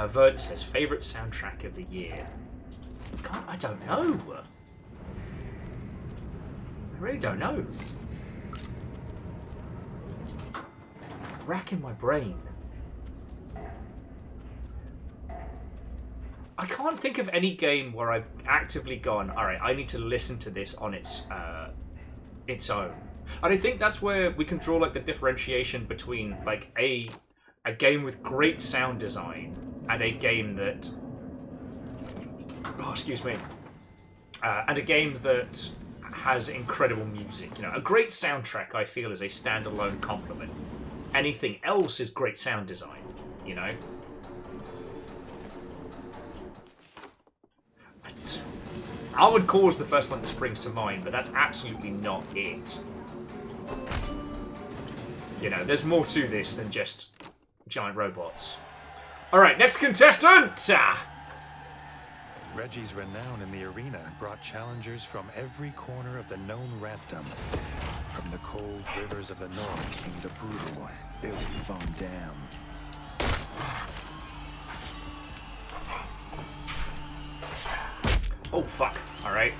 Vert says favorite soundtrack of the year. God, I don't know. I really don't know. Racking my brain. I can't think of any game where I've actively gone, alright, I need to listen to this on its own. And I think that's where we can draw like the differentiation between like a game with great sound design and a game that and a game that has incredible music. You know, a great soundtrack I feel is a standalone compliment. Anything else is great sound design, you know? Armored Core is the first one that springs to mind, but that's absolutely not it. You know, there's more to this than just giant robots. Alright, next contestant! Reggie's renown in the arena brought challengers from every corner of the known rantdom. From the cold rivers of the north came the brutal Billy Von Dam. Oh, fuck. Alright.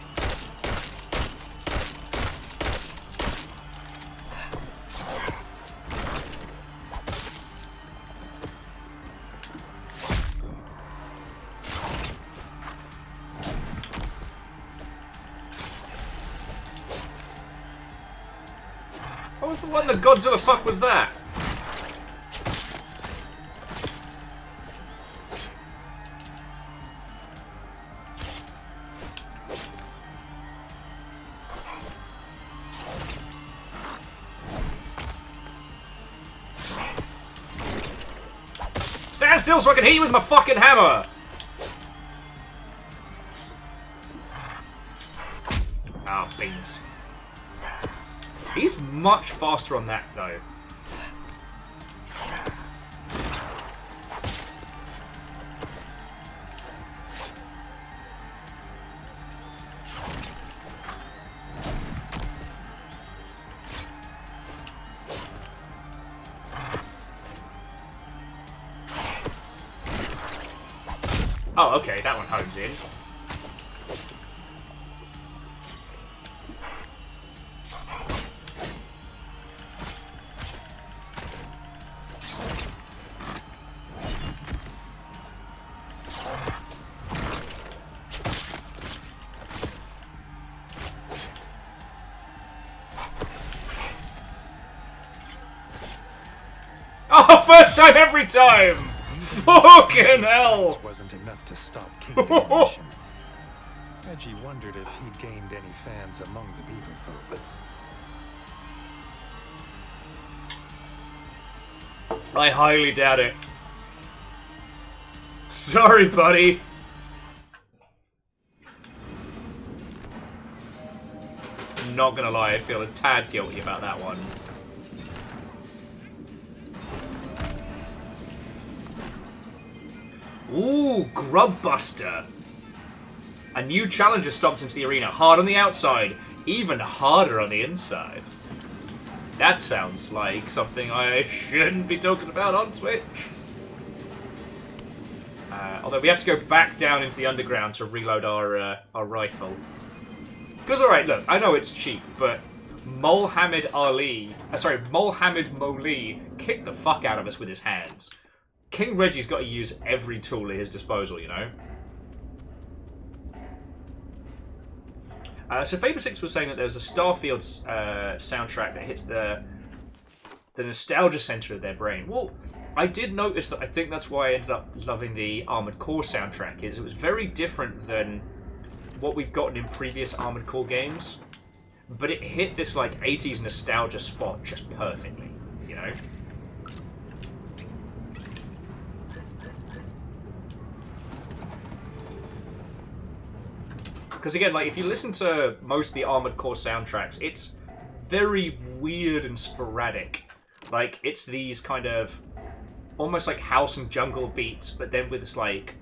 What the Godzilla fuck was that? Stand still so I can hit you with my fucking hammer! Ah, beans. He's much faster on that, though. Oh, okay, that one homes in. Oh, first time every time! Fucking hell! Wasn't enough to stop King Demolition. Reggie wondered if he'd gained any fans among the beaver folk. I highly doubt it. Sorry, buddy. Not gonna lie, I feel a tad guilty about that one. Ooh, Grub Buster. A new challenger stomps into the arena. Hard on the outside, even harder on the inside. That sounds like something I shouldn't be talking about on Twitch. Although we have to go back down into the underground to reload our rifle. Because, alright, look, I know it's cheap, but Mohammed Moli kicked the fuck out of us with his hands. King Reggie's got to use every tool at his disposal, you know? So Faber6 was saying that there's a Starfield soundtrack that hits the nostalgia center of their brain. Well, I did notice that. I think that's why I ended up loving the Armored Core soundtrack. Is it was very different than what we've gotten in previous Armored Core games, but it hit this like 80s nostalgia spot just perfectly, you know? Because again, like, if you listen to most of the Armored Core soundtracks, it's very weird and sporadic. Like, it's these kind of almost like house and jungle beats, but then with this like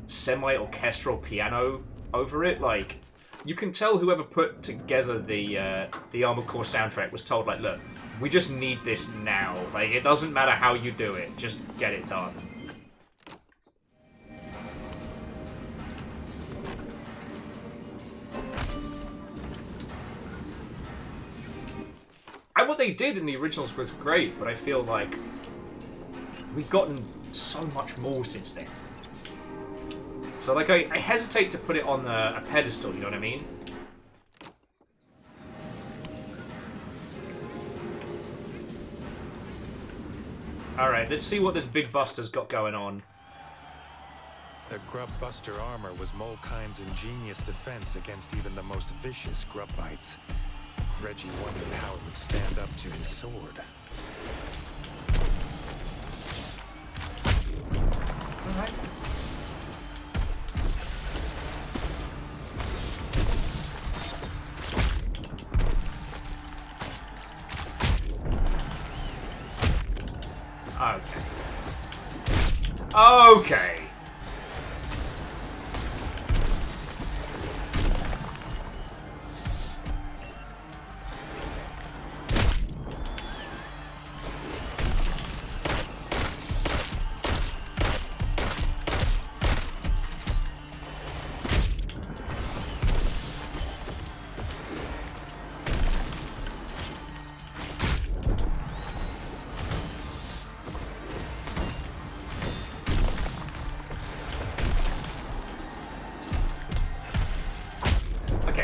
semi-orchestral piano over it. Like, you can tell whoever put together the Armored Core soundtrack was told, like, look, we just need this now. Like, it doesn't matter how you do it, just get it done. And what they did in the originals was great, but I feel like we've gotten so much more since then. So, like, I hesitate to put it on a pedestal, you know what I mean? Alright, let's see what this Big Buster's got going on. The Grub Buster armor was Molekind's ingenious defense against even the most vicious grub bites. Reggie wondered how it would stand up to his sword. Alright. Okay. Okay.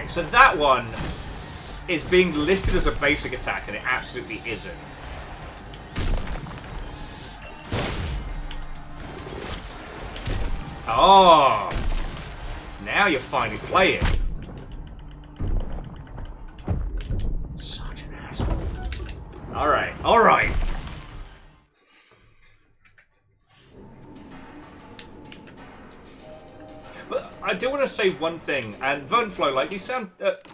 so that one is being listed as a basic attack, and it absolutely isn't. Oh! Now you're finally playing. Such an asshole. Alright, alright. But I do want to say one thing, and Vernflow, like,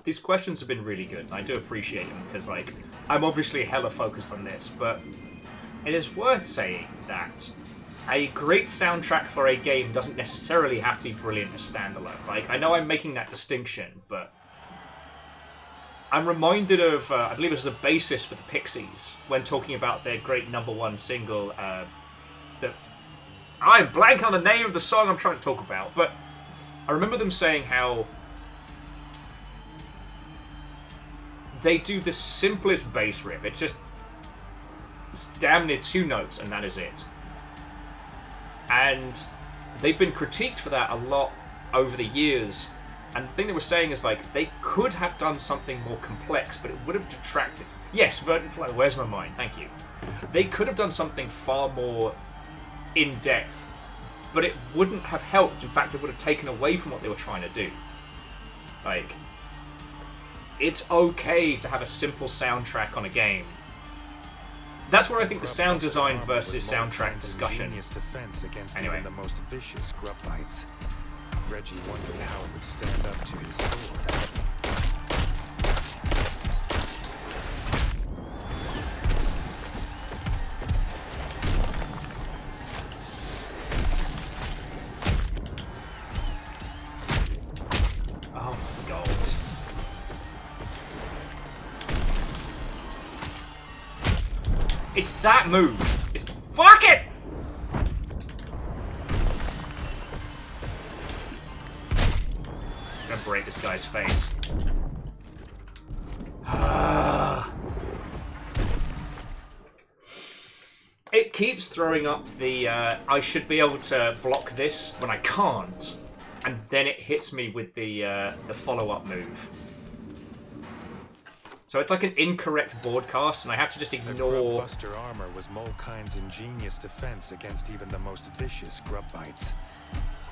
these questions have been really good, and I do appreciate them, because, like, I'm obviously hella focused on this, but it is worth saying that a great soundtrack for a game doesn't necessarily have to be brilliant as standalone. Like, I know I'm making that distinction, but I'm reminded of, I believe it was the bassist for the Pixies, when talking about their great #1 single, I'm blank on the name of the song I'm trying to talk about, but I remember them saying how they do the simplest bass riff. It's damn near 2 notes, and that is it. And they've been critiqued for that a lot over the years. And the thing they were saying is, like, they could have done something more complex, but it would have detracted. Yes, Verdant Flow, where's my mind? Thank you. They could have done something far more in-depth, but it wouldn't have helped. In fact, it would have taken away from what they were trying to do. Like, it's okay to have a simple soundtrack on a game. That's where I think the sound design versus soundtrack discussion. Anyway. The most vicious grub bites. Reggie wondered how it would stand up to his sword. Oh my god. It's that move. It's fuck it. I'm gonna break this guy's face. It keeps throwing up the I should be able to block this when I can't, and then it hits me with the follow-up move. So it's like an incorrect broadcast, and I have to just ignore. Buster armor was Molkine's ingenious defense against even the most vicious grub bites.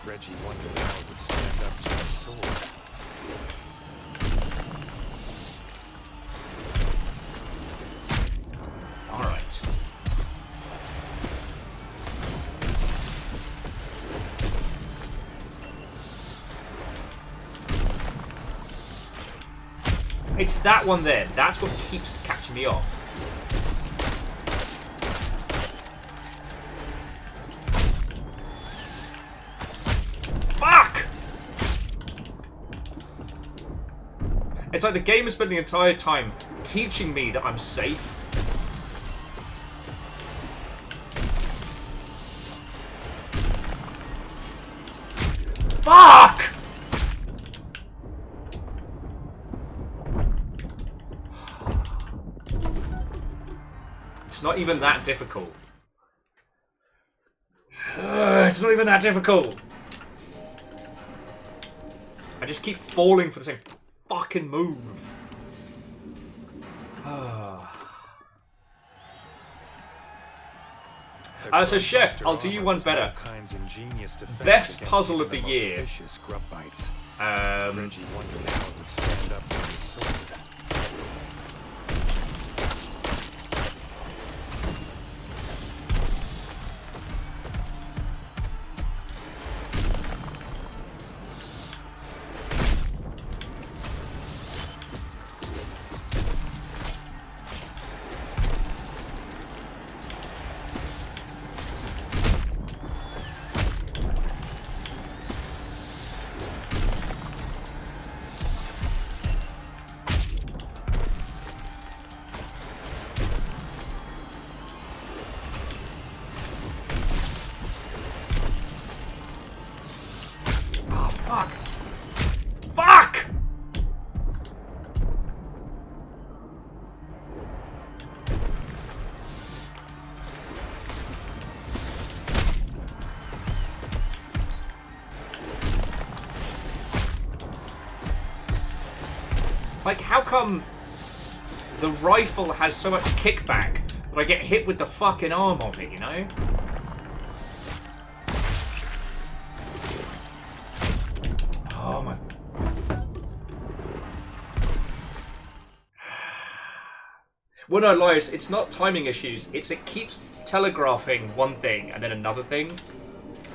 Reggie wondered how it would stand up to his sword. All right. It's that one there. That's what keeps catching me off. Fuck! It's like the game has spent the entire time teaching me that I'm safe. Fuck! It's not even that difficult. It's not even that difficult. I just keep falling for the same fucking move. So Chef, I'll do you one better. Best puzzle of the year. Reggie wondered how it would stand up to his sword. like, how come the rifle has so much kickback that I get hit with the fucking arm of it, you know? Oh my... Well, no, Liars, it's not timing issues. It keeps telegraphing one thing and then another thing.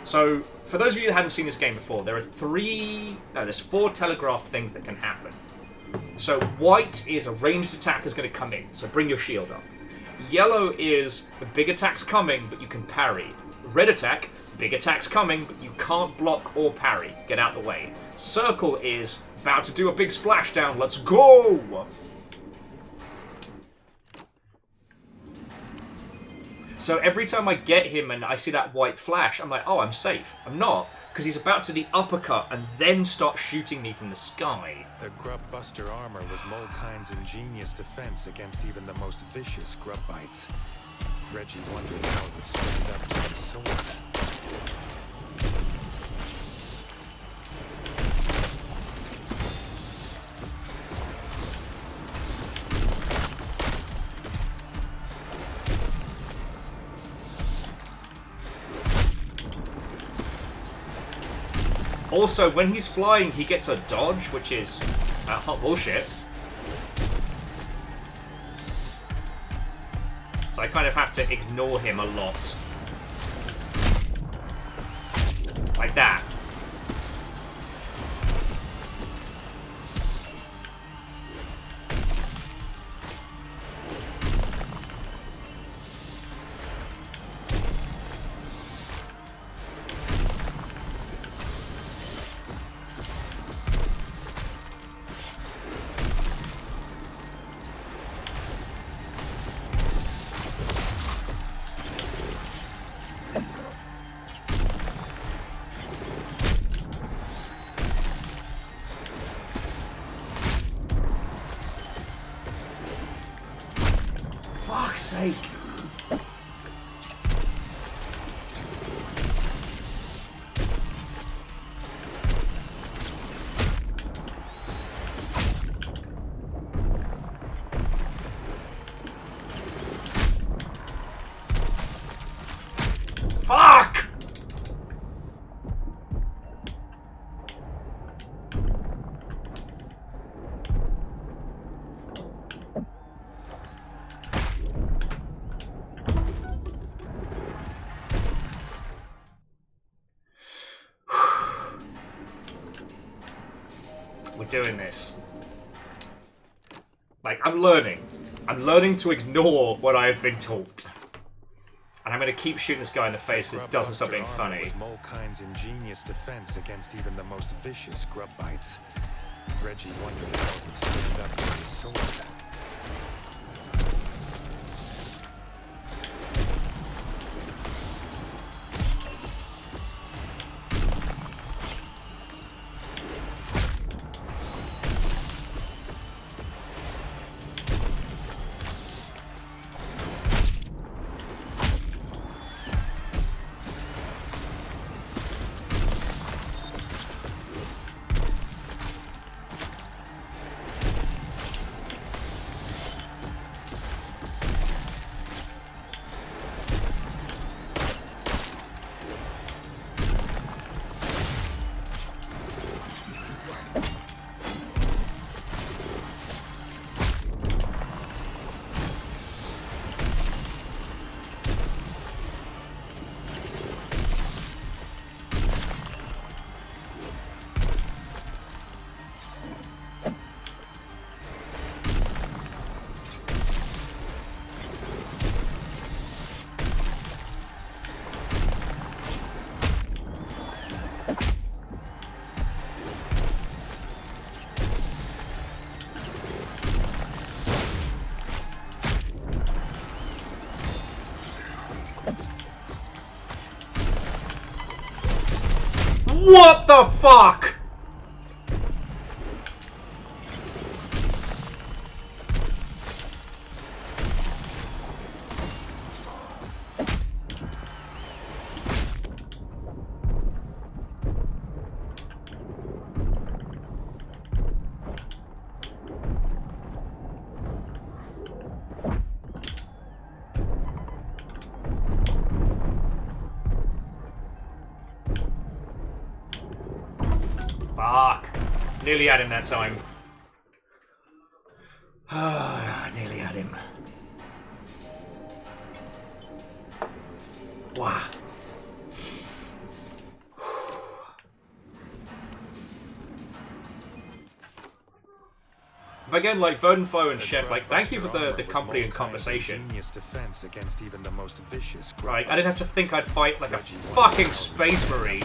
So, for those of you that haven't seen this game before, there's 4 telegraphed things that can happen. So, white is a ranged attack is going to come in, so bring your shield up. Yellow is the big attack's coming, but you can parry. Red attack, big attack's coming, but you can't block or parry. Get out the way. Circle is about to do a big splashdown, let's go! So every time I get him and I see that white flash, I'm like, oh, I'm safe. I'm not, because he's about to do the uppercut and then start shooting me from the sky. The Grub Buster armor was Molkind's ingenious defense against even the most vicious grub bites. Reggie wondered how it would stand up to his sword. Also, when he's flying, he gets a dodge, which is hot bullshit. So I kind of have to ignore him a lot. Like that. Fuck's sake. Fuck! We're doing this. Like, I'm learning. I'm learning to ignore what I've been taught. And I'm going to keep shooting this guy in the face because it doesn't stop being funny. Was Molkind's ingenious defense against even the most vicious grub bites. Reggie wondered how it would stand up to his sword. What the fuck? Nearly had him that time. Nearly had him. Wow. But again, like Verdenfo and Chef, like thank you for the company and conversation. Defense against even the most vicious. Right, I didn't have to think I'd fight like a fucking space marine.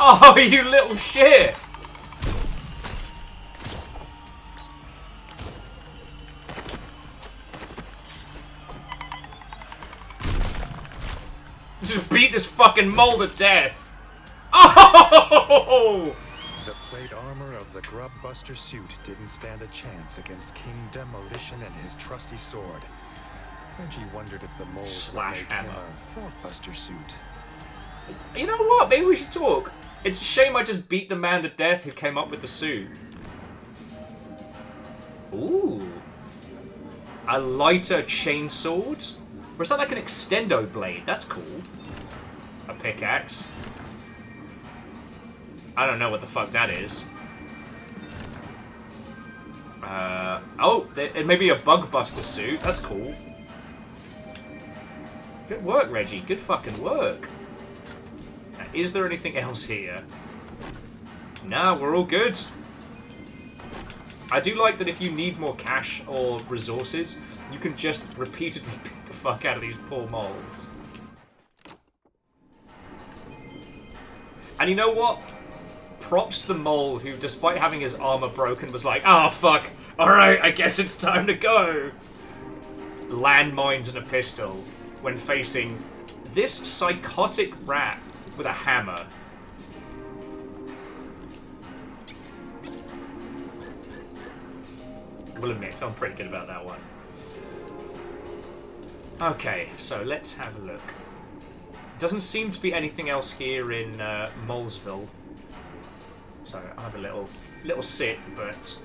Oh, you little shit! Just beat this fucking mole to death! Oh! The plate armor of the Grub Buster suit didn't stand a chance against King Demolition and his trusty sword. Reggie wondered if the mold would make him a Fork Buster suit. You know what? Maybe we should talk. It's a shame I just beat the man to death who came up with the suit. Ooh. A lighter chainsword? Or is that like an extendo blade? That's cool. A pickaxe. I don't know what the fuck that is. Oh, it may be a bug buster suit. That's cool. Good work, Reggie. Good fucking work. Is there anything else here? Nah, we're all good. I do like that if you need more cash or resources, you can just repeatedly beat the fuck out of these poor moles. And you know what? Props to the mole who, despite having his armor broken, was like, "Ah, fuck. Alright, I guess it's time to go." Landmines and a pistol when facing this psychotic rat with a hammer. Will admit, I'm pretty good about that one. Okay, so let's have a look. Doesn't seem to be anything else here in Molesville. So I'll have a little sit, but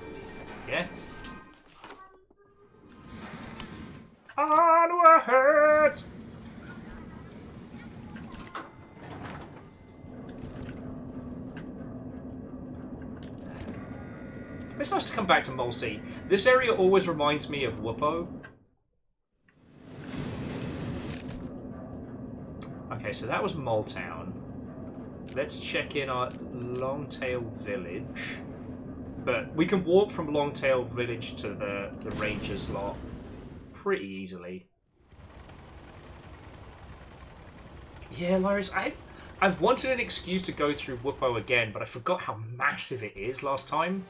yeah. Onward! It's nice to come back to Molesey. This area always reminds me of Whoopo. Okay, so that was Moletown. Let's check in our Longtail Village. But we can walk from Longtail Village to the Rangers lot pretty easily. Yeah, Lyris, I've wanted an excuse to go through Whoopo again, but I forgot how massive it is last time.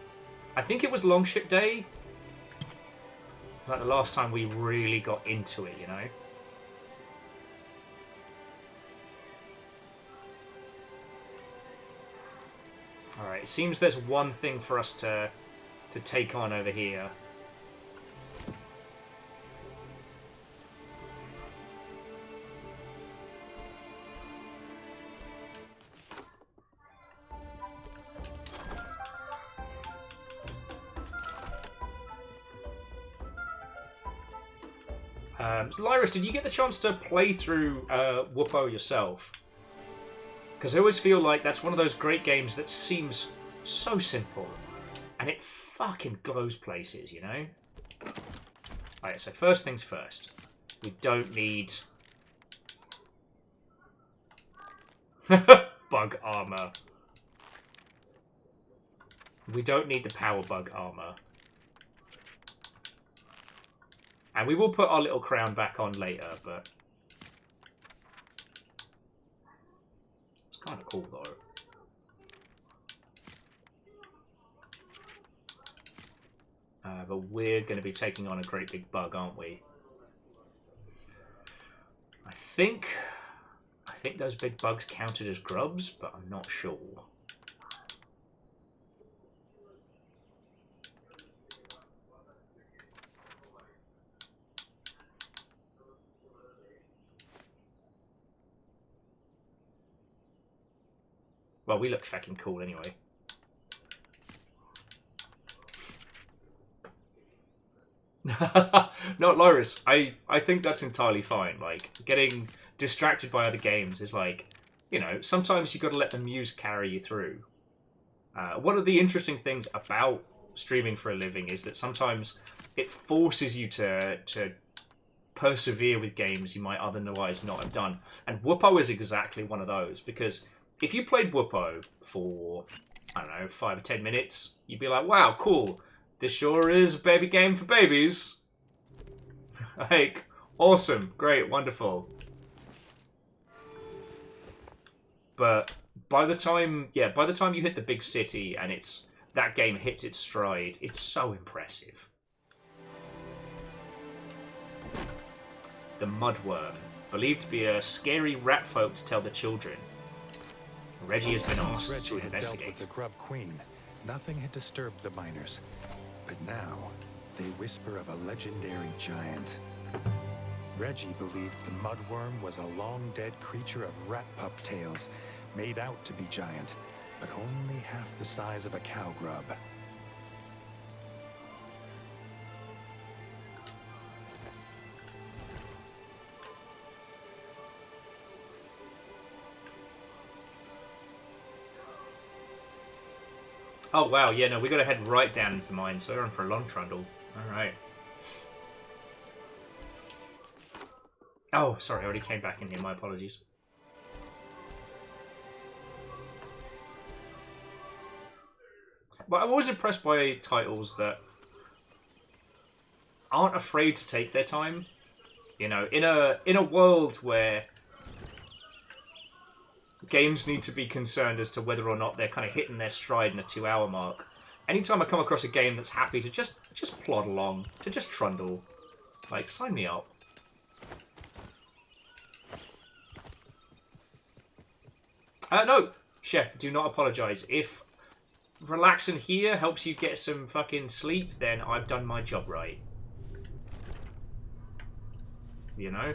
I think it was Longship Day. Like the last time we really got into it, you know? Alright, it seems there's one thing for us to take on over here. So Lyris, did you get the chance to play through Whoopo yourself? Because I always feel like that's one of those great games that seems so simple, and it fucking glows places, you know? Alright, so first things first. We don't need... bug armor. We don't need the power bug armor. And we will put our little crown back on later, but... it's kind of cool, though. But we're going to be taking on a great big bug, aren't we? I think those big bugs counted as grubs, but I'm not sure. Well, we look fucking cool anyway. No, Loris, I think that's entirely fine. Like, getting distracted by other games is like, you know, sometimes you got to let the muse carry you through. One of the interesting things about streaming for a living is that sometimes it forces you to persevere with games you might otherwise not have done. And Whoopo is exactly one of those, because if you played Whoopo for, I don't know, 5 or 10 minutes, you'd be like, wow, cool. This sure is a baby game for babies. Like, awesome, great, wonderful. But by the time you hit the big city and that game hits its stride, it's so impressive. The Mudworm, believed to be a scary rat folk to tell the children. Reggie has been asked Reggie to had dealt investigate. with the Grub Queen, nothing had disturbed the miners. But now, they whisper of a legendary giant. Reggie believed the Mudworm was a long-dead creature of rat pup tails, made out to be giant, but only half the size of a cow grub. Oh wow, yeah, no, we gotta head right down into the mine, so we're on for a long trundle. Alright. Oh, sorry, I already came back in here, my apologies. But I'm always impressed by titles that aren't afraid to take their time. You know, in a world where games need to be concerned as to whether or not they're kind of hitting their stride in a 2-hour mark. Anytime I come across a game that's happy to just plod along, to just trundle, like, sign me up. No, Chef, do not apologise. If relaxing here helps you get some fucking sleep, then I've done my job right. You know?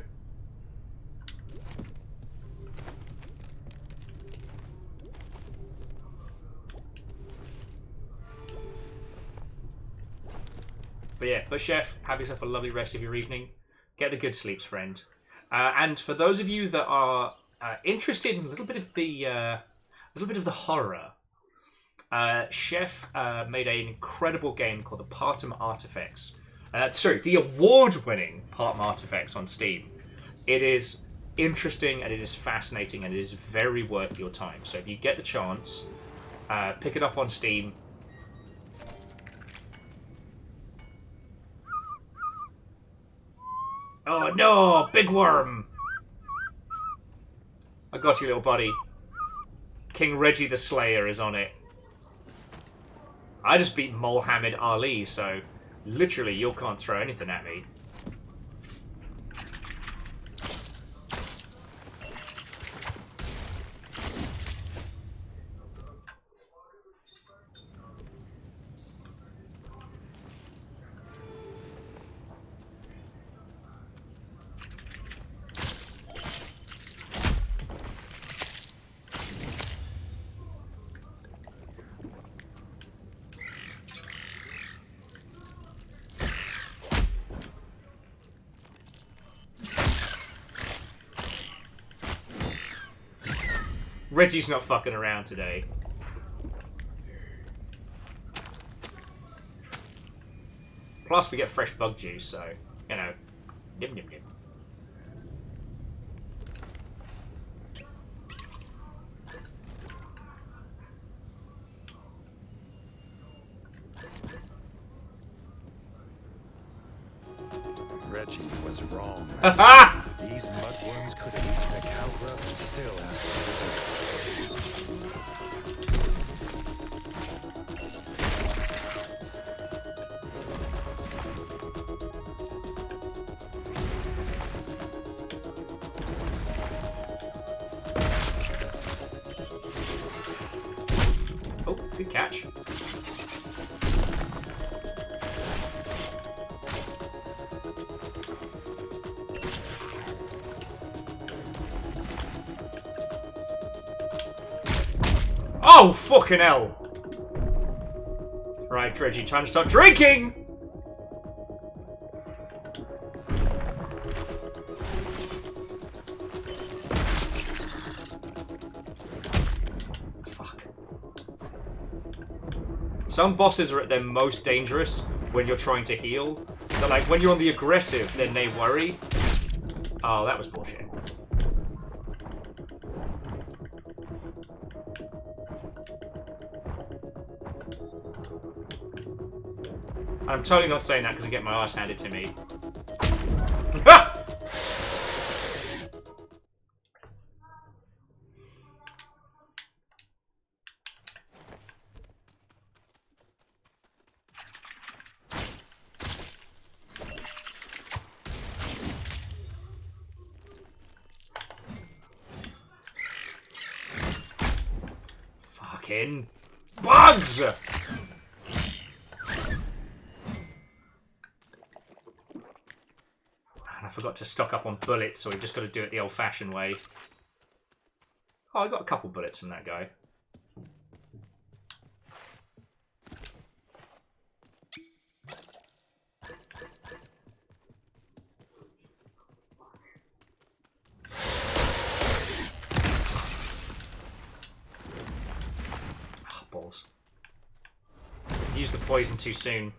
But yeah, but Chef, have yourself a lovely rest of your evening. Get the good sleeps, friend. And for those of you that are interested in a little bit of the horror, Chef made an incredible game called the Partum Artifacts. The award-winning Partum Artifacts on Steam. It is interesting and it is fascinating and it is very worth your time. So if you get the chance, pick it up on Steam. Oh no, big worm! I got you, little buddy. King Reggie the Slayer is on it. I just beat Muhammad Ali, so literally you can't throw anything at me. Reggie's not fucking around today. Plus, we get fresh bug juice, so, you know. Nim nim nim. Reggie was wrong. Ha These mudworms could have eaten the cow grub and still asked for dessert. Oh, good catch. Oh, fucking hell! Right, Reggie, time to start drinking! Fuck. Some bosses are at their most dangerous when you're trying to heal. But like, when you're on the aggressive, then they worry. Oh, that was bullshit. I'm totally not saying that because I get my ass handed to me. Fucking bugs! I forgot to stock up on bullets, so we've just got to do it the old-fashioned way. Oh, I got a couple bullets from that guy. Oh, balls. Used the poison too soon.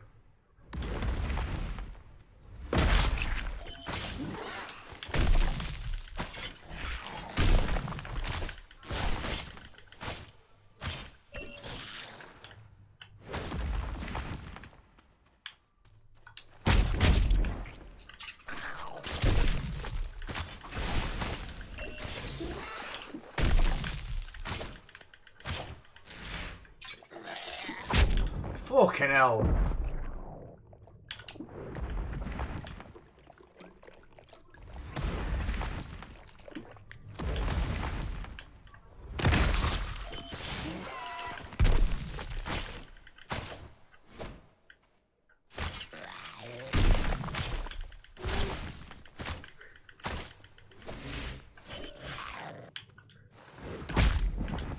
Fucking hell.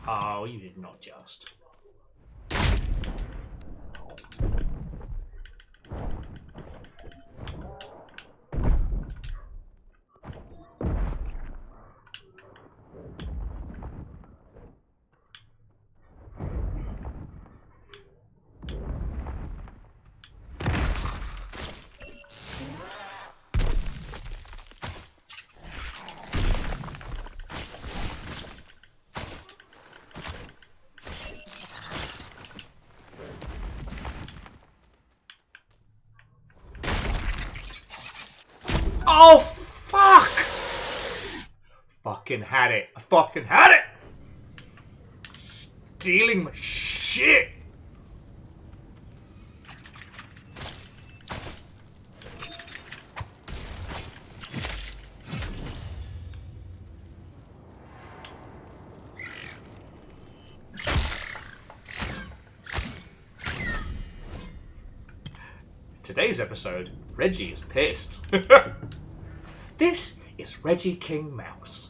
Oh, you did not just. Oh, fuck! Fucking had it. I fucking had it! Stealing my shit! Today's episode, Reggie is pissed. This is Reggie King Mouse.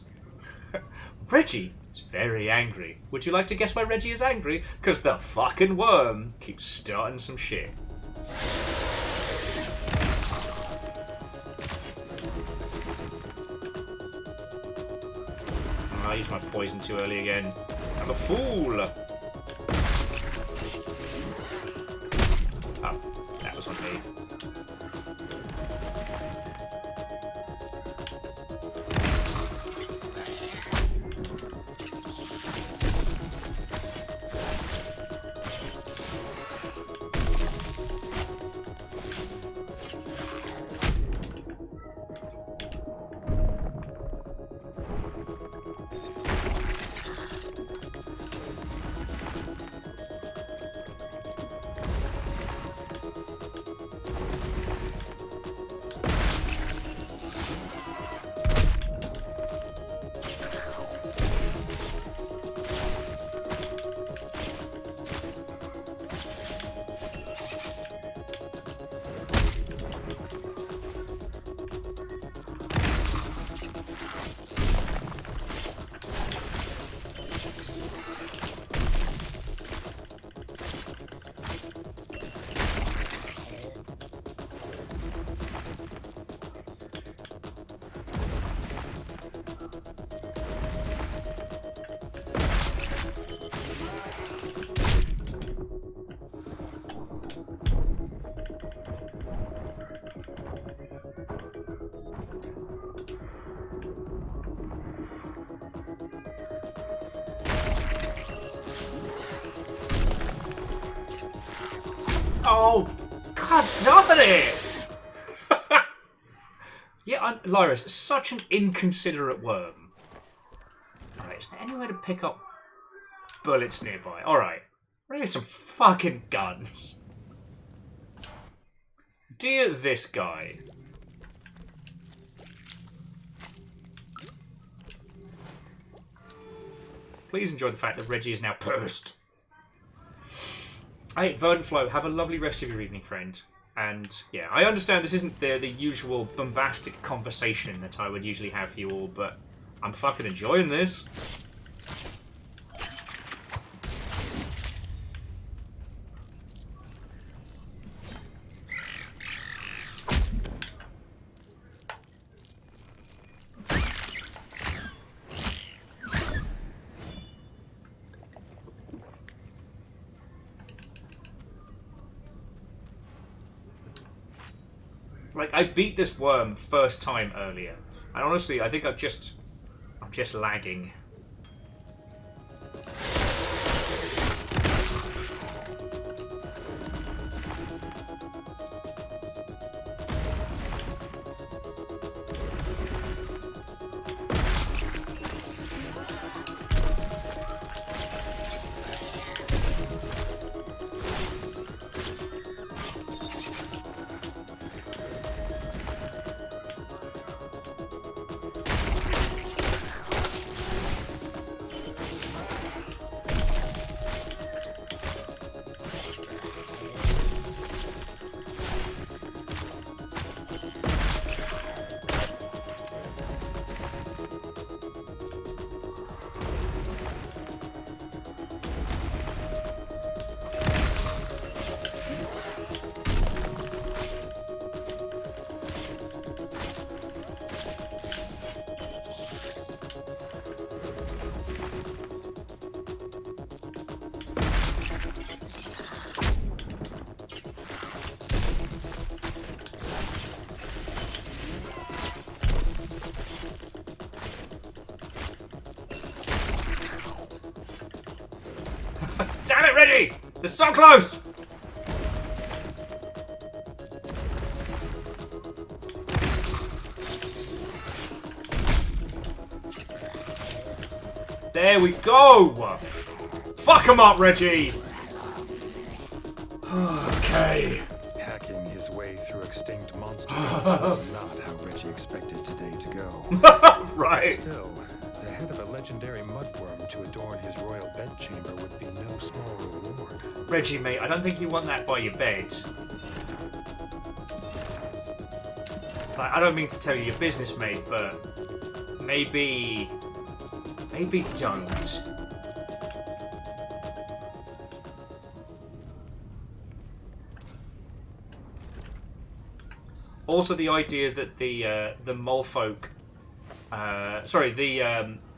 Reggie is very angry. Would you like to guess why Reggie is angry? Because the fucking worm keeps starting some shit. I used my poison too early again. I'm a fool! Oh, that was on me. Oh, god damn it! Yeah, Lyris, such an inconsiderate worm. Alright, is there anywhere to pick up bullets nearby? Alright, we're gonna get some fucking guns. Dear this guy. Please enjoy the fact that Reggie is now pursed. Hey, Verdantflow, have a lovely rest of your evening, friend. And, yeah, I understand this isn't the usual bombastic conversation that I would usually have for you all, but I'm fucking enjoying this. Like, I beat this worm first time earlier. And honestly, I think I'm just lagging. Damn it, Reggie! They're so close! There we go! Fuck him up, Reggie! Okay. Hacking his way through extinct monsters was not how Reggie expected today to go. Right. Still, the head of a legendary mudworm to adorn his royal bedchamber would be no small reward. Reggie, mate, I don't think you want that by your bed. Like, I don't mean to tell you your business, mate, but maybe don't. Also, the idea that the mole folk,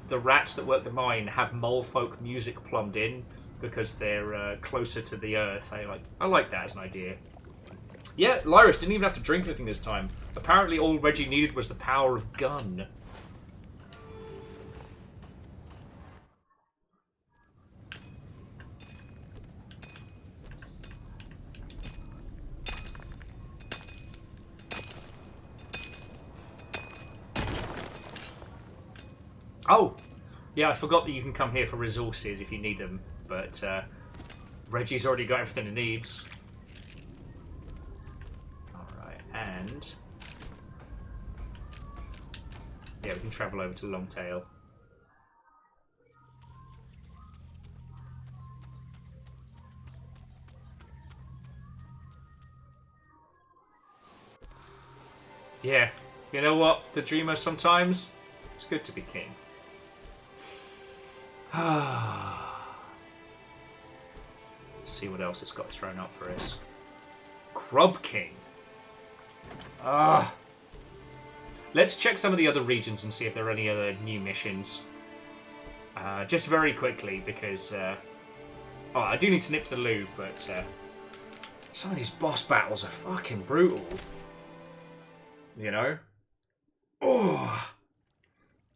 the rats that work the mine have mole folk music plumbed in because they're closer to the earth. I like that as an idea. Yeah, Lyris didn't even have to drink anything this time. Apparently all Reggie needed was the power of gun. Oh! Yeah, I forgot that you can come here for resources if you need them, but Reggie's already got everything he needs. Alright, and... yeah, we can travel over to Longtail. Yeah, you know what, the Dreamer, sometimes it's good to be king. See what else it's got thrown up for us. Grub King. Let's check some of the other regions and see if there are any other new missions. Just very quickly, because... oh, I do need to nip to the loo, but... some of these boss battles are fucking brutal. You know? Oh!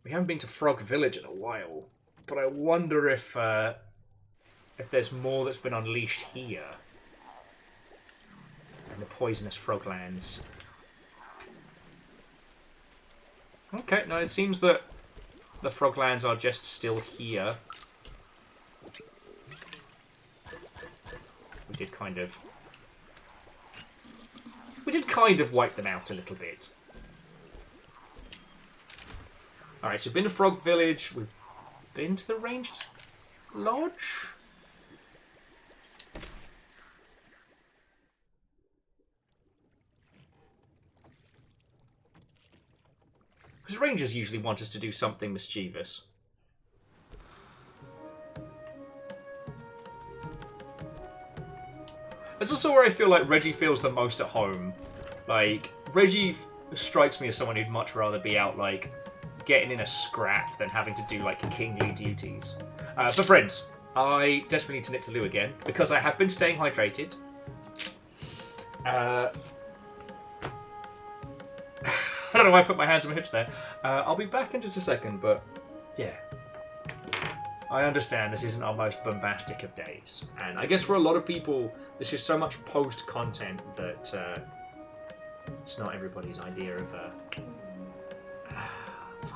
We haven't been to Frog Village in a while, but I wonder if there's more that's been unleashed here. In the poisonous Froglands. Okay, no, it seems that the Froglands are just still here. We did kind of wipe them out a little bit. Alright, so we've been to Frog Village, we've been to the Ranger's Lodge? Because Rangers usually want us to do something mischievous. That's also where I feel like Reggie feels the most at home. Like, Reggie strikes me as someone who'd much rather be out, like, getting in a scrap than having to do, like, kingly duties. But friends, I desperately need to nip to loo again, because I have been staying hydrated. I don't know why I put my hands on my hips there. I'll be back in just a second, but yeah. I understand this isn't our most bombastic of days. And I guess for a lot of people, this is so much post-content that it's not everybody's idea of... fuck,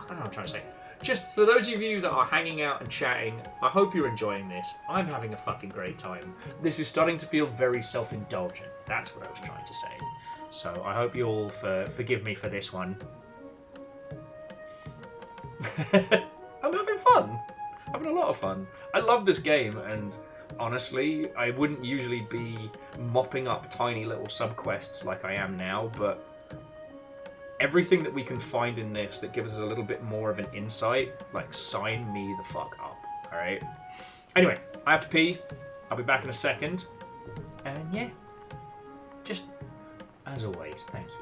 I don't know what I'm trying to say. Just for those of you that are hanging out and chatting, I hope you're enjoying this. I'm having a fucking great time. This is starting to feel very self-indulgent. That's what I was trying to say. So I hope you all forgive me for this one. I'm having fun. Having a lot of fun. I love this game, and honestly, I wouldn't usually be mopping up tiny little subquests like I am now, but everything that we can find in this that gives us a little bit more of an insight, like, sign me the fuck up, alright? Anyway, I have to pee. I'll be back in a second. And yeah, just as always, thank you.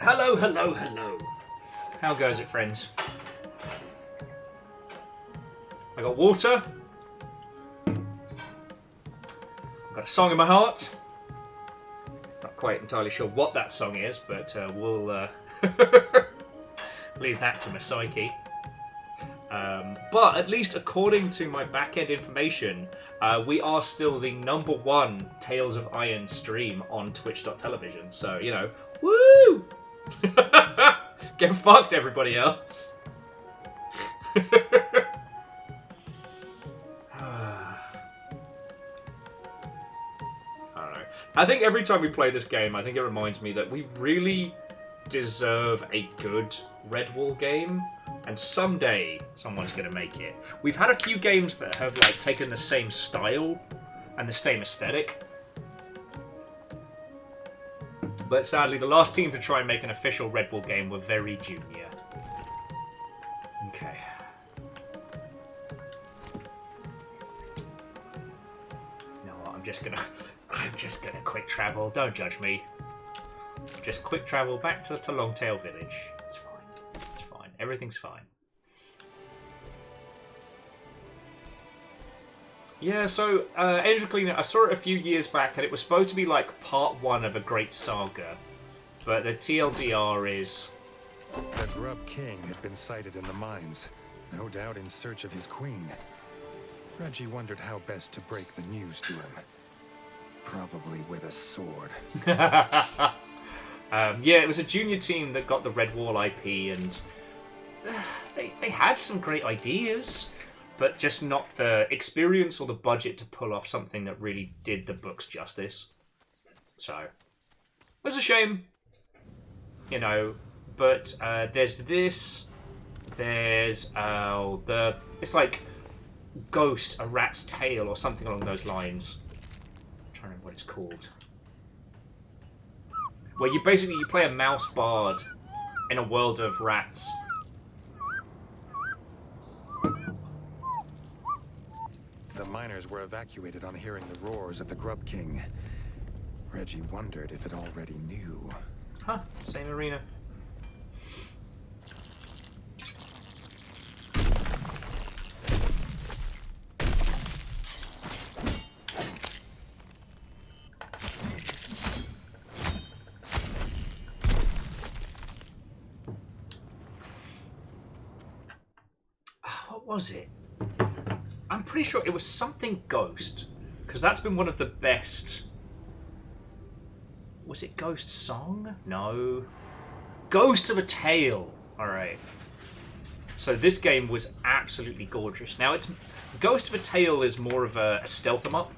Hello, hello, hello. How goes it, friends? I got water. I've got a song in my heart. Not quite entirely sure what that song is, but we'll leave that to my psyche. But at least according to my back-end information, we are still the #1 Tales of Iron stream on twitch.television. So, you know, woo! Get fucked, everybody else. I think every time we play this game, I think it reminds me that we really deserve a good Redwall game, and someday someone's going to make it. We've had a few games that have like taken the same style and the same aesthetic, but sadly the last team to try and make an official Redwall game were very junior. Okay. You know what, I'm just gonna quick travel. Don't judge me. Just quick travel back to Longtail Village. It's fine. It's fine. Everything's fine. Yeah, so Angel Cleaner, I saw it a few years back, and it was supposed to be like part 1 of a great saga. But the TLDR is... The Grub King had been sighted in the mines, no doubt in search of his queen. Reggie wondered how best to break the news to him. Probably with a sword. Yeah, it was a junior team that got the Redwall IP, and they had some great ideas, but just not the experience or the budget to pull off something that really did the books justice. So, it was a shame, you know, but there's this, there's, it's like Ghost, A Rat's Tale, or something along those lines. I don't know what it's called. Where you play a mouse bard in a world of rats. The miners were evacuated on hearing the roars of the Grub King. Reggie wondered if it already knew. Huh, same arena. What was it? I'm pretty sure it was something Ghost, because that's been one of the best. Was it Ghost Song? No. Ghost of a Tale. Alright. So this game was absolutely gorgeous. Now, it's Ghost of a Tale is more of a stealth 'em up.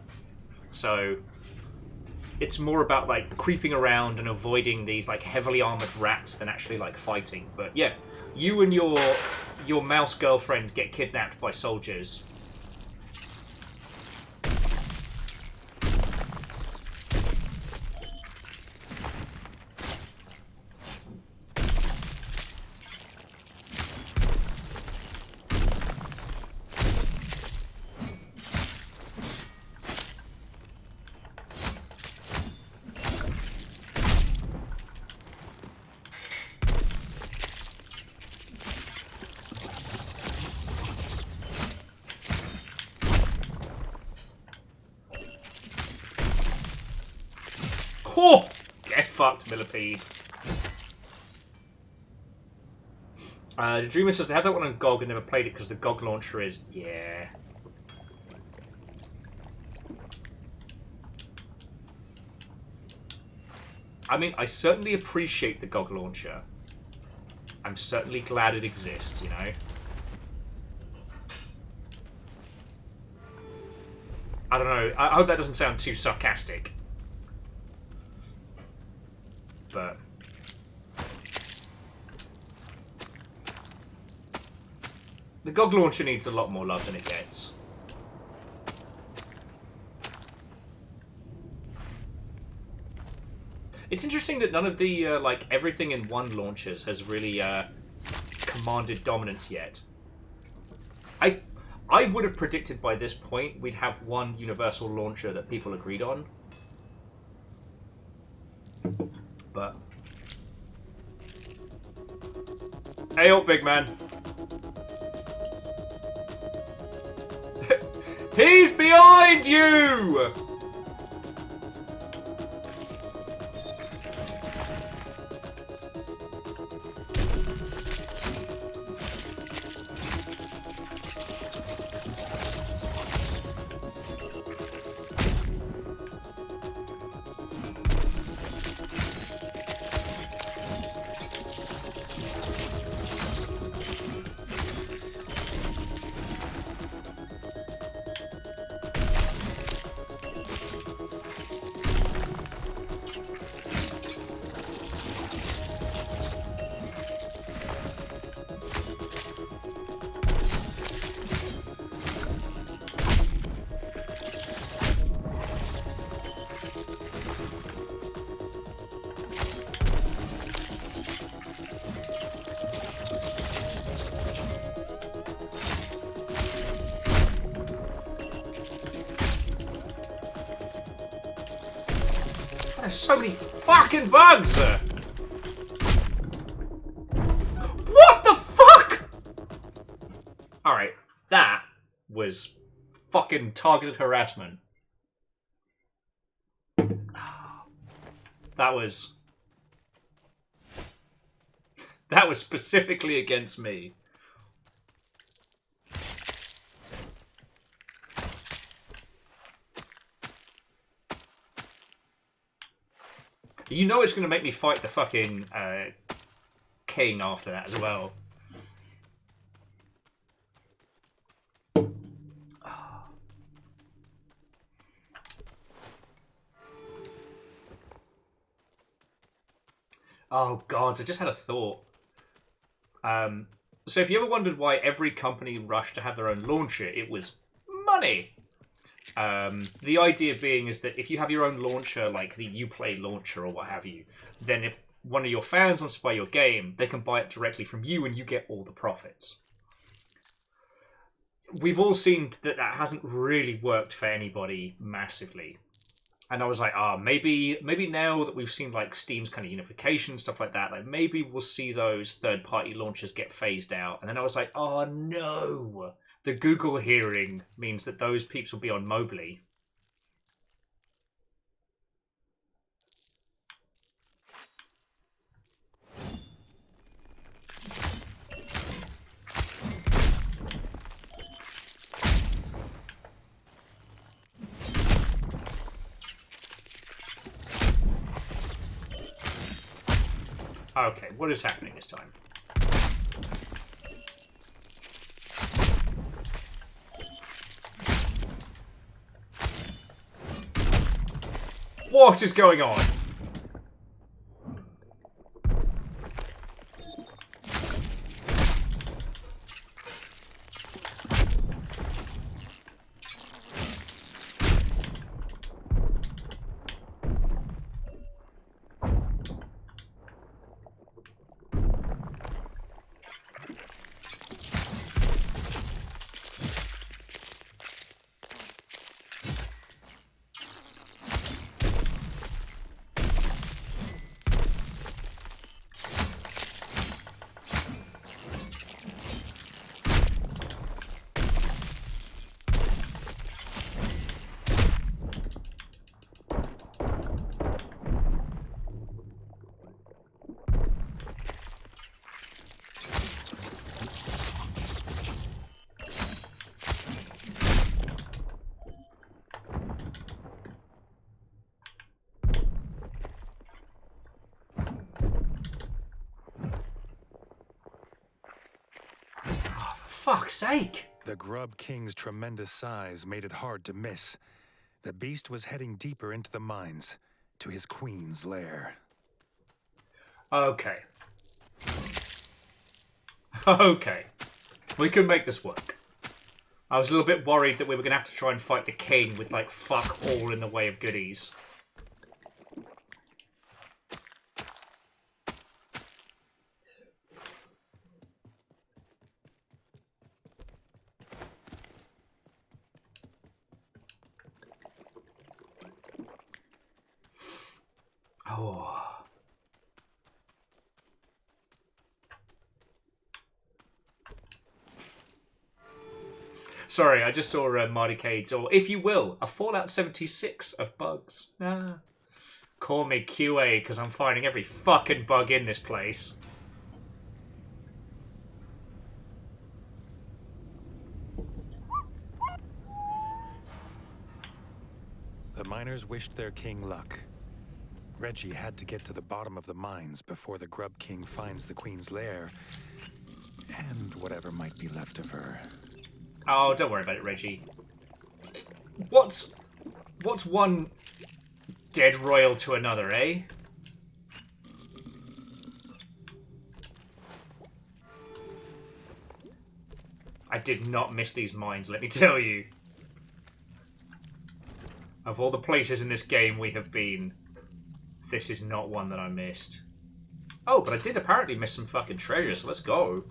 So it's more about like creeping around and avoiding these like heavily armored rats than actually like fighting. But yeah, you and your mouse girlfriend get kidnapped by soldiers. Oh! Get fucked, Millipede. The Dreamer says they had that one on GOG and never played it because the GOG launcher is... Yeah. I mean, I certainly appreciate the GOG launcher. I'm certainly glad it exists, you know? I don't know. I hope that doesn't sound too sarcastic. But the GOG launcher needs a lot more love than it gets. It's interesting that none of the like everything in one launchers has really commanded dominance yet. I would have predicted by this point we'd have one universal launcher that people agreed on. But Hey up, big man. He's behind you! There's so many fucking bugs! What the fuck?! Alright, that was fucking targeted harassment. That was specifically against me. You know it's going to make me fight the fucking king after that as well. Oh god, I just had a thought. So if you ever wondered why every company rushed to have their own launcher, it was money. The idea being is that if you have your own launcher, like the Uplay launcher or what have you, then if one of your fans wants to buy your game, they can buy it directly from you and you get all the profits. We've all seen that that hasn't really worked for anybody massively. And I was like, maybe now that we've seen like Steam's kind of unification, stuff like that, like maybe we'll see those third-party launchers get phased out. And then I was like, oh no! The Google hearing means that those peeps will be on Mobley. Okay, what is happening this time? What is going on? Fuck's sake! The Grub King's tremendous size made it hard to miss. The beast was heading deeper into the mines, to his queen's lair. Okay. Okay. We can make this work. I was a little bit worried that we were going to have to try and fight the king with, like, fuck all in the way of goodies. Oh. Sorry, I just saw Mardicades, or if you will, a Fallout 76 of bugs. Ah. Call me QA, because I'm finding every fucking bug in this place. The miners wished their king luck. Reggie had to get to the bottom of the mines before the Grub King finds the Queen's lair, and whatever might be left of her. Oh, don't worry about it, Reggie. What's one dead royal to another, eh? I did not miss these mines, let me tell you. Of all the places in this game we have been, this is not one that I missed. Oh, but I did apparently miss some fucking treasure, so let's go.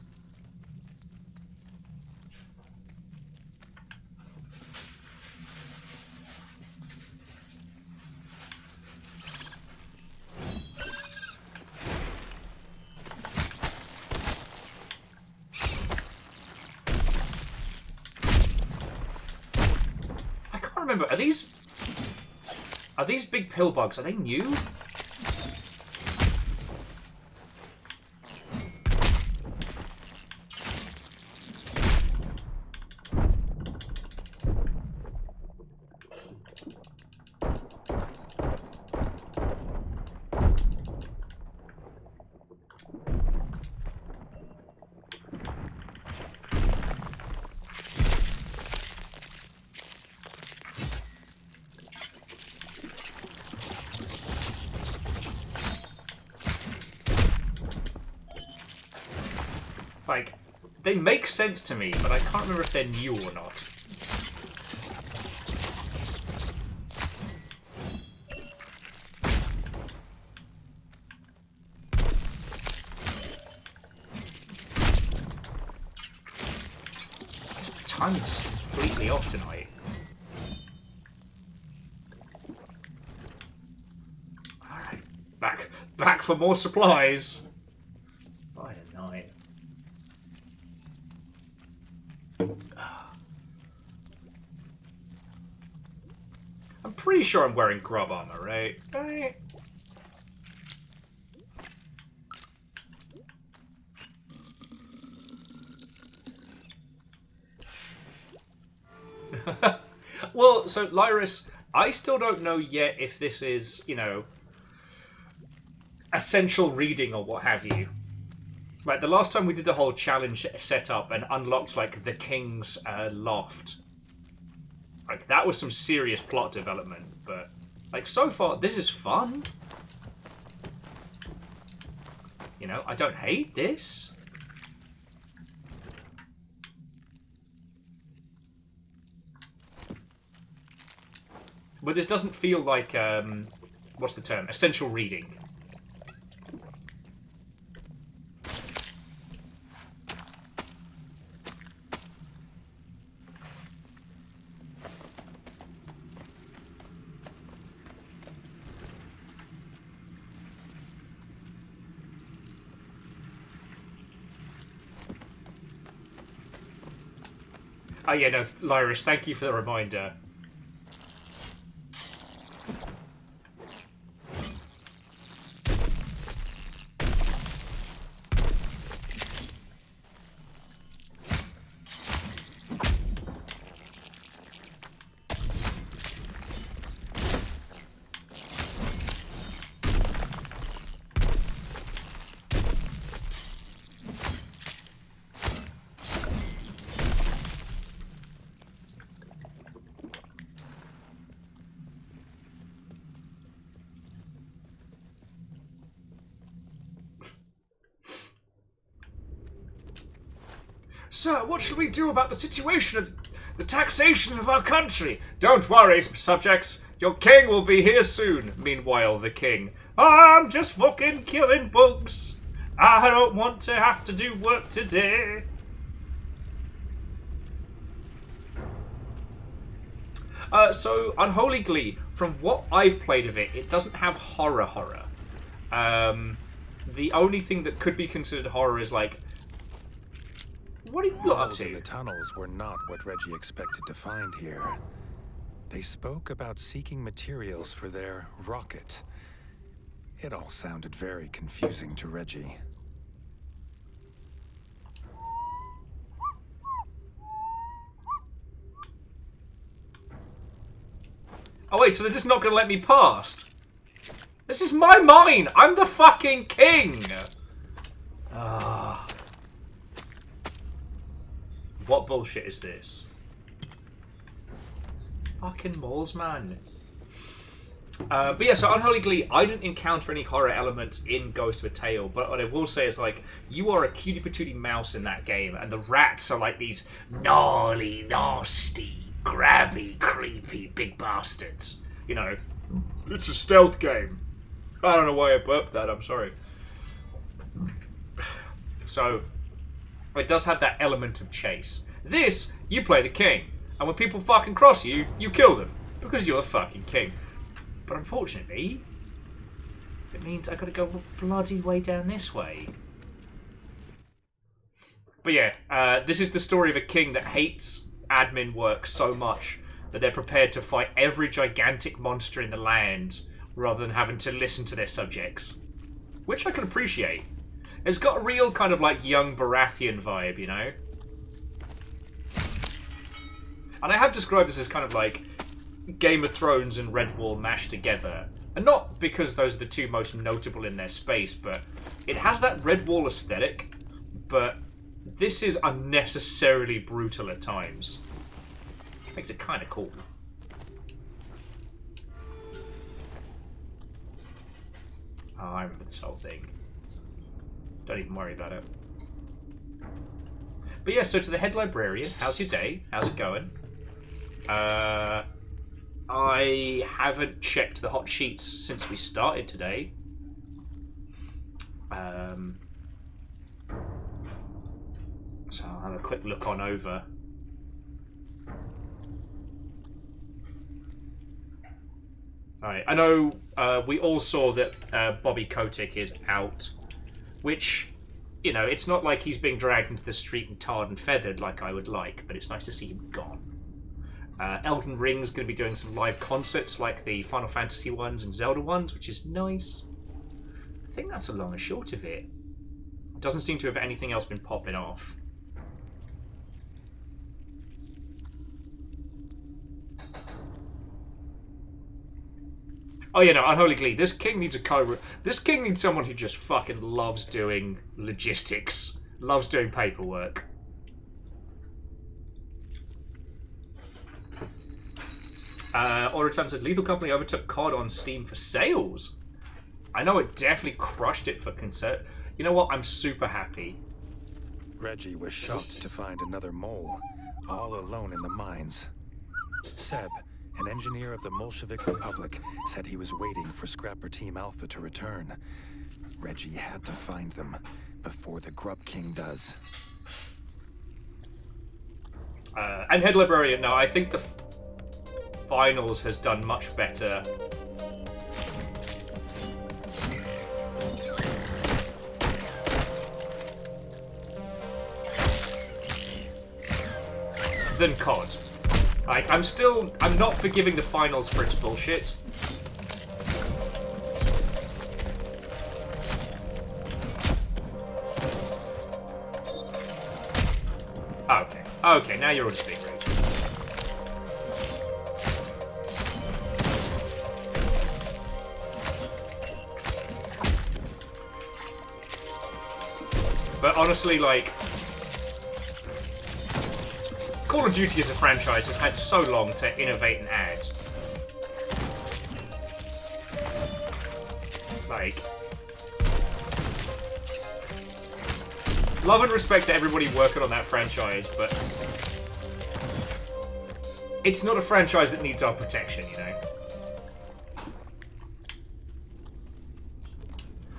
I can't remember, are these big pill bugs, are they new? Like, they make sense to me, but I can't remember if they're new or not. This time is just completely off tonight. Alright, back for more supplies. By the night. I'm pretty sure I'm wearing grub armor, right? Right. Well, so Lyris, I still don't know yet if this is, you know, essential reading or what have you. Like, the last time we did the whole challenge setup and unlocked, like, the King's loft. Like, that was some serious plot development, but, like, so far, this is fun. You know, I don't hate this. But this doesn't feel like, what's the term? Essential reading. Oh yeah, no, Lyris, thank you for the reminder. Sir, what should we do about the situation of the taxation of our country? Don't worry, subjects. Your king will be here soon. Meanwhile, the king. I'm just fucking killing bugs. I don't want to have to do work today. So, Unholy Glee, from what I've played of it, it doesn't have horror. The only thing that could be considered horror is, like, What are you lot up Walls in to? the tunnels were not what Reggie expected to find here. They spoke about seeking materials for their rocket. It all sounded very confusing to Reggie. Oh wait, so they're just not gonna let me past? This is my mine! I'm the fucking king! Ah. What bullshit is this? Fucking malls, man. But yeah, so Unholy Glee, I didn't encounter any horror elements in Ghost of a Tale, but what I will say is, like, you are a cutie patootie mouse in that game, and the rats are like these gnarly, nasty, grabby, creepy, big bastards. You know, it's a stealth game. I don't know why I burped that, I'm sorry. So, it does have that element of chase. This, you play the king, and when people fucking cross you, you kill them, because you're the fucking king. But unfortunately, it means I gotta go bloody way down this way. But yeah, this is the story of a king that hates admin work so much that they're prepared to fight every gigantic monster in the land rather than having to listen to their subjects. Which I can appreciate. It's got a real kind of like young Baratheon vibe, you know? And I have described this as kind of like Game of Thrones and Redwall mashed together. And not because those are the two most notable in their space, but it has that Redwall aesthetic, but this is unnecessarily brutal at times. Makes it kind of cool. Oh, I remember this whole thing. Don't even worry about it. But yeah, so to the head librarian, how's your day? How's it going? I haven't checked the hot sheets since we started today. So I'll have a quick look on over. Alright, I know we all saw that Bobby Kotick is out, which, you know, it's not like he's being dragged into the street and tarred and feathered like I would like, but it's nice to see him gone. Elden Ring's going to be doing some live concerts like the Final Fantasy ones and Zelda ones, which is nice. I think that's the long and short of it. Doesn't seem to have anything else been popping off. Oh yeah, no, Unholy Glee. This king needs a co. This king needs someone who just fucking loves doing logistics, loves doing paperwork. Autotime said Lethal Company overtook COD on Steam for sales. I know it definitely crushed it for concert. You know what? I'm super happy. Reggie was shocked to find another mole, all alone in the mines. Seb, an engineer of the Bolshevik Republic, said he was waiting for Scrapper Team Alpha to return. Reggie had to find them before the Grub King does. And Head Librarian, no, I think the Finals has done much better. Than COD. Like, I'm not forgiving the Finals for its bullshit. Okay. Okay, now you're all just being rude. But honestly, like, Call of Duty as a franchise has had so long to innovate and add. Like, love and respect to everybody working on that franchise, but it's not a franchise that needs our protection, you know?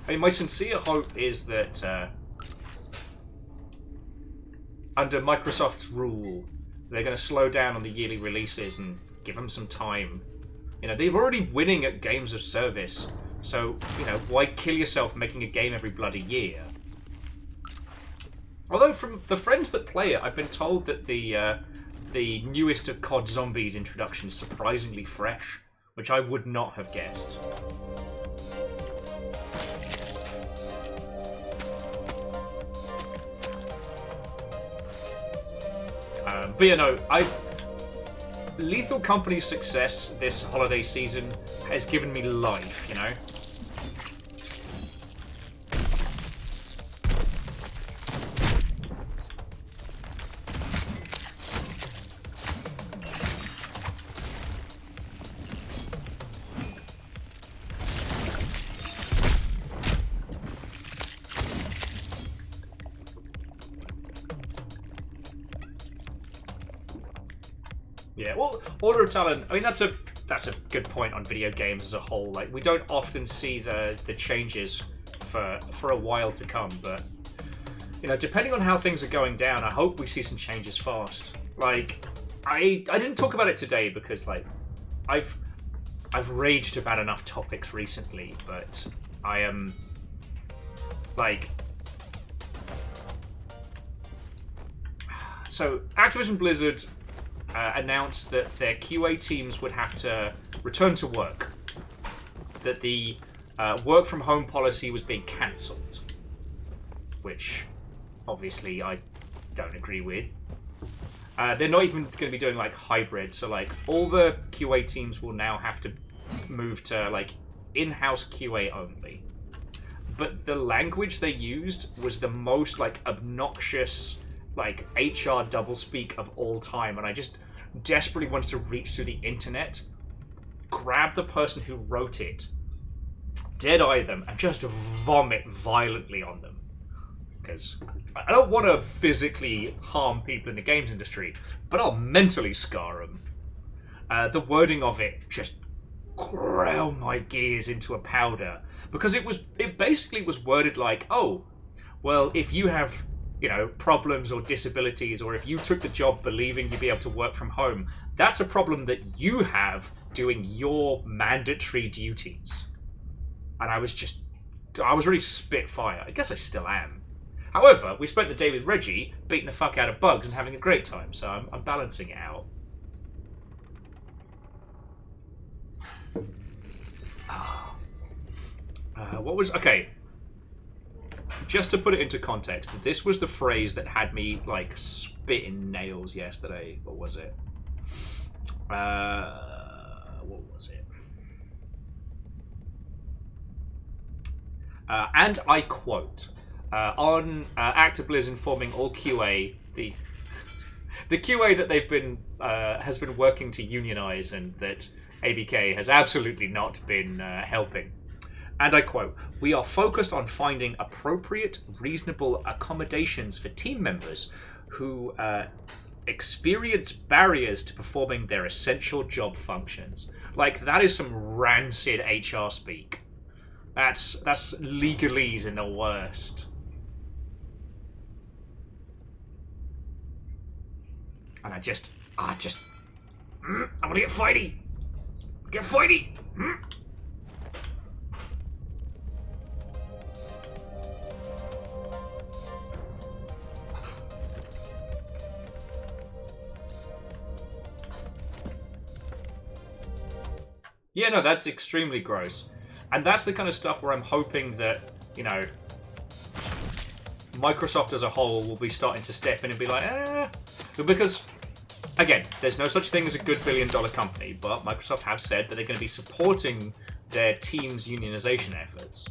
I mean, my sincere hope is that under Microsoft's rule, they're going to slow down on the yearly releases and give them some time. You know, they're already winning at games of service, so, you know, why kill yourself making a game every bloody year? Although from the friends that play it, I've been told that the newest of COD Zombies introduction is surprisingly fresh, which I would not have guessed. But you know, Lethal Company's success this holiday season has given me life, you know? Yeah, well, Order of Talon, I mean, that's a good point on video games as a whole. Like, we don't often see the changes for a while to come, but, you know, depending on how things are going down, I hope we see some changes fast. Like, I didn't talk about it today because, like, I've raged about enough topics recently, but I am, like... So, Activision Blizzard announced that their QA teams would have to return to work. That the work from home policy was being cancelled. Which, obviously, I don't agree with. They're not even going to be doing, like, hybrid. So, like, all the QA teams will now have to move to, like, in-house QA only. But the language they used was the most, like, obnoxious... like HR doublespeak of all time, and I just desperately wanted to reach through the internet, grab the person who wrote it, dead-eye them, and just vomit violently on them. Because I don't want to physically harm people in the games industry, but I'll mentally scar them. The wording of it just ground my gears into a powder, because it basically was worded like, oh, well, if you have, you know, problems or disabilities, or if you took the job believing you'd be able to work from home, that's a problem that you have doing your mandatory duties. And I was really spitfire. I guess I still am. However, we spent the day with Reggie beating the fuck out of bugs and having a great time, so I'm balancing it out. Okay. Just to put it into context, this was the phrase that had me, like, spitting nails yesterday. What was it? And I quote, on ActiBliz informing all QA, the QA that they've been, has been working to unionize and that ABK has absolutely not been helping. And I quote, "We are focused on finding appropriate, reasonable accommodations for team members who experience barriers to performing their essential job functions." Like, that is some rancid HR speak. That's legalese in the worst. And I want to get fighty. Get fighty. Yeah, no, that's extremely gross. And that's the kind of stuff where I'm hoping that, you know, Microsoft as a whole will be starting to step in and be like, because, again, there's no such thing as a good billion-dollar company, but Microsoft have said that they're going to be supporting their team's unionization efforts.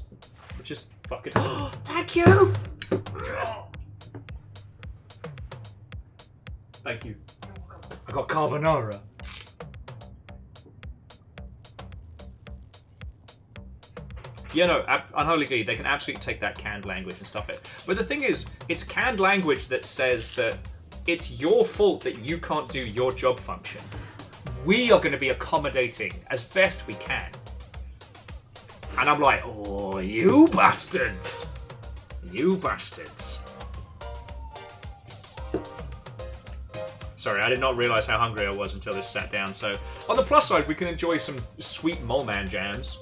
Which is fucking... Thank you! Thank you. I got carbonara. Yeah, no, Unholy Glee, they can absolutely take that canned language and stuff it. But the thing is, it's canned language that says that it's your fault that you can't do your job function. We are going to be accommodating as best we can. And I'm like, oh, you bastards. You bastards. Sorry, I did not realise how hungry I was until this sat down. So, on the plus side, we can enjoy some sweet Mole Man jams.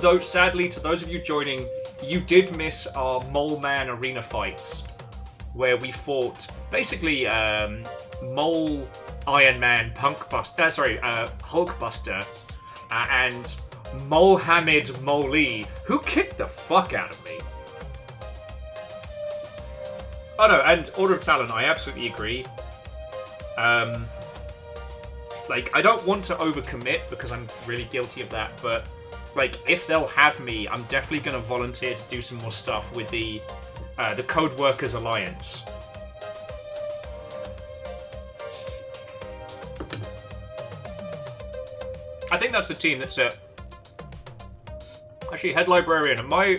Though, sadly, to those of you joining, you did miss our Mole Man arena fights. where we fought basically Mole, Iron Man, Hulkbuster, and Mohammed Moli, who kicked the fuck out of me. Oh no, and Order of Talon, I absolutely agree. Like, I don't want to overcommit because I'm really guilty of that, but like, if they'll have me, I'm definitely going to volunteer to do some more stuff with the Code Workers Alliance. I think that's the team that's it. Actually, head librarian. Am I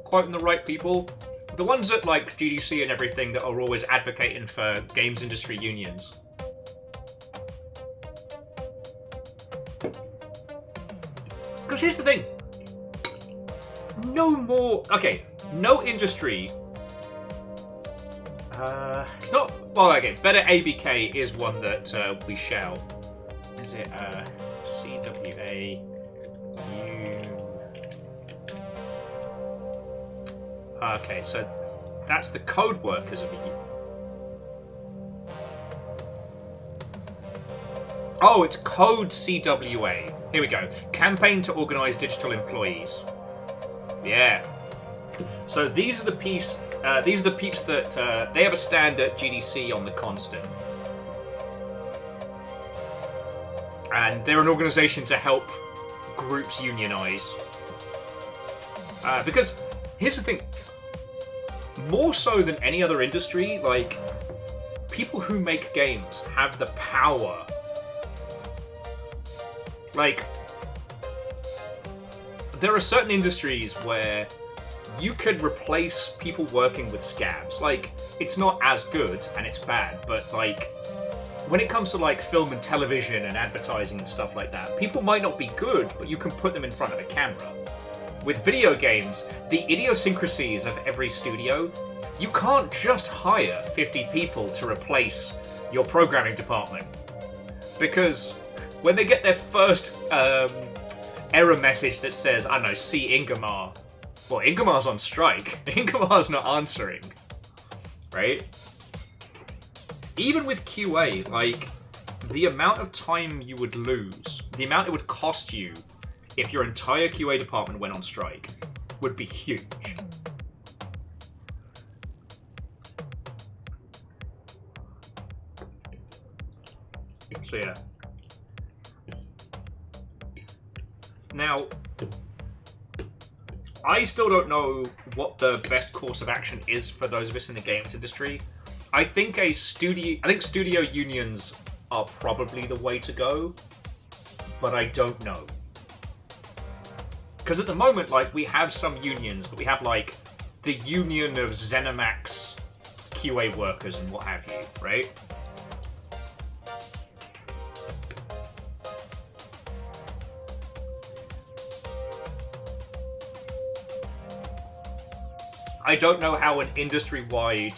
quoting the right people? The ones at like GDC and everything that are always advocating for games industry unions. Because here's the thing. No industry. It's not. Well, okay. Better ABK is one that we shall. Is it CWA? Okay, so that's the Code Workers of EU. Oh, it's Code CWA. Here we go. Campaign to Organise Digital Employees. Yeah. So these are the peeps that they have a stand at GDC on the Constant. And they're an organisation to help groups unionise. Because here's the thing. More so than any other industry, like, people who make games have the power. Like, there are certain industries where you could replace people working with scabs. Like, it's not as good and it's bad, but like, when it comes to like film and television and advertising and stuff like that, people might not be good, but you can put them in front of a camera. With video games, the idiosyncrasies of every studio, you can't just hire 50 people to replace your programming department. Because when they get their first error message that says, I don't know, see Ingemar, well, Ingemar's on strike. Ingemar's not answering. Right? Even with QA, like, the amount of time you would lose, the amount it would cost you if your entire QA department went on strike would be huge. So yeah. Now, I still don't know what the best course of action is for those of us in the games industry. I think studio unions are probably the way to go, but I don't know. Because at the moment, like, we have some unions, but we have, like, the Union of ZeniMax QA workers and what have you, right? I don't know how an industry-wide,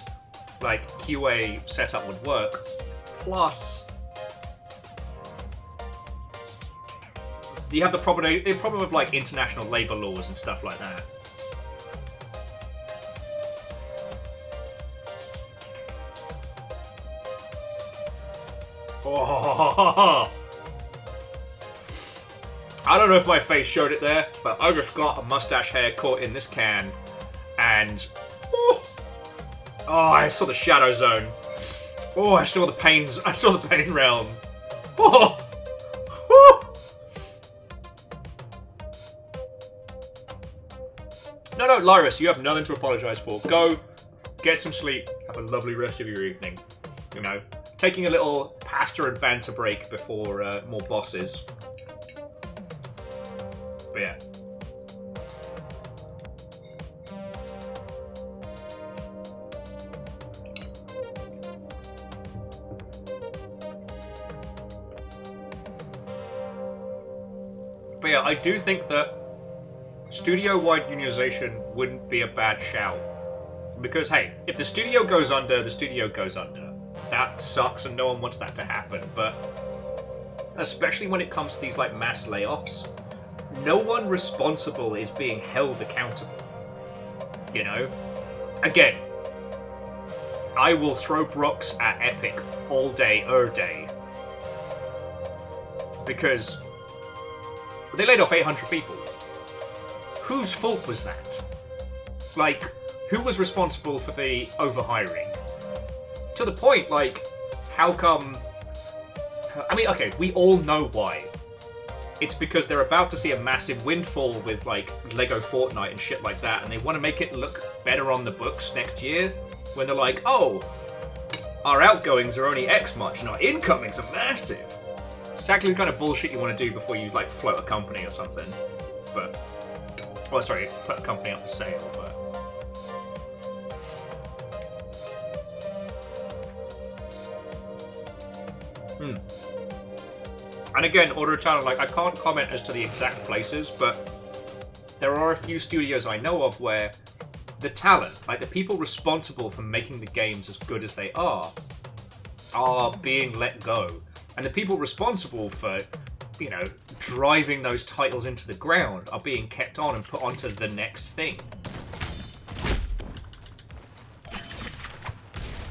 like, QA setup would work. Plus, you have the problem of like international labor laws and stuff like that. Oh. I don't know if my face showed it there, but I just got a mustache hair caught in this can, and I saw the shadow zone. Oh, I saw the pains. I saw the pain realm. Oh. No, Lyris, you have nothing to apologise for. Go, get some sleep, have a lovely rest of your evening. You know, taking a little pasta and banter break before more bosses. But yeah. But yeah, I do think that studio-wide unionization wouldn't be a bad shout. Because, hey, if the studio goes under, the studio goes under. That sucks and no one wants that to happen, but especially when it comes to these, like, mass layoffs, no one responsible is being held accountable. You know? Again, I will throw brooks at Epic all day, day. Because they laid off 800 people. Whose fault was that? Like, who was responsible for the overhiring? To the point, like, how come... I mean, okay, we all know why. It's because they're about to see a massive windfall with, like, Lego Fortnite and shit like that, and they want to make it look better on the books next year, when they're like, oh, our outgoings are only X much, and our incomings are massive. Exactly the kind of bullshit you want to do before you, like, float a company or something. But... well, sorry, put a company up for sale, but... And again, Order of Talent, like, I can't comment as to the exact places, but there are a few studios I know of where the talent, like the people responsible for making the games as good as they are being let go. And the people responsible for, you know, driving those titles into the ground are being kept on and put onto the next thing.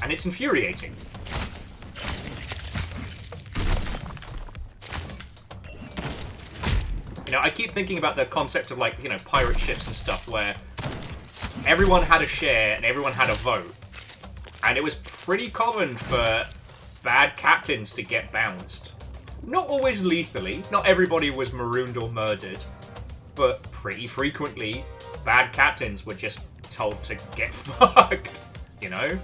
And it's infuriating. You know, I keep thinking about the concept of, like, you know, pirate ships and stuff where everyone had a share and everyone had a vote. And it was pretty common for bad captains to get bounced. Not always lethally, not everybody was marooned or murdered, but pretty frequently, bad captains were just told to get fucked, you know?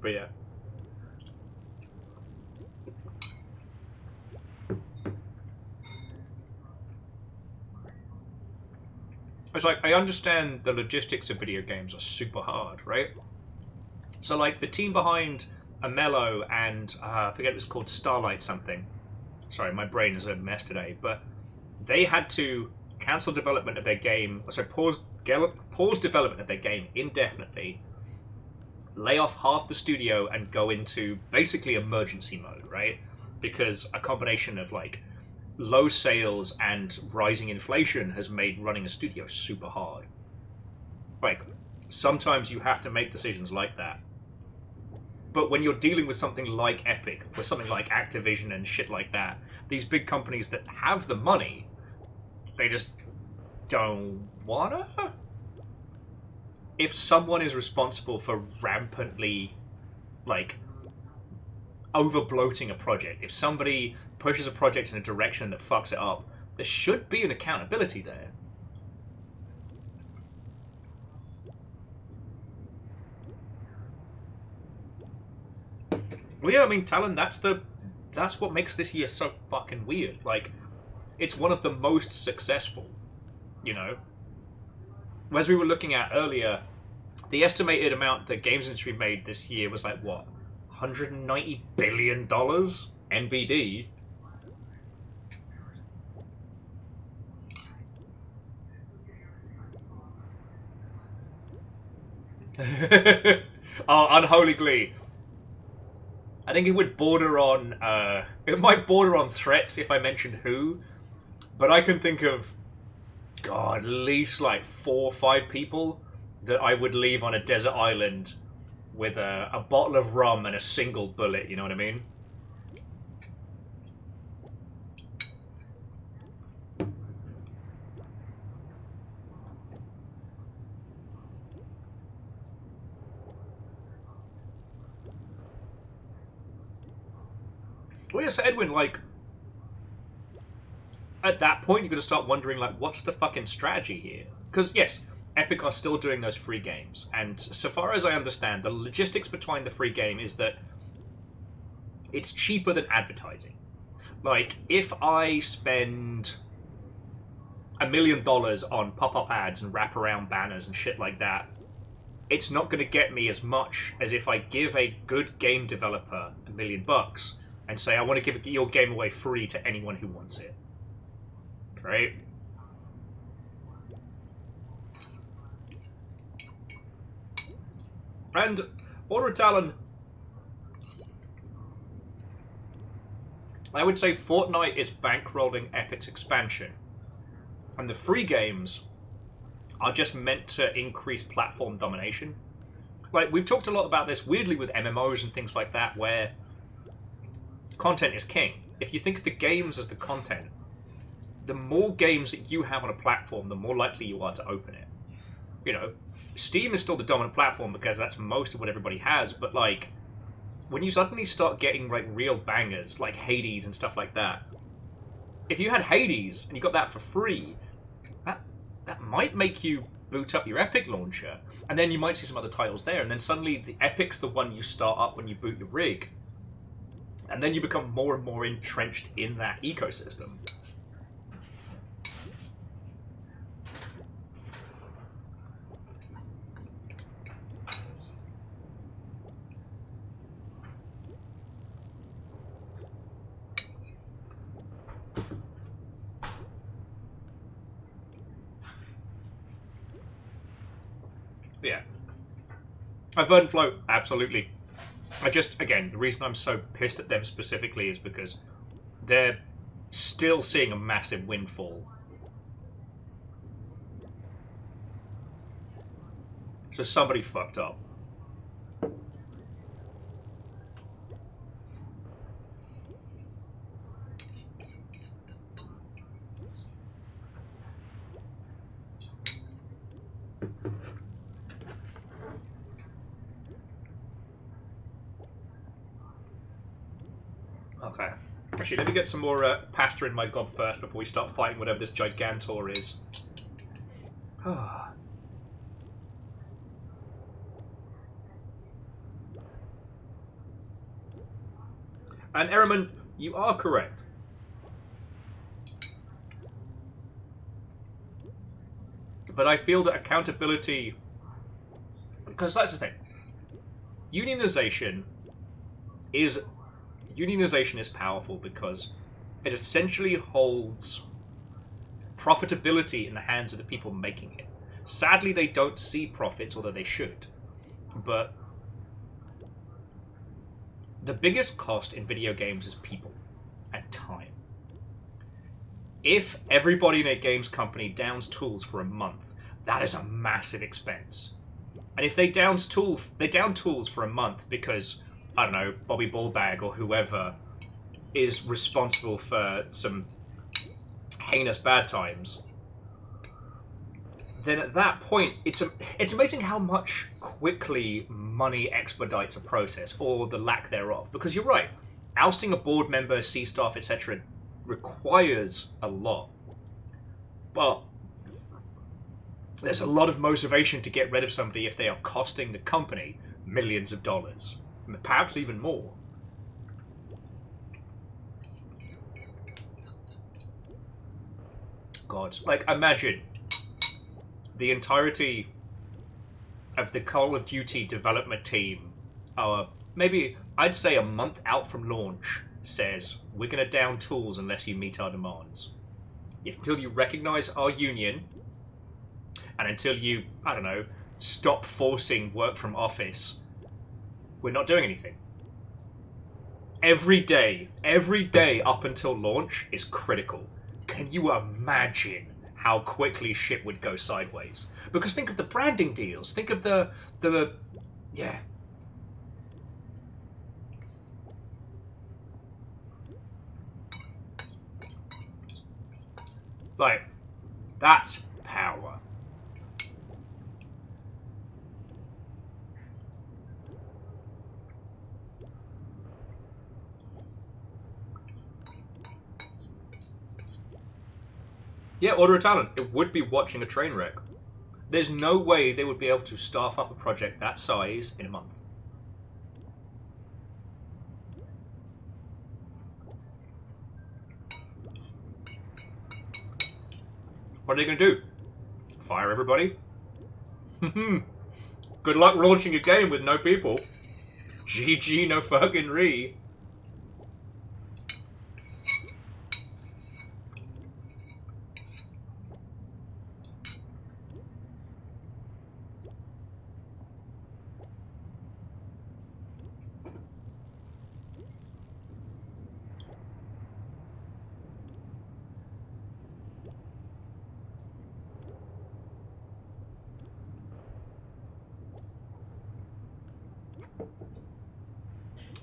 But yeah. It's like, I understand the logistics of video games are super hard, right? So, like, the team behind Amello and, I forget it was called Starlight something. Sorry, my brain is a mess today. But they had to cancel development of their game, so pause development of their game indefinitely, lay off half the studio and go into basically emergency mode, right? Because a combination of, like, low sales and rising inflation has made running a studio super hard. Like, sometimes you have to make decisions like that. But when you're dealing with something like Epic, with something like Activision and shit like that, these big companies that have the money, they just don't wanna? If someone is responsible for rampantly, like, over-bloating a project, if somebody pushes a project in a direction that fucks it up, there should be an accountability there. Well, yeah, I mean, Talon, that's what makes this year so fucking weird. Like, it's one of the most successful, you know? As we were looking at earlier, the estimated amount the games industry made this year was like, what? $190 billion? NBD. Oh, Unholy Glee. I think it would border on, it might border on threats if I mentioned who, but I can think of, God, at least like 4 or 5 people that I would leave on a desert island with a bottle of rum and a single bullet, you know what I mean? Well, yes, Edwin, like, at that point, you're going to start wondering, like, what's the fucking strategy here? Because, yes, Epic are still doing those free games, and so far as I understand, the logistics behind the free game is that it's cheaper than advertising. Like, if I spend $1 million on pop-up ads and wraparound banners and shit like that, it's not going to get me as much as if I give a good game developer $1 million and say, I want to give your game away free to anyone who wants it. Right? And Order of Talon, I would say Fortnite is bankrolling Epic's expansion. And the free games are just meant to increase platform domination. Like, we've talked a lot about this weirdly with MMOs and things like that, where content is king. If you think of the games as the content, the more games that you have on a platform, the more likely you are to open it. You know, Steam is still the dominant platform because that's most of what everybody has, but like, when you suddenly start getting like real bangers, like Hades and stuff like that, if you had Hades and you got that for free, that might make you boot up your Epic launcher, and then you might see some other titles there, and then suddenly the Epic's the one you start up when you boot your rig, and then you become more and more entrenched in that ecosystem. Yeah. Verdant Flow, absolutely. Again, the reason I'm so pissed at them specifically is because they're still seeing a massive windfall. So somebody fucked up. Okay. Actually, let me get some more pasta in my gob first before we start fighting whatever this Gigantor is. And Ehrman, you are correct. But I feel that accountability... Because that's the thing. Unionization is powerful because it essentially holds profitability in the hands of the people making it. Sadly, they don't see profits, although they should. But the biggest cost in video games is people and time. If everybody in a games company downs tools for a month, that is a massive expense. And if they down tools for a month because, I don't know, Bobby Ballbag or whoever is responsible for some heinous bad times, then at that point, it's amazing how much quickly money expedites a process, or the lack thereof. Because you're right, ousting a board member, C-staff, etc. requires a lot. But there's a lot of motivation to get rid of somebody if they are costing the company millions of dollars. Perhaps even more. God, like, imagine the entirety of the Call of Duty development team, maybe I'd say a month out from launch, says, we're going to down tools unless you meet our demands. Until you recognize our union, and until you, I don't know, stop forcing work from office, we're not doing anything. Every day up until launch is critical. Can you imagine how quickly shit would go sideways? Because think of the branding deals. Think of the yeah. Like, that's power. Yeah, Order of Talent. It would be watching a train wreck. There's no way they would be able to staff up a project that size in a month. What are they going to do? Fire everybody? Good luck launching a game with no people. GG no fucking re.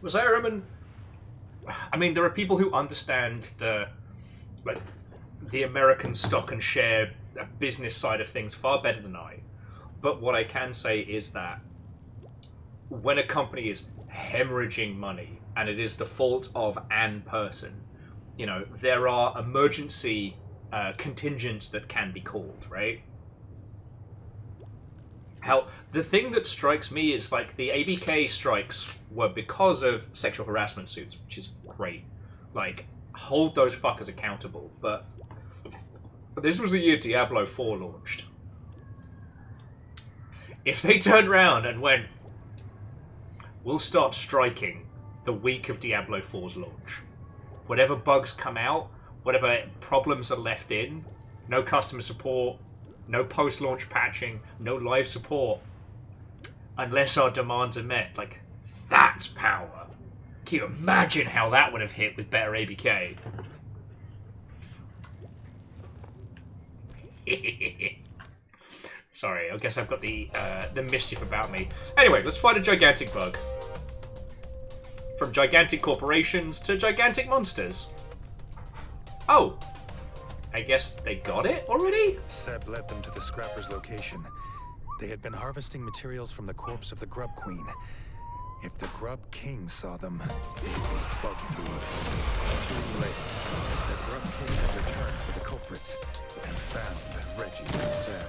Was Zariman... I mean, there are people who understand the American stock and share business side of things far better than I. But what I can say is that when a company is hemorrhaging money and it is the fault of an person, you know, there are emergency contingents that can be called, right? The thing that strikes me is, like, the ABK strikes were because of sexual harassment suits, which is great. Like, hold those fuckers accountable. But this was the year Diablo 4 launched. If they turned around and went, we'll start striking the week of Diablo 4's launch. Whatever bugs come out, whatever problems are left in, no customer support, no post-launch patching, no live support, unless our demands are met. Like, that's power. Can you imagine how that would have hit with better ABK? Sorry, I guess I've got the mischief about me. Anyway, let's find a gigantic bug. From gigantic corporations to gigantic monsters. Oh, I guess they got it already? Seb led them to the scrapper's location. They had been harvesting materials from the corpse of the Grub Queen. If the Grub King saw them, it was bug food. Too late. The Grub King had returned for the culprits and found Reggie and Seb.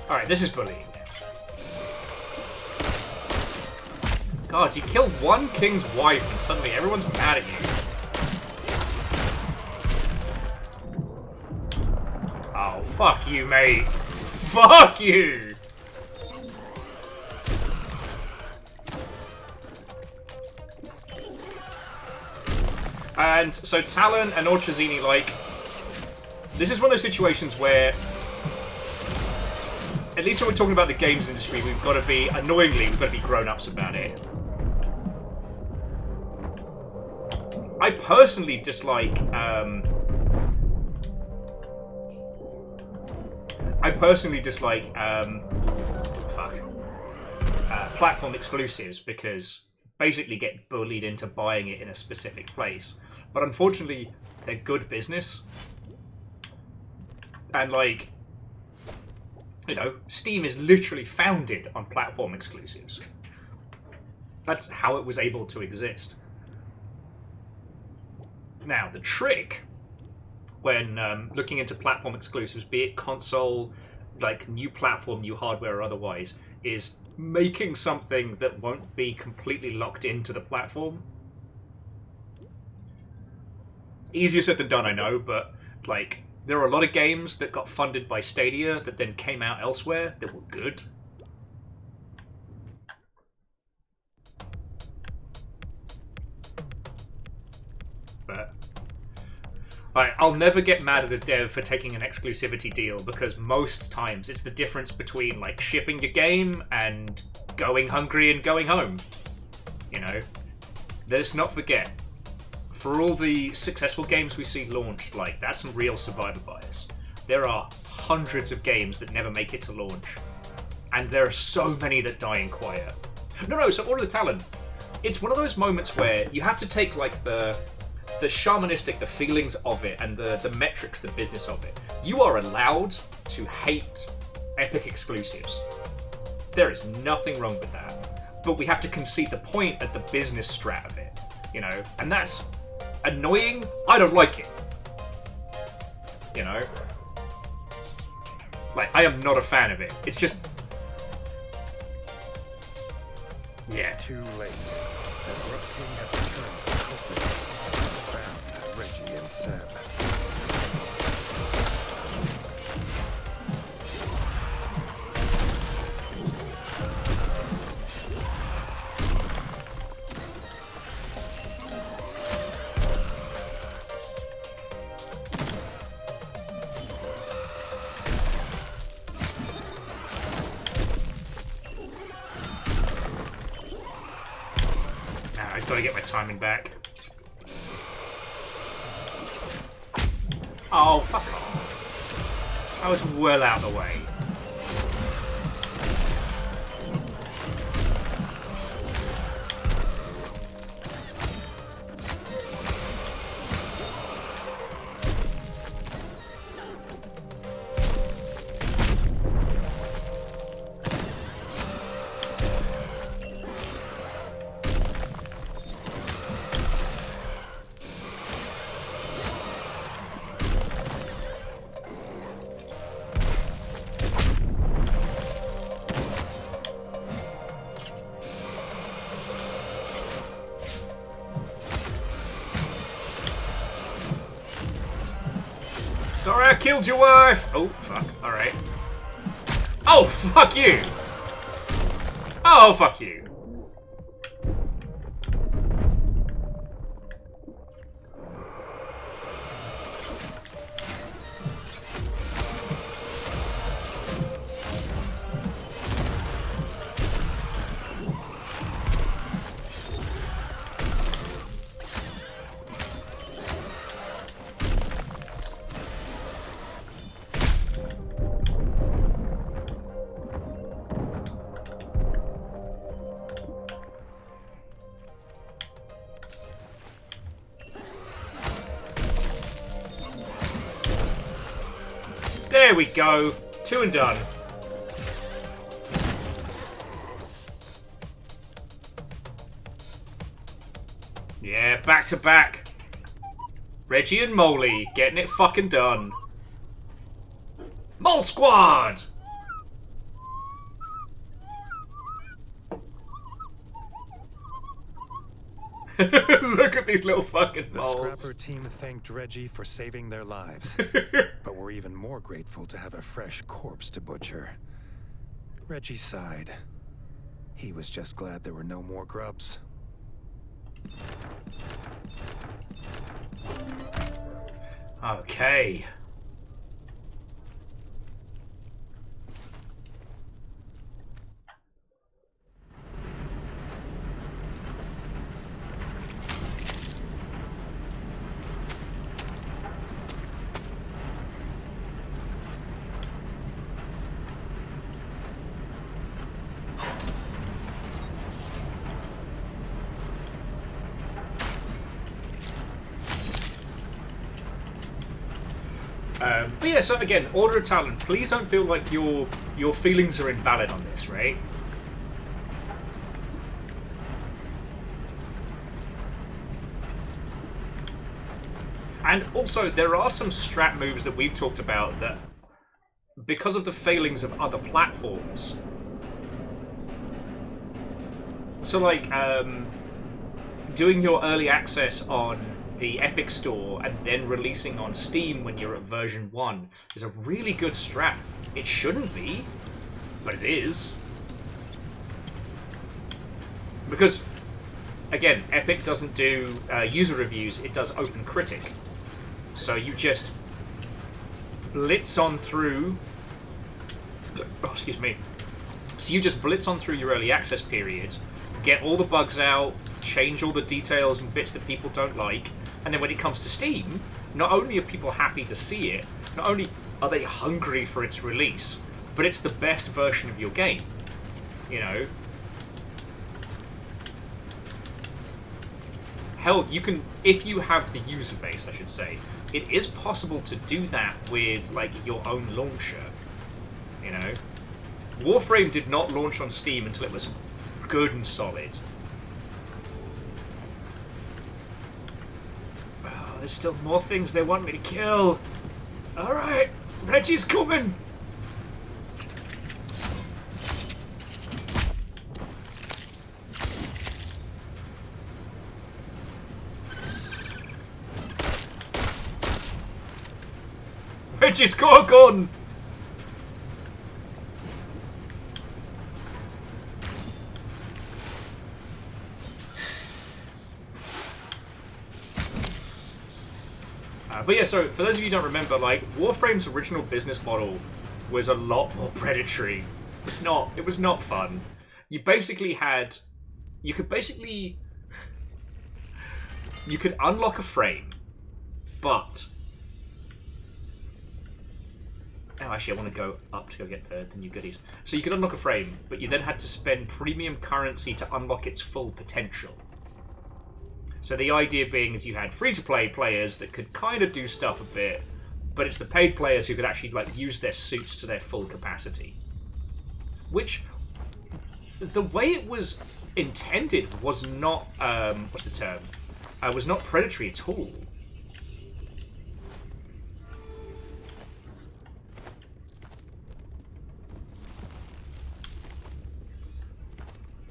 Alright, this is bullying. God, you kill one king's wife and suddenly everyone's mad at you. Oh, fuck you, mate. Fuck you! And so Talon and Orchazini, like, this is one of those situations where, at least when we're talking about the games industry, we've got to be, annoyingly, we've got to be grown-ups about it. I personally dislike, platform exclusives because basically get bullied into buying it in a specific place. But unfortunately, they're good business. And, like, you know, Steam is literally founded on platform exclusives. That's how it was able to exist. Now, the trick when looking into platform exclusives, be it console, like new platform, new hardware, or otherwise, is making something that won't be completely locked into the platform. Easier said than done, I know, but, like, there are a lot of games that got funded by Stadia that then came out elsewhere that were good. But, like, I'll never get mad at a dev for taking an exclusivity deal because most times it's the difference between, like, shipping your game and going hungry and going home. You know? Let's not forget, for all the successful games we see launched, like, that's some real survivor bias. There are hundreds of games that never make it to launch. And there are so many that die in quiet. No, so Order of the Talon, it's one of those moments where you have to take, like, the shamanistic, the feelings of it, and the metrics, the business of it. You are allowed to hate Epic exclusives. There is nothing wrong with that. But we have to concede the point at the business strat of it, you know? And that's annoying. I don't like it. You know? Like, I am not a fan of it. It's just... yeah. Too late. The Grub King had returned for the culprits and found Reggie and Seb. Gotta get my timing back. Oh, fuck off. I was well out of the way. Sorry I killed your wife! Oh, fuck. Alright. Oh, fuck you! Oh, fuck you. There we go. 2 and done. Yeah, back to back. Reggie and Molly getting it fucking done. Mole Squad! Look at these little fucking The moles. Scrapper team thanked Reggie for saving their lives, but were even more grateful to have a fresh corpse to butcher. Reggie sighed. He was just glad there were no more grubs. Okay. But yeah, so again, Order of Talon, please don't feel like your feelings are invalid on this, right? And also, there are some strat moves that we've talked about that, because of the failings of other platforms, so like, doing your early access on the Epic Store and then releasing on Steam when you're at version 1 is a really good strat. It shouldn't be, but it is. Because, again, Epic doesn't do user reviews, it does Open Critic. So you just blitz on through... Oh, excuse me. So you just blitz on through your early access periods, get all the bugs out, change all the details and bits that people don't like, and then when it comes to Steam, not only are people happy to see it, not only are they hungry for its release, but it's the best version of your game. You know? Hell, you can, if you have the user base, I should say, it is possible to do that with, like, your own launcher. You know? Warframe did not launch on Steam until it was good and solid. There's still more things they want me to kill. Alright, Reggie's coming. Reggie's got a gun. But yeah, so for those of you who don't remember, like, Warframe's original business model was a lot more predatory. It was not fun. You could basically you could unlock a frame, but... Oh, actually, I want to go up to go get the new goodies. So you could unlock a frame, but you then had to spend premium currency to unlock its full potential. So the idea being is you had free-to-play players that could kind of do stuff a bit, but it's the paid players who could actually like use their suits to their full capacity. Which, the way it was intended was not, what's the term? Was not predatory at all.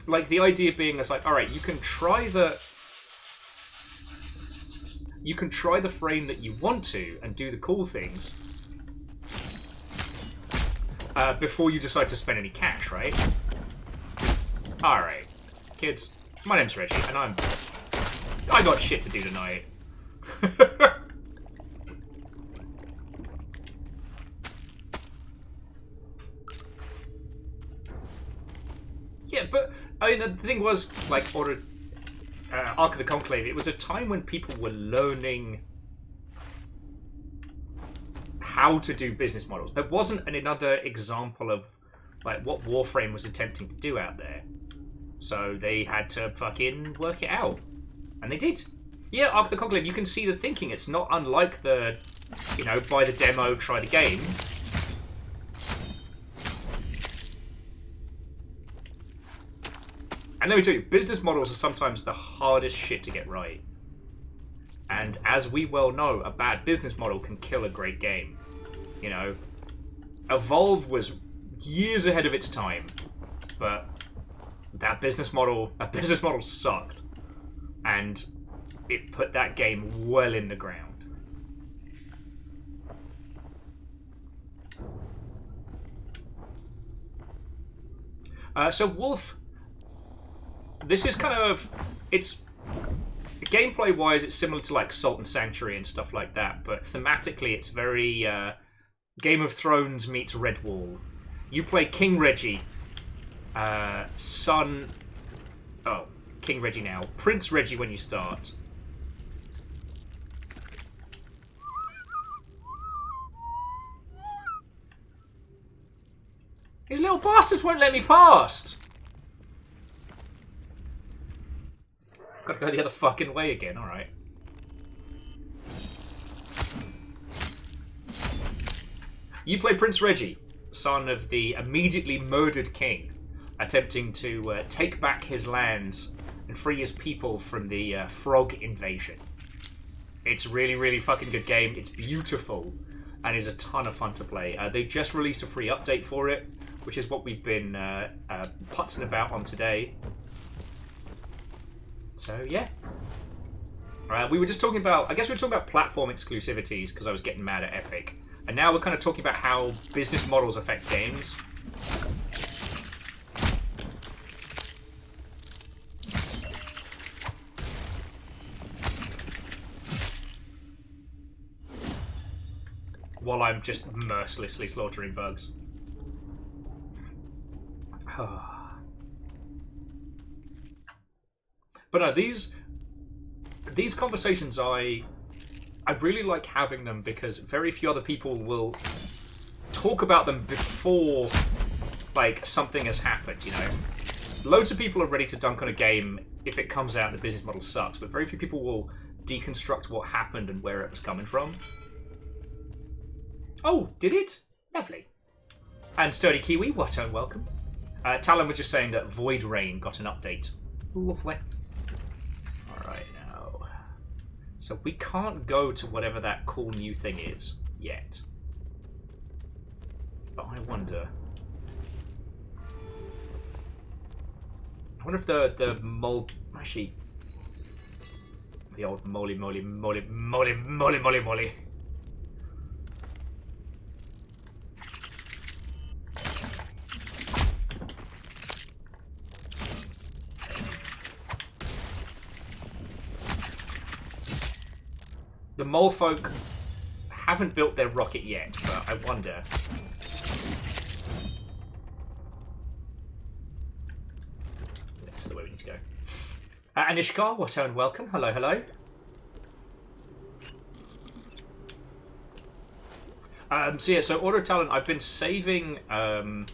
Like, the idea being is like, alright, you can try the frame that you want to and do the cool things before you decide to spend any cash, right? Alright, kids, my name's Reggie, and I got shit to do tonight. Yeah, but I mean, the thing was, like, Ark of the Conclave, it was a time when people were learning how to do business models. There wasn't another example of, like, what Warframe was attempting to do out there. So they had to fucking work it out. And they did. Yeah, Ark of the Conclave, you can see the thinking. It's not unlike the, you know, buy the demo, try the game. And let me tell you, business models are sometimes the hardest shit to get right. And as we well know, a bad business model can kill a great game. You know, Evolve was years ahead of its time, but that business model sucked. And it put that game well in the ground. So Wolf... This is kind of... It's... Gameplay-wise, it's similar to, like, Salt and Sanctuary and stuff like that, but thematically, it's very... Game of Thrones meets Redwall. You play King Reggie. Son... Oh, King Reggie now. Prince Reggie when you start. These little bastards won't let me past! Gotta go the other fucking way again, alright. You play Prince Reggie, son of the immediately murdered king, attempting to take back his lands and free his people from the frog invasion. It's a really, really fucking good game. It's beautiful and is a ton of fun to play. They just released a free update for it, which is what we've been putzing about on today. So, yeah. We were just talking about... I guess we were talking about platform exclusivities because I was getting mad at Epic. And now we're kind of talking about how business models affect games. While I'm just mercilessly slaughtering bugs. But no, these conversations, I really like having them because very few other people will talk about them before, like, something has happened, you know? Loads of people are ready to dunk on a game if it comes out and the business model sucks, but very few people will deconstruct what happened and where it was coming from. Oh, did it? Lovely. And Sturdy Kiwi, what a welcome. Talon was just saying that Void Rain got an update. Lovely. Alright, now. So we can't go to whatever that cool new thing is yet. But I wonder if the mole... Actually... The old moly. The mole folk haven't built their rocket yet, but I wonder. That's the way we need to go. Anishkar, what and welcome. Hello, hello. So yeah, so Order of Talon, I've been saving... Alright,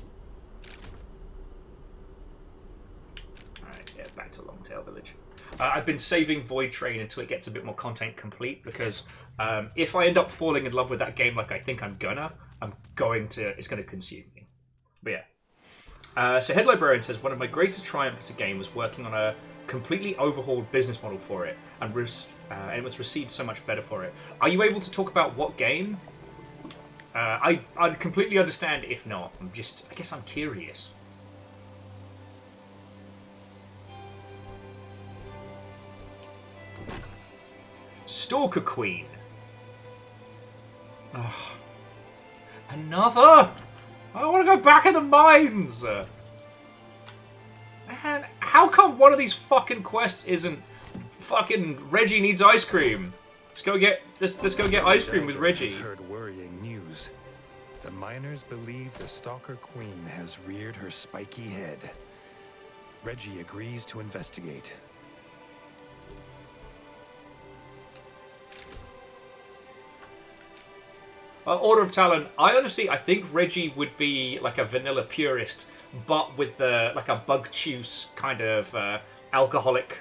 yeah, back to Longtail Village. I've been saving Void Train until it gets a bit more content complete, because if I end up falling in love with that game like I think I'm gonna, it's gonna consume me. But yeah. So Head Librarian says, one of my greatest triumphs as a game was working on a completely overhauled business model for it, and it was received so much better for it. Are you able to talk about what game? I'd completely understand if not. I guess I'm curious. Stalker Queen. Oh, another? I want to go back in the mines. Man, how come one of these fucking quests isn't fucking Reggie needs ice cream? Let's go get ice cream with Reggie. Heard worrying news. The miners believe the Stalker Queen has reared her spiky head. Reggie agrees to investigate. Order of Talon. I think Reggie would be like a vanilla purist, but with like a bug juice kind of alcoholic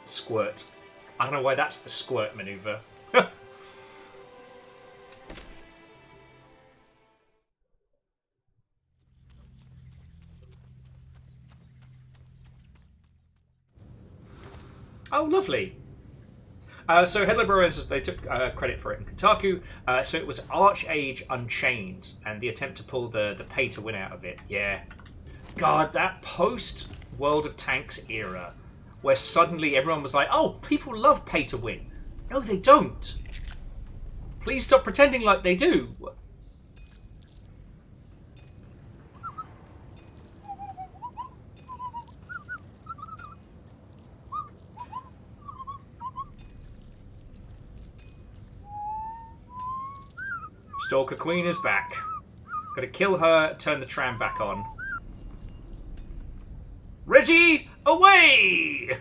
squirt. I don't know why that's the squirt maneuver. Oh, lovely. So Head Librarian says they took credit for it in Kotaku. So it was Archage Unchained, and the attempt to pull the pay to win out of it. Yeah. God, that post World of Tanks era, where suddenly everyone was like, oh, people love pay to win. No, they don't. Please stop pretending like they do. Stalker Queen is back. Gotta kill her, turn the tram back on. Reggie, away!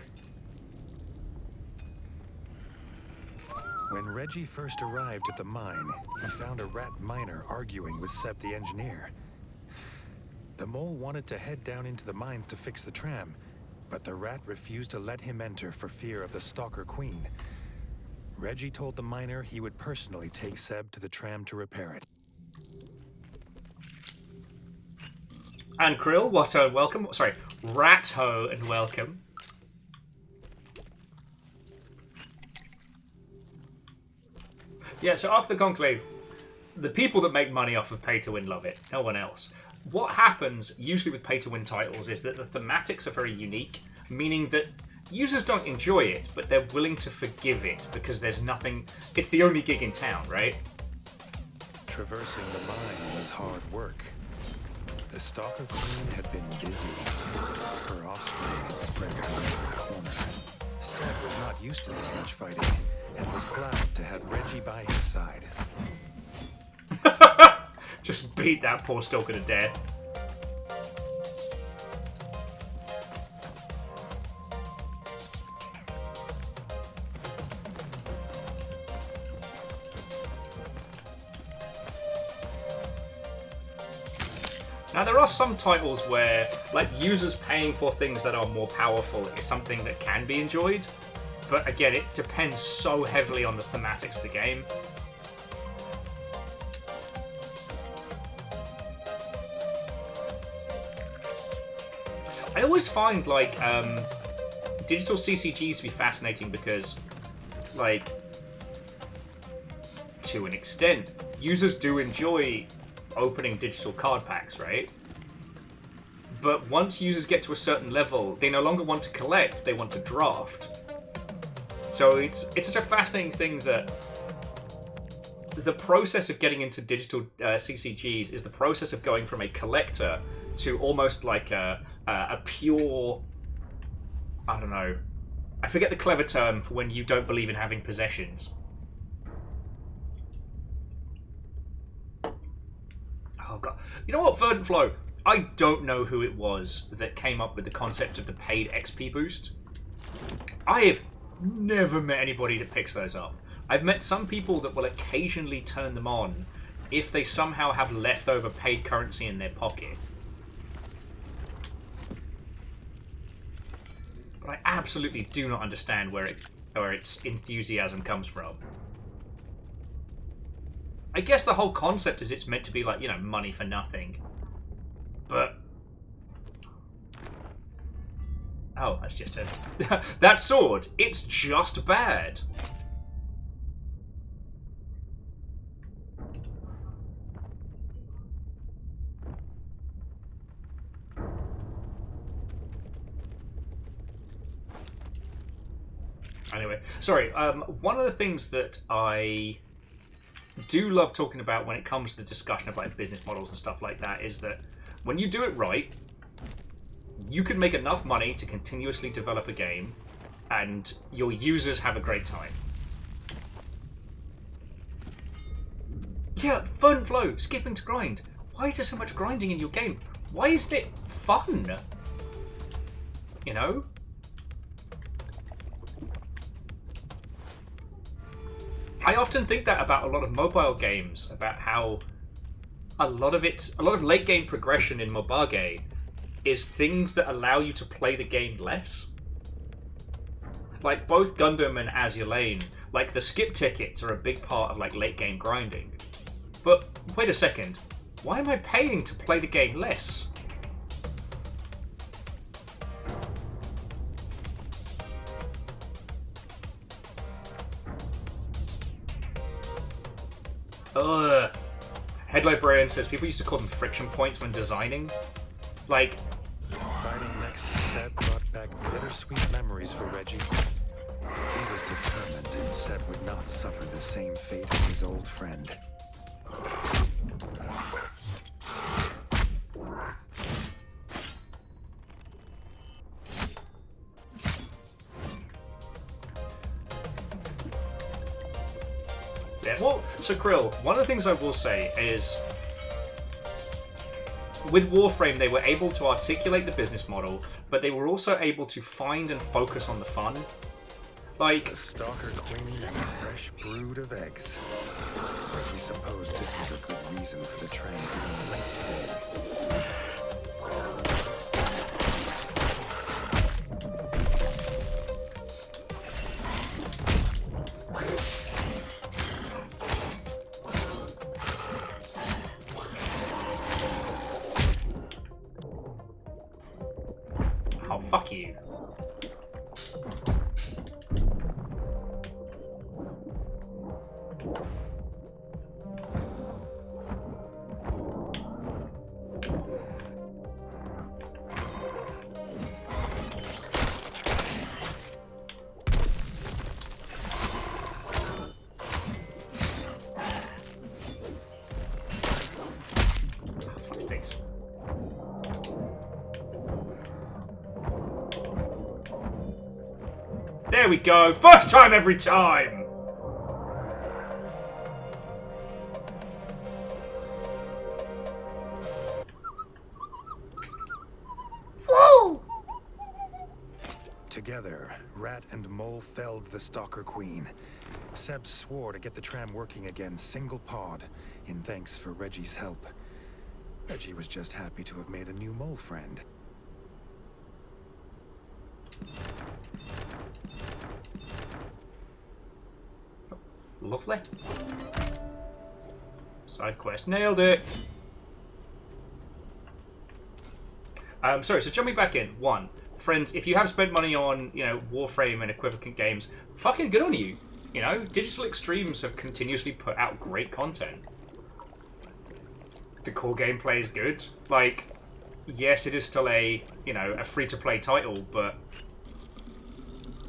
When Reggie first arrived at the mine, he found a rat miner arguing with Seb the engineer. The mole wanted to head down into the mines to fix the tram, but the rat refused to let him enter for fear of the Stalker Queen. Reggie told the miner he would personally take Seb to the tram to repair it. And Krill, Watto, and welcome. Sorry, Ratho, and welcome. Yeah, so Ark the Conclave, the people that make money off of pay-to-win love it. No one else. What happens, usually with pay-to-win titles, is that the thematics are very unique, meaning that users don't enjoy it, but they're willing to forgive it because there's nothing... It's the only gig in town, right? Traversing the mine was hard work. The Stalker Queen had been busy. Her offspring had spread out over the corner. Seb was not used to this much fighting, and was glad to have Reggie by his side. Just beat that poor stalker to death. Now, there are some titles where, like, users paying for things that are more powerful is something that can be enjoyed. But again, it depends so heavily on the thematics of the game. I always find, like, digital CCGs to be fascinating because, like, to an extent, users do enjoy opening digital card packs, right? But once users get to a certain level, they no longer want to collect, they want to draft. So it's such a fascinating thing that the process of getting into digital CCGs is the process of going from a collector to almost like a pure, I don't know, I forget the clever term for when you don't believe in having possessions. Oh god. You know what, Verdant Flow? I don't know who it was that came up with the concept of the paid XP boost. I have never met anybody that picks those up. I've met some people that will occasionally turn them on, if they somehow have leftover paid currency in their pocket. But I absolutely do not understand where its enthusiasm comes from. I guess the whole concept is it's meant to be like, you know, money for nothing. But... oh, that's just a... that sword! It's just bad! Anyway, sorry, one of the things that I do love talking about when it comes to the discussion of like business models and stuff like that is that when you do it right, you can make enough money to continuously develop a game and your users have a great time. Yeah, fun flow, skipping to grind. Why is there so much grinding in your game? Why isn't it fun? You know? I often think that about a lot of mobile games, about how a lot of late game progression in Mobage is things that allow you to play the game less. Like both Gundam and Azure Lane, like the skip tickets are a big part of like late game grinding. But wait a second, why am I paying to play the game less? Ugh. Head Librarian says people used to call them friction points when designing. Like... fighting next to Seb brought back bittersweet memories for Reggie. He was determined Seb would not suffer the same fate as his old friend. Yeah, well, so Krill, one of the things I will say is with Warframe they were able to articulate the business model, but they were also able to find and focus on the fun. Like... the Stalker Queen and a fresh brood of eggs. We supposed this was a good reason for the trend being late today. Oh, fuck you. There we go. First time every time. Woo! Together, Rat and Mole felled the Stalker Queen. Seb swore to get the tram working again single pod, in thanks for Reggie's help. Reggie was just happy to have made a new mole friend. Lovely. Side quest. Nailed it. Sorry, so jumping back in. One, friends, if you have spent money on, you know, Warframe and equivalent games, fucking good on you. You know, Digital Extremes have continuously put out great content. The core gameplay is good. Like, yes, it is still a, you know, a free-to-play title, but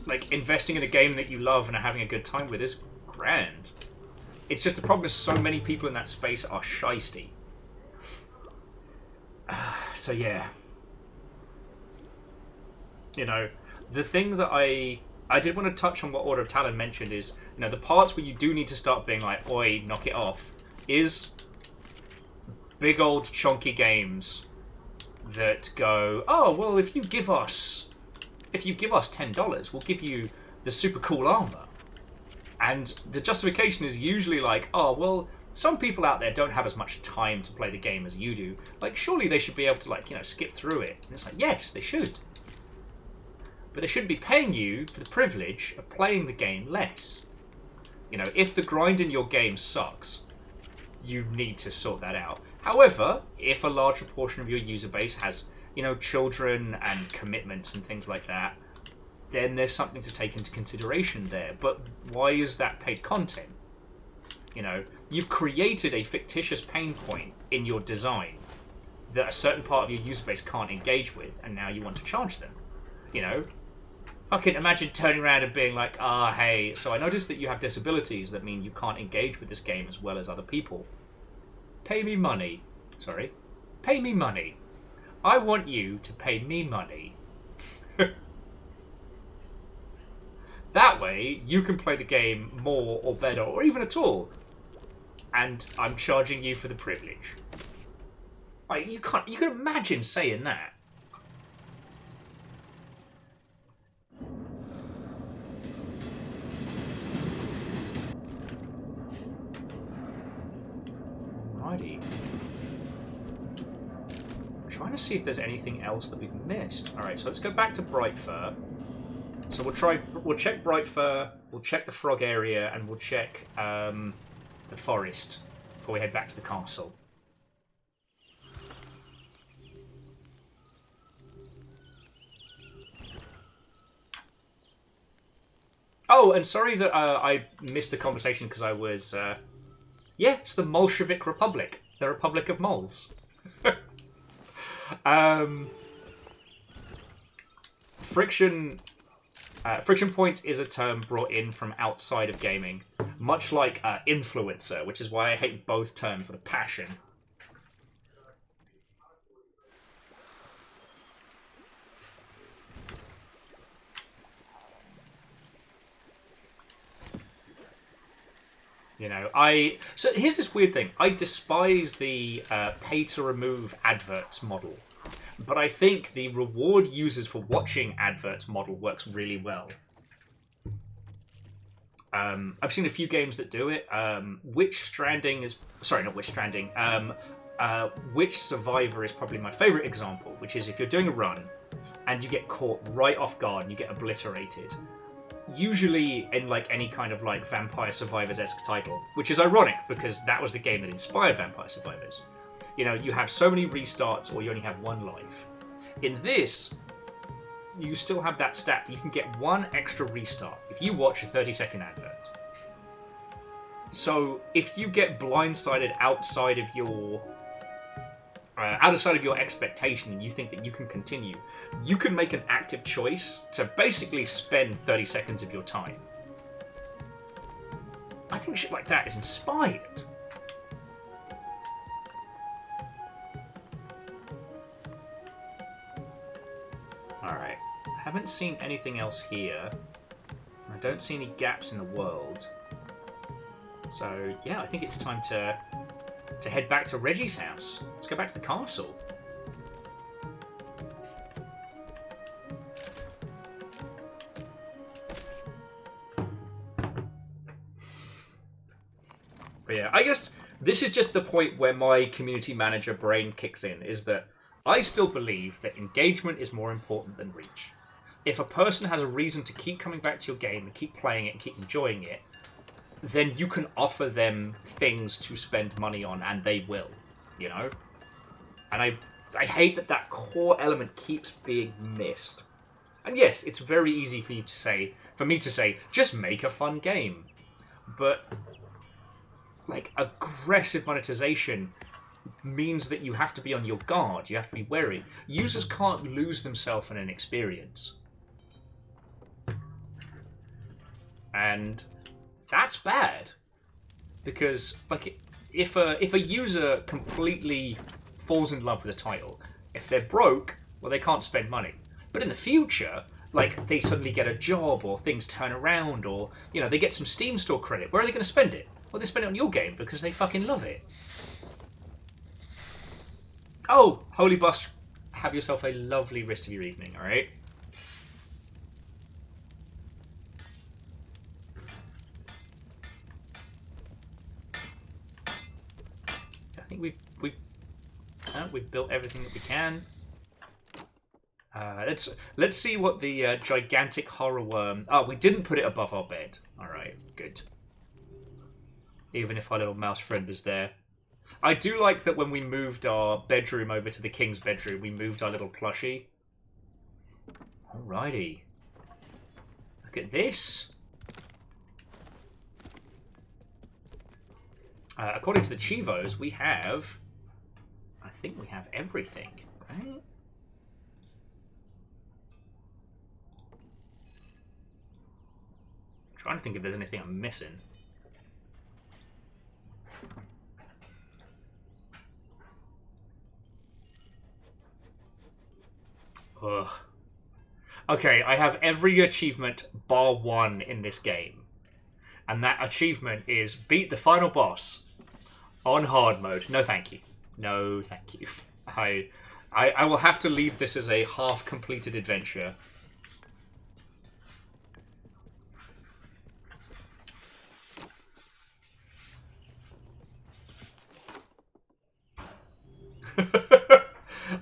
like, investing in a game that you love and are having a good time with is grand. It's just the problem is so many people in that space are shysty. So yeah. You know, the thing that I did want to touch on what Order of Talon mentioned is, you know, the parts where you do need to start being like, oi, knock it off, is big old chunky games that go, oh, well, if you give us $10, we'll give you the super cool armor. And the justification is usually like, oh, well, some people out there don't have as much time to play the game as you do. Like, surely they should be able to, like, you know, skip through it. And it's like, yes, they should. But they shouldn't be paying you for the privilege of playing the game less. You know, if the grind in your game sucks, you need to sort that out. However, if a larger portion of your user base has, you know, children and commitments and things like that, then there's something to take into consideration there. But why is that paid content? You know, you've created a fictitious pain point in your design that a certain part of your user base can't engage with, and now you want to charge them. You know, fucking imagine turning around and being like, hey, so I noticed that you have disabilities that mean you can't engage with this game as well as other people. Pay me money. Sorry. Pay me money. I want you to pay me money. That way, you can play the game more or better, or even at all. And I'm charging you for the privilege. Like, you can imagine saying that. Alrighty. I'm trying to see if there's anything else that we've missed. Alright, so let's go back to Brightfur. So we'll check Brightfur, we'll check the frog area, and we'll check the forest before we head back to the castle. Oh, and sorry that I missed the conversation because I was... yeah, it's the Bolshevik Republic. The Republic of Moles. Friction points is a term brought in from outside of gaming, much like influencer, which is why I hate both terms with a passion. You know, so here's this weird thing. I despise the pay-to-remove adverts model. But I think the reward users for watching adverts model works really well. I've seen a few games that do it. Witch Survivor is probably my favourite example, which is if you're doing a run and you get caught right off guard and you get obliterated, usually in like any kind of like Vampire Survivors-esque title, which is ironic because that was the game that inspired Vampire Survivors. You know, you have so many restarts or you only have one life. In this, you still have that stat. You can get one extra restart if you watch a 30-second advert. So if you get blindsided outside of your expectation and you think that you can continue, you can make an active choice to basically spend 30 seconds of your time. I think shit like that is inspired. Alright, I haven't seen anything else here. I don't see any gaps in the world. So, yeah, I think it's time to head back to Reggie's house. Let's go back to the castle. But yeah, I guess this is just the point where my community manager brain kicks in, is that I still believe that engagement is more important than reach. If a person has a reason to keep coming back to your game and keep playing it and keep enjoying it, then you can offer them things to spend money on, and they will, you know? And I hate that that core element keeps being missed. And yes, it's very easy for me to say, just make a fun game. But, like, aggressive monetization means that you have to be on your guard, you have to be wary. Users can't lose themselves in an experience. And that's bad. Because, like, if a user completely falls in love with a title, if they're broke, well, they can't spend money. But in the future, like, they suddenly get a job, or things turn around, or, you know, they get some Steam store credit. Where are they going to spend it? Well, they spend it on your game because they fucking love it. Oh, Holy Bus, have yourself a lovely rest of your evening, alright? think we've built everything that we can. Let's see what the gigantic horror worm. Oh, we didn't put it above our bed. All right, good. Even if our little mouse friend is there. I do like that when we moved our bedroom over to the king's bedroom, we moved our little plushie. Alrighty. Look at this. According to the Chivos, we have... I think we have everything, right? I'm trying to think if there's anything I'm missing. Ugh. Okay, I have every achievement bar one in this game. And that achievement is beat the final boss on hard mode. No thank you. No thank you. I will have to leave this as a half-completed adventure.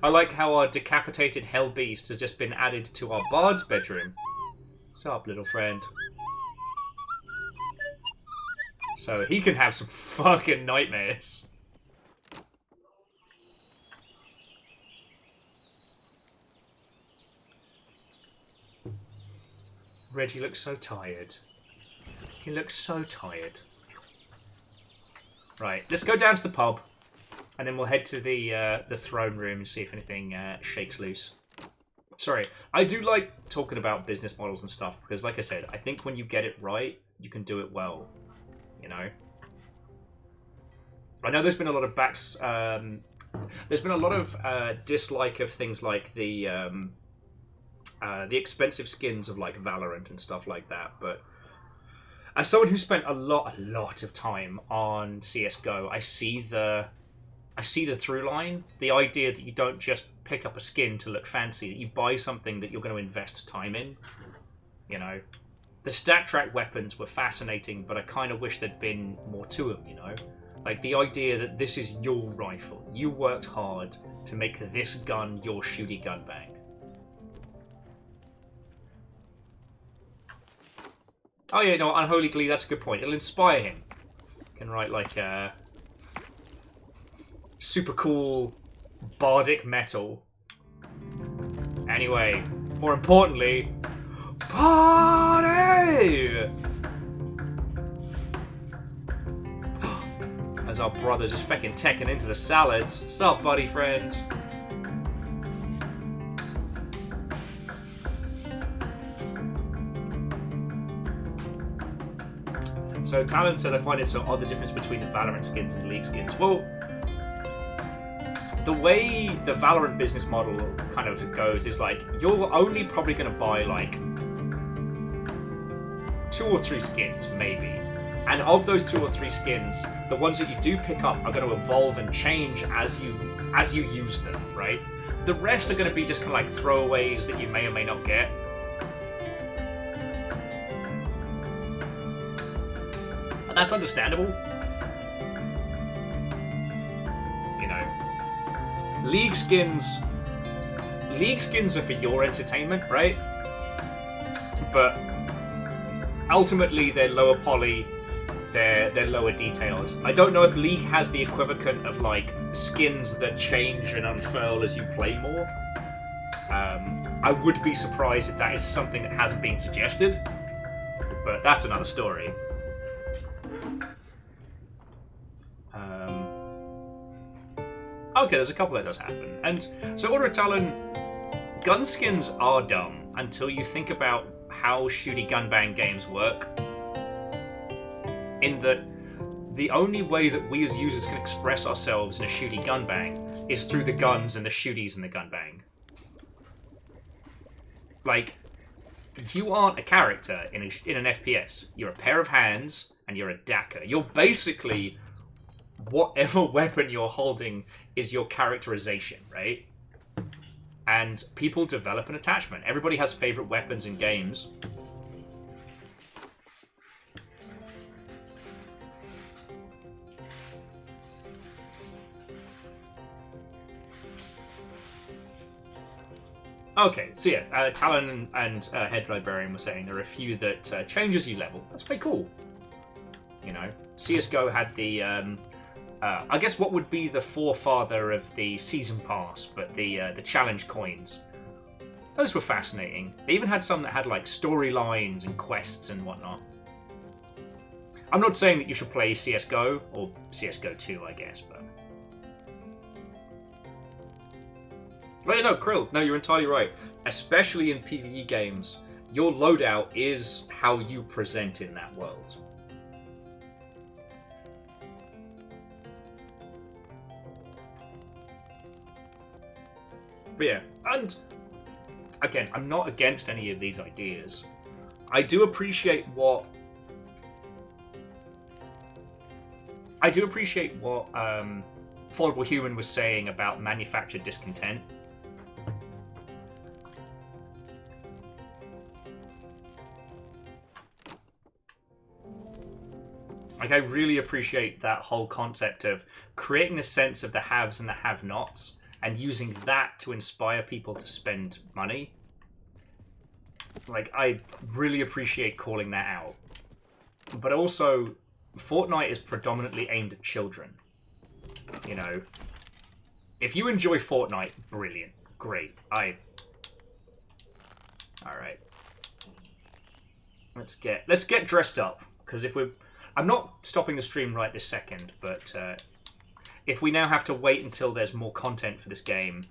I like how our decapitated hell beast has just been added to our bard's bedroom. What's up, little friend? So he can have some fucking nightmares. Reggie looks so tired. He looks so tired. Right, let's go down to the pub. And then we'll head to the throne room and see if anything shakes loose. Sorry, I do like talking about business models and stuff because, like I said, I think when you get it right, you can do it well. You know. I know there's been a lot of there's been a lot of dislike of things like the expensive skins of like Valorant and stuff like that, but as someone who spent a lot of time on CS:GO, I see the through line, the idea that you don't just pick up a skin to look fancy, that you buy something that you're going to invest time in. You know, the stat track weapons were fascinating, but I kind of wish there'd been more to them, you know? Like the idea that this is your rifle. You worked hard to make this gun your shooty gun bang. Oh yeah, no, Unholy Glee, that's a good point. It'll inspire him. You can write like super cool bardic metal. Anyway, more importantly, party! As our brother's just feckin' teching into the salads. Sup, buddy friend? So Talon said, I find it so odd the difference between the Valorant skins and League skins. Well, the way the Valorant business model kind of goes is like, you're only probably going to buy like 2 or 3 skins, maybe. And of those 2 or 3 skins, the ones that you do pick up are going to evolve and change as you use them, right? The rest are going to be just kind of like throwaways that you may or may not get. And that's understandable. You know, League skins are for your entertainment, right? But ultimately, they're lower poly, they're lower detailed. I don't know if League has the equivalent of like skins that change and unfurl as you play more. I would be surprised if that is something that hasn't been suggested, but that's another story. Okay, there's a couple that does happen. And so Order of Talon, gun skins are dumb until you think about how shooty gunbang games work. In that the only way that we as users can express ourselves in a shooty gunbang is through the guns and the shooties in the gunbang. Like, you aren't a character in an FPS. You're a pair of hands and you're a dacker. You're basically whatever weapon you're holding is your characterization, right? And people develop an attachment. Everybody has favorite weapons in games. Okay, so yeah, Talon and Head Librarian were saying there are a few that changes you level. That's pretty cool. You know, CSGO had the, I guess what would be the forefather of the season pass, but the challenge coins. Those were fascinating. They even had some that had like storylines and quests and whatnot. I'm not saying that you should play CSGO or CSGO 2, I guess, but. Well, no, Krill, no, you're entirely right. Especially in PvE games, your loadout is how you present in that world. But yeah, and again, I'm not against any of these ideas. I do appreciate what Foldable Human was saying about manufactured discontent. Like, I really appreciate that whole concept of creating a sense of the haves and the have-nots and using that to inspire people to spend money. Like, I really appreciate calling that out. But also, Fortnite is predominantly aimed at children. You know, if you enjoy Fortnite, brilliant, great. All right. Let's get dressed up, because if I'm not stopping the stream right this second, but if we now have to wait until there's more content for this game,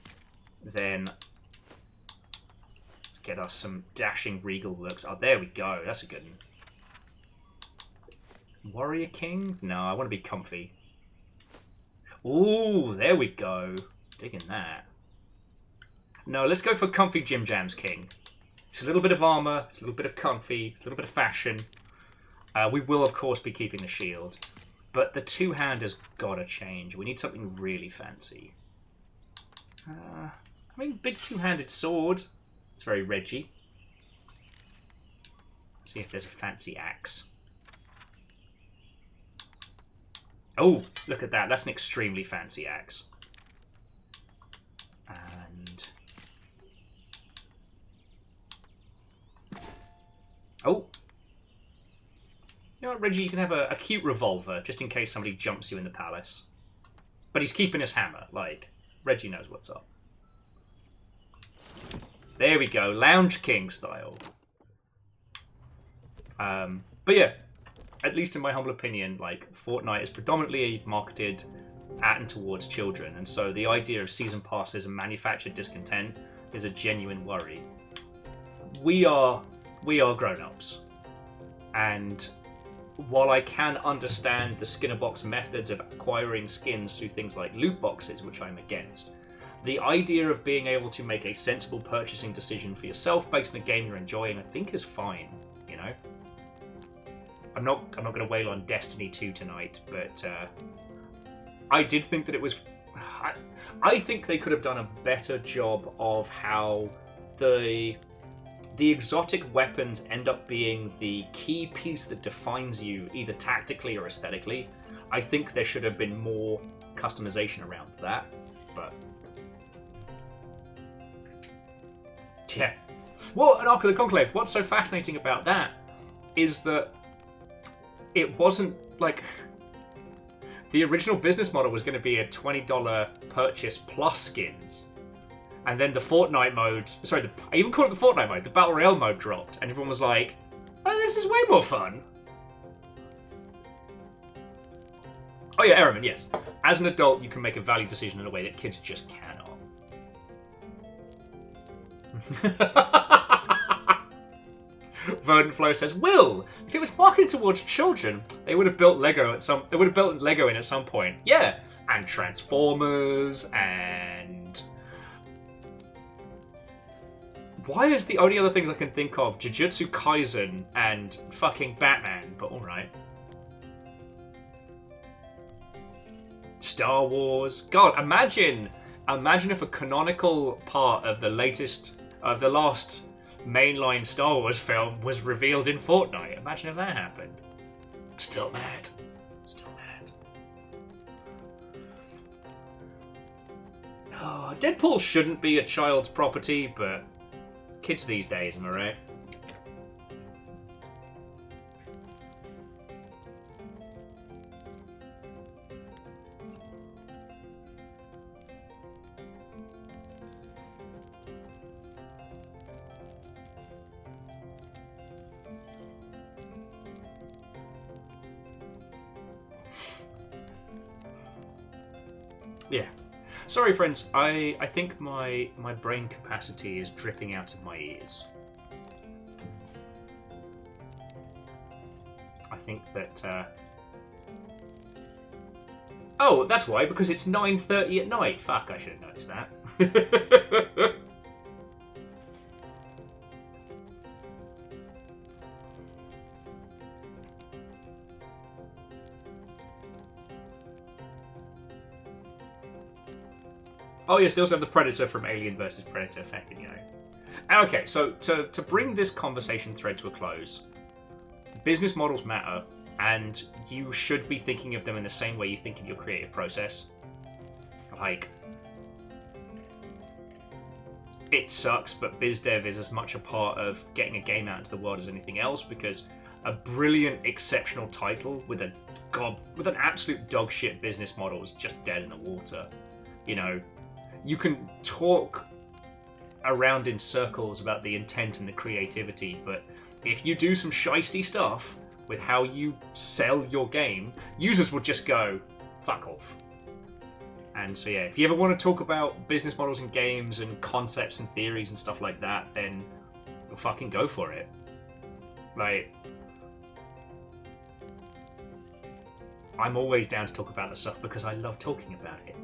then let's get us some dashing regal looks. Oh, there we go. That's a good one. Warrior King? No, I want to be comfy. Ooh, there we go. Digging that. No, let's go for comfy Jim Jams King. It's a little bit of armor, it's a little bit of comfy, it's a little bit of fashion. We will, of course, be keeping the shield. But the two-hand has got to change. We need something really fancy. I mean, big two-handed sword. It's very Reggie. Let's see if there's a fancy axe. Oh, look at that. That's an extremely fancy axe. And... oh! You know what, Reggie, you can have a cute revolver, just in case somebody jumps you in the palace. But he's keeping his hammer, like, Reggie knows what's up. There we go, Lounge King style. But yeah, at least in my humble opinion, like, Fortnite is predominantly marketed at and towards children, and so the idea of season passes and manufactured discontent is a genuine worry. We are grown-ups, and while I can understand the Skinner box methods of acquiring skins through things like loot boxes, which I'm against, the idea of being able to make a sensible purchasing decision for yourself based on a game you're enjoying, I think is fine, you know? I'm not going to wail on Destiny 2 tonight, but I did think that it was... I think they could have done a better job of how the exotic weapons end up being the key piece that defines you, either tactically or aesthetically. I think there should have been more customization around that, but... yeah. Well, an Ark of the Conclave, what's so fascinating about that is that it wasn't, like... the original business model was going to be a $20 purchase plus skins. And then the Fortnite mode... sorry, I even call it the Fortnite mode. The Battle Royale mode dropped. And everyone was like, oh, this is way more fun. Oh yeah, Ehrman, yes. As an adult, you can make a value decision in a way that kids just cannot. Verdant Flow says, Will, if it was marketed towards children, they would have built Lego at some... they would have built Lego in at some point. Yeah. And Transformers, and... why is the only other things I can think of Jujutsu Kaisen and fucking Batman, but alright. Star Wars. God, imagine if a canonical part of the last mainline Star Wars film was revealed in Fortnite. Imagine if that happened. Still mad. Oh, Deadpool shouldn't be a child's property, but Kids these days, am I right? Yeah. Sorry, friends. I think my brain capacity is dripping out of my ears. I think that... Oh, that's why, because it's 9:30 at night. Fuck, I should have noticed that. Oh yes, they also have the Predator from Alien vs. Predator effect, you know. Okay, so to bring this conversation thread to a close, business models matter, and you should be thinking of them in the same way you think of your creative process. Like, it sucks, but biz dev is as much a part of getting a game out into the world as anything else, because a brilliant, exceptional title with an absolute dog shit business model is just dead in the water. You know, you can talk around in circles about the intent and the creativity, but if you do some shisty stuff with how you sell your game, users will just go, fuck off. And so yeah, if you ever want to talk about business models in games and concepts and theories and stuff like that, then fucking go for it. Like, I'm always down to talk about the stuff because I love talking about it.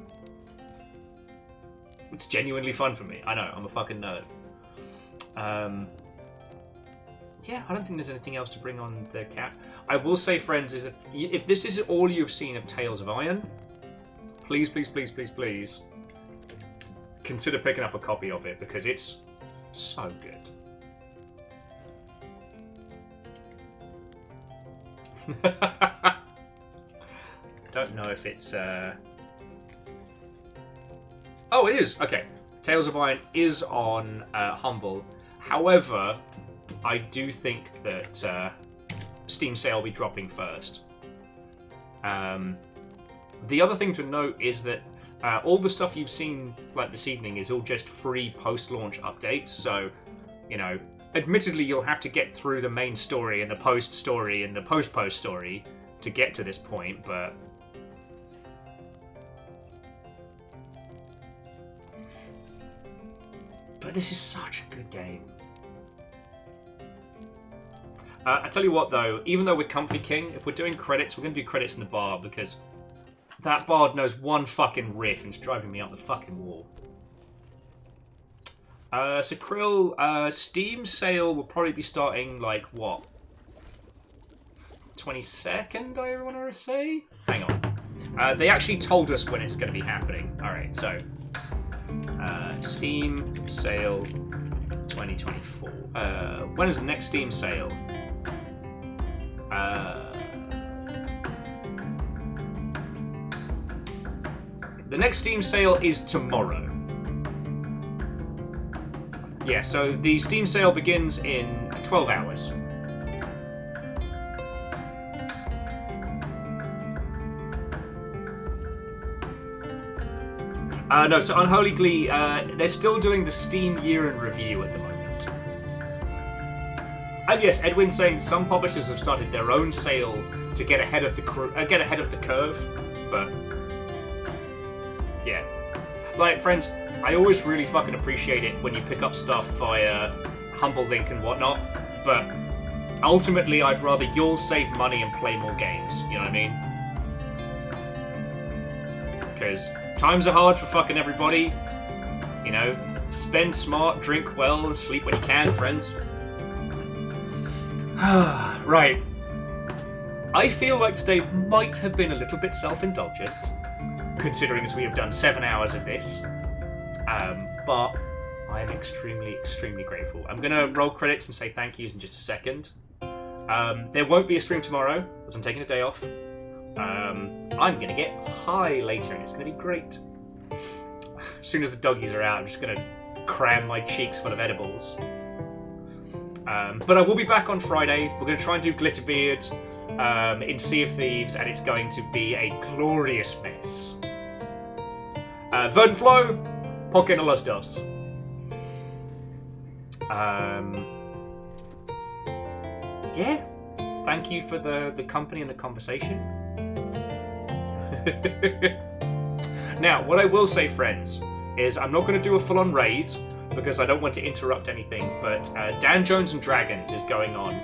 It's genuinely fun for me. I know, I'm a fucking nerd. Yeah, I don't think there's anything else to bring on the cat. I will say, friends, is if this is all you've seen of Tales of Iron, please, please, please, please, please consider picking up a copy of it, because it's so good. Don't know if it's... Oh, it is! Okay. Tales of Iron is on Humble. However, I do think that Steam sale will be dropping first. The other thing to note is that all the stuff you've seen like this evening is all just free post-launch updates, so, you know, admittedly you'll have to get through the main story and the post-story and the post-post story to get to this point, but... But this is such a good game. I tell you what, though, even though we're Comfy King, if we're doing credits, we're going to do credits in the bard, because that bard knows one fucking riff and it's driving me up the fucking wall. So Krill, Steam sale will probably be starting, like, what? 22nd, I want to say? Hang on. They actually told us when it's going to be happening. Alright, so... Steam sale 2024. When is the next Steam sale? The next Steam sale is tomorrow. Yeah, so the Steam sale begins in 12 hours. No, so Unholy Glee, they're still doing the Steam Year in Review at the moment. And yes, Edwin's saying some publishers have started their own sale to get ahead of the curve, but yeah. Like, friends, I always really fucking appreciate it when you pick up stuff via Humble Link and whatnot, but ultimately I'd rather you'll save money and play more games, you know what I mean? Because times are hard for fucking everybody. You know, spend smart, drink well, and sleep when you can, friends. Right. I feel like today might have been a little bit self-indulgent, considering as we have done 7 hours of this. But I am extremely, extremely grateful. I'm going to roll credits and say thank yous in just a second. There won't be a stream tomorrow, as I'm taking a day off. I'm going to get high later, and it's going to be great. As soon as the doggies are out, I'm just going to cram my cheeks full of edibles. But I will be back on Friday. We're going to try and do Glitterbeard in Sea of Thieves, and it's going to be a glorious mess. Vernflow, Pokken los dos. Yeah. Thank you for the company and the conversation. Now, what I will say, friends, is I'm not going to do a full-on raid because I don't want to interrupt anything, but Dan Jones and Dragons is going on,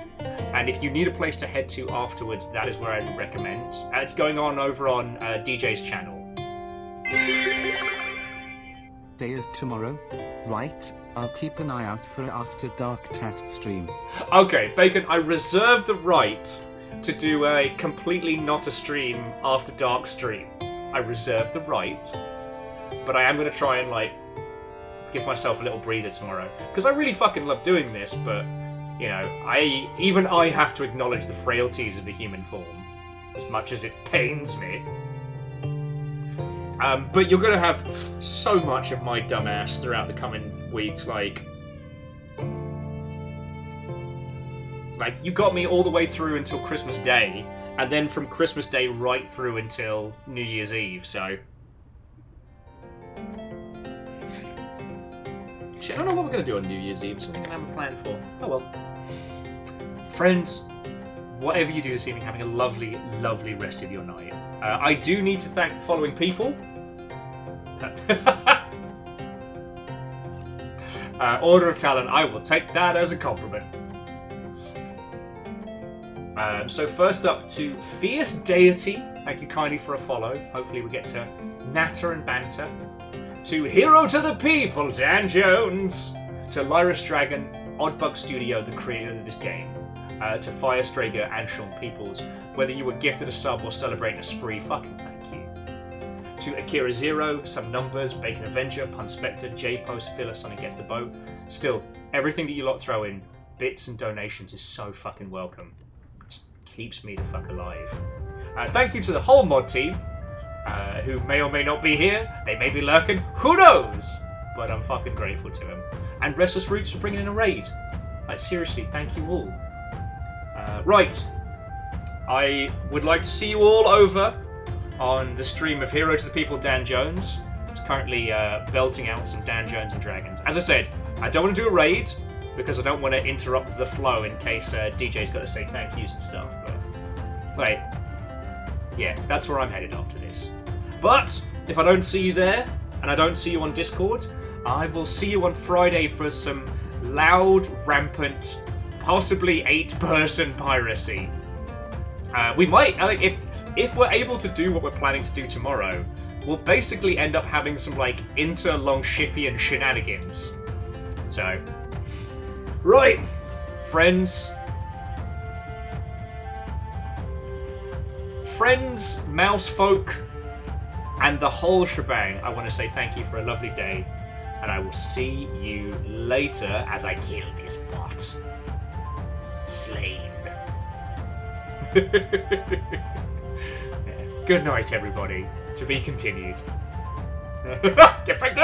and if you need a place to head to afterwards, that is where I'd recommend. It's going on over on DJ's channel. Day of tomorrow? Right, I'll keep an eye out for an After Dark test stream. Okay, Bacon, I reserve the right to do a completely not a stream After Dark stream. I reserve the right, but I am going to try and, like, give myself a little breather tomorrow. Because I really fucking love doing this, but, you know, I have to acknowledge the frailties of the human form, as much as it pains me. But you're going to have so much of my dumbass throughout the coming weeks, like, you got me all the way through until Christmas Day, and then from Christmas Day right through until New Year's Eve, so... Actually, I don't know what we're going to do on New Year's Eve, so I think I have a plan for. Oh well. Friends, whatever you do this evening, having a lovely, lovely rest of your night. I do need to thank the following people. Order of Talent, I will take that as a compliment. So first up to Fierce Deity, thank you kindly for a follow. Hopefully we get to Natter and Banter. To Hero to the People, Dan Jones. To Lyris Dragon, Oddbug Studio, the creator of this game. To Fire Strager and Sean Peoples. Whether you were gifted a sub or celebrating a spree, fucking thank you. To Akira Zero, Some Numbers, Bacon Avenger, Pun Spectre, J-Post, Phyllis, Sonic Gets the Boat. Still, everything that you lot throw in, bits and donations, is so fucking welcome. It just keeps me the fuck alive. Thank you to the whole mod team, who may or may not be here. They may be lurking, who knows? But I'm fucking grateful to them. And Restless Roots for bringing in a raid. Like, seriously, thank you all. Right. I would like to see you all over on the stream of Hero to the People Dan Jones. He's currently belting out some Dan Jones and Dragons. As I said, I don't want to do a raid because I don't want to interrupt the flow in case DJ's got to say thank yous and stuff. But, wait. Yeah, that's where I'm headed after this. But if I don't see you there, and I don't see you on Discord, I will see you on Friday for some loud, rampant, possibly 8-person piracy. We might, if we're able to do what we're planning to do tomorrow, we'll basically end up having some, like, inter-Longshipian shenanigans. So, right, friends, mouse folk, and the whole shebang, I want to say thank you for a lovely day, and I will see you later as I kill this bot. Slain. Good night, everybody. To be continued. Get franked!